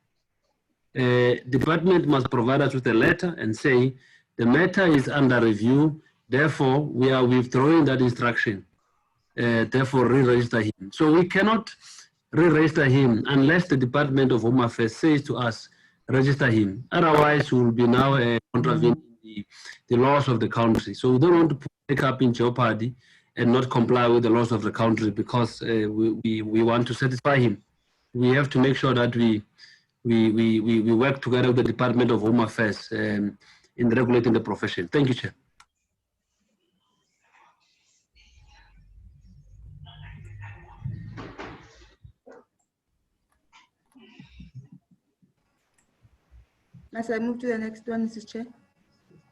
Department must provide us with a letter and say the matter is under review. Therefore, we are withdrawing that instruction. Therefore, re-register him. So we cannot re-register him unless the Department of Home Affairs says to us, register him. Otherwise, we will be now contravening the laws of the country. So we don't want to put SACAP in jeopardy and not comply with the laws of the country because we want to satisfy him. We have to make sure that we work together with the Department of Home Affairs in regulating the profession. Thank you, Chair. Must I move to the next one, Mrs. Chair?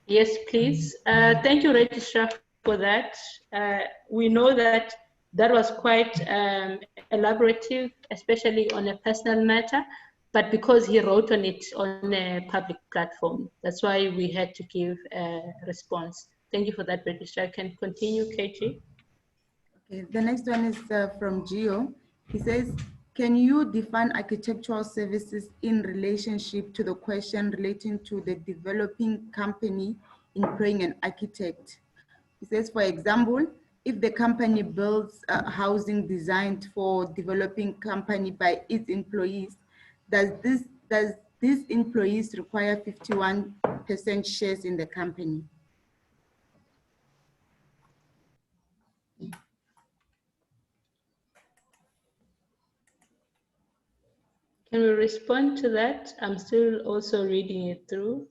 Yes, please. Thank you, Registrar, for that. We know that that was quite elaborative, especially on a personal matter, but because he wrote on it on a public platform, that's why we had to give a response. Thank you for that, Registrar. I can continue, KG. Okay, the next one is from Gio. He says, can you define architectural services in relationship to the question relating to the developing company employing an architect? He says, for example, if the company builds housing designed for developing company by its employees, does these employees require 51% shares in the company? Can we respond to that? I'm still also reading it through.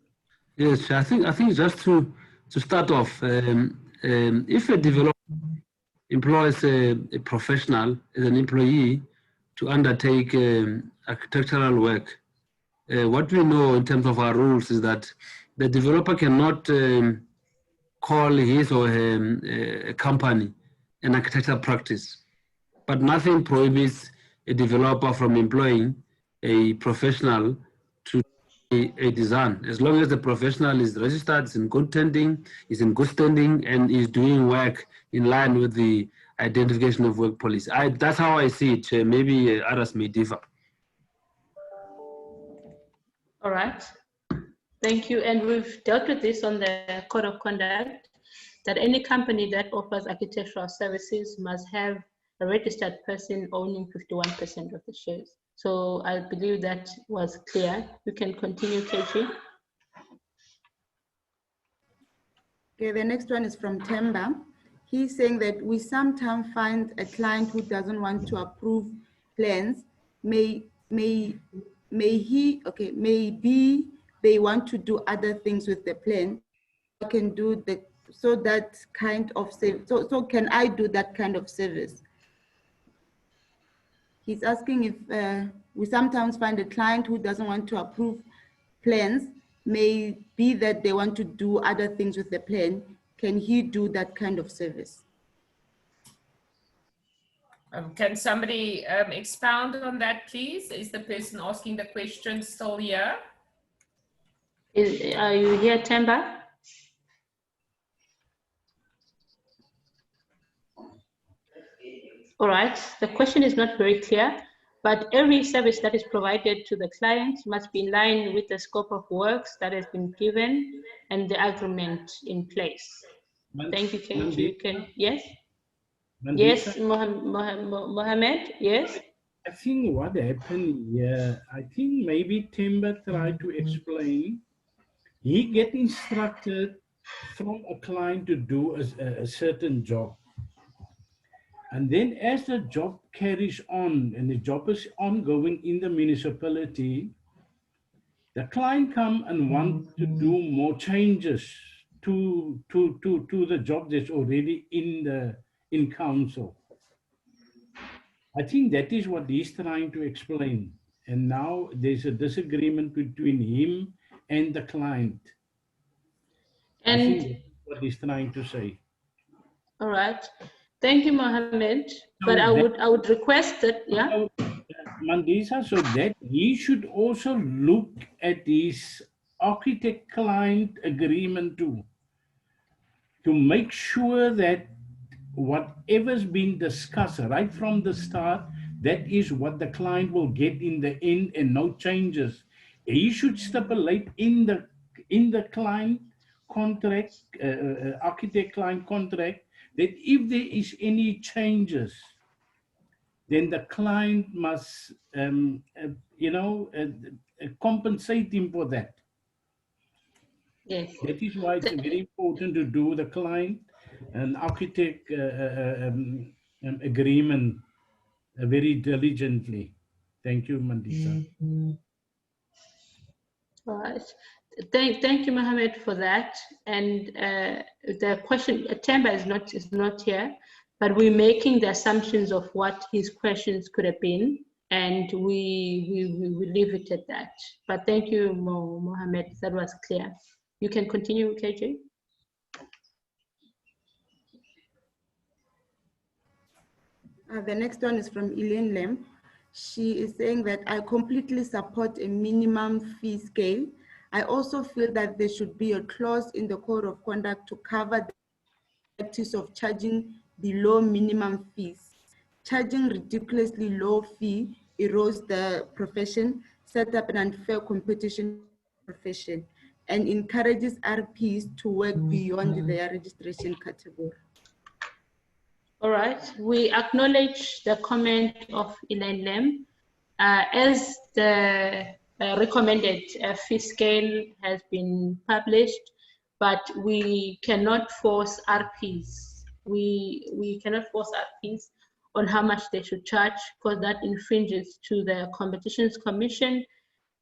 Yes, I think just to start off, if a developer employs a professional as an employee to undertake architectural work, what we know in terms of our rules is that the developer cannot call his or her company an architectural practice, but nothing prohibits a developer from employing a professional to a design, as long as the professional is registered, is in good standing, and is doing work in line with the identification of work policy. That's how I see it. Maybe others may differ. All right. Thank you. And we've dealt with this on the Code of Conduct, that any company that offers architectural services must have a registered person owning 51% of the shares. So I believe that was clear. You can continue, KG. Okay, the next one is from Temba. He's saying that we sometimes find a client who doesn't want to approve plans. Maybe they want to do other things with the plan. I can do the that kind of service. So can I do that kind of service? He's asking if we sometimes find a client who doesn't want to approve plans, may be that they want to do other things with the plan. Can he do that kind of service? Can somebody expound on that, please? Is the person asking the question still here? Are you here, Temba? All right, the question is not very clear, but every service that is provided to the client must be in line with the scope of works that has been given and the agreement in place. Thank you, KG. You can, yes? Yes, Mohammed, yes? I think what happened here, I think maybe Timber tried to explain. He get instructed from a client to do a certain job. And then as the job carries on and the job is ongoing in the municipality, the client come and want to do more changes to the job that's already in council. I think that is what he's trying to explain. And now there's a disagreement between him and the client. And I think that's what he's trying to say. All right. Thank you, Mohammed. So but I would request that, yeah. Mandisa, so that he should also look at his architect-client agreement too, to make sure that whatever's been discussed right from the start, that is what the client will get in the end and no changes. He should stipulate in the client contract, architect-client contract, that if there is any changes, then the client must, compensate him for that. Yes. That is why it's very important to do the client and architect agreement very diligently. Thank you, Mandisa. All right. Thank you, Mohammed, for that. And the question, Temba is not here, but we're making the assumptions of what his questions could have been, and we leave it at that. But thank you, Mohammed. That was clear. You can continue, KJ. The next one is from Elaine Lem. She is saying that I completely support a minimum fee scale. I also feel that there should be a clause in the code of conduct to cover the practice of charging below minimum fees. Charging ridiculously low fee erodes the profession, sets up an unfair competition profession, and encourages RPs to work beyond their registration category. All right, we acknowledge the comment of Elaine Lem. As the recommended fee scale has been published, but we cannot force RPs. We cannot force RPs on how much they should charge, because that infringes to the Competitions Commission.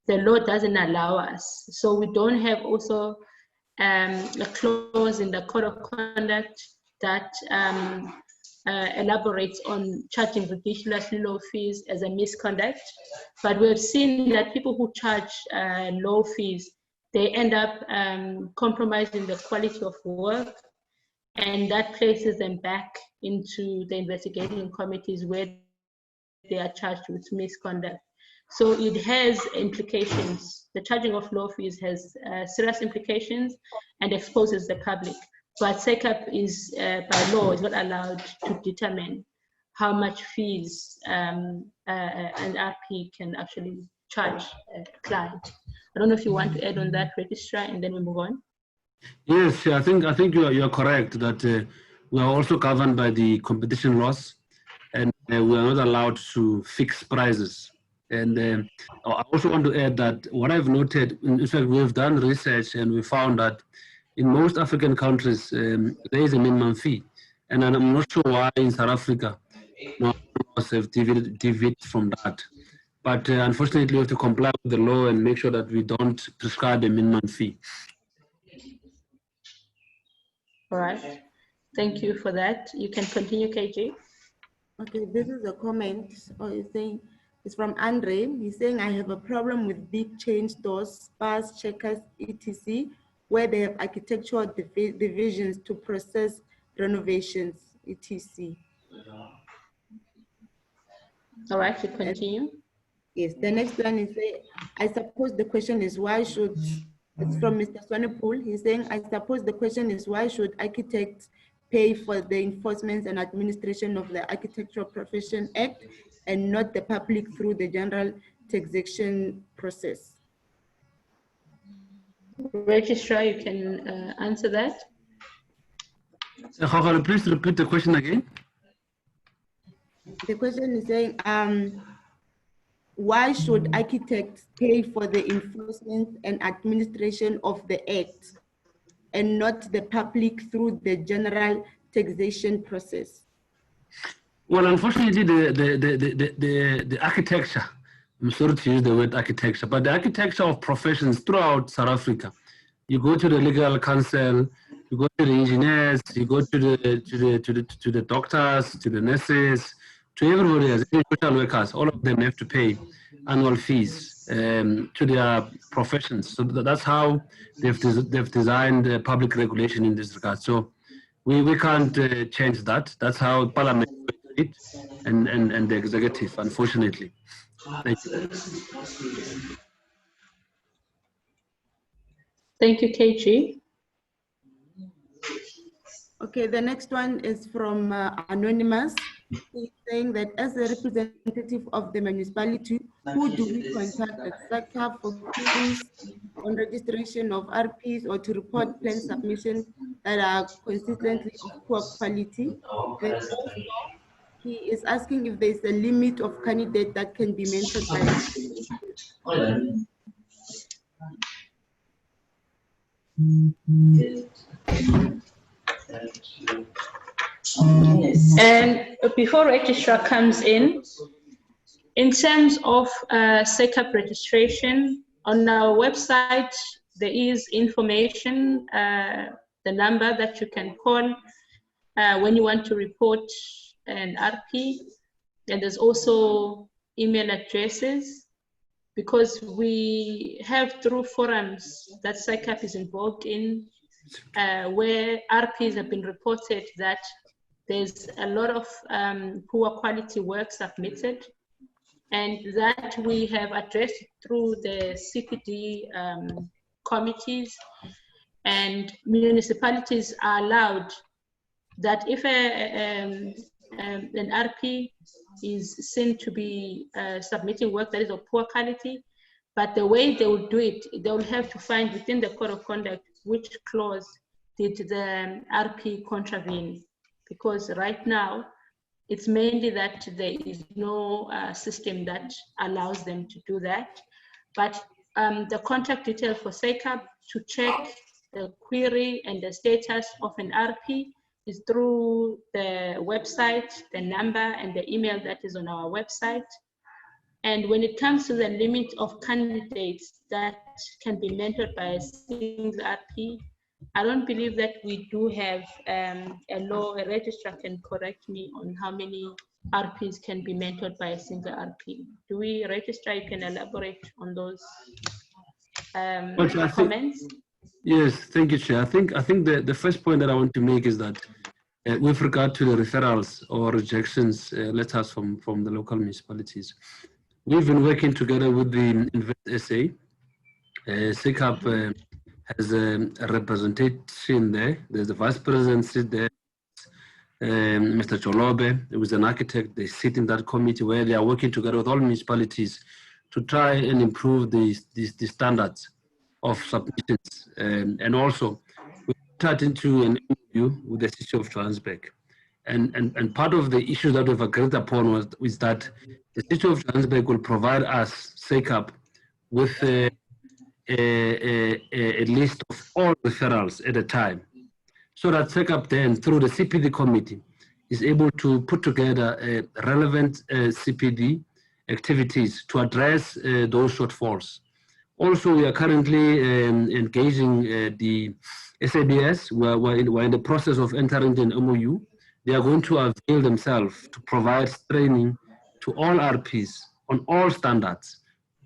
The law doesn't allow us. So we don't have also a clause in the Code of Conduct that elaborates on charging ridiculously low fees as a misconduct. But we've seen that people who charge low fees, they end up compromising the quality of work, and that places them back into the investigating committees where they are charged with misconduct. So it has implications. The charging of low fees has serious implications and exposes the public. But SACAP is, by law, is not allowed to determine how much fees an RP can actually charge a client. I don't know if you want to add on that, Registrar, and then we move on. Yes, I think you're correct that we are also governed by the competition laws, and we are not allowed to fix prices. And I also want to add that what I've noted, in fact, we've done research and we found that in most African countries, there is a minimum fee. And I'm not sure why in South Africa, laws have deviated from that. But unfortunately, we have to comply with the law and make sure that we don't prescribe a minimum fee. All right. Thank you for that. You can continue, KJ. Okay, this is a comment. It's from Andre. He's saying, I have a problem with big chain stores, spas, checkers, etc., where they have architectural divisions to process renovations, etc. All right, you continue. Yes, the next one is, I suppose the question is why should, it's from Mr. Swanepoel. He's saying, I suppose the question is why should architects pay for the enforcement and administration of the Architectural Profession Act and not the public through the general taxation process? Registrar, you can answer that. Please repeat the question again. The question is saying, why should architects pay for the enforcement and administration of the Act and not the public through the general taxation process? Well, unfortunately, the architecture, I'm sorry to use the word architecture, but the architecture of professions throughout South Africa, you go to the legal counsel, you go to the engineers, you go to the doctors, to the nurses, to everybody else, social workers, all of them have to pay annual fees to their professions. So that's how they've designed public regulation in this regard. So we can't change that. That's how Parliament it and the executive, unfortunately. Thank you. Thank you, KG. Okay, the next one is from Anonymous. He's saying that as a representative of the municipality, who do we contact at SACAP for queries on registration of RPs or to report plan submissions that are consistently of poor quality? Then also, he is asking if there's a limit of candidate that can be mentored by. And before registrar comes in terms of SACAP registration, on our website, there is information, the number that you can call when you want to report an RP, and there's also email addresses, because we have through forums that SACAP is involved in, where RPs have been reported that there's a lot of poor quality work submitted, and that we have addressed through the CPD committees, and municipalities are allowed that if an RP is seen to be submitting work that is of poor quality, but the way they will do it, they will have to find within the code of conduct which clause did the RP contravene, because right now it's mainly that there is no system that allows them to do that. But the contact detail for SACAP to check the query and the status of an RP is through the website, the number and the email that is on our website. And when it comes to the limit of candidates that can be mentored by a single RP, I don't believe that we do have a law. A registrar can correct me on how many RPs can be mentored by a single RP. Do we, registrar, you can elaborate on those comments? Yes, thank you, Chair. I think the first point that I want to make is that with regard to the referrals or rejections letters from the local municipalities, we've been working together with the Invest SA. SACAP has a representation there. There's the vice president sit there, Mr. Cholobe, who is an architect. They sit in that committee where they are working together with all municipalities to try and improve the standards of submissions. And also, we started into an interview with the city of Johannesburg. And part of the issue that we've agreed upon was that the city of Johannesburg will provide us, SACAP, with a list of all referrals at a time, so that SACAP then, through the CPD committee, is able to put together relevant CPD activities to address those shortfalls. Also, we are currently engaging the SABS. We're in the process of entering an MOU. They are going to avail themselves to provide training to all RPs on all standards.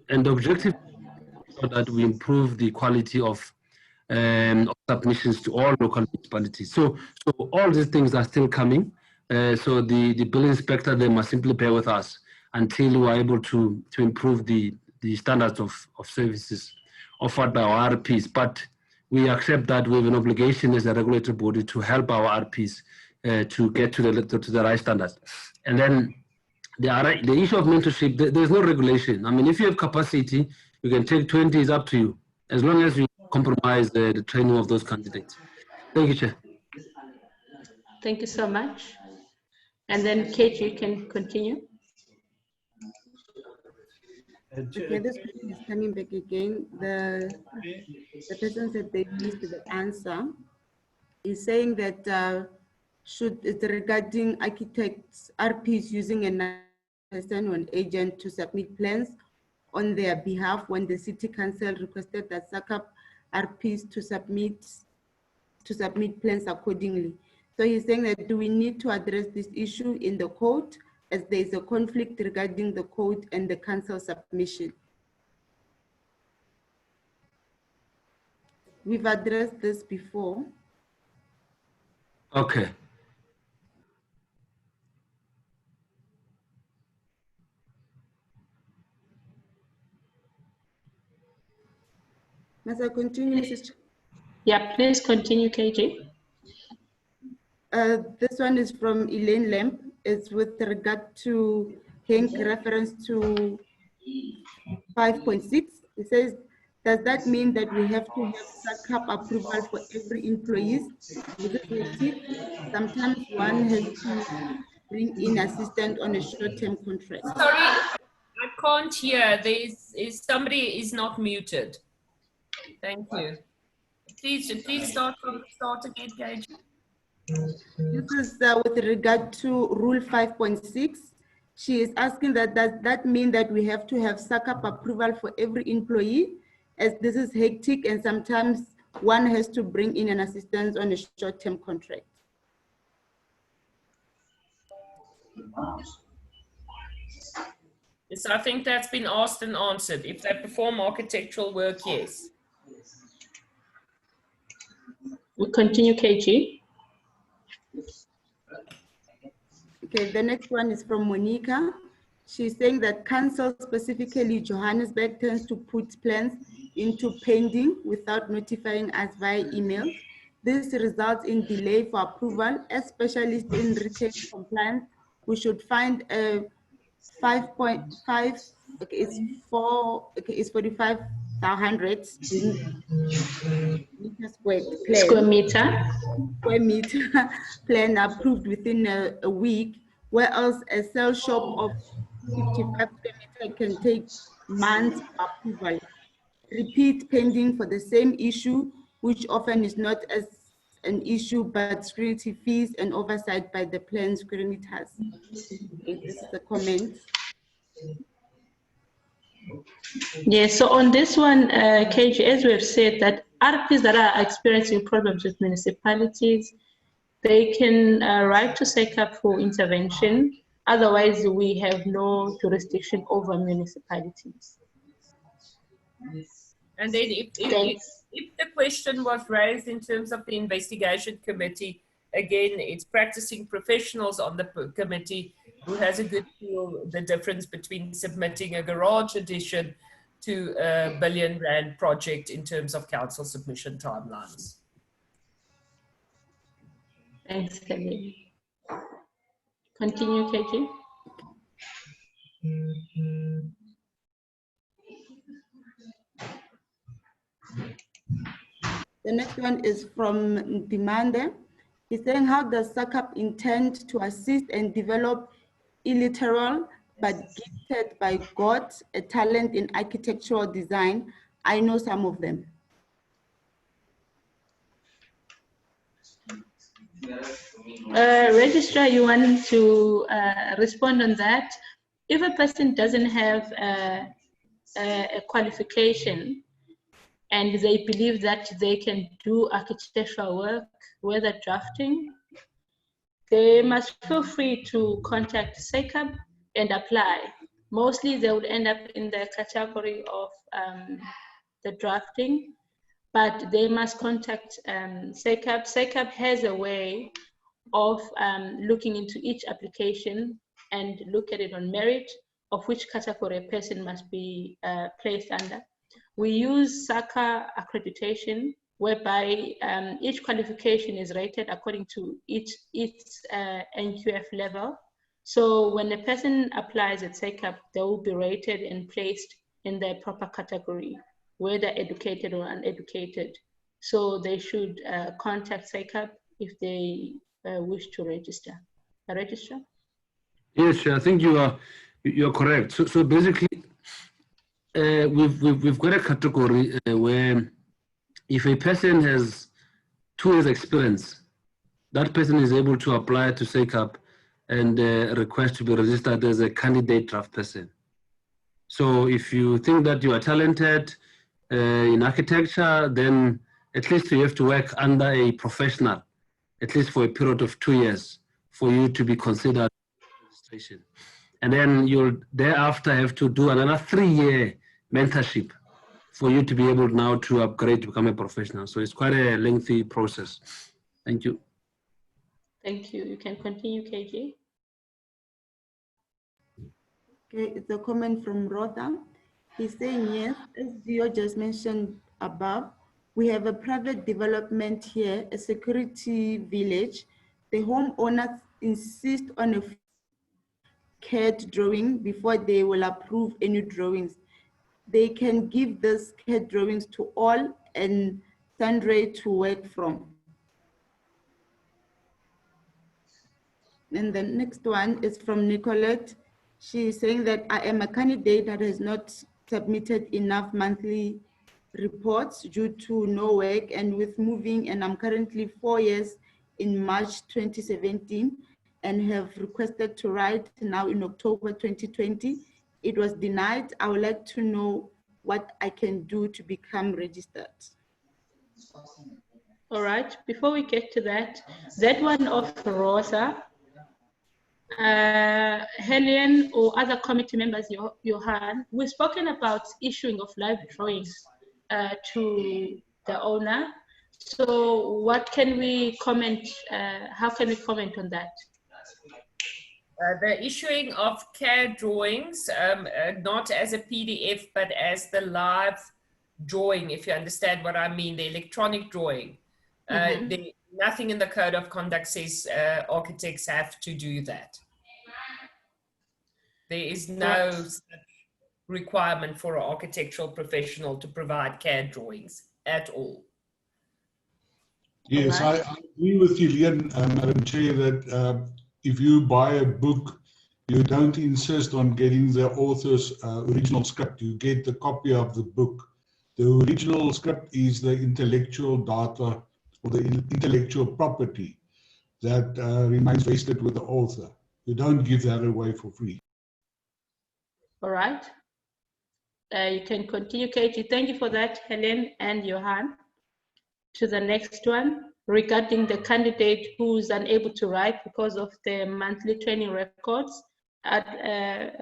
And the objective is so that we improve the quality of submissions to all local municipalities. So all these things are still coming. So the bill inspector, they must simply bear with us until we are able to improve the standards of services offered by our RPs. But we accept that we have an obligation as a regulatory body to help our RPs to get to the right standards. And then the issue of mentorship, there's no regulation. I mean, if you have capacity, you can take 20, it's up to you, as long as you compromise the training of those candidates. Thank you, Chair. Thank you so much. And then Kate, you can continue. Okay, this question is coming back again. The person said they missed the answer. Is saying that it's regarding architects, RPs using a person or an agent to submit plans on their behalf when the city council requested that SACAP RPs to submit plans accordingly. So he's saying that, do we need to address this issue in the code, as there is a conflict regarding the code and the council submission? We've addressed this before. Okay. Must I continue, Mrs. Yeah, please continue, KJ. This one is from Elaine Lamp. It's with regard to Henk reference to 5.6. It says, does that mean that we have to have SACAP approval for every employee? Sometimes one has to bring in assistant on a short-term contract. Sorry, I can't hear. Somebody is not muted. Thank you. Please start from the start again, KG. This is with regard to Rule 5.6. She is asking that does that mean that we have to have SACAP approval for every employee, as this is hectic and sometimes one has to bring in an assistance on a short-term contract? Yes, I think that's been asked and answered. If they perform architectural work, yes. We continue, KG. Okay, the next one is from Monica. She's saying that council, specifically Johannesburg, tends to put plans into pending without notifying us via email. This results in delay for approval. As specialists in retail compliance, we should find a 5.5, okay, it's 45,000 Square meter plan approved within a week, whereas a cell shop of 55 square meter can take months approval. Repeat pending for the same issue, which often is not as an issue, but security fees and oversight by the plan scrutineers. Okay, this is a comment. Yes, so on this one, KG, as we have said, that RPs that are experiencing problems with municipalities, they can write to SACAP for intervention. Otherwise, we have no jurisdiction over municipalities. And then if the question was raised in terms of the investigation committee, again, it's practicing professionals on the committee who has a good feel the difference between submitting a garage addition to a R1 billion project in terms of council submission timelines. Thanks, Kelly. Continue, KG. The next one is from Dimande. He's saying, how does SACAP intend to assist and develop illiterate but gifted by God a talent in architectural design? I know some of them. Registrar, you want to respond on that? If a person doesn't have a qualification and they believe that they can do architectural work, whether drafting, they must feel free to contact SACAP and apply. Mostly they would end up in the category of the drafting, but they must contact SACAP. SACAP has a way of looking into each application and look at it on merit of which category a person must be placed under. We use SACA accreditation, whereby each qualification is rated according to its NQF level. So when a person applies at SACAP, they will be rated and placed in their proper category, whether educated or uneducated. So they should contact SACAP if they wish to register. A registrar? Yes, I think you're correct. So basically, we've got a category where if a person has 2 years experience, that person is able to apply to SACAP and request to be registered as a candidate draft person. So if you think that you are talented in architecture, then at least you have to work under a professional, at least for a period of 2 years, for you to be considered registration. And then you'll thereafter have to do another 3-year mentorship for you to be able now to upgrade to become a professional. So it's quite a lengthy process. Thank you. Thank you. You can continue, KG. Okay, it's a comment from Rotha. He's saying, yes, as Dio just mentioned above, we have a private development here, a security village. The homeowners insist on a CAD drawing before they will approve any drawings. They can give these CAD drawings to all and sundry to work from. And the next one is from Nicolette. She is saying that I am a candidate that has not submitted enough monthly reports due to no work, and with moving, and I'm currently 4 years in March 2017 and have requested to write now in October 2020. It was denied. I would like to know what I can do to become registered. All right, before we get to that, that one of Rosa, Helen or other committee members, Johan, we've spoken about issuing of live drawings to the owner. So what can we comment, how can we comment on that? The issuing of CAD drawings, not as a PDF, but as the live drawing, if you understand what I mean, the electronic drawing. Nothing in the Code of Conduct says architects have to do that. There is no requirement for an architectural professional to provide CAD drawings at all. Yes, I agree with you, Leon, Madam Chair, that if you buy a book, you don't insist on getting the author's original script. You get the copy of the book. The original script is the intellectual data or the intellectual property that remains vested with the author. You don't give that away for free. All right. You can continue, Katie. Thank you for that, Helen and Johan. To the next one, regarding the candidate who's unable to write because of the monthly training records.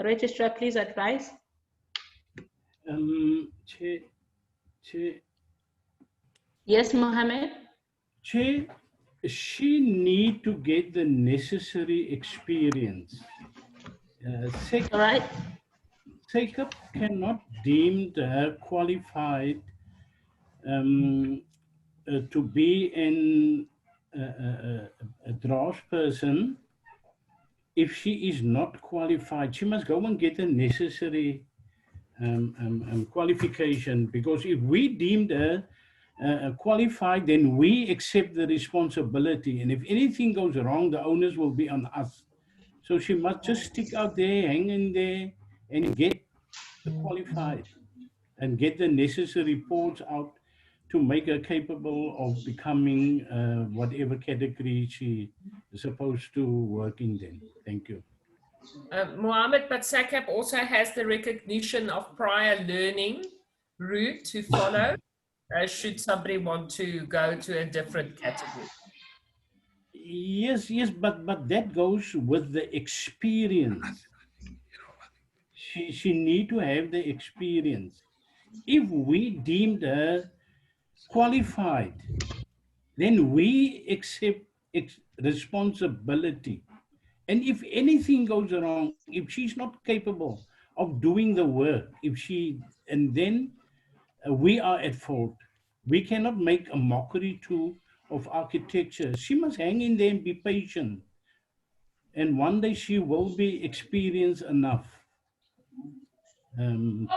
Registrar, please advise. Yes, Mohammed. Chair, she need to get the necessary experience. SACAP cannot deem her qualified to be a draftsperson if she is not qualified. She must go and get the necessary qualification, because if we deemed her qualified, then we accept the responsibility, and if anything goes wrong, the onus will be on us. So she must just stick out there, hang in there, and get qualified and get the necessary reports out to make her capable of becoming whatever category she is supposed to work in then. Thank you. Mohammed, but SACAP also has the recognition of prior learning route to follow, should somebody want to go to a different category. Yes, but that goes with the experience. She need to have the experience. If we deemed her qualified, then we accept responsibility. And if anything goes wrong, if she's not capable of doing the work, then we are at fault. We cannot make a mockery of architecture. She must hang in there and be patient. And one day she will be experienced enough to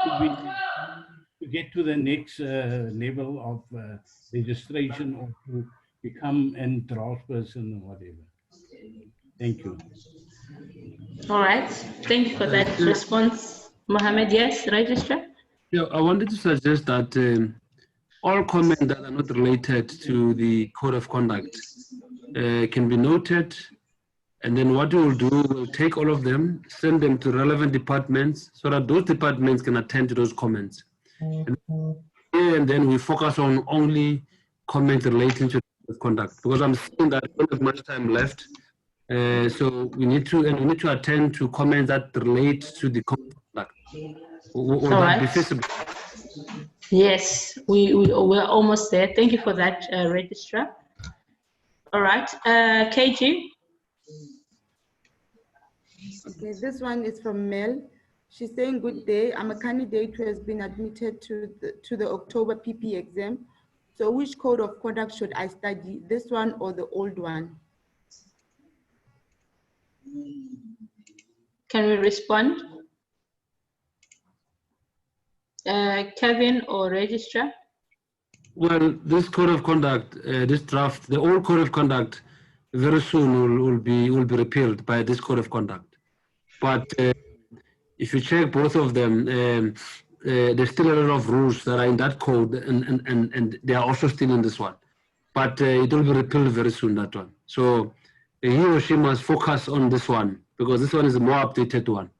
get to the next level of registration or to become a draftsperson or whatever. Thank you. All right. Thank you for that response. Mohammed, yes, Registrar? Yeah, I wanted to suggest that all comments that are not related to the Code of Conduct can be noted. And then what we will do, we'll take all of them, send them to relevant departments so that those departments can attend to those comments. And then we focus on only comments relating to the conduct, because I'm seeing that we don't have much time left. So we need to attend to comments that relate to the conduct. Will that be feasible? Yes, we're almost there. Thank you for that, Registrar. All right, KG. Okay, this one is from Mel. She's saying, good day. I'm a candidate who has been admitted to the October PP exam. So which code of conduct should I study, this one or the old one? Can we respond? Kevin or Registrar? Well, this code of conduct, this draft, the old code of conduct, very soon will be repealed by this code of conduct. But if you check both of them, there's still a lot of rules that are in that code, and they are also still in this one. But it will be repealed very soon, that one. So he or she must focus on this one, because this one is a more updated one.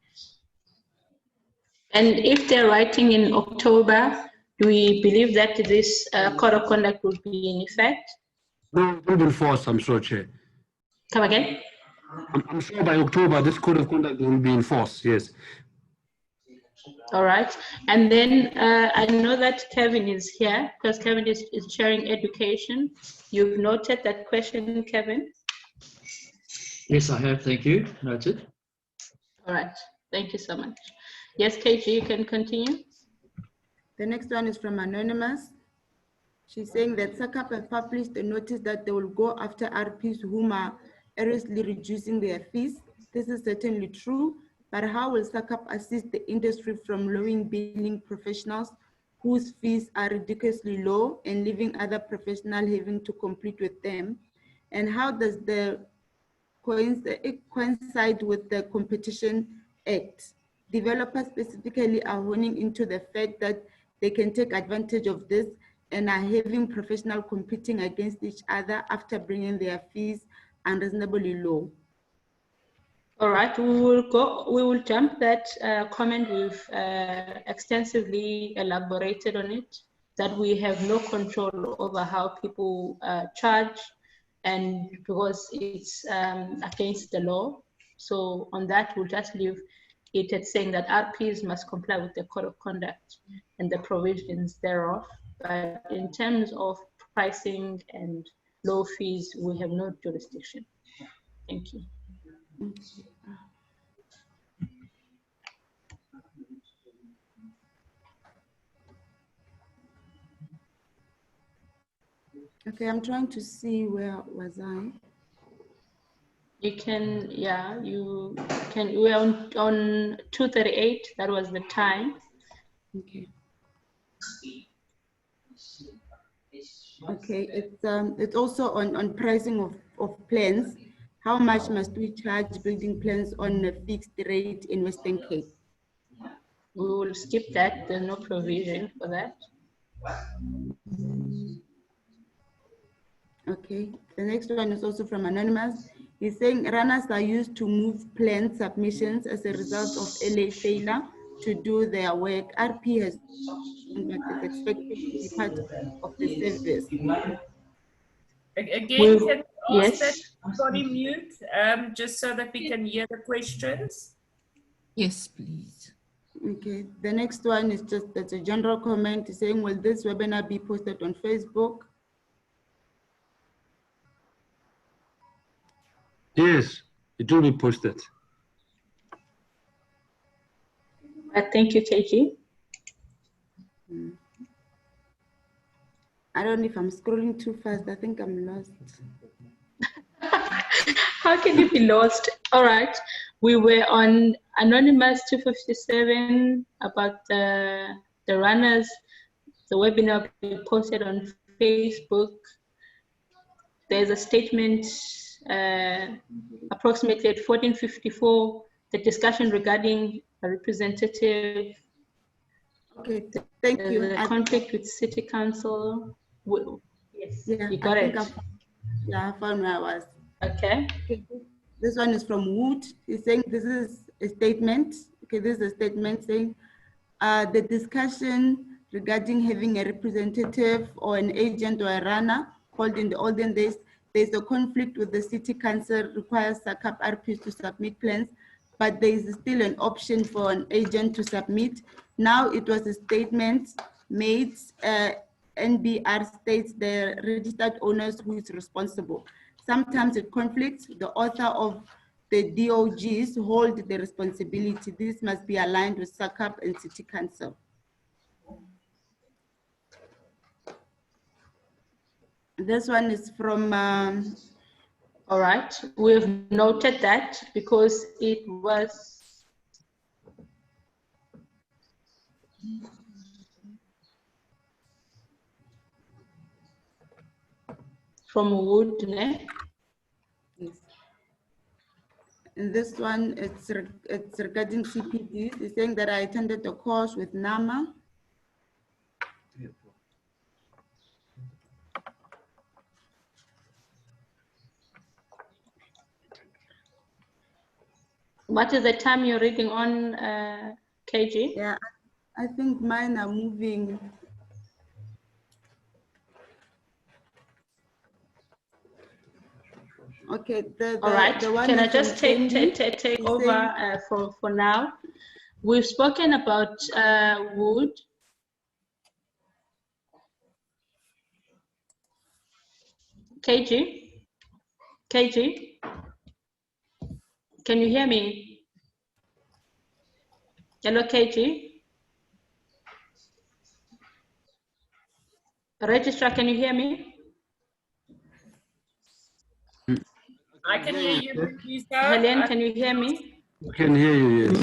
And if they're writing in October, do we believe that this code of conduct will be in effect? No, it will be enforced, I'm sure, Chair. Come again? I'm sure by October, this code of conduct will be enforced, yes. All right. And then I know that Kevin is here because Kevin is chairing education. You've noted that question, Kevin? Yes, I have. Thank you. Noted. All right. Thank you so much. Yes, KG, you can continue. The next one is from Anonymous. She's saying that SACAP have published a notice that they will go after RPs whom are erroneously reducing their fees. This is certainly true, but how will SACAP assist the industry from lowering billing professionals whose fees are ridiculously low and leaving other professionals having to compete with them? And how does the coincide with the Competition Act? Developers specifically are honing into the fact that they can take advantage of this and are having professionals competing against each other after bringing their fees unreasonably low. All right, we will jump that comment. We've extensively elaborated on it, that we have no control over how people charge, and because it's against the law. So on that, we'll just leave it at saying that RPs must comply with the code of conduct and the provisions thereof. But in terms of pricing and low fees, we have no jurisdiction. Thank you. Okay, I'm trying to see where was I. You can, yeah, you can. We're on 2:38. That was the time. Okay. Okay, it's also on pricing of plans. How much must we charge building plans on a fixed rate in Western Cape? We will skip that. There's no provision for that. Okay, the next one is also from Anonymous. He's saying runners are used to move plan submissions as a result of LA failure to do their work. RP has is expected to be part of the service. Again, can we ask yes. that everybody mute, just so that we can hear the questions? Yes, please. Okay, the next one is just, that's a general comment saying, will this webinar be posted on Facebook? Yes, it will be posted. Thank you, KG. I don't know if I'm scrolling too fast. I think I'm lost. How can you be lost? All right. We were on Anonymous 257 about the runners. The webinar will be posted on Facebook. There's a statement approximately at 14:54, the discussion regarding a representative. Okay, thank you. The conflict with City Council. Yes, yeah, you got it. Yeah, I found where I was. Okay. This one is from Wood. He's saying this is a statement. Okay, this is a statement saying the discussion regarding having a representative or an agent or a runner called in the olden days, there's a conflict with the City Council, requires SACAP RPs to submit plans, but there is still an option for an agent to submit. Now it was a statement made, NBR states the registered owners who is responsible. Sometimes it conflicts. The author of the DOGs hold the responsibility. This must be aligned with SACAP and City Council. This one is from... all right, we've noted that because it was from Wood, né? Yes. In this one, it's regarding CPD. It's saying that I attended the course with NAMA. What is the time you're reading on, KG? Yeah, I think mine are moving. Okay, all right. The one can I just take over for now? We've spoken about wood. KG, can you hear me? Hello, KG. Registrar, can you hear me? I can hear you, Lisa. Helen, can you hear me? I can hear you, yes.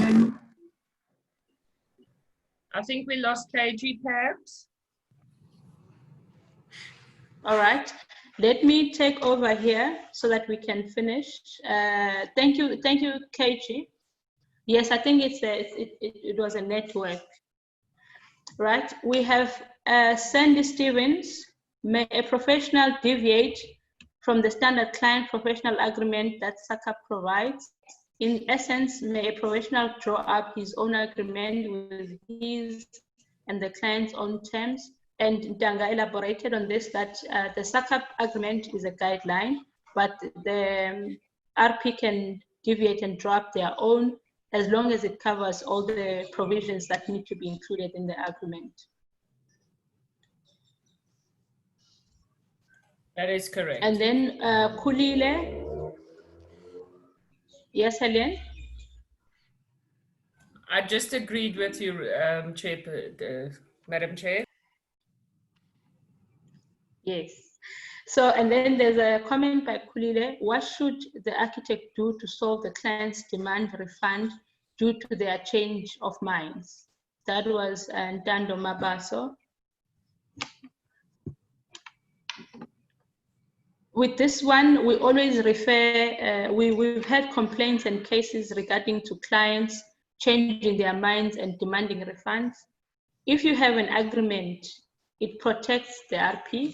I think we lost KG perhaps. All right, let me take over here so that we can finish. Thank you, KG. Yes, I think it was a network. Right, we have Sandy Stevens. May a professional deviate from the standard client professional agreement that SACAP provides? In essence, may a professional draw up his own agreement with his and the client's own terms? And Danga elaborated on this, that the SACAP agreement is a guideline, but the RP can deviate and draw up their own as long as it covers all the provisions that need to be included in the agreement. That is correct. And then Kulile. Yes, Helen? I just agreed with you, Madam Chair. Yes. So, and then there's a comment by Kulile. What should the architect do to solve the client's demand refund due to their change of minds? That was Dando Mabaso. With this one, we always refer, we've had complaints and cases regarding to clients changing their minds and demanding refunds. If you have an agreement, it protects the RP,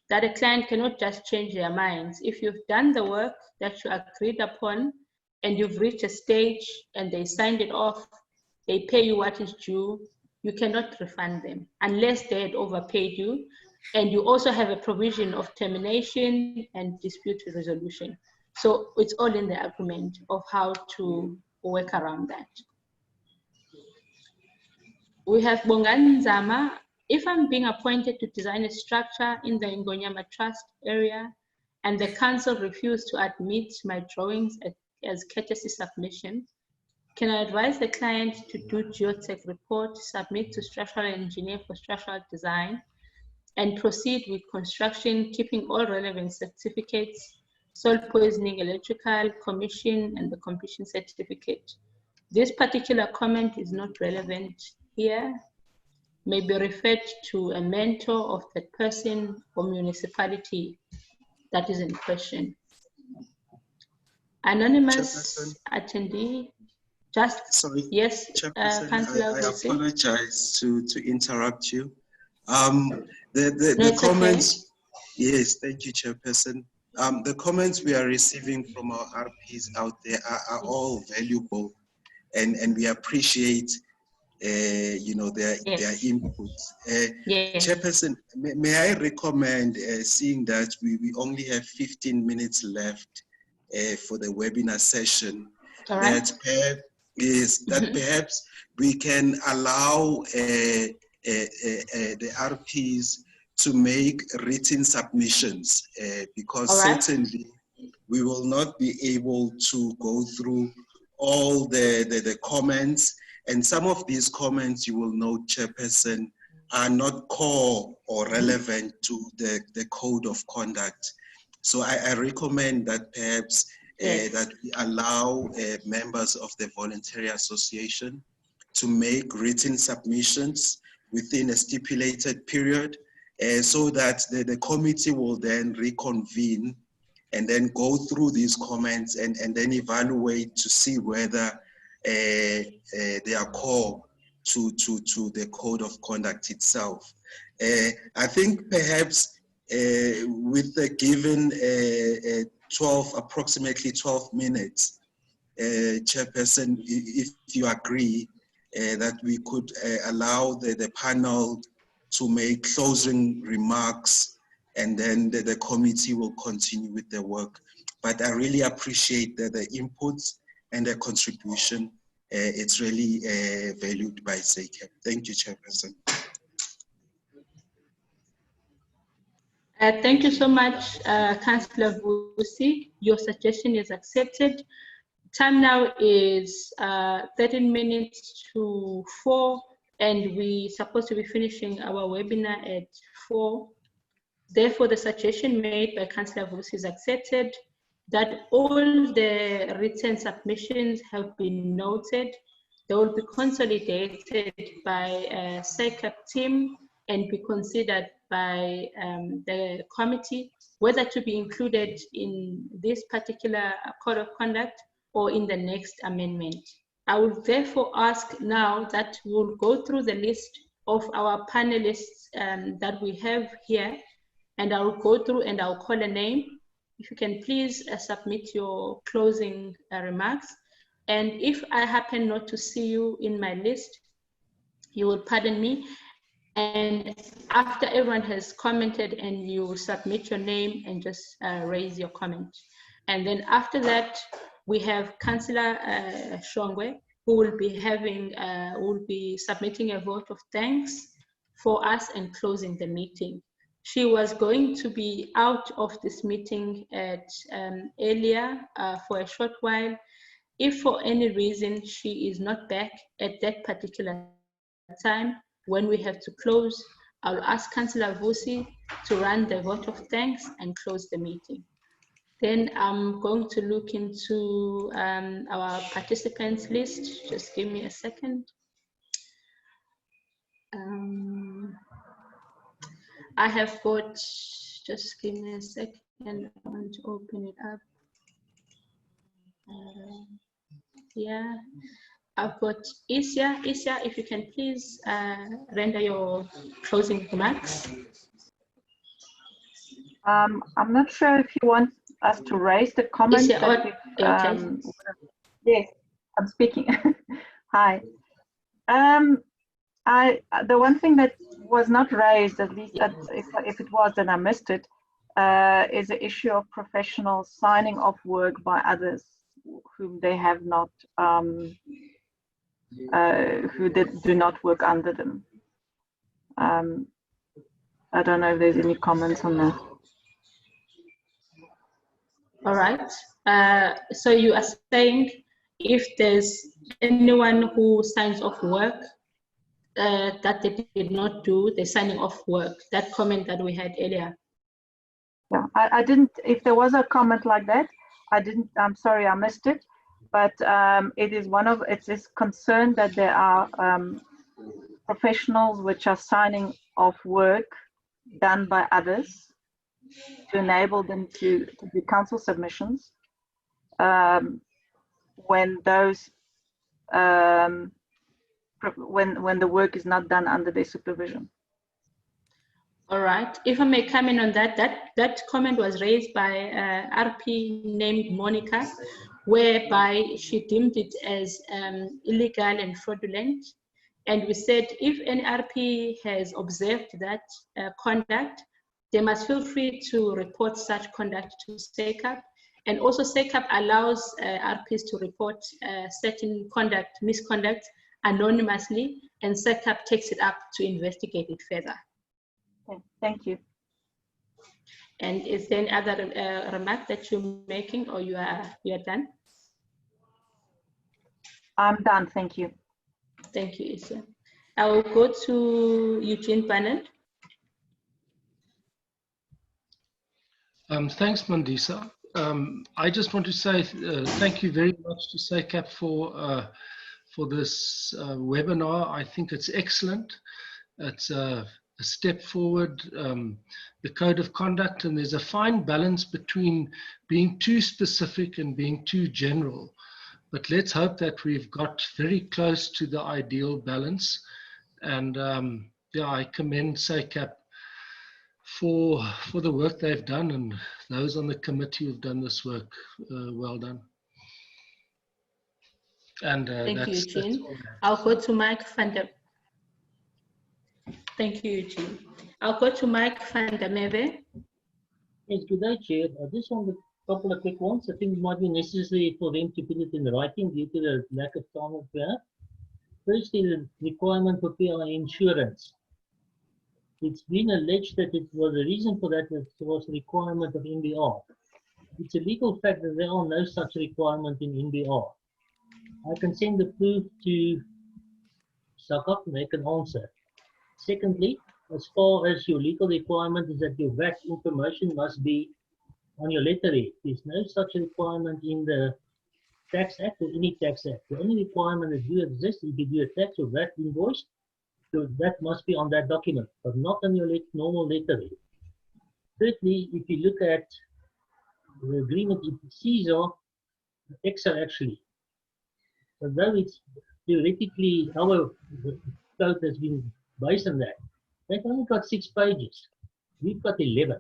that a client cannot just change their minds. If you've done the work that you agreed upon and you've reached a stage and they signed it off, they pay you what is due, you cannot refund them unless they had overpaid you. And you also have a provision of termination and dispute resolution. So it's all in the agreement of how to work around that. We have Bongan Zama. If I'm being appointed to design a structure in the Ngonyama Trust area and the council refused to admit my drawings as courtesy submission, can I advise the client to do geotech report, submit to structural engineer for structural design, and proceed with construction, keeping all relevant certificates, soil poisoning, electrical, commission, and the completion certificate? This particular comment is not relevant here, may be referred to a mentor of that person or municipality that is in question. Anonymous attendee, just, sorry, yes, Councillor, I apologize to interrupt you. The comments, okay. Yes, thank you, Chairperson. The comments we are receiving from our RPs out there are all valuable, and we appreciate you know, their input. Chairperson, may I recommend, seeing that we only have 15 minutes left for the webinar session, that perhaps we can allow the RPs to make written submissions, because certainly we will not be able to go through all the comments, and some of these comments, you will note, Chairperson, are not core or relevant to the code of conduct. So I recommend that perhaps that we allow members of the Voluntary Association to make written submissions within a stipulated period, so that the committee will then reconvene and then go through these comments and then evaluate to see whether they are core to the code of conduct itself. I think perhaps with the given approximately 12 minutes, Chairperson, if you agree, that we could allow the panel to make closing remarks, and then the committee will continue with their work. But I really appreciate the inputs and the contribution. It's really valued by SACAP. Thank you, Chairperson. Thank you so much, Councillor Vusi. Your suggestion is accepted. Time now is 13 minutes to 4, and we're supposed to be finishing our webinar at 4. Therefore, the suggestion made by Councillor Vusi is accepted, that all the written submissions have been noted. They will be consolidated by SACAP team and be considered by the committee, whether to be included in this particular code of conduct or in the next amendment. I will therefore ask now that we'll go through the list of our panelists that we have here, and I'll go through and I'll call a name. If you can please submit your closing remarks. And if I happen not to see you in my list, you will pardon me. And after everyone has commented, and you submit your name and just raise your comment. And then after that, we have Councillor Shongwe, who will be submitting a vote of thanks for us and closing the meeting. She was going to be out of this meeting earlier for a short while. If for any reason she is not back at that particular time, when we have to close, I'll ask Councillor Vusi to run the vote of thanks and close the meeting. Then I'm going to look into our participants list. Just give me a second. I have got, just give me a second, I want to open it up. Yeah, I've got Isya. Isya, if you can please render your closing remarks. I'm not sure if you want us to raise the comments. Okay. Yes, I'm speaking. Hi. The one thing that was not raised, at least if it was, then I missed it, is the issue of professionals signing off work by others whom they have not, who do not work under them. I don't know if there's any comments on that. All right. So you are saying if there's anyone who signs off work that they did not do, the signing off work, that comment that we had earlier. Yeah, I didn't, if there was a comment like that, I'm sorry, I missed it, but it is it's this concern that there are professionals which are signing off work done by others to enable them to do council submissions when those when the work is not done under their supervision. All right. If I may come in on that, that comment was raised by RP named Monica, whereby she deemed it as illegal and fraudulent. And we said if any RP has observed that conduct, they must feel free to report such conduct to SACAP. And also SACAP allows RPs to report certain misconduct anonymously, and SACAP takes it up to investigate it further. Okay, thank you. And is there any other remark that you're making, or you are done? I'm done, thank you. Thank you, Isya. I will go to Eugene Bannard. Thanks, Mandisa. I just want to say thank you very much to SACAP for this webinar. I think it's excellent. It's step forward, the code of conduct, and there's a fine balance between being too specific and being too general. But let's hope that we've got very close to the ideal balance. And yeah, I commend SACAP for the work they've done, and those on the committee who've done this work. Well done. And thank you, Eugene. I'll go to Mike van der. Thank you, Eugene. I'll go to Mike van der Merwe. Yes, good day, Chair. I just want a couple of quick ones. I think it might be necessary for them to put it in writing due to the lack of time of that. Firstly, the requirement for PLA insurance. It's been alleged that it was the reason for that was a requirement of NBR. It's a legal fact that there are no such requirement in NBR. I can send the proof to SACAP and they can answer. Secondly, as far as your legal requirement is that your VAT information must be on your letterhead. There's no such requirement in the Tax Act or any Tax Act. The only requirement that do exist if you do a tax or VAT invoice, so that must be on that document, but not on your normal letterhead. Thirdly, if you look at the agreement, it sees Excel actually. Although it's theoretically our code has been based on that, they've only got 6 pages. We've got 11.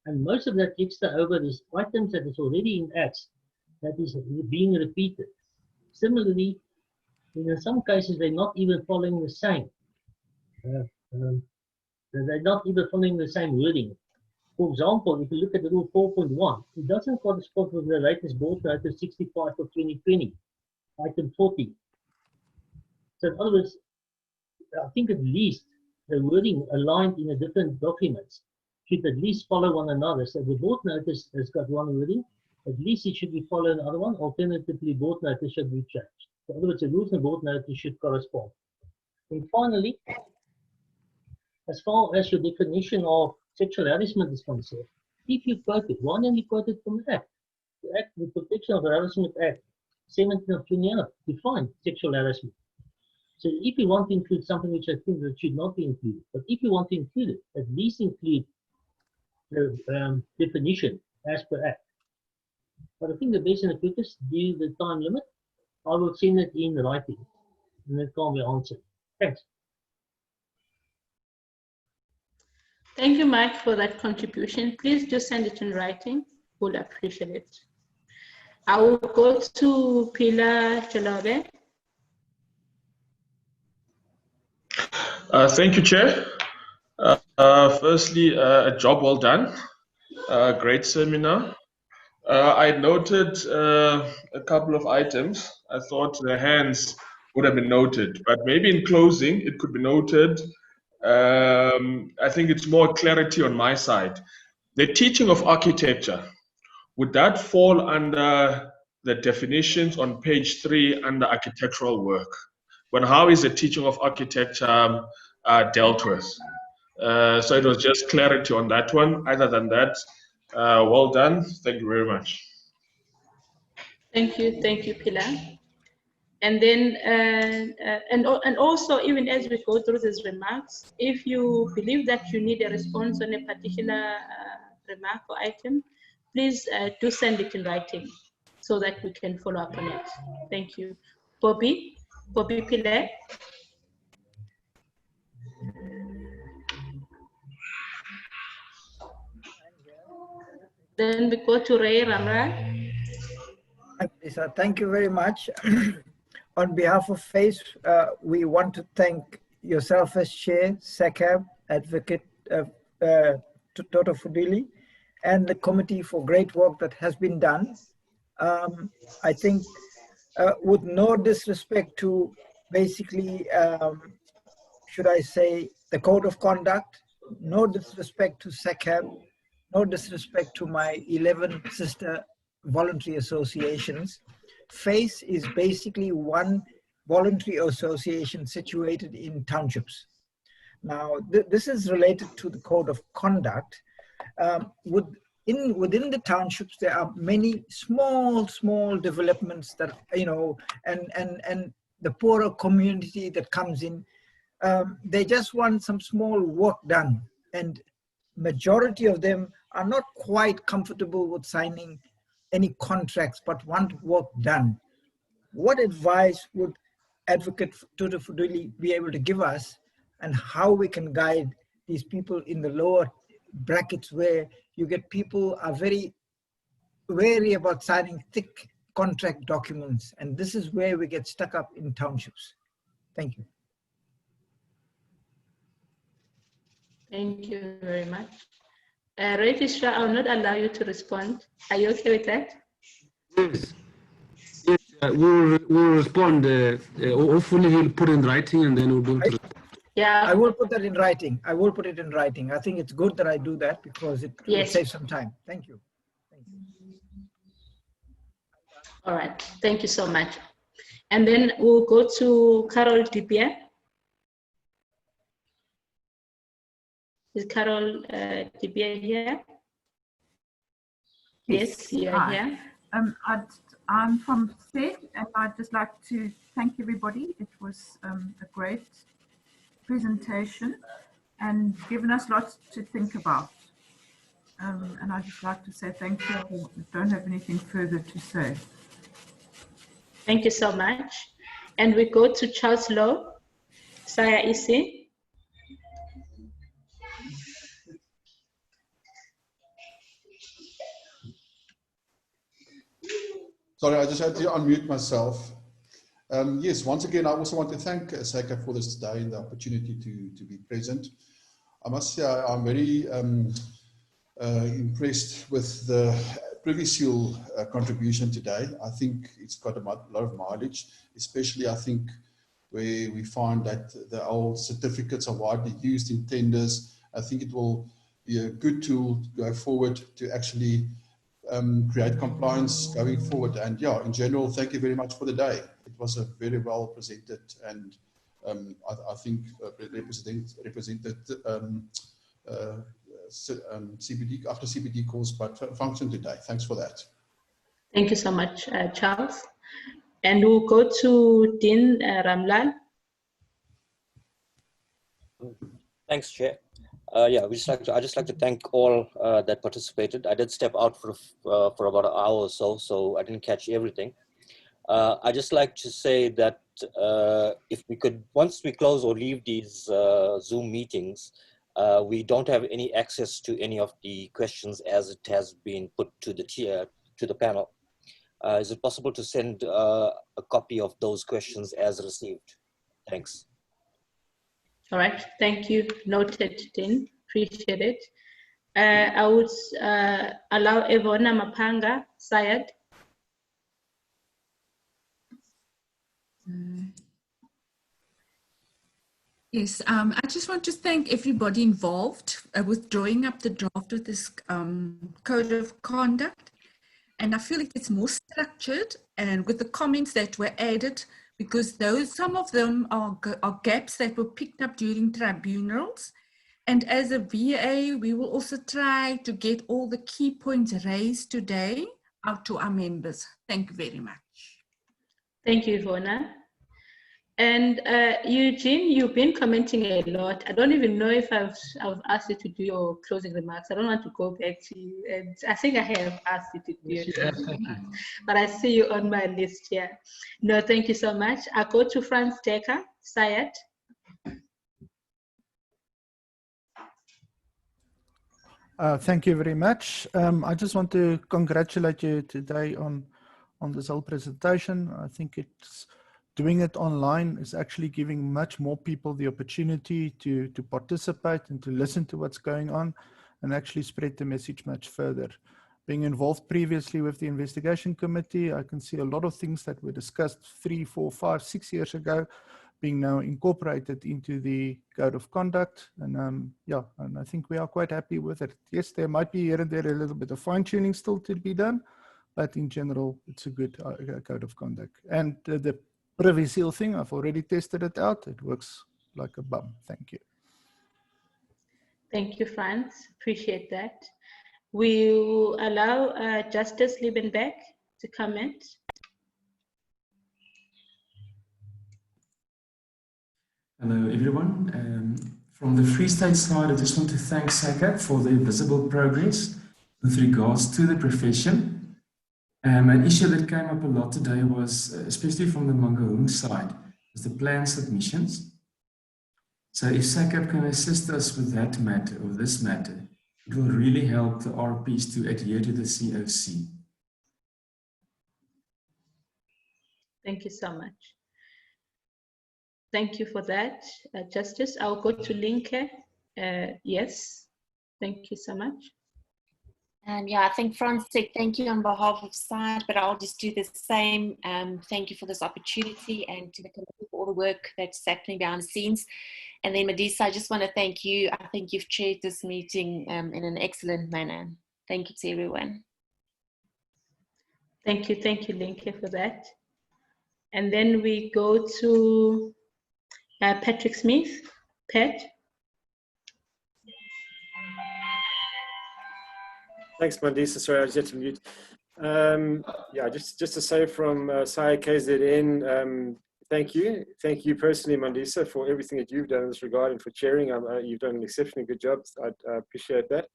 And most of that extra over is items that is already in Acts that is being repeated. Similarly, in some cases, they're not even following the same. They're not even following the same wording. For example, if you look at the rule 4.1, it doesn't correspond with the latest board notice 65 of 2020, item 40. So in other words, I think at least the wording aligned in a different documents should at least follow one another. So the board notice has got one wording, at least it should be following another one. Alternatively, board notice should be changed. In other words, the rules and board notice should correspond. And finally, as far as your definition of sexual harassment is concerned, if you quote it, why don't you quote it from the Act? The Act, the Protection of Harassment Act, 17 of 2011, define sexual harassment. So if you want to include something which I think that should not be included, but if you want to include it, at least include the definition as per Act. But I think the best and the quickest, due to the time limit, I will send it in writing, and it can't be answered. Thanks. Thank you, Mike, for that contribution. Please just send it in writing. We'll appreciate it. I will go to Pilar Jalabe. Thank you, Chair. Firstly, a job well done. Great seminar. I noted a couple of items. I thought the hands would have been noted, but maybe in closing, it could be noted. I think it's more clarity on my side. The teaching of architecture, would that fall under the definitions on page 3 under architectural work? But how is the teaching of architecture dealt with? So it was just clarity on that one. Other than that, well done. Thank you very much. Thank you, Pilar. And then, and also, even as we go through these remarks, if you believe that you need a response on a particular remark or item, please do send it in writing so that we can follow up on it. Thank you. Bobby Pillay. Then we go to Ray Ramra. Lisa, thank you very much. On behalf of FACE, we want to thank yourself as Chair, SACAP, Advocate Toto Fudili, and the committee for great work that has been done. I think with no disrespect to basically, should I say, the code of conduct, no disrespect to SACAP, no disrespect to my 11 sister voluntary associations. FACE is basically one voluntary association situated in townships. Now, this is related to the code of conduct. Within the townships, there are many small developments that, you know, and the poorer community that comes in, They just want some small work done, and majority of them are not quite comfortable with signing any contracts, but want work done. What advice would Advocate Tutu Fuduli be able to give us, and how we can guide these people in the lower brackets where you get people are very wary about signing thick contract documents, and this is where we get stuck up in townships? Thank you. Thank you very much. Registrar, I will not allow you to respond. Are you okay with that? Yes. Yes, we'll respond. Hopefully he'll put in writing and then we'll be able to respond. Yeah. I will put that in writing. I will put it in writing. I think it's good that I do that because it will save some time. Thank you. All right. Thank you so much. And then we'll go to Carol Dipier. Is Carol Dipier here? Yes, you are here. I'm from SED, and I'd just like to thank everybody. It was a great presentation and given us lots to think about. And I'd just like to say thank you. I don't have anything further to say. Thank you so much. And we go to Charles Lowe, Saya Isi. Sorry, I just had to unmute myself. Yes, once again, I also want to thank SACAP for this today and the opportunity to be present. I must say I'm very impressed with the Privy Seal contribution today. I think it's got a lot of mileage, especially I think where we find that the old certificates are widely used in tenders. I think it will be a good tool to go forward to actually create compliance going forward. And yeah, in general, thank you very much for the day. It was a very well presented and I think represented CBD after CBD calls, but function today. Thanks for that. Thank you so much, Charles. And we'll go to Dean Ramlal. Thanks, Chair. Yeah, I just like to thank all that participated. I did step out for about an hour or so I didn't catch everything. I just like to say that if we could, once we close or leave these Zoom meetings, we don't have any access to any of the questions as it has been put to the panel. Is it possible to send a copy of those questions as received? Thanks. All right, thank you. Noted, Dean. Appreciate it. I would allow Evona Mapanga, Syed. Yes, I just want to thank everybody involved with drawing up the draft of this code of conduct. And I feel like it's more structured and with the comments that were added, because some of them are gaps that were picked up during tribunals. And as a VA, we will also try to get all the key points raised today out to our members. Thank you very much. Thank you, Ivona. And Eugene, you've been commenting a lot. I don't even know if I've asked you to do your closing remarks. I don't want to go back to you. And I think I have asked you to do your closing remarks. But I see you on my list here. No, thank you so much. I go to Franz Decker, Syed. Thank you very much. I just want to congratulate you today on this whole presentation. I think doing it online is actually giving much more people the opportunity to participate and to listen to what's going on and actually spread the message much further. Being involved previously with the investigation committee, I can see a lot of things that were discussed 3, 4, 5, 6 years ago being now incorporated into the code of conduct. And yeah, and I think we are quite happy with it. Yes, there might be here and there a little bit of fine-tuning still to be done, but in general, it's a good code of conduct. And the Privy Seal thing, I've already tested it out. It works like a bum. Thank you. Thank you, Franz. Appreciate that. We'll allow Justice Liebenbeck to comment. Hello, everyone. From the Free State side, I just want to thank SACAP for their visible progress with regards to the profession. An issue that came up a lot today was, especially from the Mangaung side, was the plan submissions. So if SACAP can assist us with that matter, or this matter, it will really help the RPs to adhere to the COC. Thank you so much. Thank you for that, Justice. I'll go to Linke. Yes, thank you so much. Yeah, I think Franz said thank you on behalf of SIDE, but I'll just do the same. Thank you for this opportunity and to the committee for all the work that's happening behind the scenes. And then Mandisa, I just want to thank you. I think you've chaired this meeting in an excellent manner. Thank you to everyone. Thank you, Linke, for that. And then we go to Patrick Smith. Pat. Thanks, Mandisa. Sorry, I just had to mute. Yeah, just to say from SACAP, thank you. Thank you personally, Mandisa, for everything that you've done in this regard and for chairing. You've done an exceptionally good job. I appreciate that.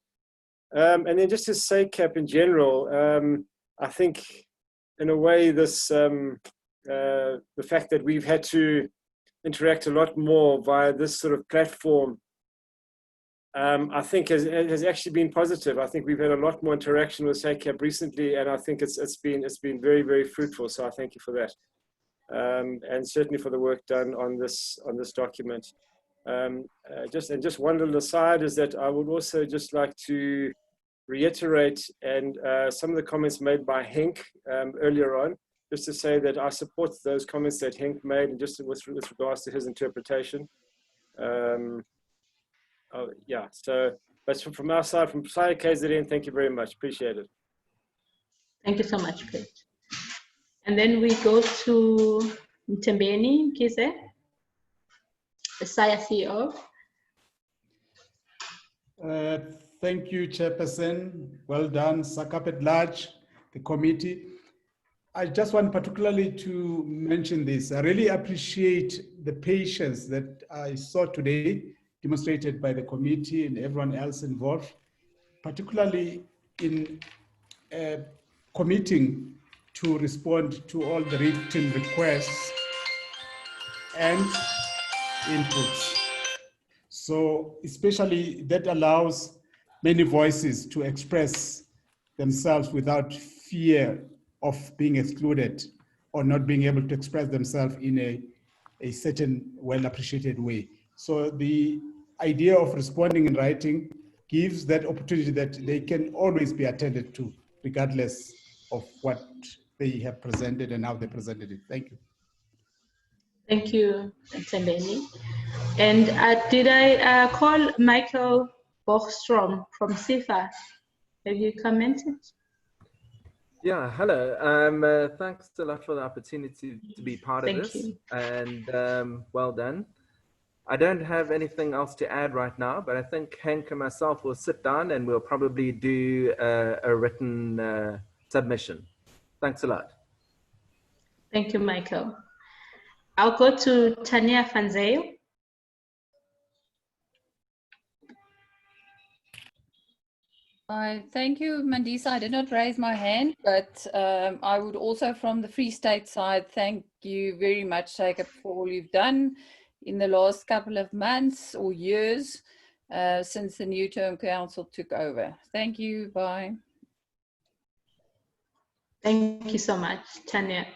And then just to SACAP in general, I think in a way this, the fact that we've had to interact a lot more via this sort of platform, I think has actually been positive. I think we've had a lot more interaction with SACAP recently, and I think it's been very, very fruitful. So I thank you for that, and certainly for the work done on this document. Just one little aside is that I would also just like to reiterate and some of the comments made by Henk earlier on, just to say that I support those comments that Henk made, and just with regards to his interpretation. Yeah, so that's from our side, from SACAP, thank you very much. Appreciate it. Thank you so much, Pete. And then we go to Mtembeni Kize, the SAIA CEO. Thank you, Chairperson. Well done, SACAP at large, the committee. I just want particularly to mention this. I really appreciate the patience that I saw today demonstrated by the committee and everyone else involved, particularly in committing to respond to all the written requests and inputs. So especially that allows many voices to express themselves without fear of being excluded or not being able to express themselves in a certain well-appreciated way. So the idea of responding in writing gives that opportunity that they can always be attended to, regardless of what they have presented and how they presented it. Thank you. Thank you, Mtembeni. And did I call Michael Bochstrom from CIFA? Have you commented? Yeah, hello. Thanks a lot for the opportunity to be part of this. You. And well done. I don't have anything else to add right now, but I think Henk and myself will sit down and we'll probably do a written submission. Thanks a lot. Thank you, Michael. I'll go to Tanya Fanzeo. Thank you, Mandisa. I did not raise my hand, but I would also, from the Free State side, thank you very much, SACAP, for all you've done in the last couple of months or years since the new term council took over. Thank you. Bye. Thank you so much, Tanya.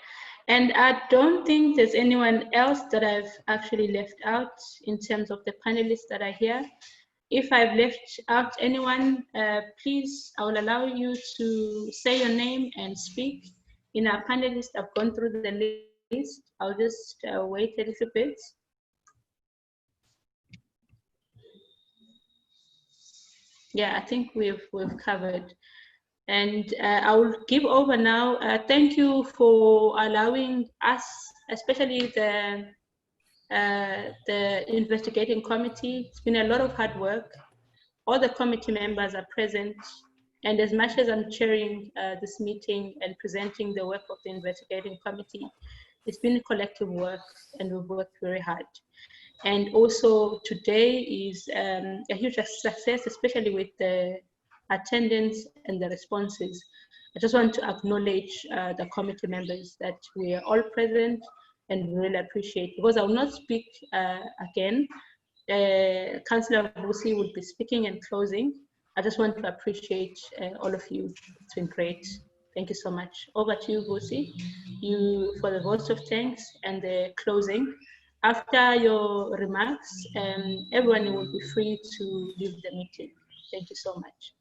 And I don't think there's anyone else that I've actually left out in terms of the panelists that are here. If I've left out anyone, please, I will allow you to say your name and speak. In our panelists, I've gone through the list. I'll just wait a little bit. Yeah, I think we've covered. And I will give over now. Thank you for allowing us, especially the investigating committee. It's been a lot of hard work. All the committee members are present, And as much as I'm chairing this meeting and presenting the work of the investigating committee, it's been a collective work and we've worked very hard. And also today is a huge success, especially with the attendance and the responses. I just want to acknowledge the committee members that we are all present and really appreciate, because I will not speak again. Councillor Vusi will be speaking and closing. I just want to appreciate all of you. It's been great. Thank you so much. Over to you, Vusi, you for the votes of thanks and the closing. After your remarks, everyone will be free to leave the meeting. Thank you so much.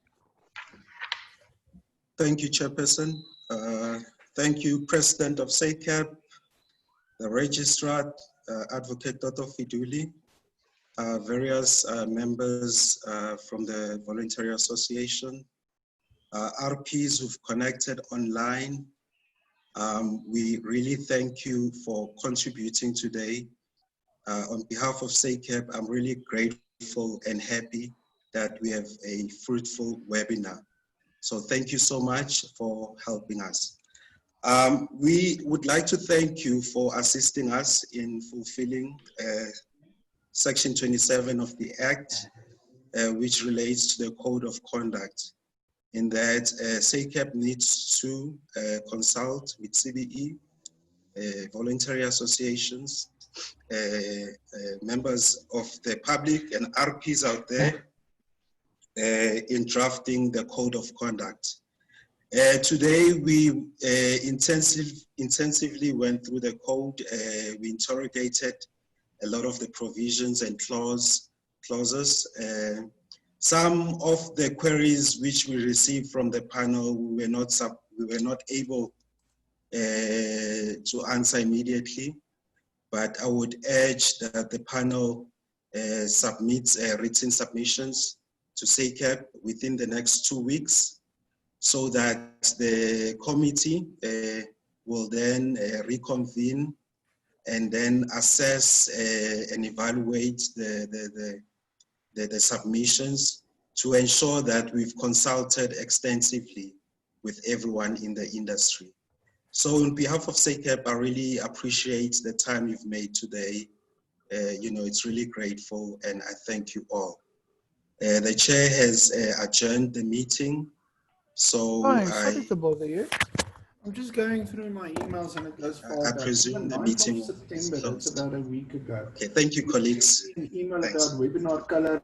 Thank you, Chairperson. Thank you, President of SACAP, the Registrar, Advocate Toto Fiduli, various members from the Voluntary Association, RPs who've connected online. We really thank you for contributing today. On behalf of SACAP, I'm really grateful and happy that we have a fruitful webinar. So thank you so much for helping us. We would like to thank you for assisting us in fulfilling Section 27 of the Act, which relates to the Code of Conduct, in that SACAP needs to consult with CBE, voluntary associations, members of the public and RPs out there in drafting the Code of Conduct. Today we intensively went through the code. We interrogated a lot of the provisions and clauses. Some of the queries which we received from the panel we were not able to answer immediately, but I would urge that the panel submits written submissions to SACAP within the next 2 weeks, so that the committee will then reconvene and then assess and evaluate the submissions to ensure that we've consulted extensively with everyone in the industry. So on behalf of SACAP, I really appreciate the time you've made today. It's really grateful, and I thank you all. The chair has adjourned the meeting. So Hi, sorry to bother you. I'm just going through my emails and it goes far back. I presume the meeting September, that's about a week ago. Okay, thank you, colleagues. An email about webinar color